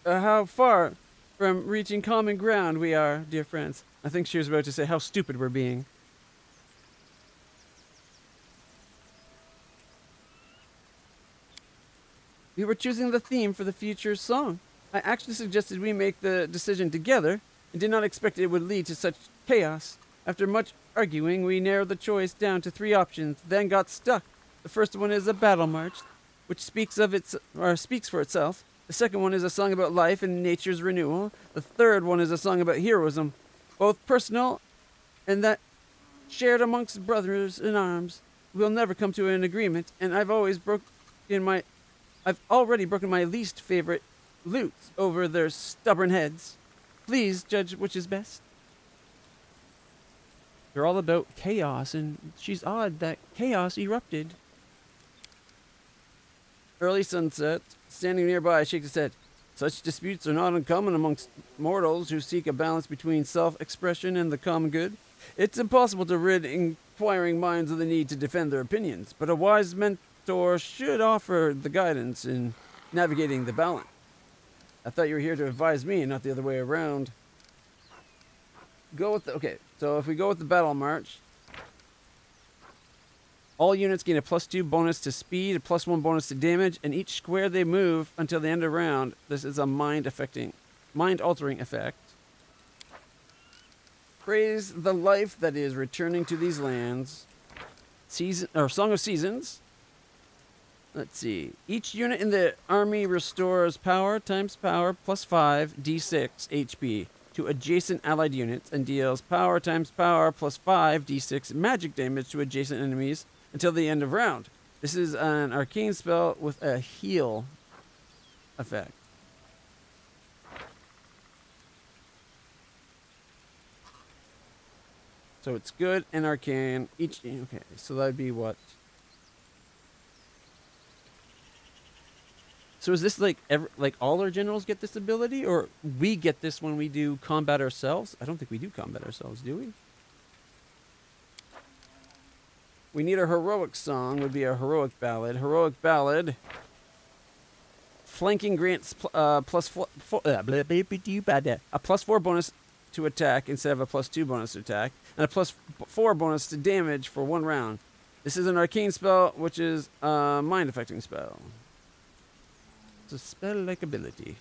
Speaker 1: far from reaching common ground we are, dear friends. I think she was about to say how stupid we're being. We were choosing the theme for the future song. I actually suggested we make the decision together and did not expect it would lead to such chaos. After much arguing, we narrowed the choice down to 3 options, then got stuck. The first one is a battle march, which speaks for itself. The second one is a song about life and nature's renewal. The third one is a song about heroism, both personal and that shared amongst brothers in arms. We'll never come to an agreement, and I've already broken my least favorite lutes over their stubborn heads. Please judge which is best. They're all about chaos, and she's odd that chaos erupted. Early sunset. Standing nearby, I shake his head. Such disputes are not uncommon amongst mortals who seek a balance between self-expression and the common good. It's impossible to rid inquiring minds of the need to defend their opinions, but a wise mentor should offer the guidance in navigating the balance. I thought you were here to advise me, not the other way around. Okay, so if we go with the battle march, all units gain a +2 bonus to speed, a +1 bonus to damage, and each square they move until the end of round. This is a mind-altering effect. Praise the life that is returning to these lands. Song of Seasons. Let's see. Each unit in the army restores power times power +5 d6 HP to adjacent allied units and deals power times power +5 d6 magic damage to adjacent enemies until the end of round. This is an arcane spell with a heal effect. So it's good and arcane. Okay, so that'd be what? So is this like all our generals get this ability, or we get this when we do combat ourselves? I don't think we do combat ourselves, do we? We need a heroic song, would be a heroic ballad. Heroic ballad. Flanking grants a +4 bonus to attack instead of a +2 bonus to attack, and a +4 bonus to damage for 1 round. This is an arcane spell, which is a mind-affecting spell. It's a spell-like ability.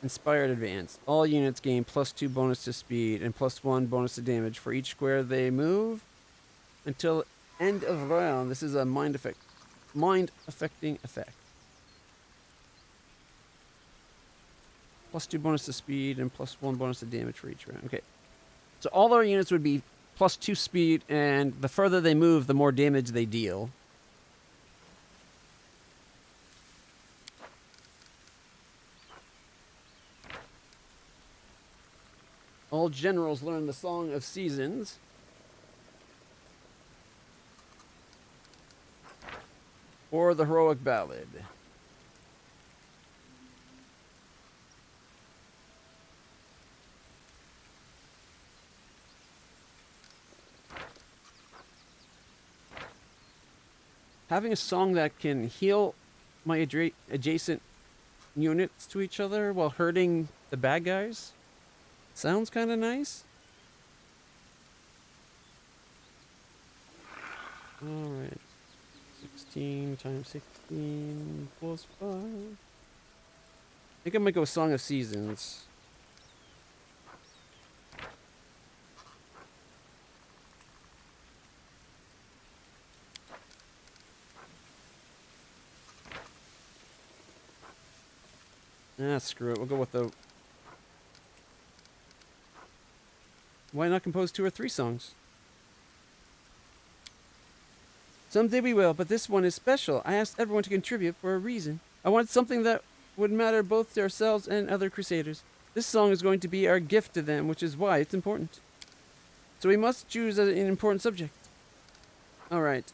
Speaker 1: Inspired Advance. All units gain +2 bonus to speed and +1 bonus to damage for each square they move until end of round. This is a mind-affecting effect. +2 bonus to speed and +1 bonus to damage for each round. Okay. So all our units would be +2 speed, and the further they move, the more damage they deal. All generals learn the Song of Seasons. Or the heroic ballad. Having a song that can heal my adjacent units to each other while hurting the bad guys sounds kind of nice. Alright. 16 times 16 plus 5. I think I might go Song of Seasons. Screw it. We'll go with the... Why not compose 2 or 3 songs? Someday we will, but this one is special. I asked everyone to contribute for a reason. I wanted something that would matter both to ourselves and other crusaders. This song is going to be our gift to them, which is why it's important. So we must choose an important subject. Alright.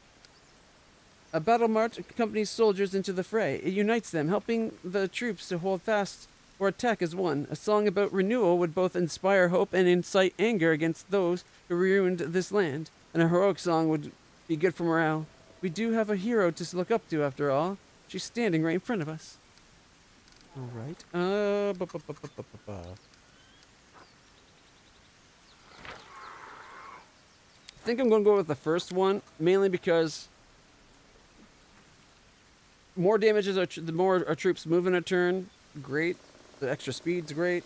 Speaker 1: A battle march accompanies soldiers into the fray. It unites them, helping the troops to hold fast or attack as one. A song about renewal would both inspire hope and incite anger against those who ruined this land. And a heroic song would be good for morale. We do have a hero to look up to, after all. She's standing right in front of us. All right. I think I'm going to go with the first one, mainly because more damages are the more our troops move in a turn. Great. The extra speed's great.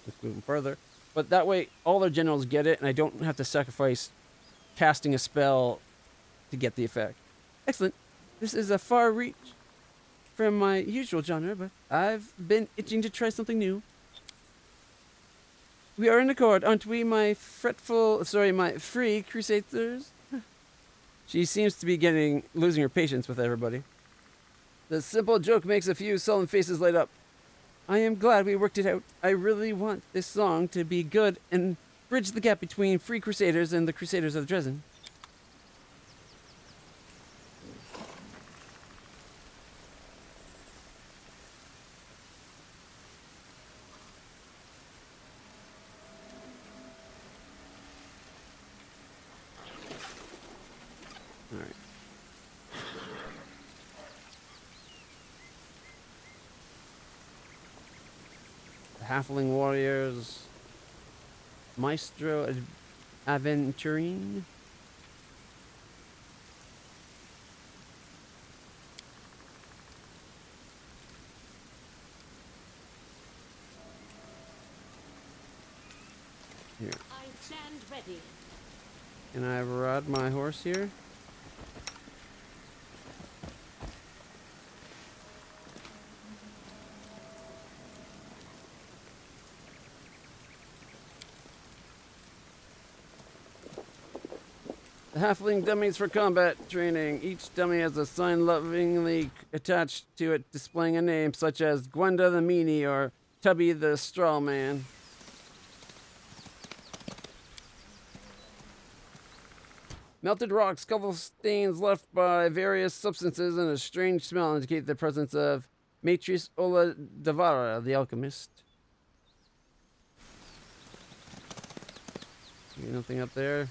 Speaker 1: Let's move them further. But that way, all their generals get it, and I don't have to sacrifice casting a spell to get the effect. Excellent. This is a far reach from my usual genre, but I've been itching to try something new. We are in accord, aren't we, my my free crusaders? She seems to be losing her patience with everybody. The simple joke makes a few sullen faces light up. I am glad we worked it out. I really want this song to be good and bridge the gap between free crusaders and the crusaders of Dresden. Alright. The Halfling Warriors. Maestro Aventurine. Here.
Speaker 4: I stand ready.
Speaker 1: Can I ride my horse here? The halfling dummies for combat training. Each dummy has a sign lovingly attached to it displaying a name such as Gwenda the Meanie or Tubby the Straw Man. Melted rocks, cobble stains left by various substances, and a strange smell indicate the presence of Matrice Ola Davara, the alchemist. Nothing up there.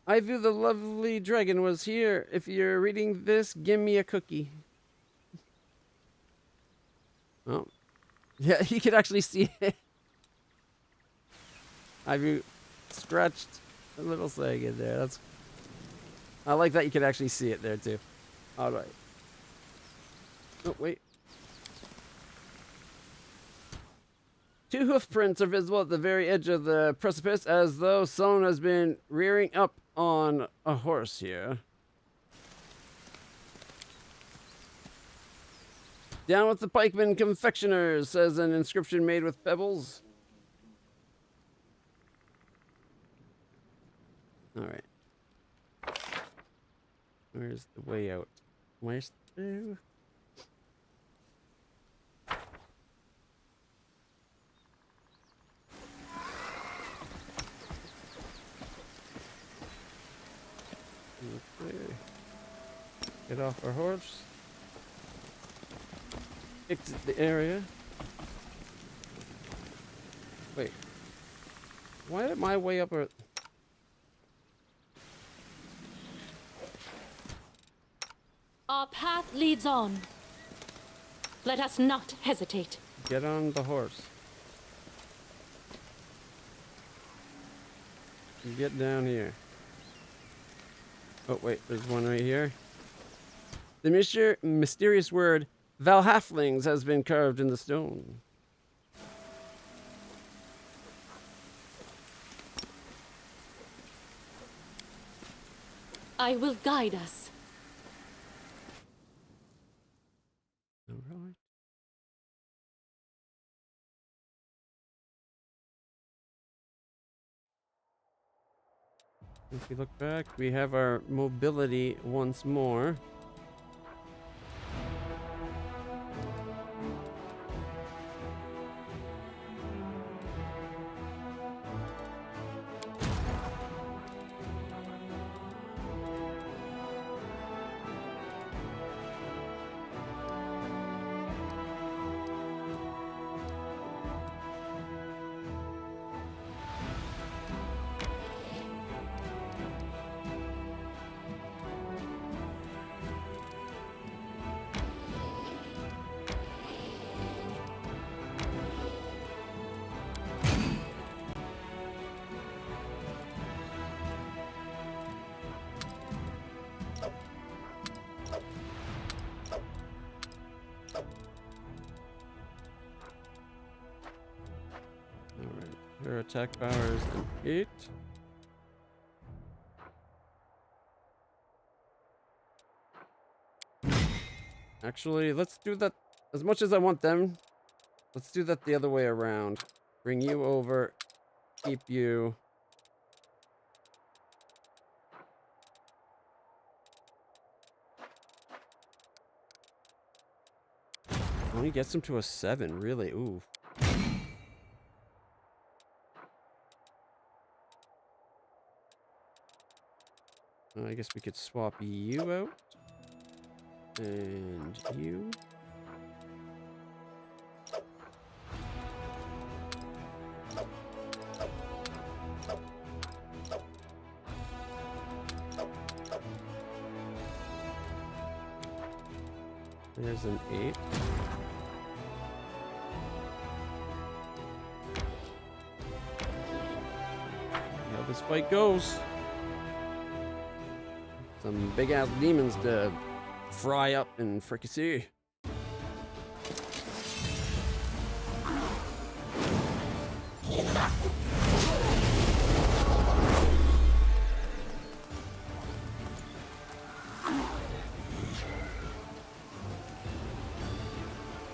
Speaker 1: I view the lovely dragon was here. If you're reading this, give me a cookie. Oh. Yeah, you could actually see it. I've scratched a little sag in there. I like that you could actually see it there too. Alright. Oh, wait. Two hoof prints are visible at the very edge of the precipice, as though someone has been rearing up on a horse here. Down with the pikemen confectioners, says an inscription made with pebbles. Alright. Where's the way out? Where's the... Okay. Get off our horse. Exit the area. Wait. Why am I way up?
Speaker 4: Our path leads on. Let us not hesitate.
Speaker 1: Get on the horse. Get down here. Oh, wait, there's one right here. The mysterious word Valhalflings has been carved in the stone.
Speaker 4: I will guide us.
Speaker 1: All right. If we look back, we have our mobility once more. Their attack power is an 8. Actually, let's do that. As much as I want them, let's do that the other way around. Bring you over, keep you. Only gets him to a 7, really. Ooh. I guess we could swap you out. And you. There's an 8. How this fight goes. Some big ass demons to fry up and fricassee.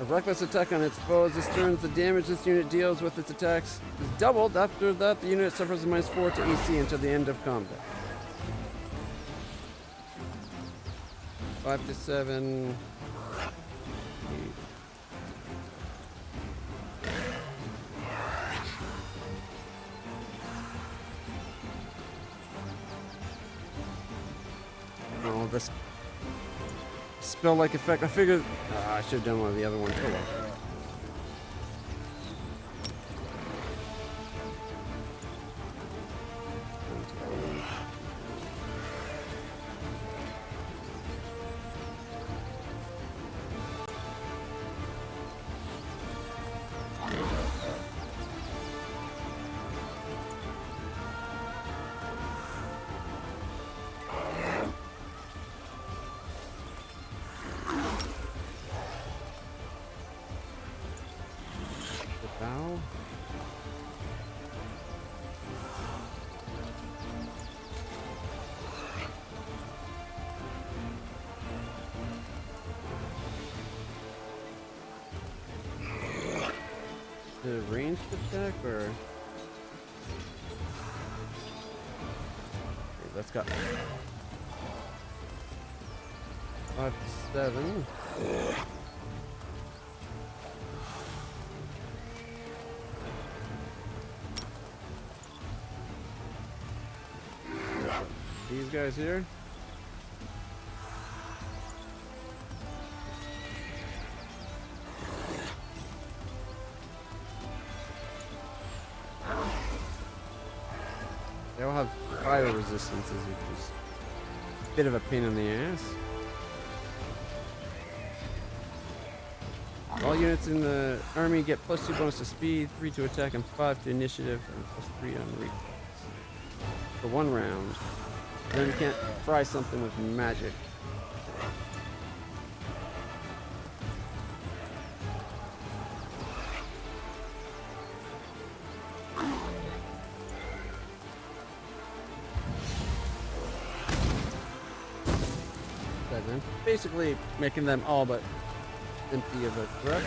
Speaker 1: A reckless attack on its foes. This turns the damage this unit deals with its attacks is doubled. After that, the unit suffers a -4 to AC until the end of combat. 5 to 7. 8. Oh, this spell-like effect. I figured I should have done one of the other ones. Oh well. Bow. The ranged attack or okay, let's go. 5 to 7. These guys here. They all have fire resistances, which is a bit of a pain in the ass. All units in the army get +2 bonus to speed, 3 to attack, and 5 to initiative, and +3 on reflex. For 1 round. Then you can't fry something with magic. Basically making them all but empty of a threat.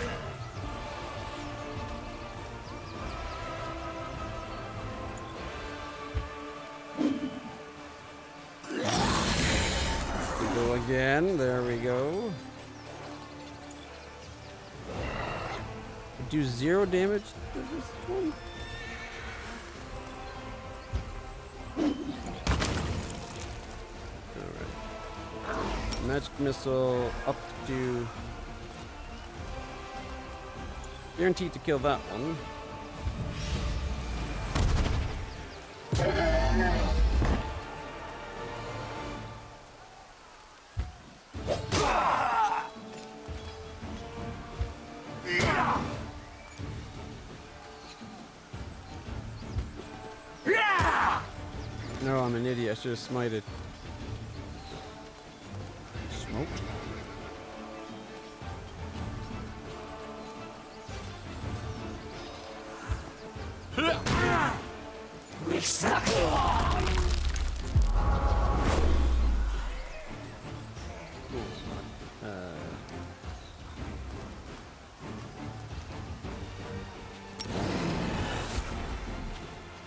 Speaker 1: Go again. There we go. Do 0 damage to this one. Alright. Magic missile up to guaranteed to kill that one. No, I'm an idiot. I should have smited. Smoked.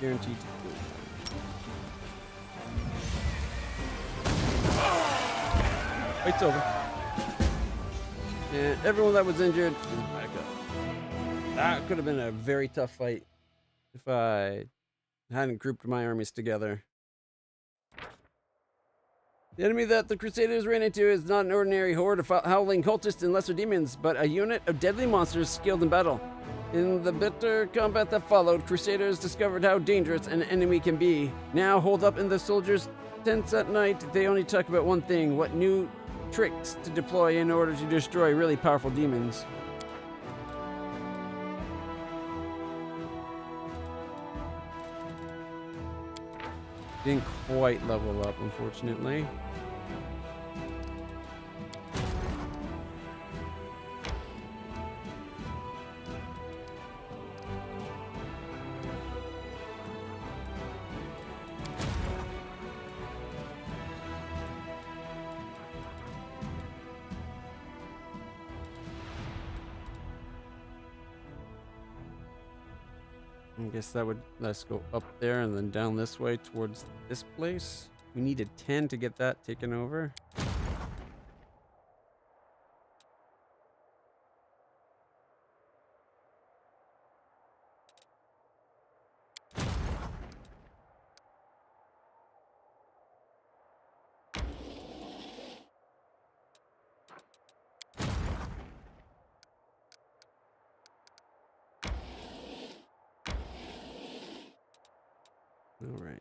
Speaker 1: Guaranteed to kill. Fight's over. And everyone that was injured is back up. That could have been a very tough fight if I hadn't grouped my armies together. The enemy that the Crusaders ran into is not an ordinary horde of howling cultists and lesser demons, but a unit of deadly monsters skilled in battle. In the bitter combat that followed, Crusaders discovered how dangerous an enemy can be. Now, holed up in the soldiers' tents at night, they only talk about one thing: what new tricks to deploy in order to destroy really powerful demons. Didn't quite level up, unfortunately. I guess that would, let's go up there and then down this way towards this place. We needed 10 to get that taken over. All right.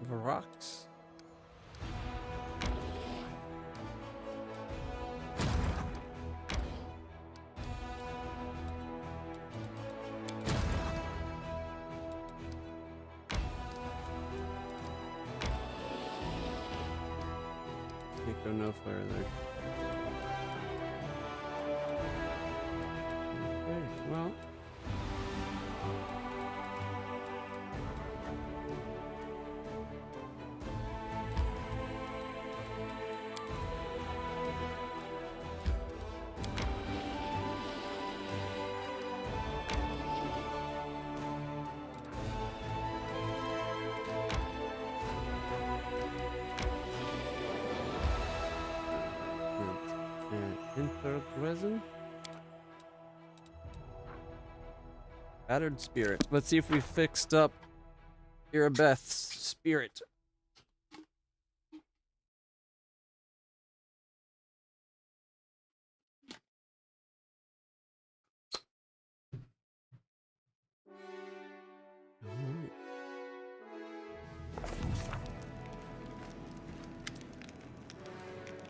Speaker 1: The rocks. Can't go no further. Okay, well. Infert resin. Battered spirit. Let's see if we fixed up Irabeth's spirit. Alright.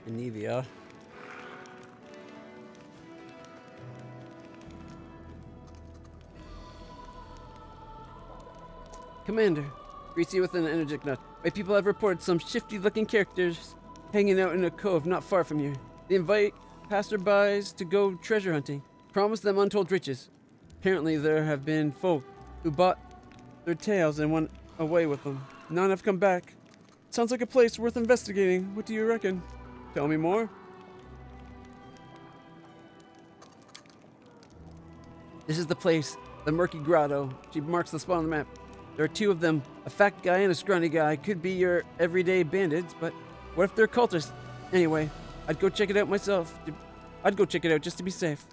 Speaker 1: Anivia. Commander, greets you with an energetic nod. My people have reported some shifty-looking characters hanging out in a cove not far from here. They invite passerbys to go treasure hunting, promise them untold riches. Apparently there have been folk who bought their tails and went away with them. None have come back. Sounds like a place worth investigating. What do you reckon? Tell me more. This is the place, the Murky Grotto. She marks the spot on the map. There are two of them, a fat guy and a scrawny guy. Could be your everyday bandits, but what if they're cultists? Anyway, I'd go check it out myself. I'd go check it out just to be safe.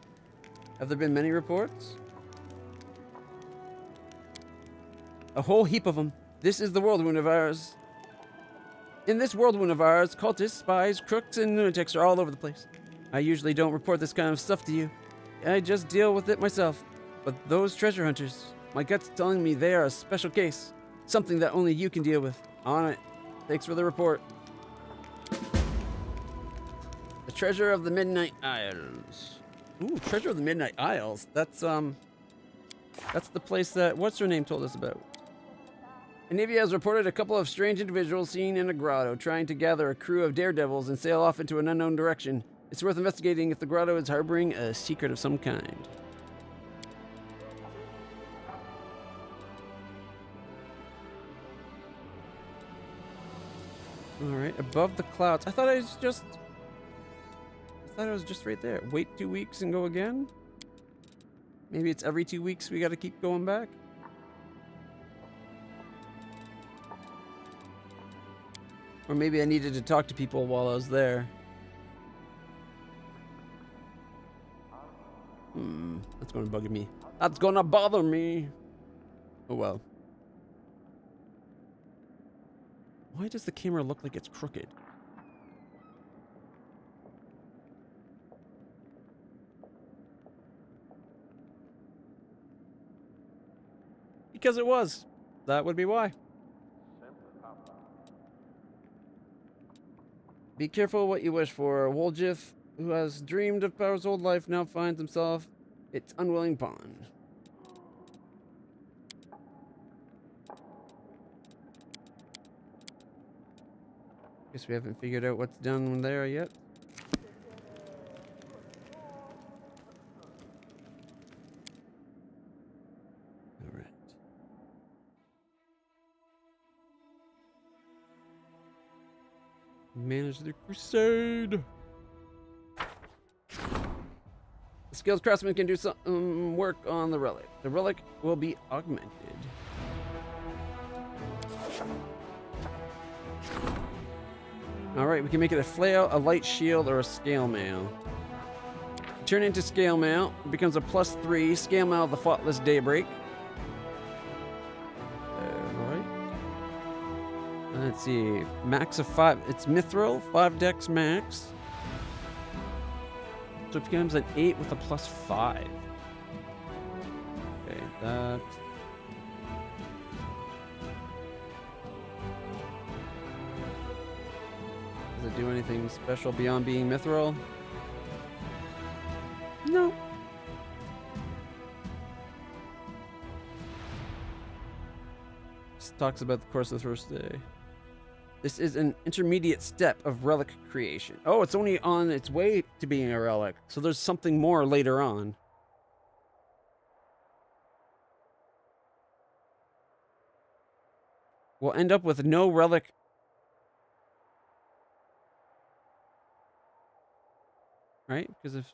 Speaker 1: Have there been many reports? A whole heap of them. This is the whirlwind of ours. In this whirlwind of ours, cultists, spies, crooks, and lunatics are all over the place. I usually don't report this kind of stuff to you. I just deal with it myself. But those treasure hunters, my gut's telling me they are a special case. Something that only you can deal with. On it. Thanks for the report. The Treasure of the Midnight Isles. Ooh, Treasure of the Midnight Isles. That's the place that what's her name told us about. The Navy has reported a couple of strange individuals seen in a grotto trying to gather a crew of daredevils and sail off into an unknown direction. It's worth investigating if the grotto is harboring a secret of some kind. Alright, above the clouds. I thought it was just right there. Wait 2 weeks and go again? Maybe it's every 2 weeks we gotta keep going back? Or maybe I needed to talk to people while I was there. That's gonna bug me. That's gonna bother me. Oh well. Why does the camera look like it's crooked? Because it was. That would be why. Be careful what you wish for. Woljif, who has dreamed of Power's whole life, now finds himself its unwilling pawn. Guess we haven't figured out what's down there yet. Alright. Manage the crusade. The skilled craftsman can do some work on the relic. The relic will be augmented. Alright, we can make it a flail, a light shield, or a scale mail. Turn into scale mail. It becomes a +3. Scale mail of the Thoughtless Daybreak. Alright. Let's see. Max of 5. It's mithril. 5 dex max. So it becomes an 8 with a +5. Okay, that. Does it do anything special beyond being mithril? No. This talks about the course of the first day. This is an intermediate step of relic creation. Oh, it's only on its way to being a relic. So there's something more later on. We'll end up with no relic. Right? Because if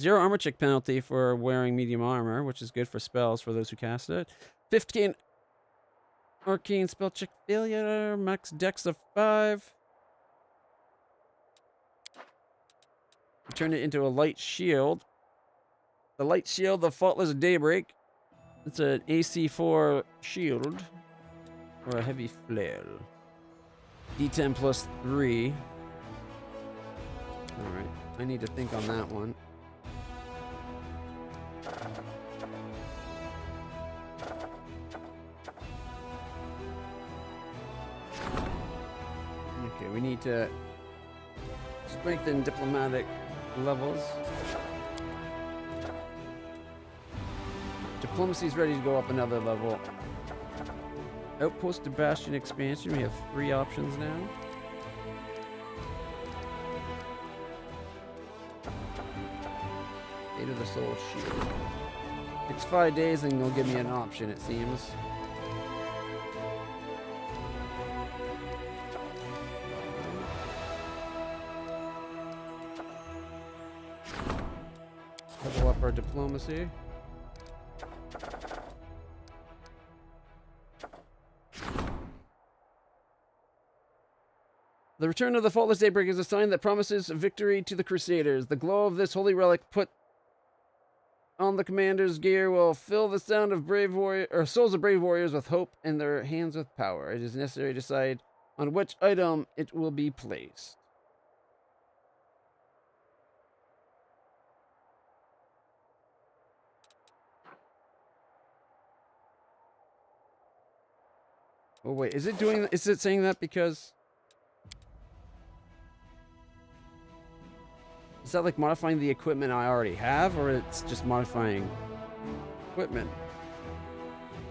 Speaker 1: 0 armor check penalty for wearing medium armor, which is good for spells for those who cast it. 15 arcane spell check failure, max dex of 5. Turn it into a light shield. The light shield, the Faultless Daybreak. It's an AC4 shield. Or a heavy flail. D10 +3. Alright, I need to think on that one. Okay, we need to strengthen diplomatic levels. Diplomacy's ready to go up another level. Outpost to Bastion expansion. We have 3 options now. Fate of the Soul Shield. It's 5 days and they'll give me an option, it seems. Level up our diplomacy. The return of the Faultless Daybreak is a sign that promises victory to the Crusaders. The glow of this holy relic put on the commander's gear will fill the sound of brave warrior or souls of brave warriors with hope and their hands with power. It is necessary to decide on which item it will be placed. Oh wait, is it saying that because is that like modifying the equipment I already have, or it's just modifying equipment?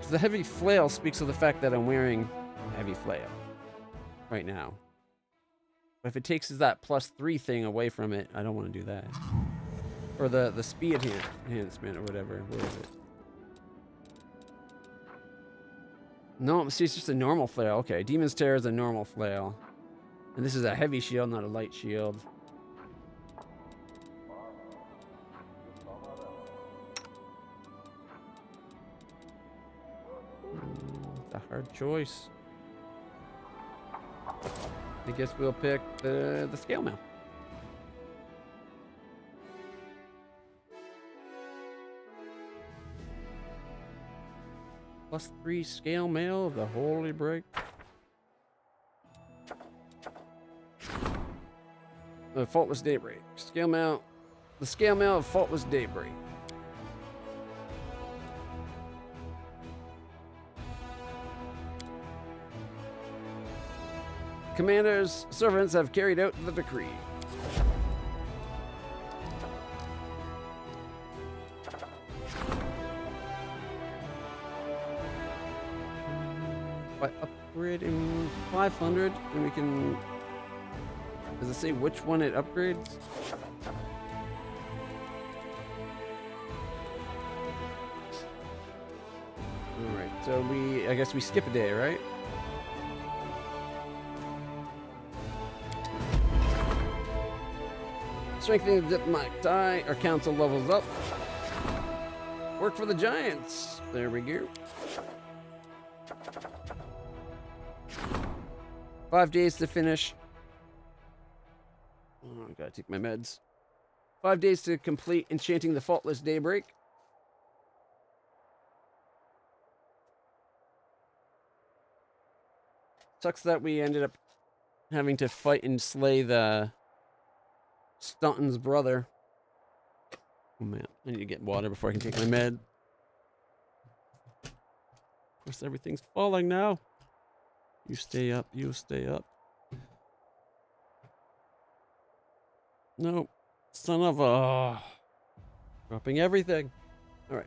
Speaker 1: The heavy flail speaks of the fact that I'm wearing a heavy flail right now. But if it takes that +3 thing away from it, I don't want to do that. Or the speed enhancement or whatever. Where is it? No, see, it's just a normal flail. Okay, Demon's Terror is a normal flail. And this is a heavy shield, not a light shield. It's a hard choice. I guess we'll pick the scale mail. +3 scale mail of the Holy Break. The Faultless Daybreak. Scale mail. The scale mail of Faultless Daybreak. Commander's servants have carried out the decree. By upgrading 500, and we can... Does it say which one it upgrades? Alright, so I guess we skip a day, right? Strengthening the diplomatic tie, our council levels up. Work for the Giants. There we go. 5 days to finish. Oh, I gotta take my meds. 5 days to complete enchanting the Faultless Daybreak. Sucks that we ended up having to fight and slay the Staunton's brother. Oh man, I need to get water before I can take my med. Of course, everything's falling now. You stay up, you stay up. No, son of a... dropping everything. Alright.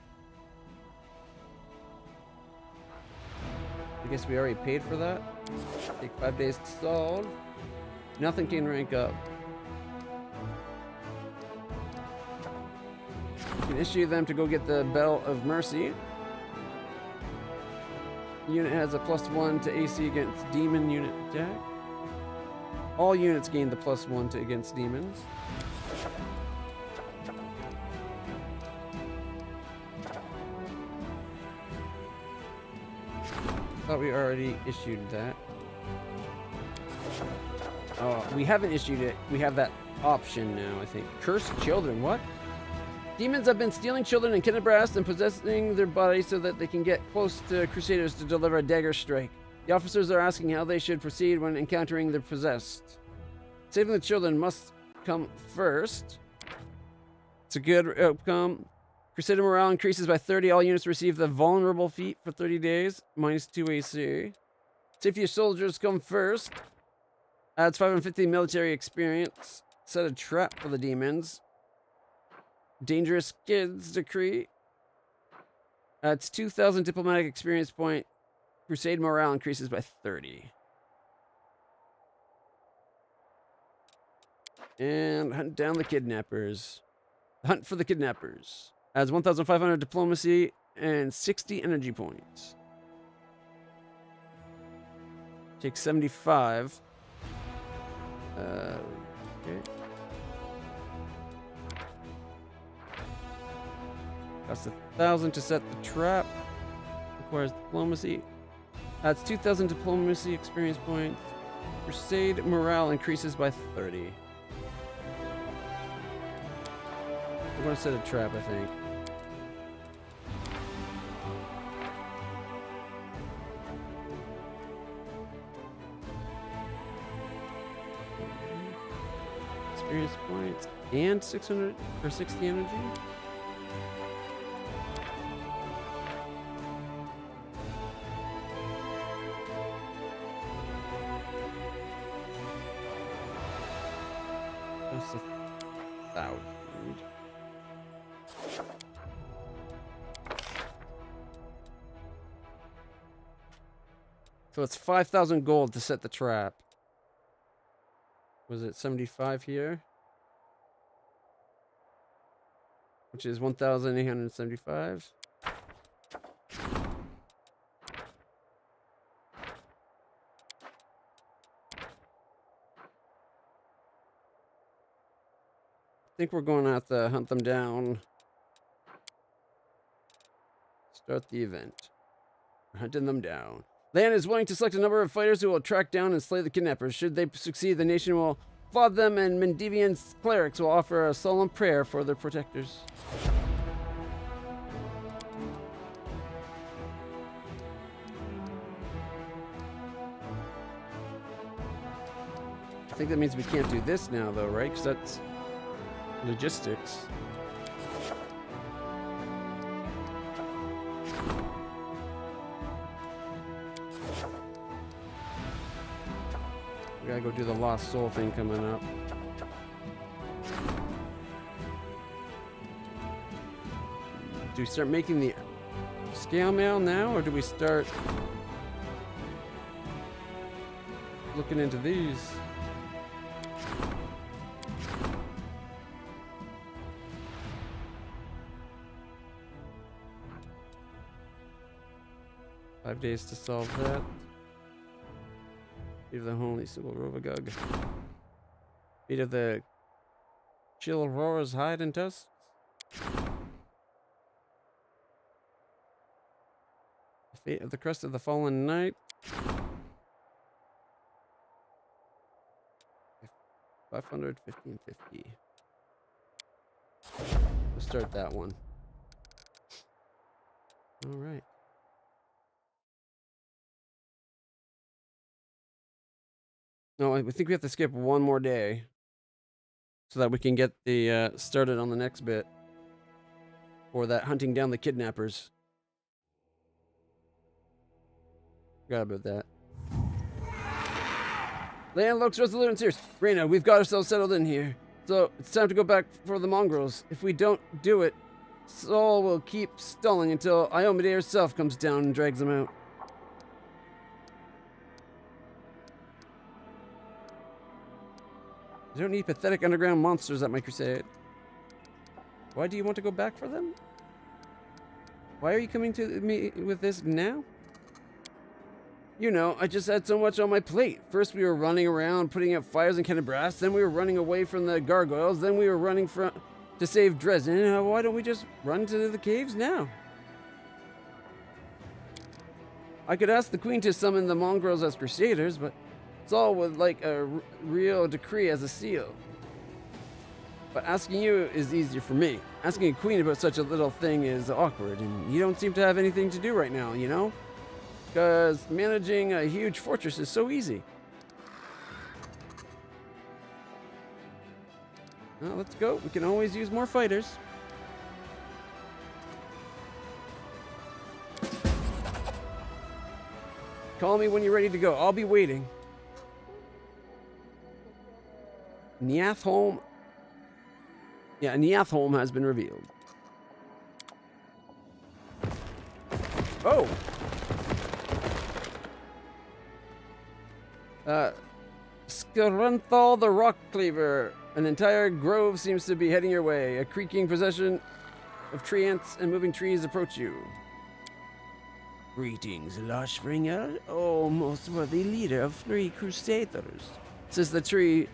Speaker 1: I guess we already paid for that. Take 5 days to solve. Nothing can rank up. You can issue them to go get the Bell of Mercy. The unit has a +1 to AC against demon unit attack. All units gain the +1 to against demons. Thought we already issued that. Oh, we haven't issued it. We have that option now, I think. Cursed children, what? Demons have been stealing children in Kennebras and possessing their bodies so that they can get close to Crusaders to deliver a dagger strike. The officers are asking how they should proceed when encountering the possessed. Saving the children must come first. It's a good outcome. Crusader morale increases by 30. All units receive the vulnerable feat for 30 days. -2 AC. Safety of soldiers come first. Adds 550 military experience. Set a trap for the demons. Dangerous kids decree. Adds 2,000 diplomatic experience point. Crusade morale increases by 30. And hunt down the kidnappers. Hunt for the kidnappers. Adds 1,500 diplomacy and 60 energy points. Takes 75. Okay. Costs 1,000 to set the trap. Requires diplomacy. Adds 2,000 diplomacy experience points. Crusade morale increases by 30. We're going to set a trap, I think. Experience points and 600 or 60 energy. That's 1,000. So it's 5,000 gold to set the trap. Was it 75 here? Which is 1,875. I think we're going to have to hunt them down. Start the event. We're hunting them down. Land is willing to select a number of fighters who will track down and slay the kidnappers. Should they succeed, the nation will applaud them, and Mendivian clerics will offer a solemn prayer for their protectors. I think that means we can't do this now, though, right? Because that's logistics. We gotta go do the Lost Soul thing coming up. Do we start making the scale mail now, or do we start looking into these? Five days to solve that. Feet of the Holy Sybil Rovagug. Feet of the Chill Aurora's hide and tusks. The fate of the Crest of the Fallen Knight. 500, 1550. We'll start that one. All right. No, I think we have to skip one more day so that we can get the started on the next bit for that hunting down the kidnappers. Forgot about that. Land looks resolute and serious. Reyna, we've got ourselves settled in here, so it's time to go back for the mongrels. If we don't do it, Saul will keep stalling until Iomade herself comes down and drags them out. I don't need pathetic underground monsters at my crusade. Why do you want to go back for them? Why are you coming to me with this now? You know, I just had so much on my plate. First we were running around putting out fires in Kennebrass, then we were running away from the gargoyles, then we were running to save Dresden. Why don't we just run to the caves now? I could ask the queen to summon the mongrels as crusaders, but Saul would like a real decree as a seal. But asking you is easier for me. Asking a queen about such a little thing is awkward, and you don't seem to have anything to do right now, you know? Because managing a huge fortress is so easy. Well, let's go. We can always use more fighters. Call me when you're ready to go. I'll be waiting. Niathholm. Yeah, Niathholm has been revealed. Oh! Skarenthal the Rock Cleaver. An entire grove seems to be heading your way. A creaking procession of tree ants and moving trees approach you. Greetings, Lushbringer. Oh, most worthy leader of 3 crusaders. Says the tree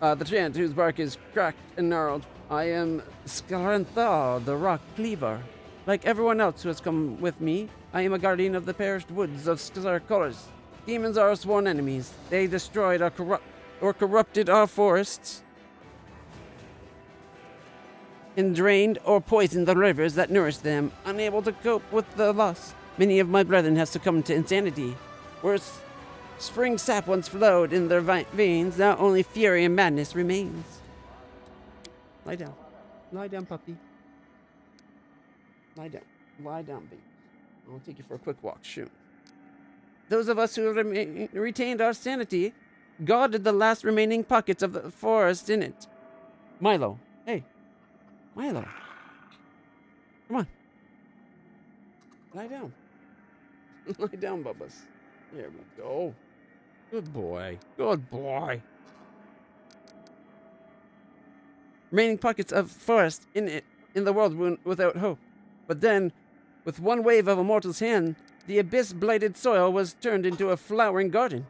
Speaker 1: ant whose bark is cracked and gnarled. I am Skarenthal the Rock Cleaver. Like everyone else who has come with me, I am a guardian of the perished woods of Skazarkolas. Demons are our sworn enemies. They destroyed or corrupted our forests and drained or poisoned the rivers that nourished them. Unable to cope with the loss, many of my brethren have succumbed to insanity. Where spring sap once flowed in their veins, now only fury and madness remains. Lie down. Lie down, puppy. Lie down. Lie down, baby. I'll take you for a quick walk. Shoot. Those of us who retained our sanity guarded the last remaining pockets of the forest in it. Milo. Hey. Milo. Come on. Lie down. Lie down, Bubbas. There we go. Good boy. Good boy. Remaining pockets of forest in the world without hope. But then, with one wave of a mortal's hand, the abyss-blighted soil was turned into a flowering garden.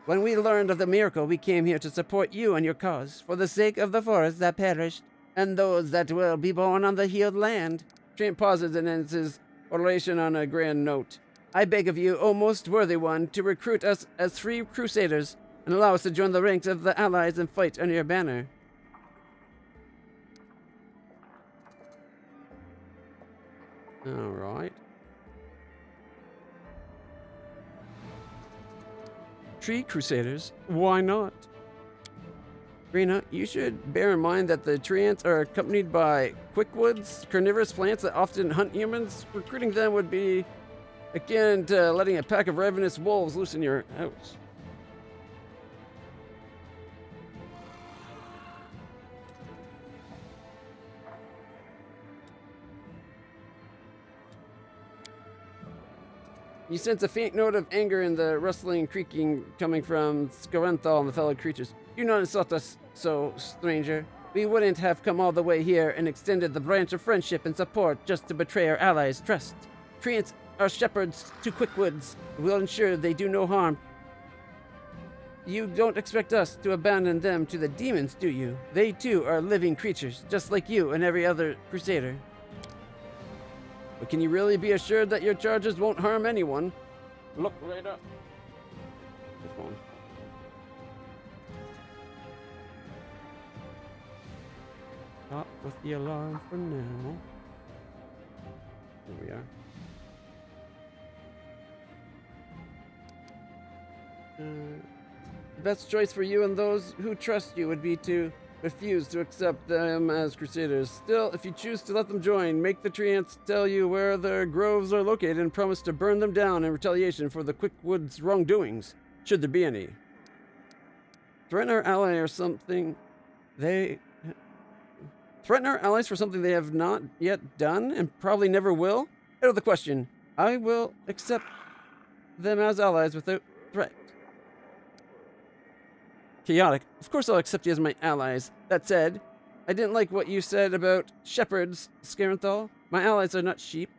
Speaker 1: When we learned of the miracle, we came here to support you and your cause, for the sake of the forest that perished, and those that will be born on the healed land. Trent pauses and ends his oration on a grand note. I beg of you, O most worthy one, to recruit us as free crusaders, and allow us to join the ranks of the allies and fight under your banner. Alright. Tree Crusaders? Why not? Rena, you should bear in mind that the tree ants are accompanied by quickwoods, carnivorous plants that often hunt humans. Recruiting them would be akin to letting a pack of ravenous wolves loose in your house. You sense a faint note of anger in the rustling and creaking coming from Skarenthal and the fellow creatures. Do not insult us so, stranger. We wouldn't have come all the way here and extended the branch of friendship and support just to betray our allies' trust. Treants are shepherds to quickwoods. We'll ensure they do no harm. You don't expect us to abandon them to the demons, do you? They too are living creatures, just like you and every other crusader. But can you really be assured that your charges won't harm anyone? Look right up. The phone. Stop with the alarm for now. There we are. The best choice for you and those who trust you would be to refuse to accept them as crusaders. Still, if you choose to let them join, make the treants tell you where their groves are located and promise to burn them down in retaliation for the Quickwoods' wrongdoings, should there be any. Threaten our ally or something Threaten our allies for something they have not yet done and probably never will? Out of the question. I will accept them as allies without threat. Chaotic. Of course I'll accept you as my allies. That said, I didn't like what you said about shepherds, Skarenthal. My allies are not sheep.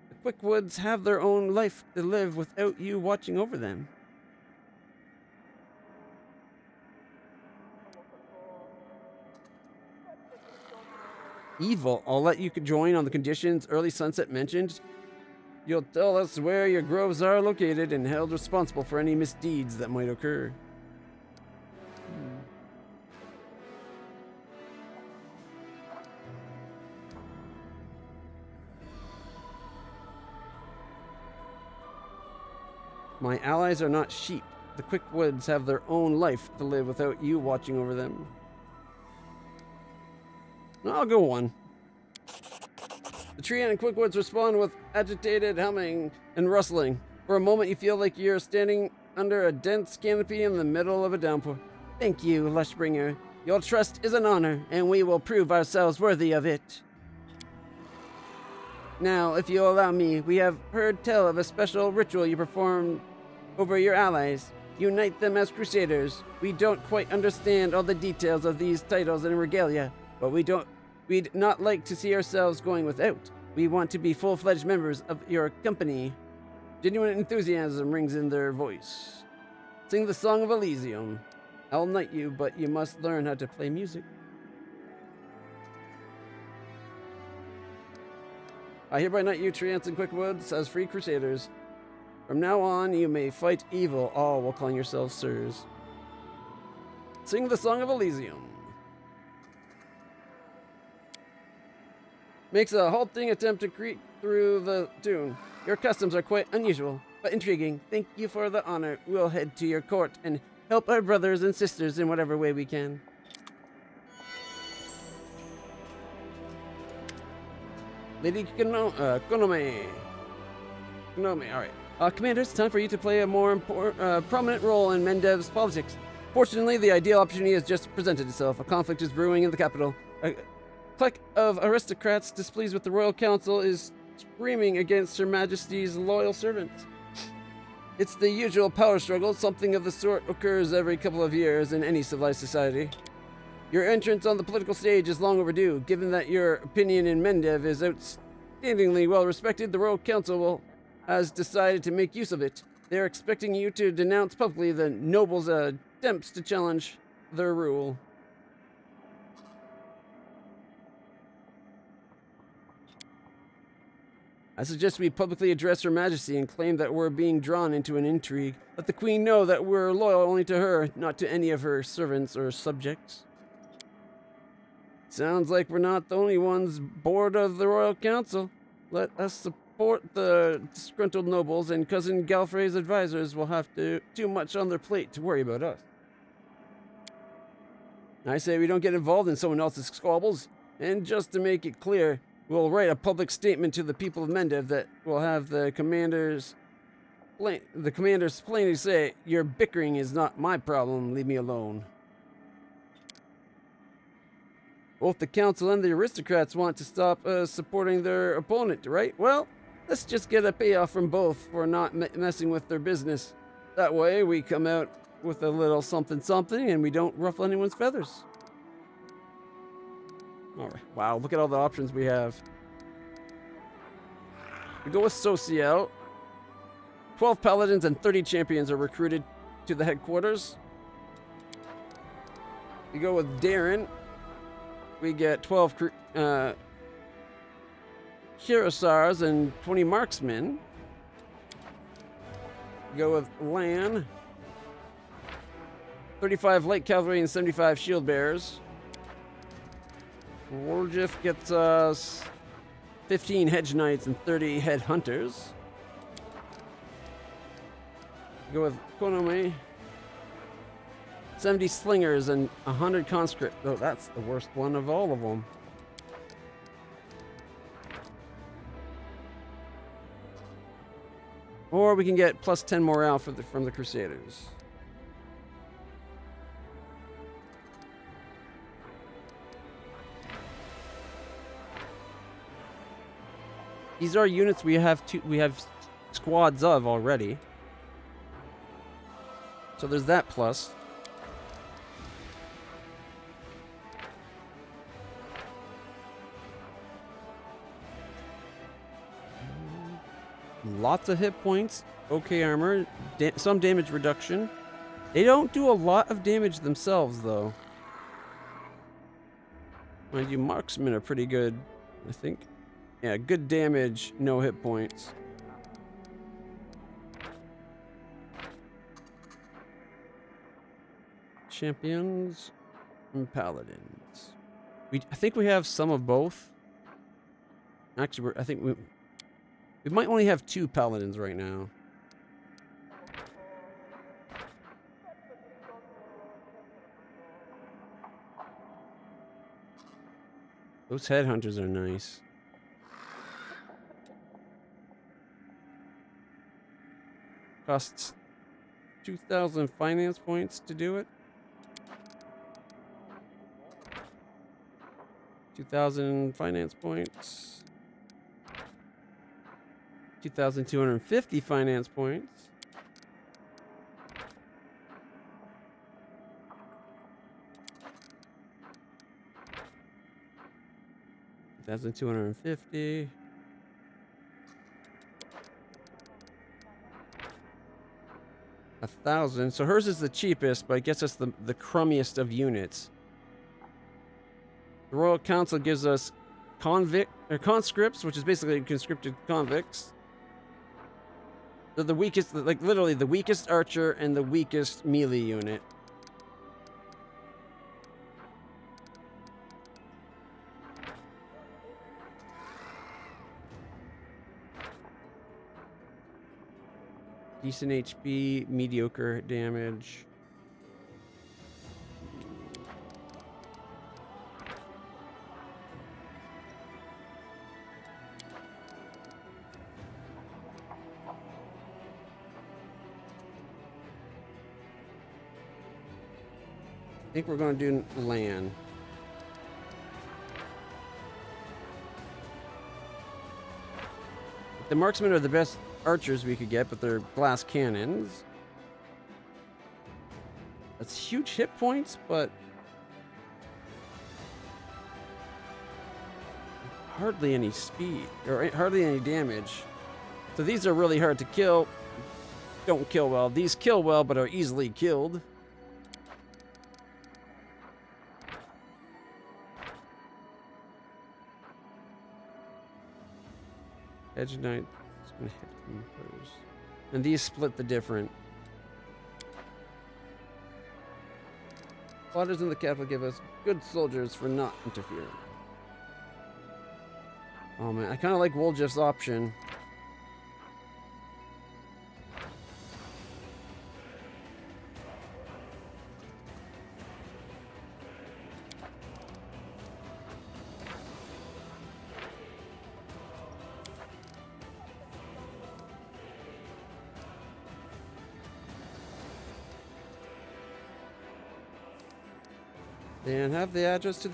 Speaker 1: The Quickwoods have their own life to live without you watching over them. Evil. I'll let you join on the conditions Early Sunset mentioned. You'll tell us where your groves are located and held responsible for any misdeeds that might occur. My allies are not sheep. The Quickwoods have their own life to live without you watching over them. I'll go one. The tree and Quickwoods respond with agitated humming and rustling. For a moment you feel like you're standing under a dense canopy in the middle of a downpour. Thank you, Lushbringer. Your trust is an honor, and we will prove ourselves worthy of it. Now, if you allow me, we have heard tell of a special ritual you performed over your allies. Unite them as crusaders. We don't quite understand all the details of these titles and regalia, but we'd not like to see ourselves going without. We want to be full-fledged members of your company. Genuine enthusiasm rings in their voice. Sing the Song of Elysium. I'll knight you, but you must learn how to play music. I hereby knight you, Treants and Quickwoods, as free crusaders. From now on, you may fight evil, all while calling yourselves sirs. Sing the Song of Elysium. Makes a halting attempt to creep through the tune. Your customs are quite unusual, but intriguing. Thank you for the honor. We'll head to your court and help our brothers and sisters in whatever way we can. Lady Konome. Alright. Commander, it's time for you to play a more prominent role in Mendev's politics. Fortunately, the ideal opportunity has just presented itself. A conflict is brewing in the capital. A clique of aristocrats displeased with the royal council is screaming against Her Majesty's loyal servants. It's the usual power struggle. Something of the sort occurs every couple of years in any civilized society. Your entrance on the political stage is long overdue. Given that your opinion in Mendev is outstandingly well respected, the Royal Council has decided to make use of it. They're expecting you to denounce publicly the nobles' attempts to challenge their rule. I suggest we publicly address Her Majesty and claim that we're being drawn into an intrigue. Let the Queen know that we're loyal only to her, not to any of her servants or subjects. Sounds like we're not the only ones bored of the Royal Council. Let us support the disgruntled nobles, and Cousin Galfrey's advisors will have too much on their plate to worry about us. I say we don't get involved in someone else's squabbles, and just to make it clear, we'll write a public statement to the people of Mendev that will have the commanders plainly say, "Your bickering is not my problem, leave me alone." Both the council and the aristocrats want to stop supporting their opponent, right? Well, let's just get a payoff from both for not messing with their business. That way we come out with a little something something and we don't ruffle anyone's feathers. Alright, wow, look at all the options we have. We go with Social. 12 paladins and 30 champions are recruited to the headquarters. We go with Darren. We get 12 Cuirassiers and 20 marksmen. We go with Lan. 35 light cavalry and 75 shield bearers. Warjif gets us 15 hedge knights and 30 head hunters. Go with Konome. 70 slingers and 100 conscript. Oh, that's the worst one of all of them. Or we can get plus 10 morale from the Crusaders. These are units we have squads of already. So there's that plus. Lots of hit points, okay armor, some damage reduction. They don't do a lot of damage themselves, though. Mind you, marksmen are pretty good, I think. Yeah, good damage, no hit points. Champions and paladins. I think we have some of both. Actually, I think we might only have 2 paladins right now. Those headhunters are nice. Costs 2,000 finance points to do it. 2,000 finance points. 2,250 finance points. $2,250. $1,000. So hers is the cheapest, but it gets us the crummiest of units. The Royal Council gives us conscripts, which is basically conscripted convicts. They're the weakest, like literally the weakest archer and the weakest melee unit. Decent HP, mediocre damage. I think we're going to do land. The marksmen are the best archers we could get, but they're glass cannons. That's huge hit points, but hardly any speed, or hardly any damage. So these are really hard to kill. Don't kill well. These kill well, but are easily killed. Edge Knight is going to hit them first. And these split the different. Plotters in the capital give us good soldiers for not interfering. Oh man, I kind of like Woljeff's option. And have the address to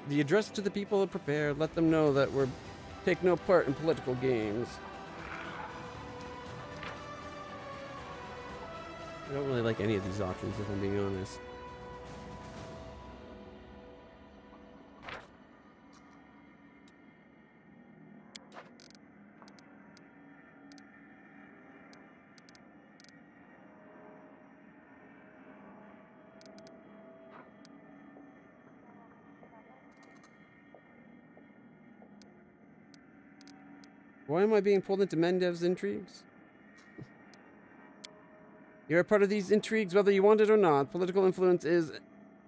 Speaker 1: the address to the people prepared. Let them know that we're take no part in political games. I don't really like any of these options, if I'm being honest. Why am I being pulled into Mendev's intrigues? You're a part of these intrigues whether you want it or not. Political influence is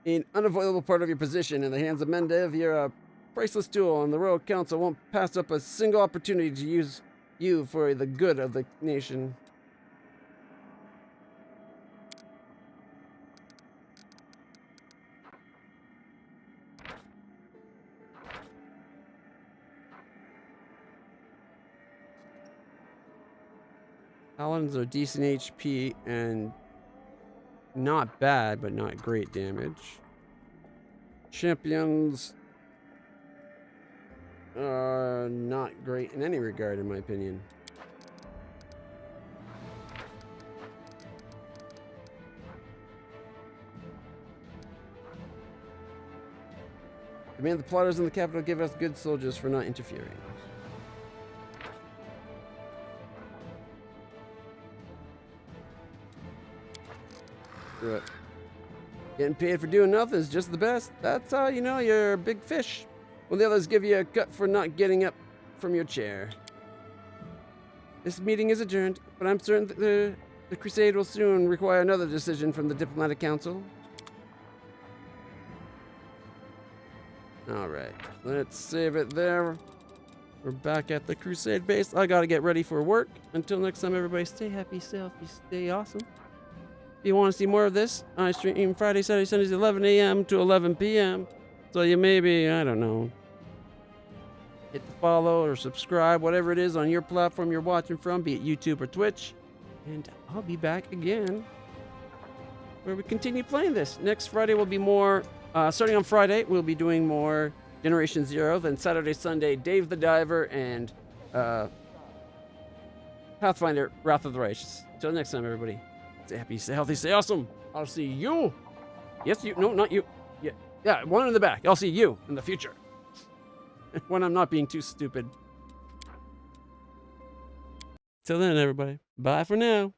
Speaker 1: an unavoidable part of your position. In the hands of Mendev, you're a priceless tool, and the Royal Council won't pass up a single opportunity to use you for the good of the nation. Paladins are decent HP and not bad, but not great damage. Champions are not great in any regard, in my opinion. Demand the plotters in the capital give us good soldiers for not interfering. Do it. Getting paid for doing nothing is just the best. That's how you know you're a big fish. When the others give you a cut for not getting up from your chair. This meeting is adjourned, but I'm certain that the crusade will soon require another decision from the diplomatic council. Alright, let's save it there. We're back at the crusade base. I gotta get ready for work. Until next time, everybody, stay happy, stay healthy, stay awesome. If you want to see more of this, I stream Friday, Saturday, Sundays, 11 a.m. to 11 p.m. So you maybe, I don't know, hit the follow or subscribe, whatever it is on your platform you're watching from, be it YouTube or Twitch. And I'll be back again where we continue playing this. Next Friday will be more, starting on Friday, we'll be doing more Generation Zero. Then Saturday, Sunday, Dave the Diver and Pathfinder, Wrath of the Righteous. Until next time, everybody. Stay happy, stay healthy, stay awesome. I'll see you. Yes, you. No, not you. Yeah, one in the back. I'll see you in the future. When I'm not being too stupid. Till then, everybody. Bye for now.